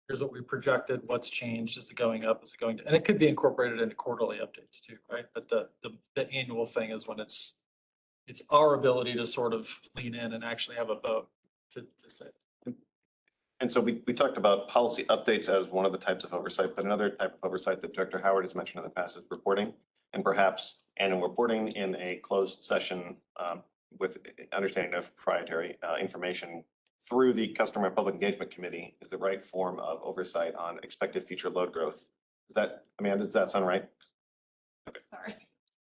here's what we projected, what's changed, is it going up, is it going to, and it could be incorporated into quarterly updates too, right? But the annual thing is when it's our ability to sort of lean in and actually have a vote to say. And so we talked about policy updates as one of the types of oversight, but another type of oversight that Director Howard has mentioned in the past is reporting, and perhaps annual reporting in a closed session with understanding of proprietary information through the Customer and Public Engagement Committee is the right form of oversight on expected future load growth. Is that, Amanda, does that sound right? Sorry.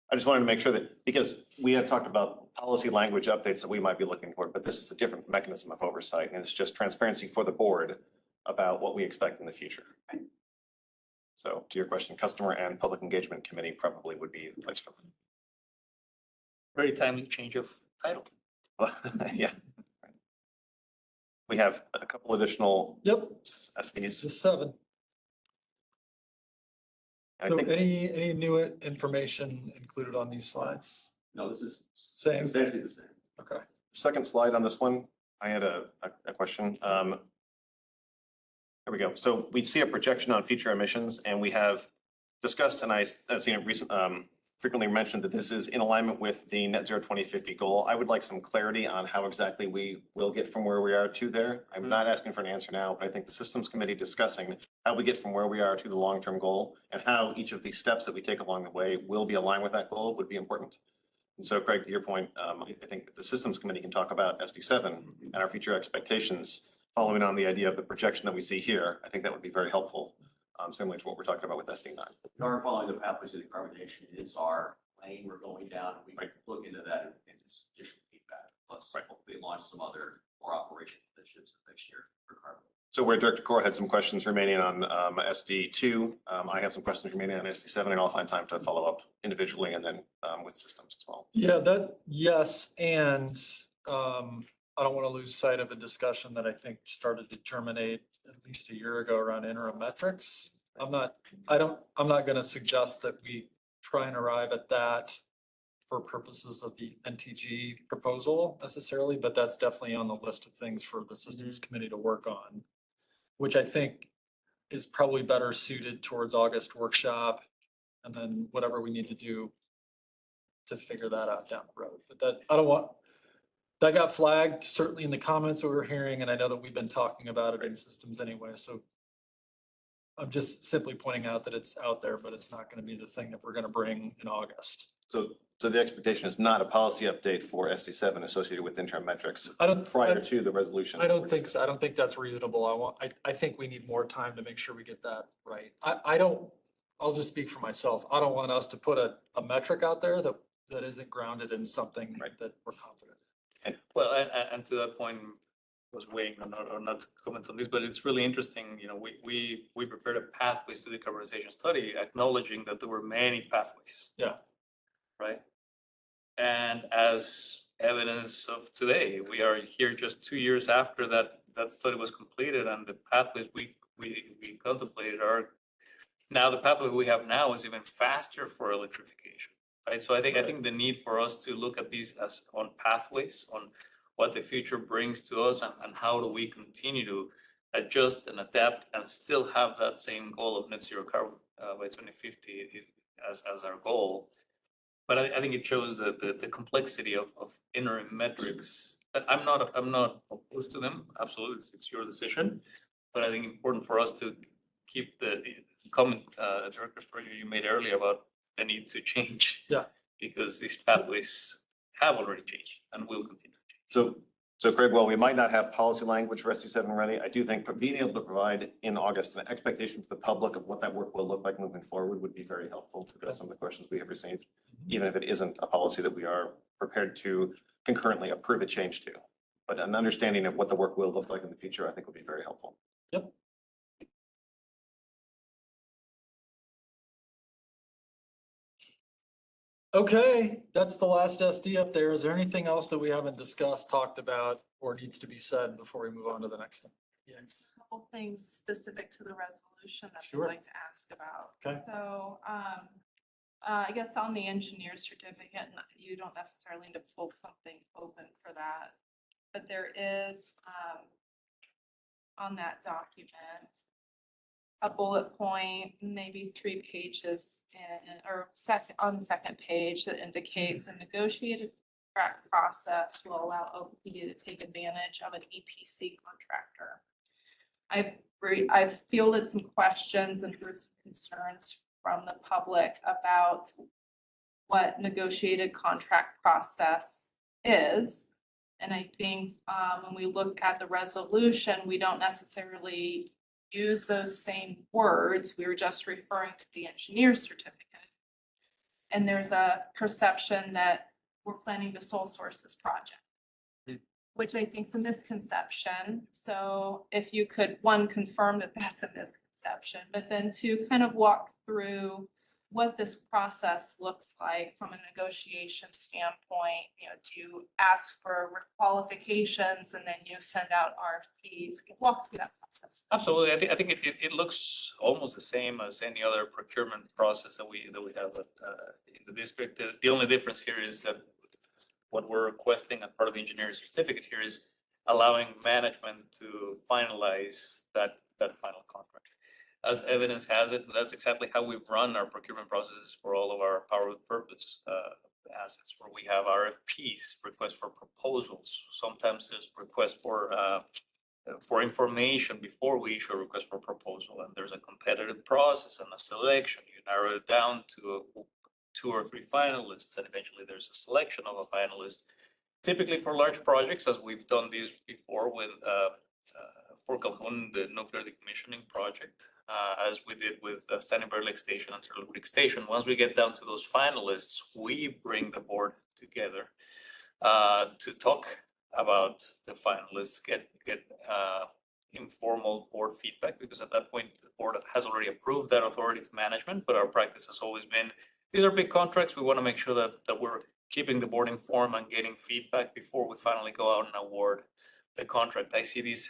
I just wanted to make sure that, because we have talked about policy language updates that we might be looking for, but this is a different mechanism of oversight, and it's just transparency for the board about what we expect in the future. So to your question, Customer and Public Engagement Committee probably would be the place for them. Very timely change of title. Yeah. We have a couple additional. Yep. SPs. Just 7. I So think any new information included on these slides? No, this is Same. essentially the same. Okay. second slide on this one, I had a question. There we go. So we see a projection on future emissions, and we have discussed, and I've seen it frequently mentioned that this is in alignment with the net zero 2050 goal. I would like some clarity on how exactly we will get from where we are to there. I'm not asking for an answer now, but I think the systems committee discussing how we get from where we are to the long-term goal and how each of these steps that we take along the way will be aligned with that goal would be important. And so Craig, to your point, I think the systems committee can talk about SD7 and our future expectations following on the idea of the projection that we see here. I think that would be very helpful. Similar to what we're talking about with SD9. We are following the pathways of decarbonization. It's our lane we're going down. We can look into that and just additional feedback. Let's hopefully launch some other more operational initiatives next year for carbon. So where Director Core had some questions remaining on SD2, I have some questions remaining on SD7, and I'll find time to follow up individually and then with systems as well. Yeah, yes, and I don't want to lose sight of a discussion that I think started to terminate at least a year ago around interim metrics. I'm not going to suggest that we try and arrive at that for purposes of the NTG proposal necessarily, but that's definitely on the list of things for the systems committee to work on, which I think is probably better suited towards August workshop and then whatever we need to do to figure that out down the road. But that got flagged certainly in the comments that we were hearing, and I know that we've been talking about it in systems anyway. So I'm just simply pointing out that it's out there, but it's not going to be the thing that we're going to bring in August. So the expectation is not a policy update for SD7 associated with interim metrics prior to the resolution. I don't think so. I don't think that's reasonable. I think we need more time to make sure we get that right. I'll just speak for myself. I don't want us to put a metric out there that isn't grounded in something that we're confident in. Well, and to that point, I was waiting or not to comment on this, but it's really interesting. You know, we prepared a pathways to decarbonization study, acknowledging that there were many pathways. Yeah. Right. And as evidence of today, we are here just 2 years after that study was completed, and the pathways we contemplated are now the pathway we have now is even faster for electrification. Right. So I think the need for us to look at these as on pathways, on what the future brings to us, and how do we continue to adjust and adapt and still have that same goal of net zero carbon by 2050 as our goal. But I think it shows the complexity of interim metrics. But I'm not opposed to them. Absolutely, it's your decision. But I think important for us to keep the comment Director Sprague you made earlier about the need to change. Yeah. Because these pathways have already changed and will continue to change. So Craig, while we might not have policy language for SD7 ready, I do think being able to provide in August an expectation for the public of what that work will look like moving forward would be very helpful to address some of the questions we have received, even if it isn't a policy that we are prepared to concurrently approve a change to. But an understanding of what the work will look like in the future, I think would be very helpful. Yep. Okay, that's the last SD up there. Is there anything else that we haven't discussed, talked about, or needs to be said before we move on to the next one? Yes. Couple things specific to the resolution that I'd Sure. like to ask about. Okay. So, I guess on the engineer's certificate, you don't necessarily need to pull something open for that. But there is, on that document, a bullet point, maybe 3 pages or on the second page that indicates a negotiated contract process will allow Oppd to take advantage of an EPC contractor. I've fielded some questions and heard some concerns from the public about what negotiated contract process is. And I think when we look at the resolution, we don't necessarily use those same words. We were just referring to the engineer's certificate. And there's a perception that we're planning to sole source this project, which I think is a misconception. So if you could, one, confirm that that's a misconception, but then two, kind of walk through what this process looks like from a negotiation standpoint. You know, do you ask for qualifications and then you send out RFPs? Walk through that process. Absolutely. I think it looks almost the same as any other procurement process that we have in the district. The only difference here is that what we're requesting as part of the engineer's certificate here is allowing management to finalize that final contract. As evidence has it, that's exactly how we've run our procurement processes for all of our power with purpose assets, where we have RFPs, requests for proposals. Sometimes there's requests for information before we issue a request for proposal, and there's a competitive process and a selection. You narrow it down to 2 or 3 finalists, and eventually there's a selection of a finalist. Typically for large projects, as we've done these before with Fort Calhoun, the nuclear decommissioning project, as we did with Standing Bear Lake Station and Turtle Creek Station. Once we get down to those finalists, we bring the board together to talk about the finalists, get informal board feedback, because at that point, the board has already approved that authority to management, but our practice has always been, these are big contracts. We want to make sure that we're keeping the board informed and getting feedback before we finally go out and award the contract. I see these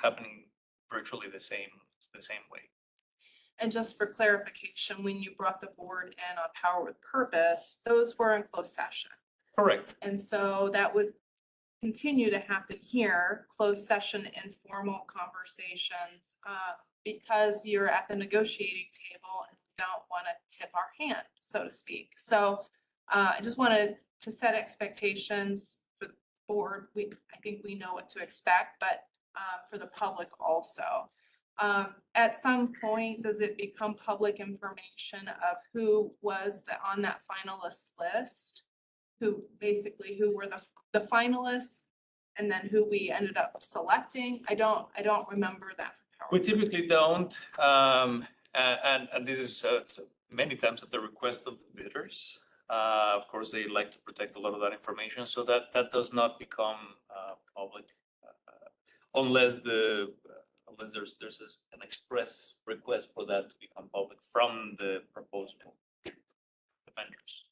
happening virtually the same way. And just for clarification, when you brought the board in on power with purpose, those were in closed session. Correct. And so that would continue to happen here, closed session, informal conversations, because you're at the negotiating table and don't want to tip our hand, so to speak. So I just wanted to set expectations for the board. I think we know what to expect, but for the public also. At some point, does it become public information of who was on that finalist list? Who were the finalists, and then who we ended up selecting? I don't remember that. We typically don't, and this is many times at the request of the bidders. Of course, they like to protect a lot of that information, so that does not become public unless there's an express request for that to become public from the proposal, the vendors.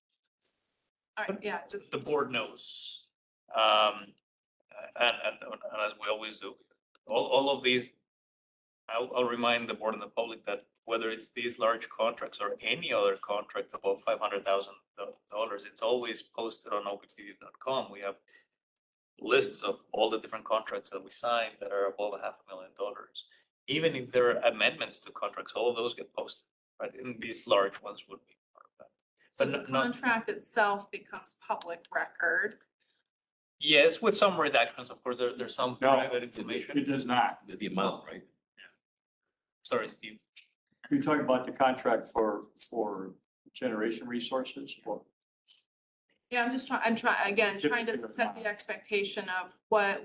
All right, yeah, just The board knows. And as we always do, all of these, I'll remind the board and the public that whether it's these large contracts or any other contract above $500,000, it's always posted on oppd.com. We have lists of all the different contracts that we signed that are above $500,000. Even if there are amendments to contracts, all of those get posted, right? And these large ones would be part of that. so the contract itself becomes public record. Yes, with some redactions, of course, there's some private information. It does not. The amount, right? Sorry, Steve. You're talking about the contract for generation resources or? Yeah, I'm trying to set the expectation of what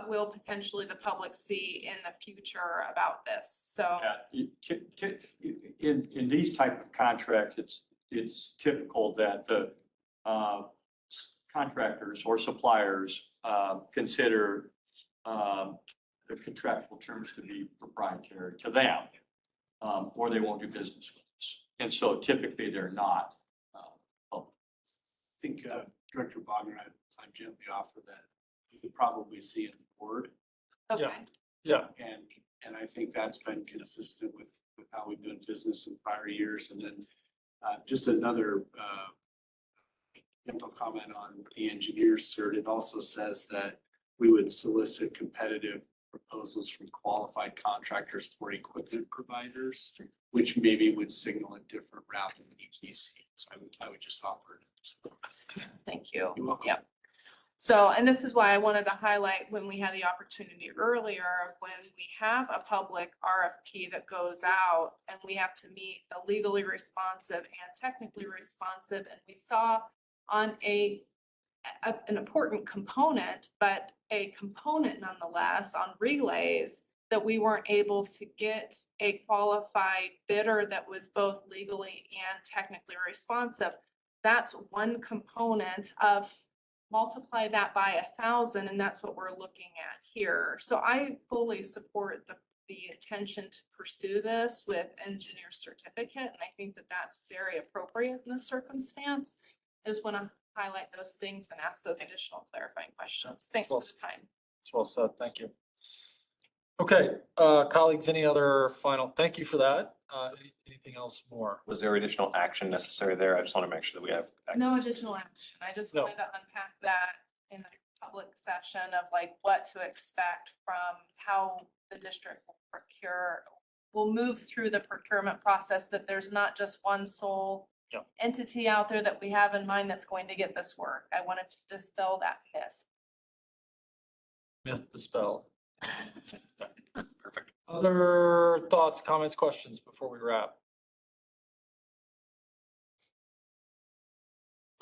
will potentially the public see in the future about this, so. Yeah, in these type of contracts, it's typical that the contractors or suppliers consider the contractual terms to be proprietary to them, or they won't do business with us. And so typically they're not public. think Director Wagner, I gently offer that you could probably see in the board. Okay. Yeah. And I think that's been consistent with how we've done business in prior years. And then just another gentle comment on the engineer's cert. It also says that we would solicit competitive proposals from qualified contractors or equipment providers, which maybe would signal a different route than EPC. So I would just offer it. Thank you. You're welcome. Yep. So, and this is why I wanted to highlight when we had the opportunity earlier, when we have a public RFP that goes out and we have to meet the legally responsive and technically responsive, and we saw on an important component, but a component nonetheless on relays, that we weren't able to get a qualified bidder that was both legally and technically responsive. That's one component of, multiply that by 1,000, and that's what we're looking at here. So I fully support the intention to pursue this with engineer certificate, and I think that that's very appropriate in this circumstance. I just want to highlight those things and ask those additional clarifying questions. Thanks for the time. That's well said. Thank you. Okay, colleagues, any other final, thank you for that. Anything else more? Was there additional action necessary there? I just want to make sure that we have. No additional action. I just No. wanted to unpack that in the public session of like what to expect from how the district will procure. We'll move through the procurement process, that there's not just one sole Yep. entity out there that we have in mind that's going to get this work. I wanted to dispel that myth. Myth dispelled. Perfect. Other thoughts, comments, questions before we wrap?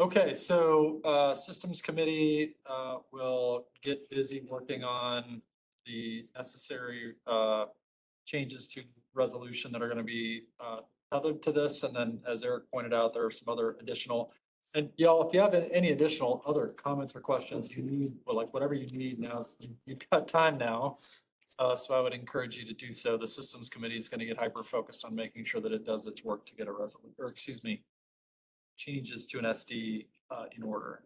Okay, so Systems Committee will get busy working on the necessary changes to resolution that are going to be tethered to this. And then, as Eric pointed out, there are some other additional. And y'all, if you have any additional other comments or questions you need, or like whatever you need now, you've got time now. So I would encourage you to do so. The Systems Committee is going to get hyper focused on making sure that it does its work to get a resolution, or excuse me, changes to an SD in order.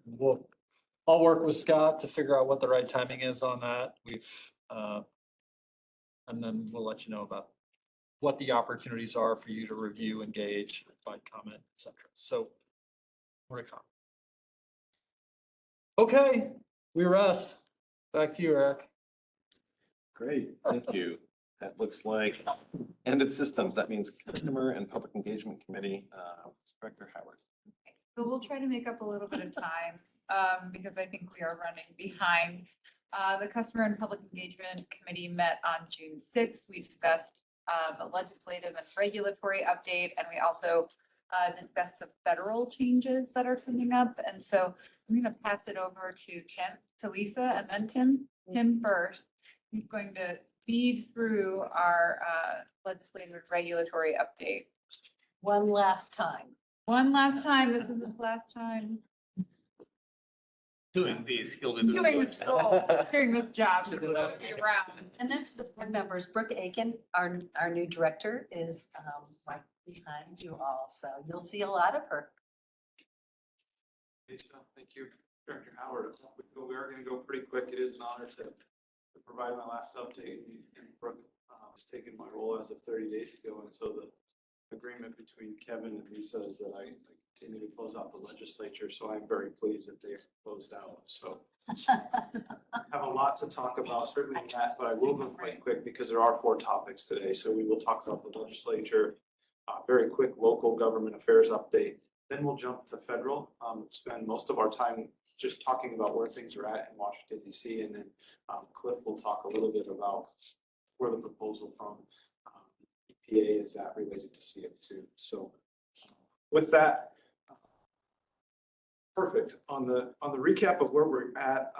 I'll work with Scott to figure out what the right timing is on that. And then we'll let you know about what the opportunities are for you to review, engage, provide comment, etc. So more to come. Okay, we rest. Back to you, Eric. Great, thank you. That looks like ended systems. That means Customer and Public Engagement Committee, Director Howard. So we'll try to make up a little bit of time, because I think we are running behind. The Customer and Public Engagement Committee met on June 6th. We discussed the legislative and regulatory update, and we also discussed the federal changes that are coming up. And so I'm going to pass it over to Lisa, and then Tim. Tim first. He's going to feed through our legislative and regulatory update. One last time. One last time. This is his last time Doing this, he'll be doing this role, doing this job. This is around. And then for the board members, Brooke Aiken, our new director, is right behind you all. So you'll see a lot of her. Thank you, Director Howard. We are going to go pretty quick. It is an honor to provide my last update. And Brooke was taking my role as of 30 days ago. And so the agreement between Kevin and Lisa is that I continue to close out the legislature. So I'm very pleased that they closed out. So I have a lot to talk about, certainly that, but I will go quite quick because there are 4 topics today. So we will talk about the legislature, very quick local government affairs update. Then we'll jump to federal, spend most of our time just talking about where things are at in Washington, D.C. And then Cliff will talk a little bit about where the proposal from EPA is at related to CO2. So with that, perfect. On the recap of where we're at,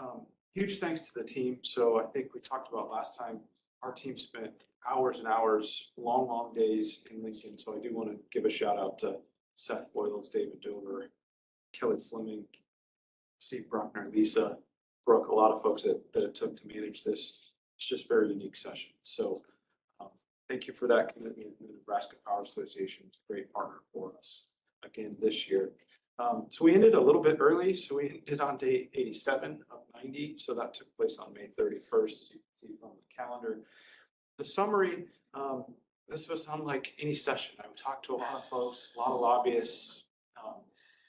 huge thanks to the team. So I think we talked about last time, our team spent hours and hours, long days in Lincoln. So I do want to give a shout out to Seth Boyles, David Dover, Kelly Fleming, Steve Bruckner, Lisa, Brooke, a lot of folks that it took to manage this. It's just a very unique session. So thank you for that commitment. The Nebraska Power Association is a great partner for us again this year. So we ended a little bit early, so we ended on day 87 of 90. So that took place on May 31st, as you can see from the calendar. The summary, this was unlike any session. I talked to a lot of folks, a lot of lobbyists,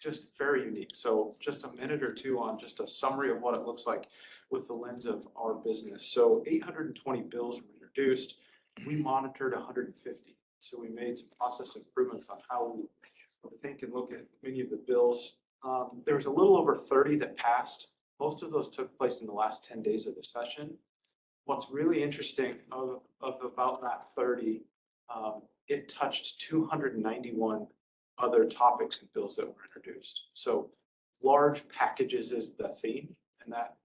just very unique. So just a minute or two on just a summary of what it looks like with the lens of our business. So 820 bills were introduced. We monitored 150. So we made some process improvements on how we think and look at many of the bills. There was a little over 30 that passed. Most of those took place in the last 10 days of the session. What's really interesting of about that 30, it touched 291 other topics and bills that were introduced. So large packages is the theme, and that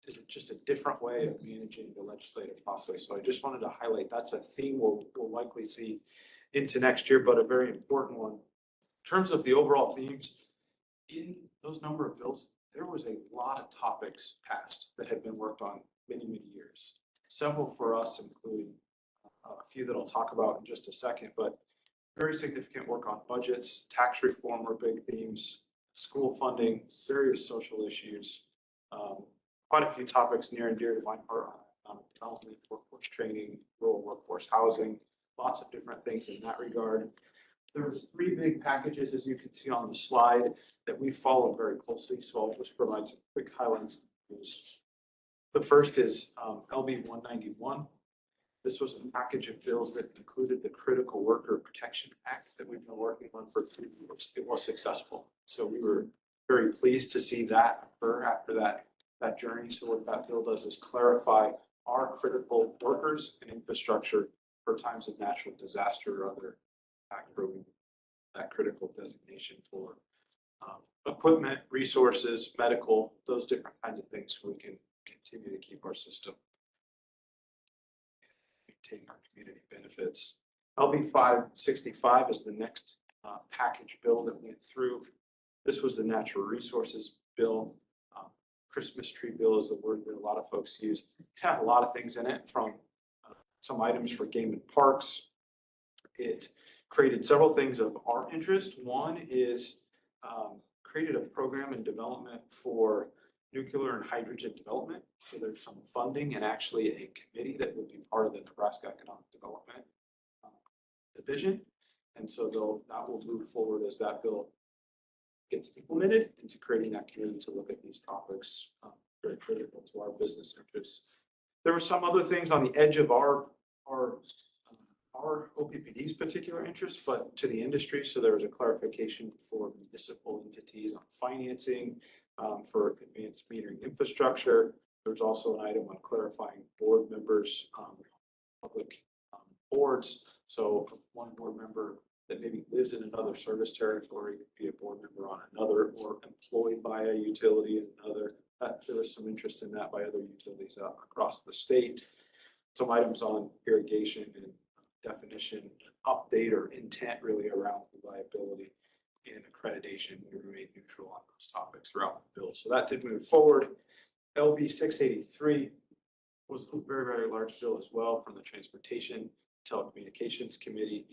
is just a different way of managing the legislative process. So I just wanted to highlight that's a theme we'll likely see into next year, but a very important one. In terms of the overall themes, in those number of bills, there was a lot of topics passed that had been worked on many, many years. Several for us, including a few that I'll talk about in just a second, but very significant work on budgets, tax reform were big themes, school funding, various social issues, quite a few topics near and dear to my heart on development, workforce training, rural workforce housing, lots of different things in that regard. There was 3 big packages, as you can see on the slide, that we followed very closely. So I'll just provide some quick highlights. The first is LB 191. This was a package of bills that included the Critical Worker Protection Act that we've been working on for 3 years. It was successful. So we were very pleased to see that occur after that journey. So what that bill does is clarify our critical workers and infrastructure for times of natural disaster or other approving that critical designation for equipment, resources, medical, those different kinds of things, so we can continue to keep our system, maintain our community benefits. LB 565 is the next package bill that went through. This was the natural resources bill. Christmas tree bill is the word that a lot of folks use. It had a lot of things in it, from some items for game and parks. It created several things of our interest. One is created a program in development for nuclear and hydrogen development. So there's some funding and actually a committee that will be part of the Nebraska Economic Development Division. And so that will move forward as that bill gets implemented into creating that committee to look at these topics, very critical to our business interests. There were some other things on the edge of our OPPD's particular interest, but to the industry. So there was a clarification for municipal entities on financing for advanced metering infrastructure. There's also an item on clarifying board members, public boards. So one board member that maybe lives in another service territory could be a board member on another, or employed by a utility in another. There was some interest in that by other utilities across the state. Some items on irrigation and definition, update or intent really around reliability and accreditation. We remain neutral on those topics throughout the bill. So that did move forward. LB 683 was a very, very large bill as well from the Transportation Telecommunications Committee.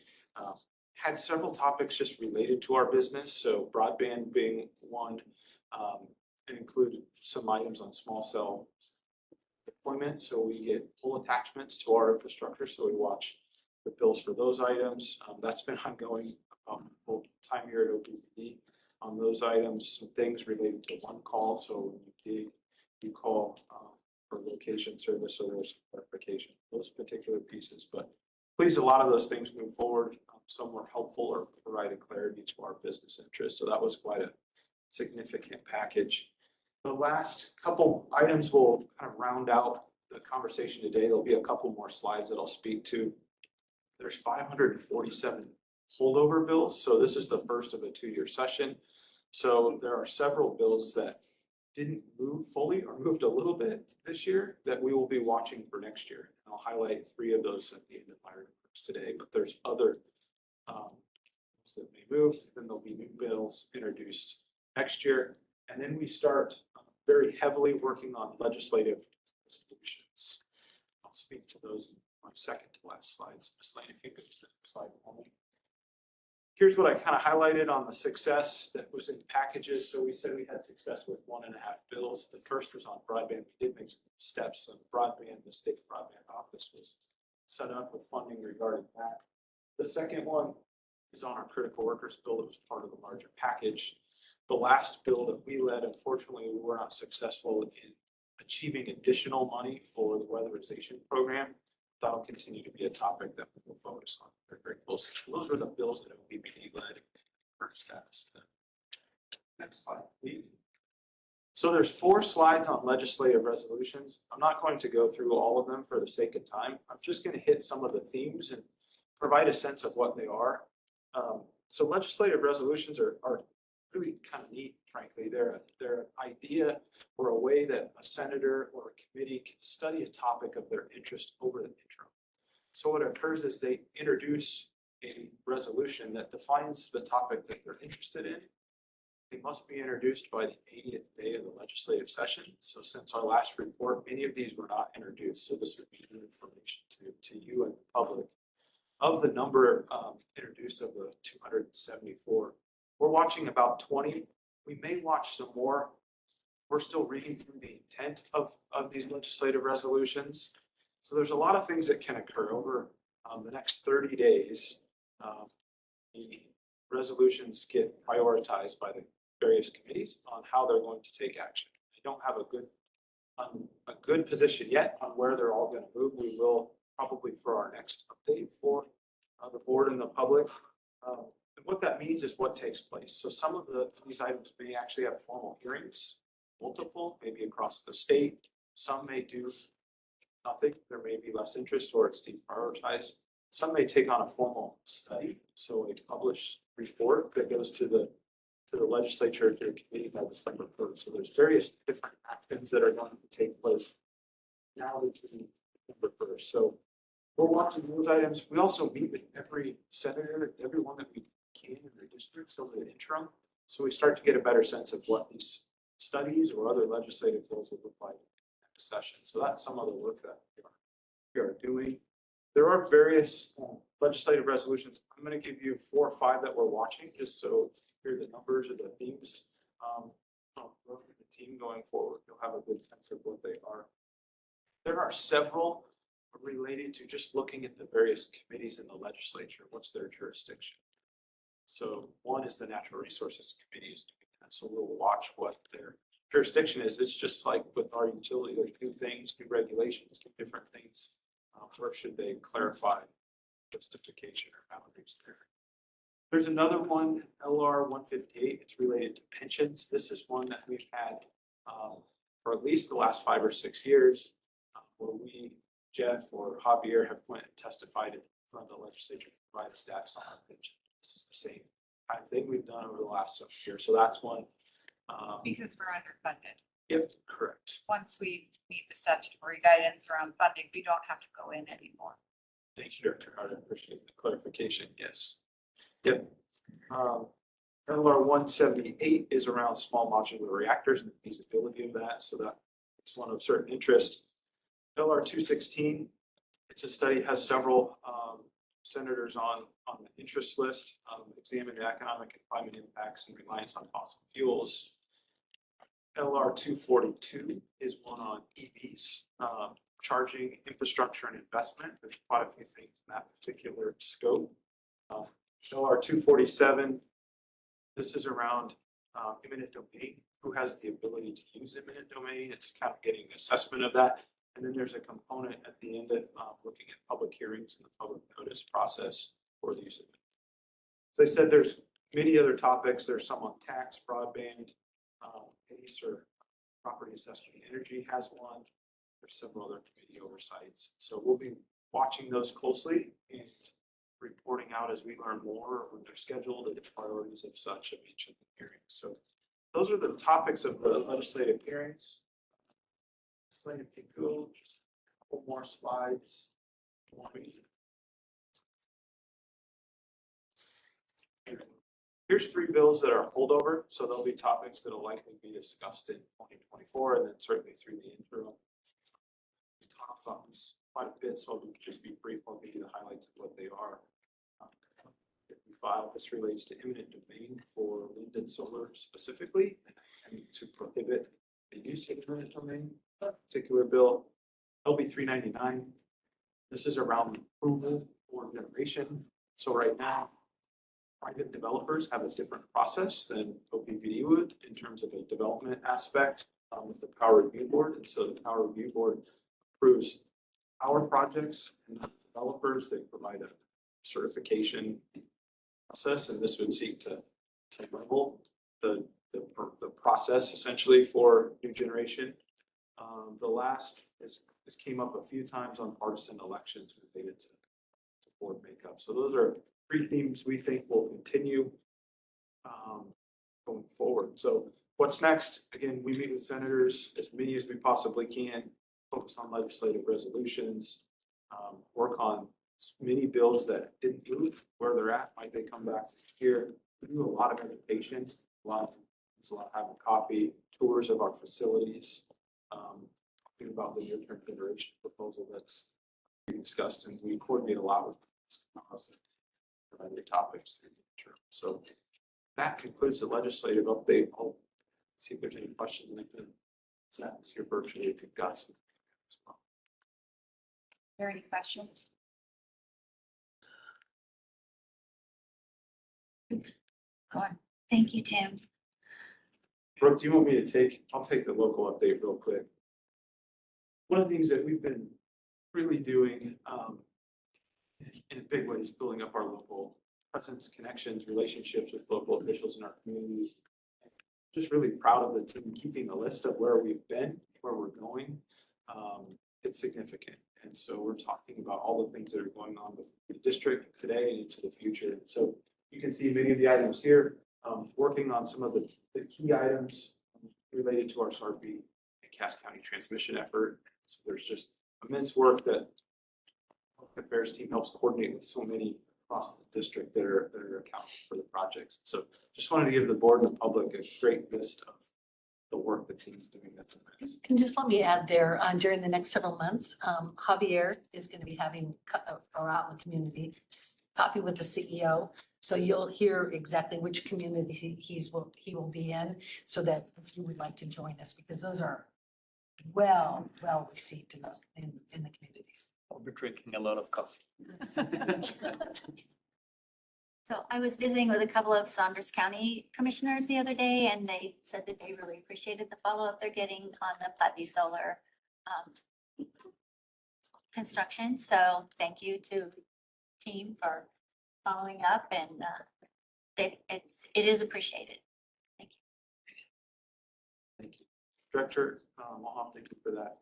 Had several topics just related to our business. So broadband being one, it included some items on small cell deployment. So we get full attachments to our infrastructure. So we watch the bills for those items. That's been ongoing whole time here at OPPD on those items. Some things related to one call. So when you call for location service, so there's clarification, those particular pieces. But please, a lot of those things move forward. Some were helpful or provided clarity to our business interests. So that was quite a significant package. The last couple items will kind of round out the conversation today. There'll be a couple more slides that I'll speak to. There's 547 holdover bills. So this is the first of a 2-year session. So there are several bills that didn't move fully or moved a little bit this year that we will be watching for next year. And I'll highlight 3 of those at the end of my remarks today, but there's other that may move. Then there'll be new bills introduced next year. And then we start very heavily working on legislative solutions. I'll speak to those in my second to last slides. Ms. Lane, if you could slide only. Here's what I kind of highlighted on the success that was in packages. So we said we had success with 1.5 bills. The first was on broadband. We did make some steps on broadband. The state broadband office was set up with funding regarding that. The second one is on our critical workers bill that was part of the larger package. The last bill that we led, unfortunately, we were not successful in achieving additional money for the weatherization program. That'll continue to be a topic that we will focus on very, very closely. Those were the bills that OPPD led for status. Next slide, please. So there's 4 slides on legislative resolutions. I'm not going to go through all of them for the sake of time. I'm just going to hit some of the themes and provide a sense of what they are. So legislative resolutions are really kind of neat, frankly. They're an idea or a way that a senator or a committee can study a topic of their interest over the interim. So what occurs is they introduce a resolution that defines the topic that they're interested in. They must be introduced by the 80th day of the legislative session. So since our last report, many of these were not introduced. So this would be new information to you and the public. Of the number introduced of the 274, we're watching about 20. We may watch some more. We're still reading through the intent of these legislative resolutions. So there's a lot of things that can occur over the next 30 days. The resolutions get prioritized by the various committees on how they're going to take action. I don't have a good position yet on where they're all going to move. We will probably for our next update for the board and the public. And what that means is what takes place. So some of these items may actually have formal hearings, multiple, maybe across the state. Some may do nothing. There may be less interest or it's deprioritized. Some may take on a formal study. So a published report that goes to the legislature, to the committee by December 1st. So there's various different actions that are going to take place now to December 1st. So we're watching those items. We also meet with every senator, everyone that we can in their districts over the interim. So we start to get a better sense of what these studies or other legislative bills will look like in the next session. So that's some of the work that we are doing. There are various legislative resolutions. I'm going to give you 4 or 5 that we're watching, just so you hear the numbers or the themes. The team going forward, you'll have a good sense of what they are. There are several related to just looking at the various committees in the legislature. What's their jurisdiction? So one is the Natural Resources Committees. So we'll watch what their jurisdiction is. It's just like with our utility, there's new things, new regulations, new different things. Where should they clarify justification or boundaries there? There's another one, LR 158. It's related to pensions. This is one that we've had for at least the last 5 or 6 years, where we, Jeff or Javier, have went and testified in front of the legislature to provide a status on our pension. This is the same kind of thing we've done over the last several years. So that's one. Because we're underfunded. Yep, correct. Once we meet the statutory guidance around funding, we don't have to go in anymore. Thank you, Director Hart. I appreciate the clarification. Yes. Yep. LR 178 is around small modular reactors and the feasibility of that. So that is one of certain interest. LR 216, it's a study, has several senators on the interest list, examine the economic and climate impacts and reliance on fossil fuels. LR 242 is one on EVs, charging infrastructure and investment. There's quite a few things in that particular scope. LR 247, this is around eminent domain. Who has the ability to use eminent domain? It's kind of getting an assessment of that. And then there's a component at the end of looking at public hearings and the public notice process for the use of it. As I said, there's many other topics. There's some on tax, broadband, ACE or property assessment. Energy has one. There's several other committee oversights. So we'll be watching those closely and reporting out as we learn more when they're scheduled and the priorities of such of each of the hearings. So those are the topics of the legislative hearings. Slide if you go, just a couple more slides. Here's 3 bills that are holdover, so there'll be topics that will likely be discussed in 2024, and then certainly through the interim. We talked about this quite a bit, so I'll just be brief on maybe the highlights of what they are. If we filed. This relates to eminent domain for wind and solar specifically, and to prohibit the use of eminent domain. Particular bill, LB 399. This is around approval for generation. So right now, private developers have a different process than OPPD would in terms of a development aspect with the Power Review Board. And so the Power Review Board approves our projects and not developers. They provide a certification process, and this would seek to level the process essentially for new generation. The last is came up a few times on partisan elections related to board makeup. So those are three themes we think will continue going forward. So what's next? Again, we meet with senators, as many as we possibly can, focus on legislative resolutions, work on many bills that didn't move where they're at. Might they come back here? We do a lot of education, a lot of having coffee, tours of our facilities, talking about the near-term generation proposal that's being discussed, and we coordinate a lot with other topics. So that concludes the legislative update. I'll see if there's any questions. I can send this here virtually if you've got some as well. Are there any questions? Thank you, Tim. Brooke, do you want me to take? I'll take the local update real quick. One of the things that we've been really doing in a big way is building up our local presence, connections, relationships with local officials in our communities. Just really proud of the team keeping a list of where we've been, where we're going. It's significant. And so we're talking about all the things that are going on with the district today and into the future. So you can see many of the items here, working on some of the key items related to our SRP and Cass County transmission effort. So there's just immense work that the affairs team helps coordinate with so many across the district that are accounting for the projects. So just wanted to give the board and the public a great list of the work the team's doing. That's immense. Can just let me add there, during the next several months, Javier is going to be having around the community coffee with the CEO. So you'll hear exactly which community he will be in, so that if you would like to join us, because those are well received in the communities. I'll be drinking a lot of coffee. So I was visiting with a couple of Saunders County commissioners the other day, and they said that they really appreciated the follow-up they're getting on the Platteview Solar construction. So thank you to team for following up, and it is appreciated. Thank you. Thank you. Director Omaha, thank you for that.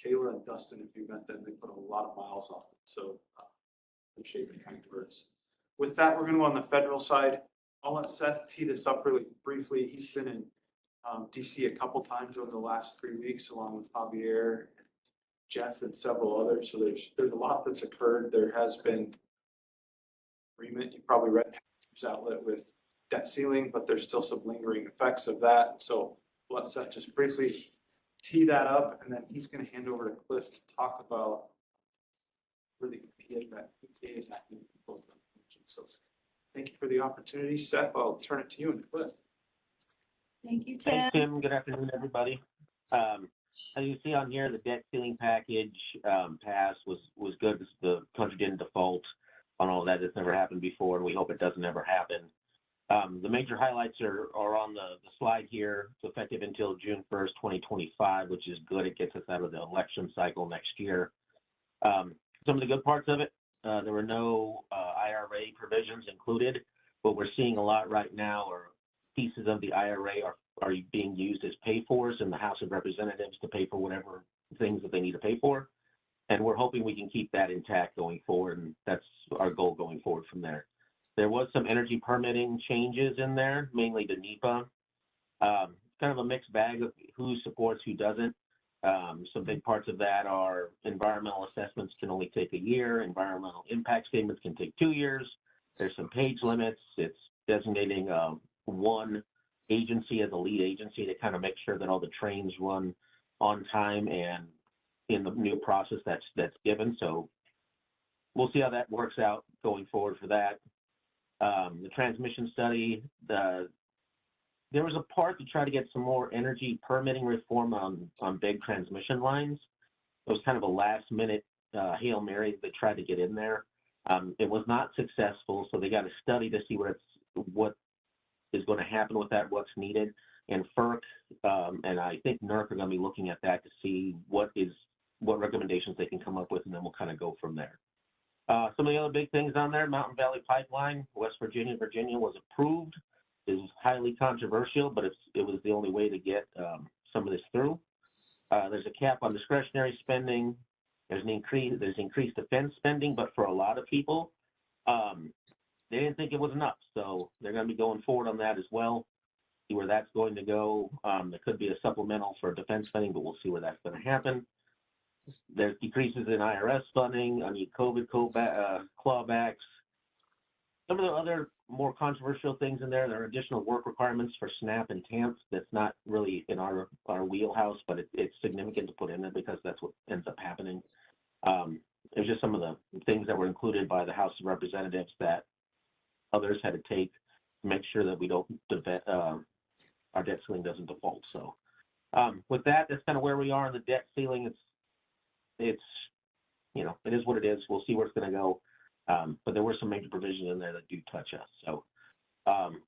Kayla and Dustin, if you met them, they put a lot of miles on it. So appreciate your kind words. With that, we're going to go on the federal side. I'll let Seth tee this up really briefly. He's been in DC a couple times over the last 3 weeks, along with Javier, Jeff, and several others. So there's a lot that's occurred. There has been agreement. You probably read news outlet with debt ceiling, but there's still some lingering effects of that. So let Seth just briefly tee that up, and then he's going to hand over to Cliff to talk about really EPA is happening. So thank you for the opportunity. Seth, I'll turn it to you and Cliff. Thank you, Tim. Thanks, Tim. Good afternoon, everybody. As you see on here, the debt ceiling package passed was good. The country didn't default on all that. It's never happened before, and we hope it doesn't ever happen. The major highlights are on the slide here. It's effective until June 1st, 2025, which is good. It gets us out of the election cycle next year. Some of the good parts of it, there were no IRA provisions included. What we're seeing a lot right now are pieces of the IRA are being used as pay-fors in the House of Representatives to pay for whatever things that they need to pay for. And we're hoping we can keep that intact going forward, and that's our goal going forward from there. There was some energy permitting changes in there, mainly to NEPA. Kind of a mixed bag of who supports, who doesn't. Some big parts of that are environmental assessments can only take a year. Environmental impact statements can take 2 years. There's some page limits. It's designating one agency as a lead agency to kind of make sure that all the trains run on time and in the new process that's given. So we'll see how that works out going forward for that. The transmission study, there was a part to try to get some more energy permitting reform on big transmission lines. It was kind of a last minute Hail Mary they tried to get in there. It was not successful, so they got a study to see what is going to happen with that, what's needed. And FERC and I think NERC are going to be looking at that to see what recommendations they can come up with, and then we'll kind of go from there. Some of the other big things on there, Mountain Valley Pipeline, West Virginia, was approved. It was highly controversial, but it was the only way to get some of this through. There's a cap on discretionary spending. There's increased defense spending, but for a lot of people, they didn't think it was enough. So they're going to be going forward on that as well. See where that's going to go. There could be a supplemental for defense spending, but we'll see where that's going to happen. There's decreases in IRS funding, COVID clawbacks. Some of the other more controversial things in there are additional work requirements for SNAP and TAMP. That's not really in our wheelhouse, but it's significant to put in there because that's what ends up happening. There's just some of the things that were included by the House of Representatives that others had to take to make sure that we don't our debt ceiling doesn't default. So with that, that's kind of where we are on the debt ceiling. It's it is what it is. We'll see where it's going to go. But there were some major provisions in there that do touch us. So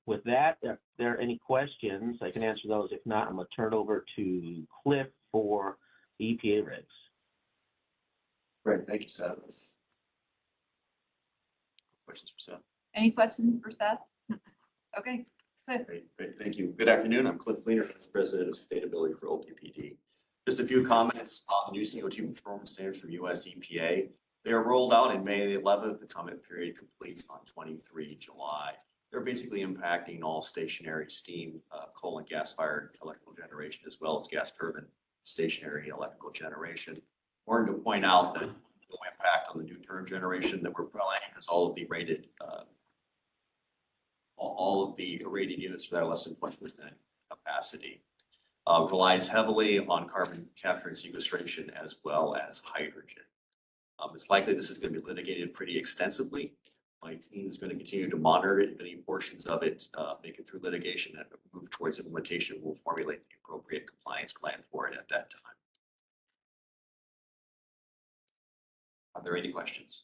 with that, if there are any questions, I can answer those. If not, I'm going to turn it over to Cliff for the EPA regs. Great, thank you, Seth. Questions for Seth? Any questions for Seth? Okay, good. Great, thank you. Good afternoon. I'm Cliff Fleener, Vice President of Sustainability for Oppd. Just a few comments on the new CO2 performance standards from US EPA. They are rolled out in May the 11th. The comment period completes on 23 July. They're basically impacting all stationary steam, coal and gas-fired electrical generation, as well as gas turbine stationary electrical generation. Important to point out that no impact on the new term generation that we're planning, because all of the rated units that are less than 20% capacity relies heavily on carbon capture and sequestration as well as hydrogen. It's likely this is going to be litigated pretty extensively. My team is going to continue to monitor it. If any portions of it make it through litigation and move towards implementation, we'll formulate the appropriate compliance plan for it at that time. Are there any questions?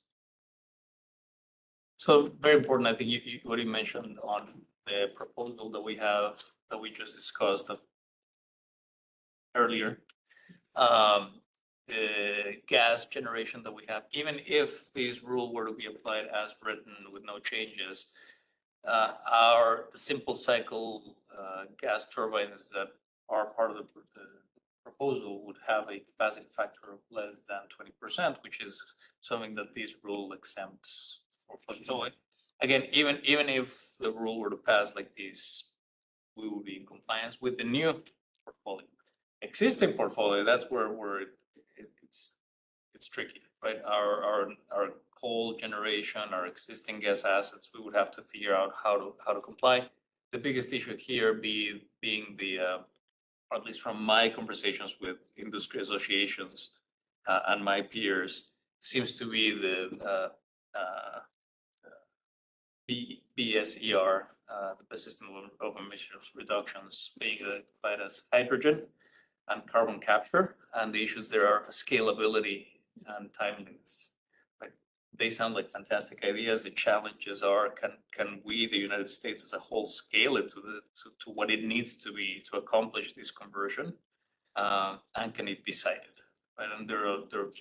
So very important, I think you already mentioned on the proposal that we have, that we just discussed earlier. The gas generation that we have, even if this rule were to be applied as written with no changes, the simple cycle gas turbines that are part of the proposal would have a capacity factor of less than 20%, which is something that this rule exempts for. So again, even if the rule were to pass like this, we would be in compliance with the new portfolio. Existing portfolio, that's where it's tricky, right? Our coal generation, our existing gas assets, we would have to figure out how to comply. The biggest issue here being or at least from my conversations with industry associations and my peers, seems to be the BSER, the best system of emissions reductions, being applied as hydrogen and carbon capture, and the issues there are scalability and timeliness. Like, they sound like fantastic ideas. The challenges are, can we, the United States as a whole, scale it to what it needs to be to accomplish this conversion, and can it be cited? Right? And there are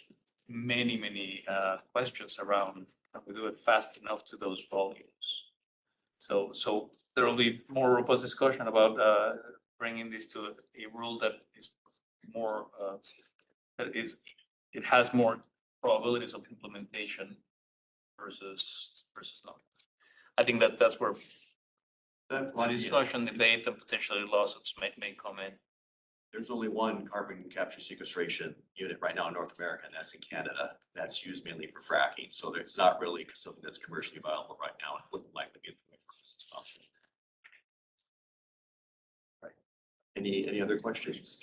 many questions around, can we do it fast enough to those volumes? So there will be more robust discussion about bringing this to a rule that is more it has more probabilities of implementation versus not. I think that's where the discussion, debate, and potentially lawsuits may come in. There's only one carbon capture sequestration unit right now in North America, and that's in Canada. That's used mainly for fracking. So it's not really something that's commercially viable right now. It wouldn't likely be the process option. Right. Any other questions?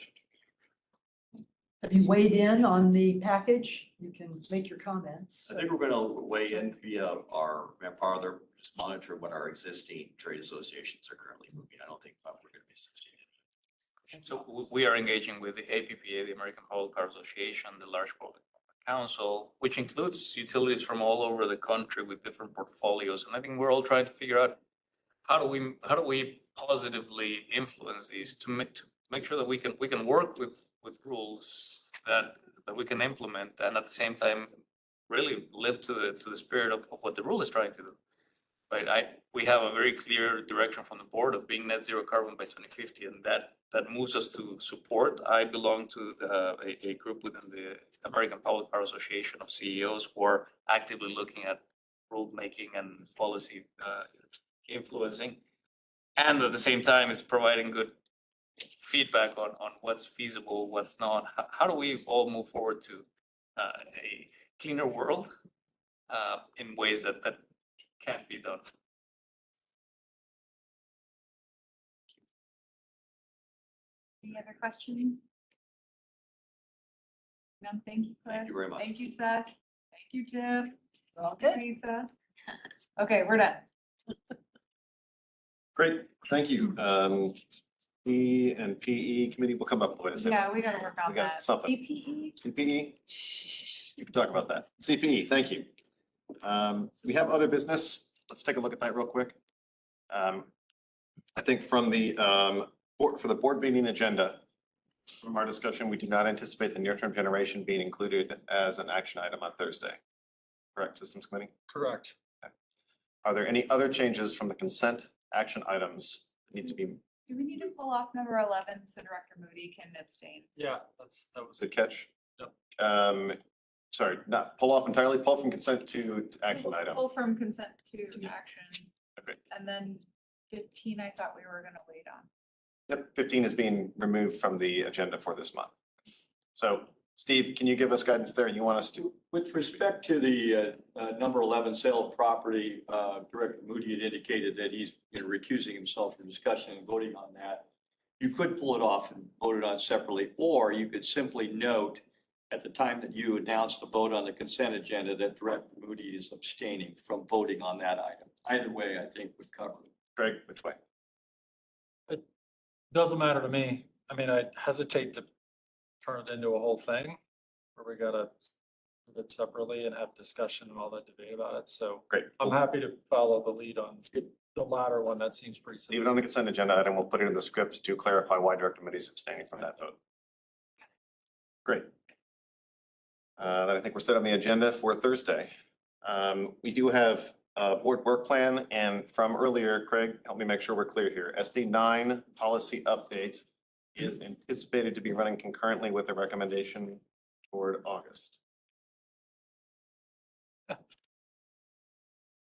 Have you weighed in on the package? You can make your comments. I think we're gonna weigh in via our manpower, just monitor what our existing trade associations are currently moving. I don't think we're gonna be associated. So we are engaging with the APPA, the American Public Power Association, the Large Public Power Council, which includes utilities from all over the country with different portfolios. And I think we're all trying to figure out how do we positively influence these to make sure that we can work with rules that we can implement and at the same time really live to the spirit of what the rule is trying to do. Right, we have a very clear direction from the board of being net zero carbon by 2050, and that moves us to support. I belong to a group within the American Public Power Association of CEOs who are actively looking at rulemaking and policy influencing. And at the same time, it's providing good feedback on what's feasible, what's not. How do we all move forward to a cleaner world in ways that can't be done? Any other questions? No, thank you, Claire. Thank you very much. Thank you, Seth. Thank you, Tim. Okay. Teresa. Okay, we're done. Great, thank you. P and PE committee will come up with it. Yeah, we gotta work on We got that. something. CPE? CPE? You can talk about that. CPE, thank you. We have other business. Let's take a look at that real quick. I think from the for the board meeting agenda, from our discussion, we do not anticipate the near-term generation being included as an action item on Thursday. Correct, Systems Committee? Correct. Are there any other changes from the consent action items that need to be? Do we need to pull off number 11 so Director Moody can abstain? Yeah, that was. Good catch. Yep. Sorry, not pull off entirely, pull from consent to action item. Pull from consent to action. Okay. And then 15, I thought we were gonna wait on. Yep, 15 is being removed from the agenda for this month. So Steve, can you give us guidance there? You want us to? With respect to the number 11 sale of property, Director Moody had indicated that he's recusing himself from discussion and voting on that. You could pull it off and vote it on separately, or you could simply note at the time that you announced the vote on the consent agenda that Director Moody is abstaining from voting on that item. Either way, I think would cover it. Greg, which way? It doesn't matter to me. I mean, I hesitate to turn it into a whole thing where we gotta do it separately and have discussion and all that debate about it. So Great. I'm happy to follow the lead on the latter one. That seems pretty Leave simple. it on the consent agenda item. We'll put it in the script to clarify why Director Moody is abstaining from that vote. Great. Then I think we're set on the agenda for Thursday. We do have a board work plan, and from earlier, Craig, help me make sure we're clear here. SD9 policy update is anticipated to be running concurrently with a recommendation toward August.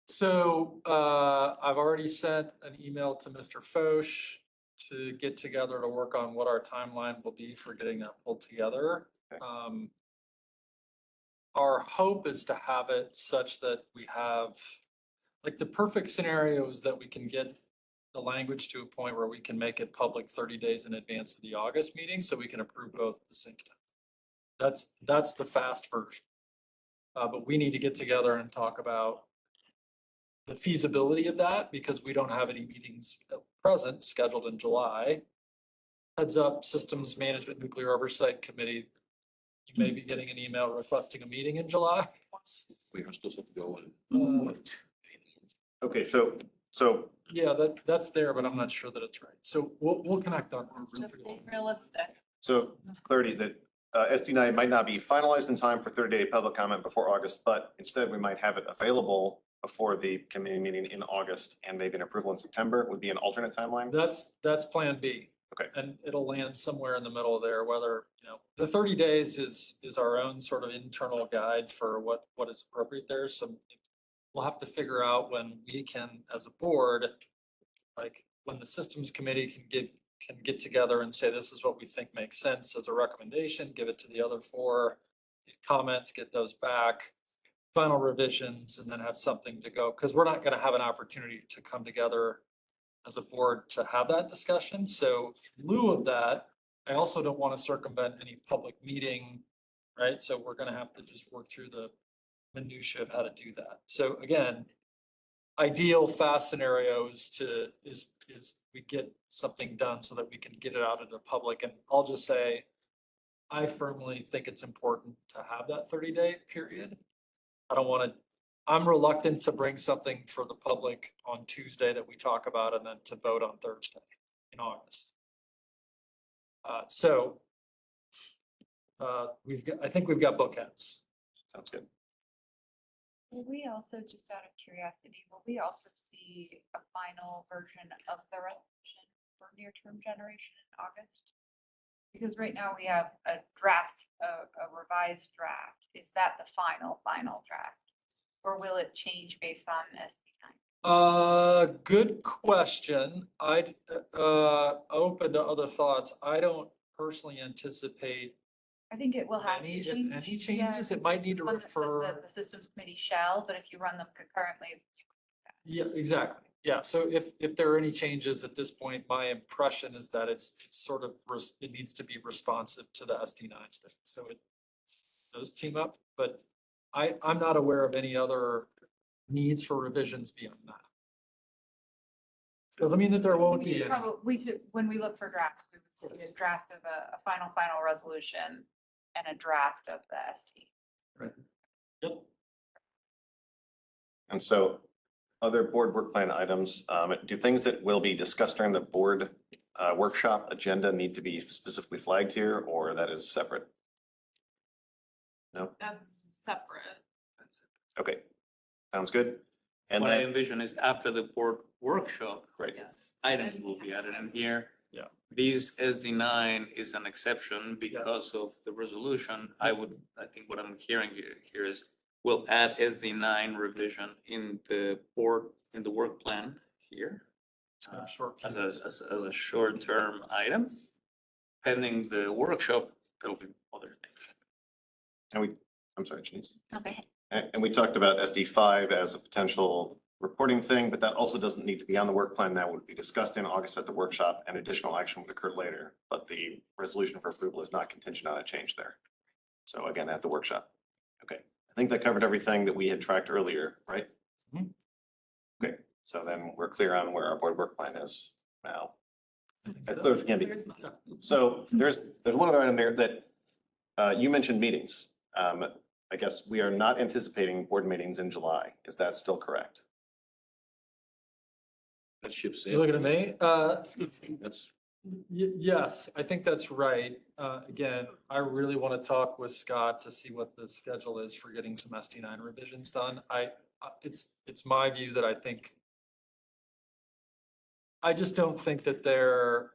So I've already sent an email to Mr. Foch to get together to work on what our timeline will be for getting that pulled together. Okay. Our hope is to have it such that we have, like, the perfect scenario is that we can get the language to a point where we can make it public 30 days in advance of the August meeting, so we can approve both at the same time. That's the fast version. But we need to get together and talk about the feasibility of that, because we don't have any meetings at present scheduled in July. Heads up, Systems Management Nuclear Oversight Committee, you may be getting an email requesting a meeting in July. We are supposed to go Okay, so Yeah, that's there, but I'm not sure that it's right. So we'll connect on. Just be realistic. So clarity that SD9 might not be finalized in time for 30-day public comment before August, but instead we might have it available before the committee meeting in August, and maybe an approval in September would be an alternate timeline. That's plan B. Okay. And it'll land somewhere in the middle there, whether, the 30 days is our own sort of internal guide for what is appropriate there. So we'll have to figure out when we can, as a board, like when the systems committee can get together and say, this is what we think makes sense as a recommendation, give it to the other four, get comments, get those back, final revisions, and then have something to go. Because we're not going to have an opportunity to come together as a board to have that discussion. So in lieu of that, I also don't want to circumvent any public meeting, right? So we're gonna have to just work through the minutia of how to do that. So again, ideal fast scenario is we get something done so that we can get it out into the public. And I'll just say, I firmly think it's important to have that 30-day period. I don't want to, I'm reluctant to bring something for the public on Tuesday that we talk about and then to vote on Thursday in August. I think we've got bookends. Sounds good. Will we also, just out of curiosity, will we also see a final version of the resolution for near-term generation in August? Because right now we have a draft, a revised draft. Is that the final draft? Or will it change based on SD9? Good question. I'd, open to other thoughts. I don't personally anticipate I think it will have to any, if change. any changes. It might need to One that says refer. that the systems committee shall, but if you run them concurrently. Yeah, exactly. Yeah, so if there are any changes at this point, my impression is that it's sort of, it needs to be responsive to the SD9 thing. So those team up, but I'm not aware of any other needs for revisions beyond that. Doesn't mean that there won't be any. We should, when we look for drafts, we would see a draft of a final resolution and a draft of the SD. Right. Yep. And so other board work plan items, do things that will be discussed during the board workshop agenda need to be specifically flagged here, or that is separate? No? That's separate. Okay, sounds good. And What I then, envision is after the board workshop, right, Yes. items will be added in here. Yeah. These SD9 is an exception because of the resolution. I think what I'm hearing here is we'll add SD9 revision in the work plan here. It's kind of short. As a short-term item. Pending the workshop, there'll be other things. and I'm sorry, Denise. Okay. And we talked about SD5 as a potential reporting thing, but that also doesn't need to be on the work plan. That would be discussed in August at the workshop, and additional action would occur later. But the resolution for approval is not contingent on a change there. So again, at the workshop. Okay, I think that covered everything that we had tracked earlier, right? Mhm. Okay, so then we're clear on where our board work plan is now. As so. clear as it can be. So there's one other item there that you mentioned meetings. I guess we are not anticipating board meetings in July. Is that still correct? That ship You looking at me? That's, Yes, I think that's right. Again, I really want to talk with Scott to see what the schedule is for getting some SD9 revisions done. It's my view that I just don't think that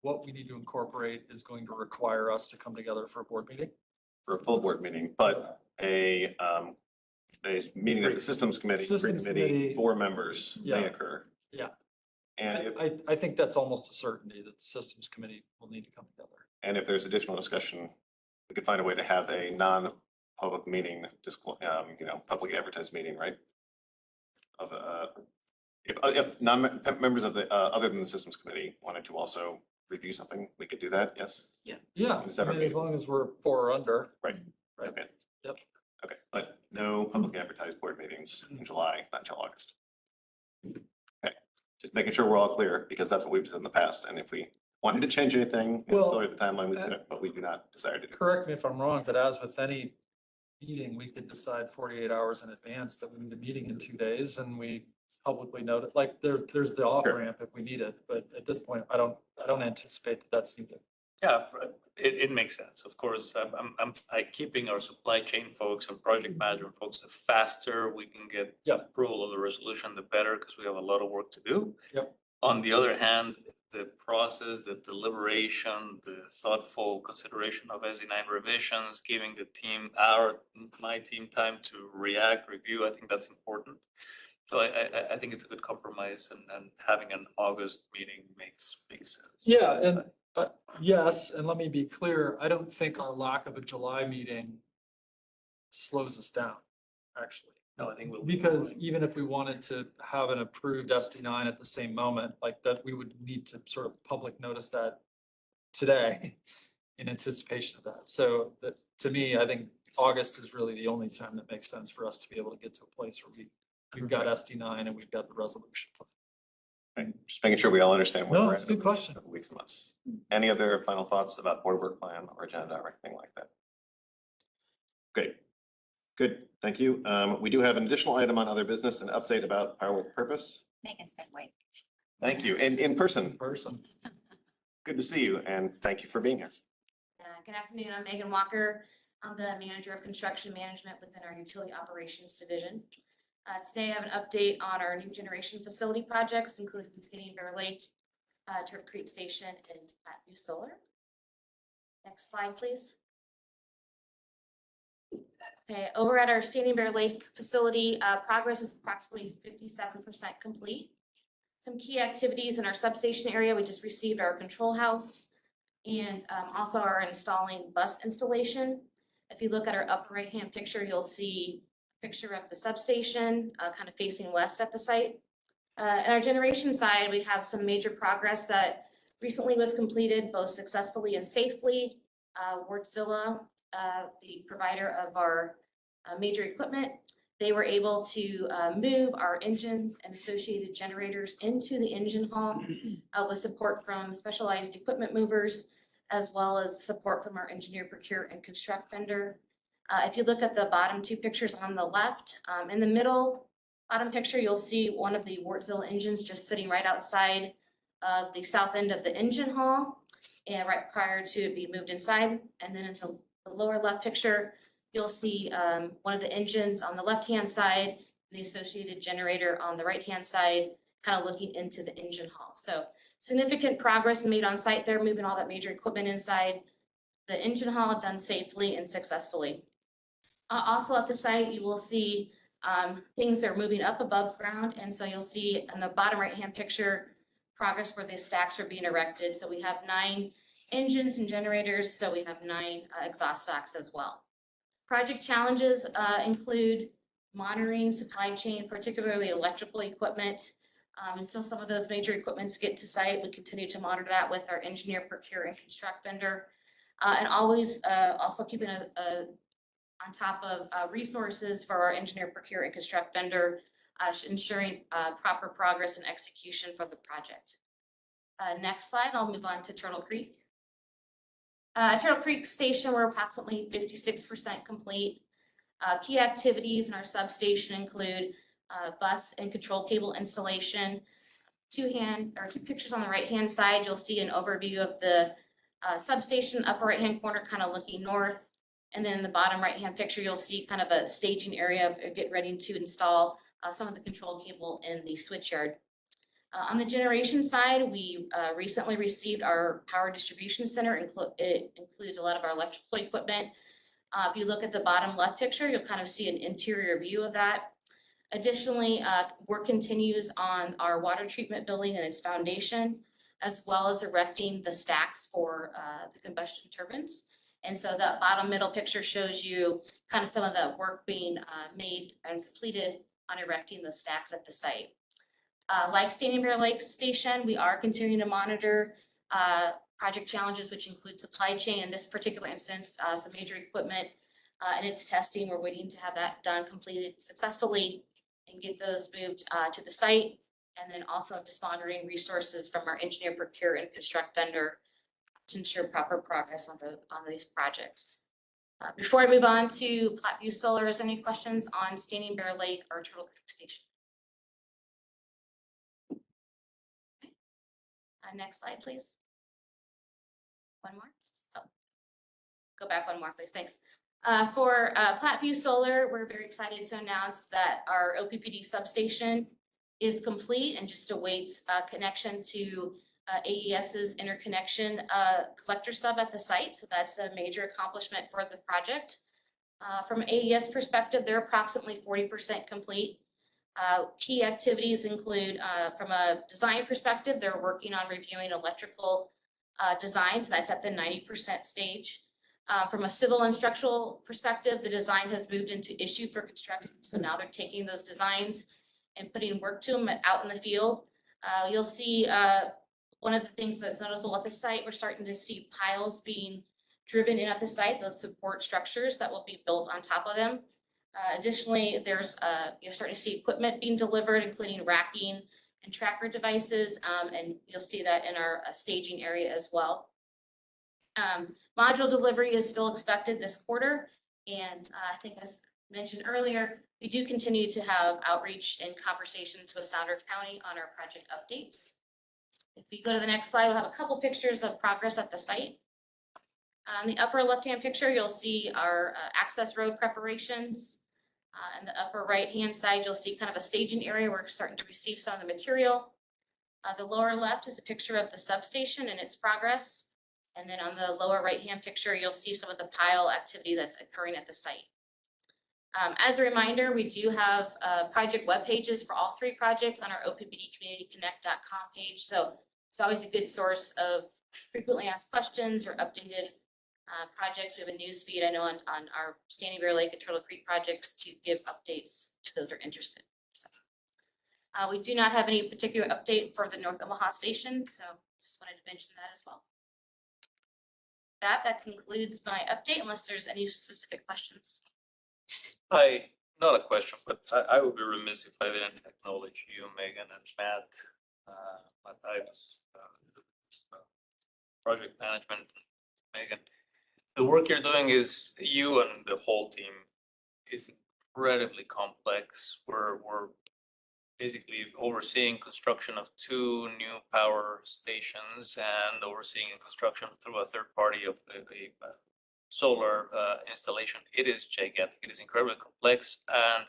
what we need to incorporate is going to require us to come together for a board meeting. For a full board meeting, but a meeting of the systems committee, Systems committee. 4 members may Yeah. occur. Yeah. And I think that's almost a certainty that the systems committee will need to come together. if there's additional discussion, we could find a way to have a non-public meeting, publicly advertised meeting, right? If members of the, other than the systems committee wanted to also review something, we could do that, yes? Yeah, In a I separate mean, as meeting. long as we're 4 or under. Right. Right. Okay. Yep. Okay, but no publicly advertised board meetings in July, not until August. Okay, just making sure we're all clear, because that's what we've done in the past, and if we wanted to change anything, Well, accelerate the timeline, we could, but we do not desire to do. Correct me if I'm wrong, but as with any meeting, we could decide 48 hours in advance that we need a meeting in 2 days, and we publicly note it, like there's the off ramp if we need it, but at this point, I don't anticipate that that's needed. Yeah, it makes sense. Of course, I'm keeping our supply chain folks and project management folks, the faster we can get approval of the resolution, the better, because we have a lot of work to do. Yep. On the other hand, the process, the deliberation, the thoughtful consideration of SD9 revisions, giving the team, my team time to react, review, I think that's important. So I think it's a good compromise, and having an August meeting makes sense. Yeah, but yes, and let me be clear, I don't think our lack of a July meeting slows us down, actually. No, I think we'll. Because even if we wanted to have an approved SD9 at the same moment, like that, we would need to sort of public notice that today in anticipation of that. So that, to me, I think August is really the only time that makes sense for us to be able to get to a place where we've got SD9 and we've got the resolution. Right, just making sure we all understand. where No, we're it's a at good over question. the Weeks and months. Any other final thoughts about board work plan or agenda or anything like that? Great. Good, thank you. We do have an additional item on other business, an update about Power with Purpose. Megan's been waiting. Thank you. And in person, Person. good to see you and thank you for being here. Good afternoon, I'm Megan Walker. I'm the manager of construction management within our utility operations division. Today I have an update on our new generation facility projects, including Standing Bear Lake, Turtle Creek Station, and Platteview Solar. Next slide, please. Okay, over at our Standing Bear Lake facility, progress is approximately 57% complete. Some key activities in our substation area, we just received our control house and also are installing bus installation. If you look at our upper right-hand picture, you'll see a picture of the substation kind of facing west at the site. On our generation side, we have some major progress that recently was completed both successfully and safely. Wärtsilä, the provider of our major equipment, they were able to move our engines and associated generators into the engine hall with support from specialized equipment movers, as well as support from our engineer, procure, and construct vendor. If you look at the bottom two pictures on the left, in the middle bottom picture, you'll see one of the Wärtsilä engines just sitting right outside of the south end of the engine hall and right prior to it being moved inside. And then in the lower left picture, you'll see one of the engines on the left-hand side, and the associated generator on the right-hand side, kind of looking into the engine hall. So significant progress made on site there, moving all that major equipment inside the engine hall, done safely and successfully. Also at the site, you will see things that are moving up above ground. And so you'll see in the bottom right-hand picture, progress where the stacks are being erected. So we have 9 engines and generators. So we have 9 exhaust stacks as well. Project challenges include monitoring supply chain, particularly electrical equipment. Until some of those major equipments get to site, we continue to monitor that with our engineer, procure, and construct vendor. And always also keeping on top of resources for our engineer, procure, and construct vendor, ensuring proper progress and execution for the project. Next slide, I'll move on to Turtle Creek. Turtle Creek Station, we're approximately 56% complete. Key activities in our substation include bus and control cable installation. Two pictures on the right-hand side, you'll see an overview of the substation, upper right-hand corner, kind of looking north. And then in the bottom right-hand picture, you'll see kind of a staging area of getting ready to install some of the control cable in the switchyard. On the generation side, we recently received our power distribution center. It includes a lot of our electrical equipment. If you look at the bottom left picture, you'll kind of see an interior view of that. Additionally, work continues on our water treatment building and its foundation, as well as erecting the stacks for the combustion turbines. And so that bottom middle picture shows you kind of some of the work being made and completed on erecting the stacks at the site. Like Standing Bear Lake Station, we are continuing to monitor project challenges, which include supply chain. In this particular instance, some major equipment and its testing. We're waiting to have that done, completed successfully, and get those moved to the site. And then also just monitoring resources from our engineer, procure, and construct vendor to ensure proper progress on these projects. Before I move on to Platteview Solar, is there any questions on Standing Bear Lake or Turtle Creek Station? Next slide, please. One more. Oh. Go back one more, please. Thanks. For Platteview Solar, we're very excited to announce that our OPPD substation is complete and just awaits connection to AES's interconnection collector sub at the site. So that's a major accomplishment for the project. From AES perspective, they're approximately 40% complete. Key activities include, from a design perspective, they're working on reviewing electrical designs. That's at the 90% stage. From a civil and structural perspective, the design has moved into issue for construction. So now they're taking those designs and putting work to them out in the field. You'll see One of the things that's notable at the site, we're starting to see piles being driven in at the site, those support structures that will be built on top of them. Additionally, you're starting to see equipment being delivered, including racking and tracker devices, and you'll see that in our staging area as well. Module delivery is still expected this quarter, and I think as mentioned earlier, we do continue to have outreach and conversations with Sounder County on our project updates. If we go to the next slide, we'll have a couple pictures of progress at the site. On the upper left-hand picture, you'll see our access road preparations. On the upper right-hand side, you'll see kind of a staging area. We're starting to receive some of the material. The lower left is a picture of the substation and its progress. And then on the lower right-hand picture, you'll see some of the pile activity that's occurring at the site. As a reminder, we do have project web pages for all three projects on our oppdcommunityconnect.com page. So it's always a good source of frequently asked questions or updated projects. We have a news feed, I know, on our Standing Bear Lake and Turtle Creek projects to give updates to those who are interested. So, we do not have any particular update for the North Omaha station, so just wanted to mention that as well. That concludes my update, unless there's any specific questions. Not a question, but I would be remiss if I didn't acknowledge you, Megan, and Matt. Matthias, project management, Megan. The work you're doing is, you and the whole team, is incredibly complex. We're basically overseeing construction of 2 new power stations and overseeing construction through a third party of a solar installation. It is gigantic. It is incredibly complex, and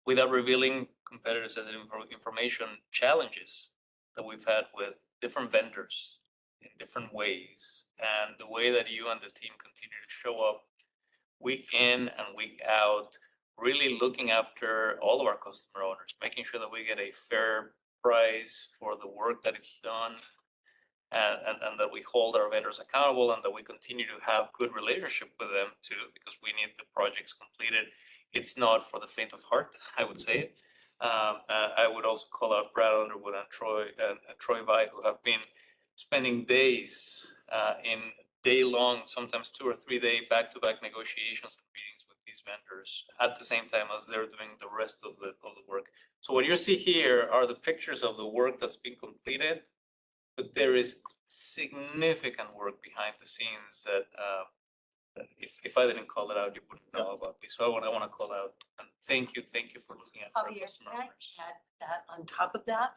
without revealing competitive sensitive information, challenges that we've had with different vendors in different ways, and the way that you and the team continue to show up week in and week out, really looking after all of our customer owners, making sure that we get a fair price for the work that is done, and that we hold our vendors accountable, and that we continue to have good relationship with them too, because we need the projects completed. It's not for the faint of heart, I would say. I would also call out Brad Underwood and Troy Vi, who have been spending days in day-long, sometimes 2 or 3 day back-to-back negotiations and meetings with these vendors at the same time as they're doing the rest of the work. So what you see here are the pictures of the work that's been completed, but there is significant work behind the scenes that if I didn't call it out, you wouldn't know about this. So I want to call out and thank you for looking at our Javier, customer can I owners. add that on top of that?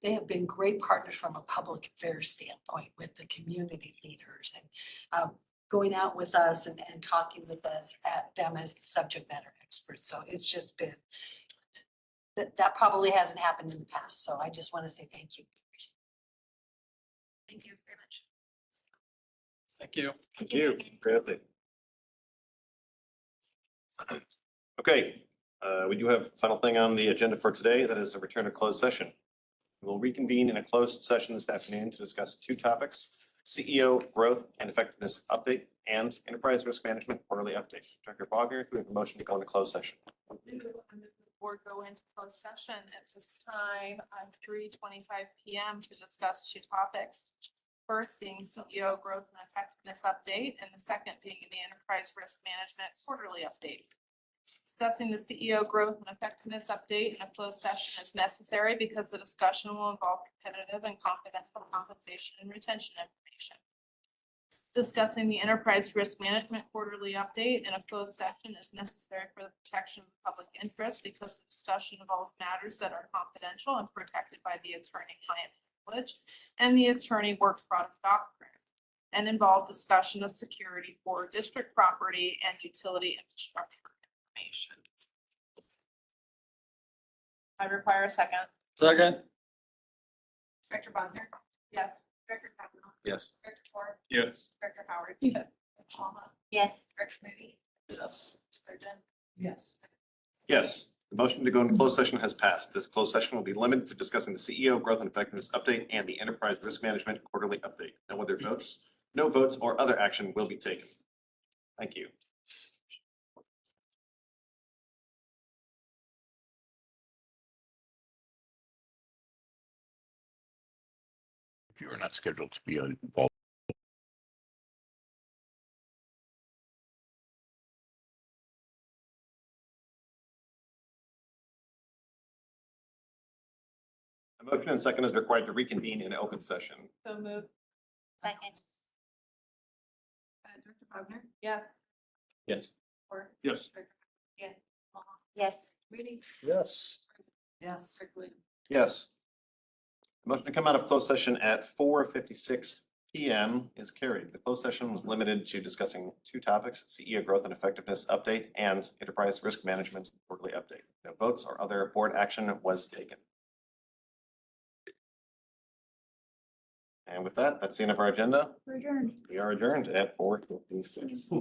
They have been great partners from a public affairs standpoint with the community leaders and going out with us and talking with us at them as the subject matter experts. So it's just been, that probably hasn't happened in the past. So I just want to say thank you. Thank you very much. Thank you. Thank you. Great update. Okay, we do have a final thing on the agenda for today. That is a return to closed session. We'll reconvene in a closed session this afternoon to discuss 2 topics: CEO growth and effectiveness update and enterprise risk management quarterly update. Director Bogner, we have a motion to go into closed session. Board go into closed session at this time on 3:25 p.m. to discuss 2 topics. First being CEO growth and effectiveness update, and the second being the enterprise risk management quarterly update. Discussing the CEO growth and effectiveness update in a closed session is necessary because the discussion will involve competitive and confidential compensation and retention information. Discussing the enterprise risk management quarterly update in a closed session is necessary for the protection of the public interest because the discussion involves matters that are confidential and protected by the attorney-client privilege and the attorney work product doctrine, and involve discussion of security for district property and utility infrastructure information. I require a second. Second. Director Bonner? Yes. Director Kavanaugh? Yes. Director Ford? Yes. Director Howard? Yes. Palma? Yes. Director Moody? Yes. Spurgeon? Yes. Yes, the motion to go into closed session has passed. This closed session will be limited to discussing the CEO growth and effectiveness update and the enterprise risk management quarterly update. No votes or other action will be taken. Thank you. if you are not scheduled to be involved. A motion and second is required to reconvene in open session. So move. Second. Director Bogner? Yes. Yes. Or? Yes. Yes. Yes. Reading. Yes. Yes. Director Williams? Yes. Motion to come out of closed session at 4:56 PM is carried. The closed session was limited to discussing two topics: CEO growth and effectiveness update and enterprise risk management quarterly update. No votes or other board action was taken. And with that, that's the end of our agenda. We're adjourned. We are adjourned at 4:56.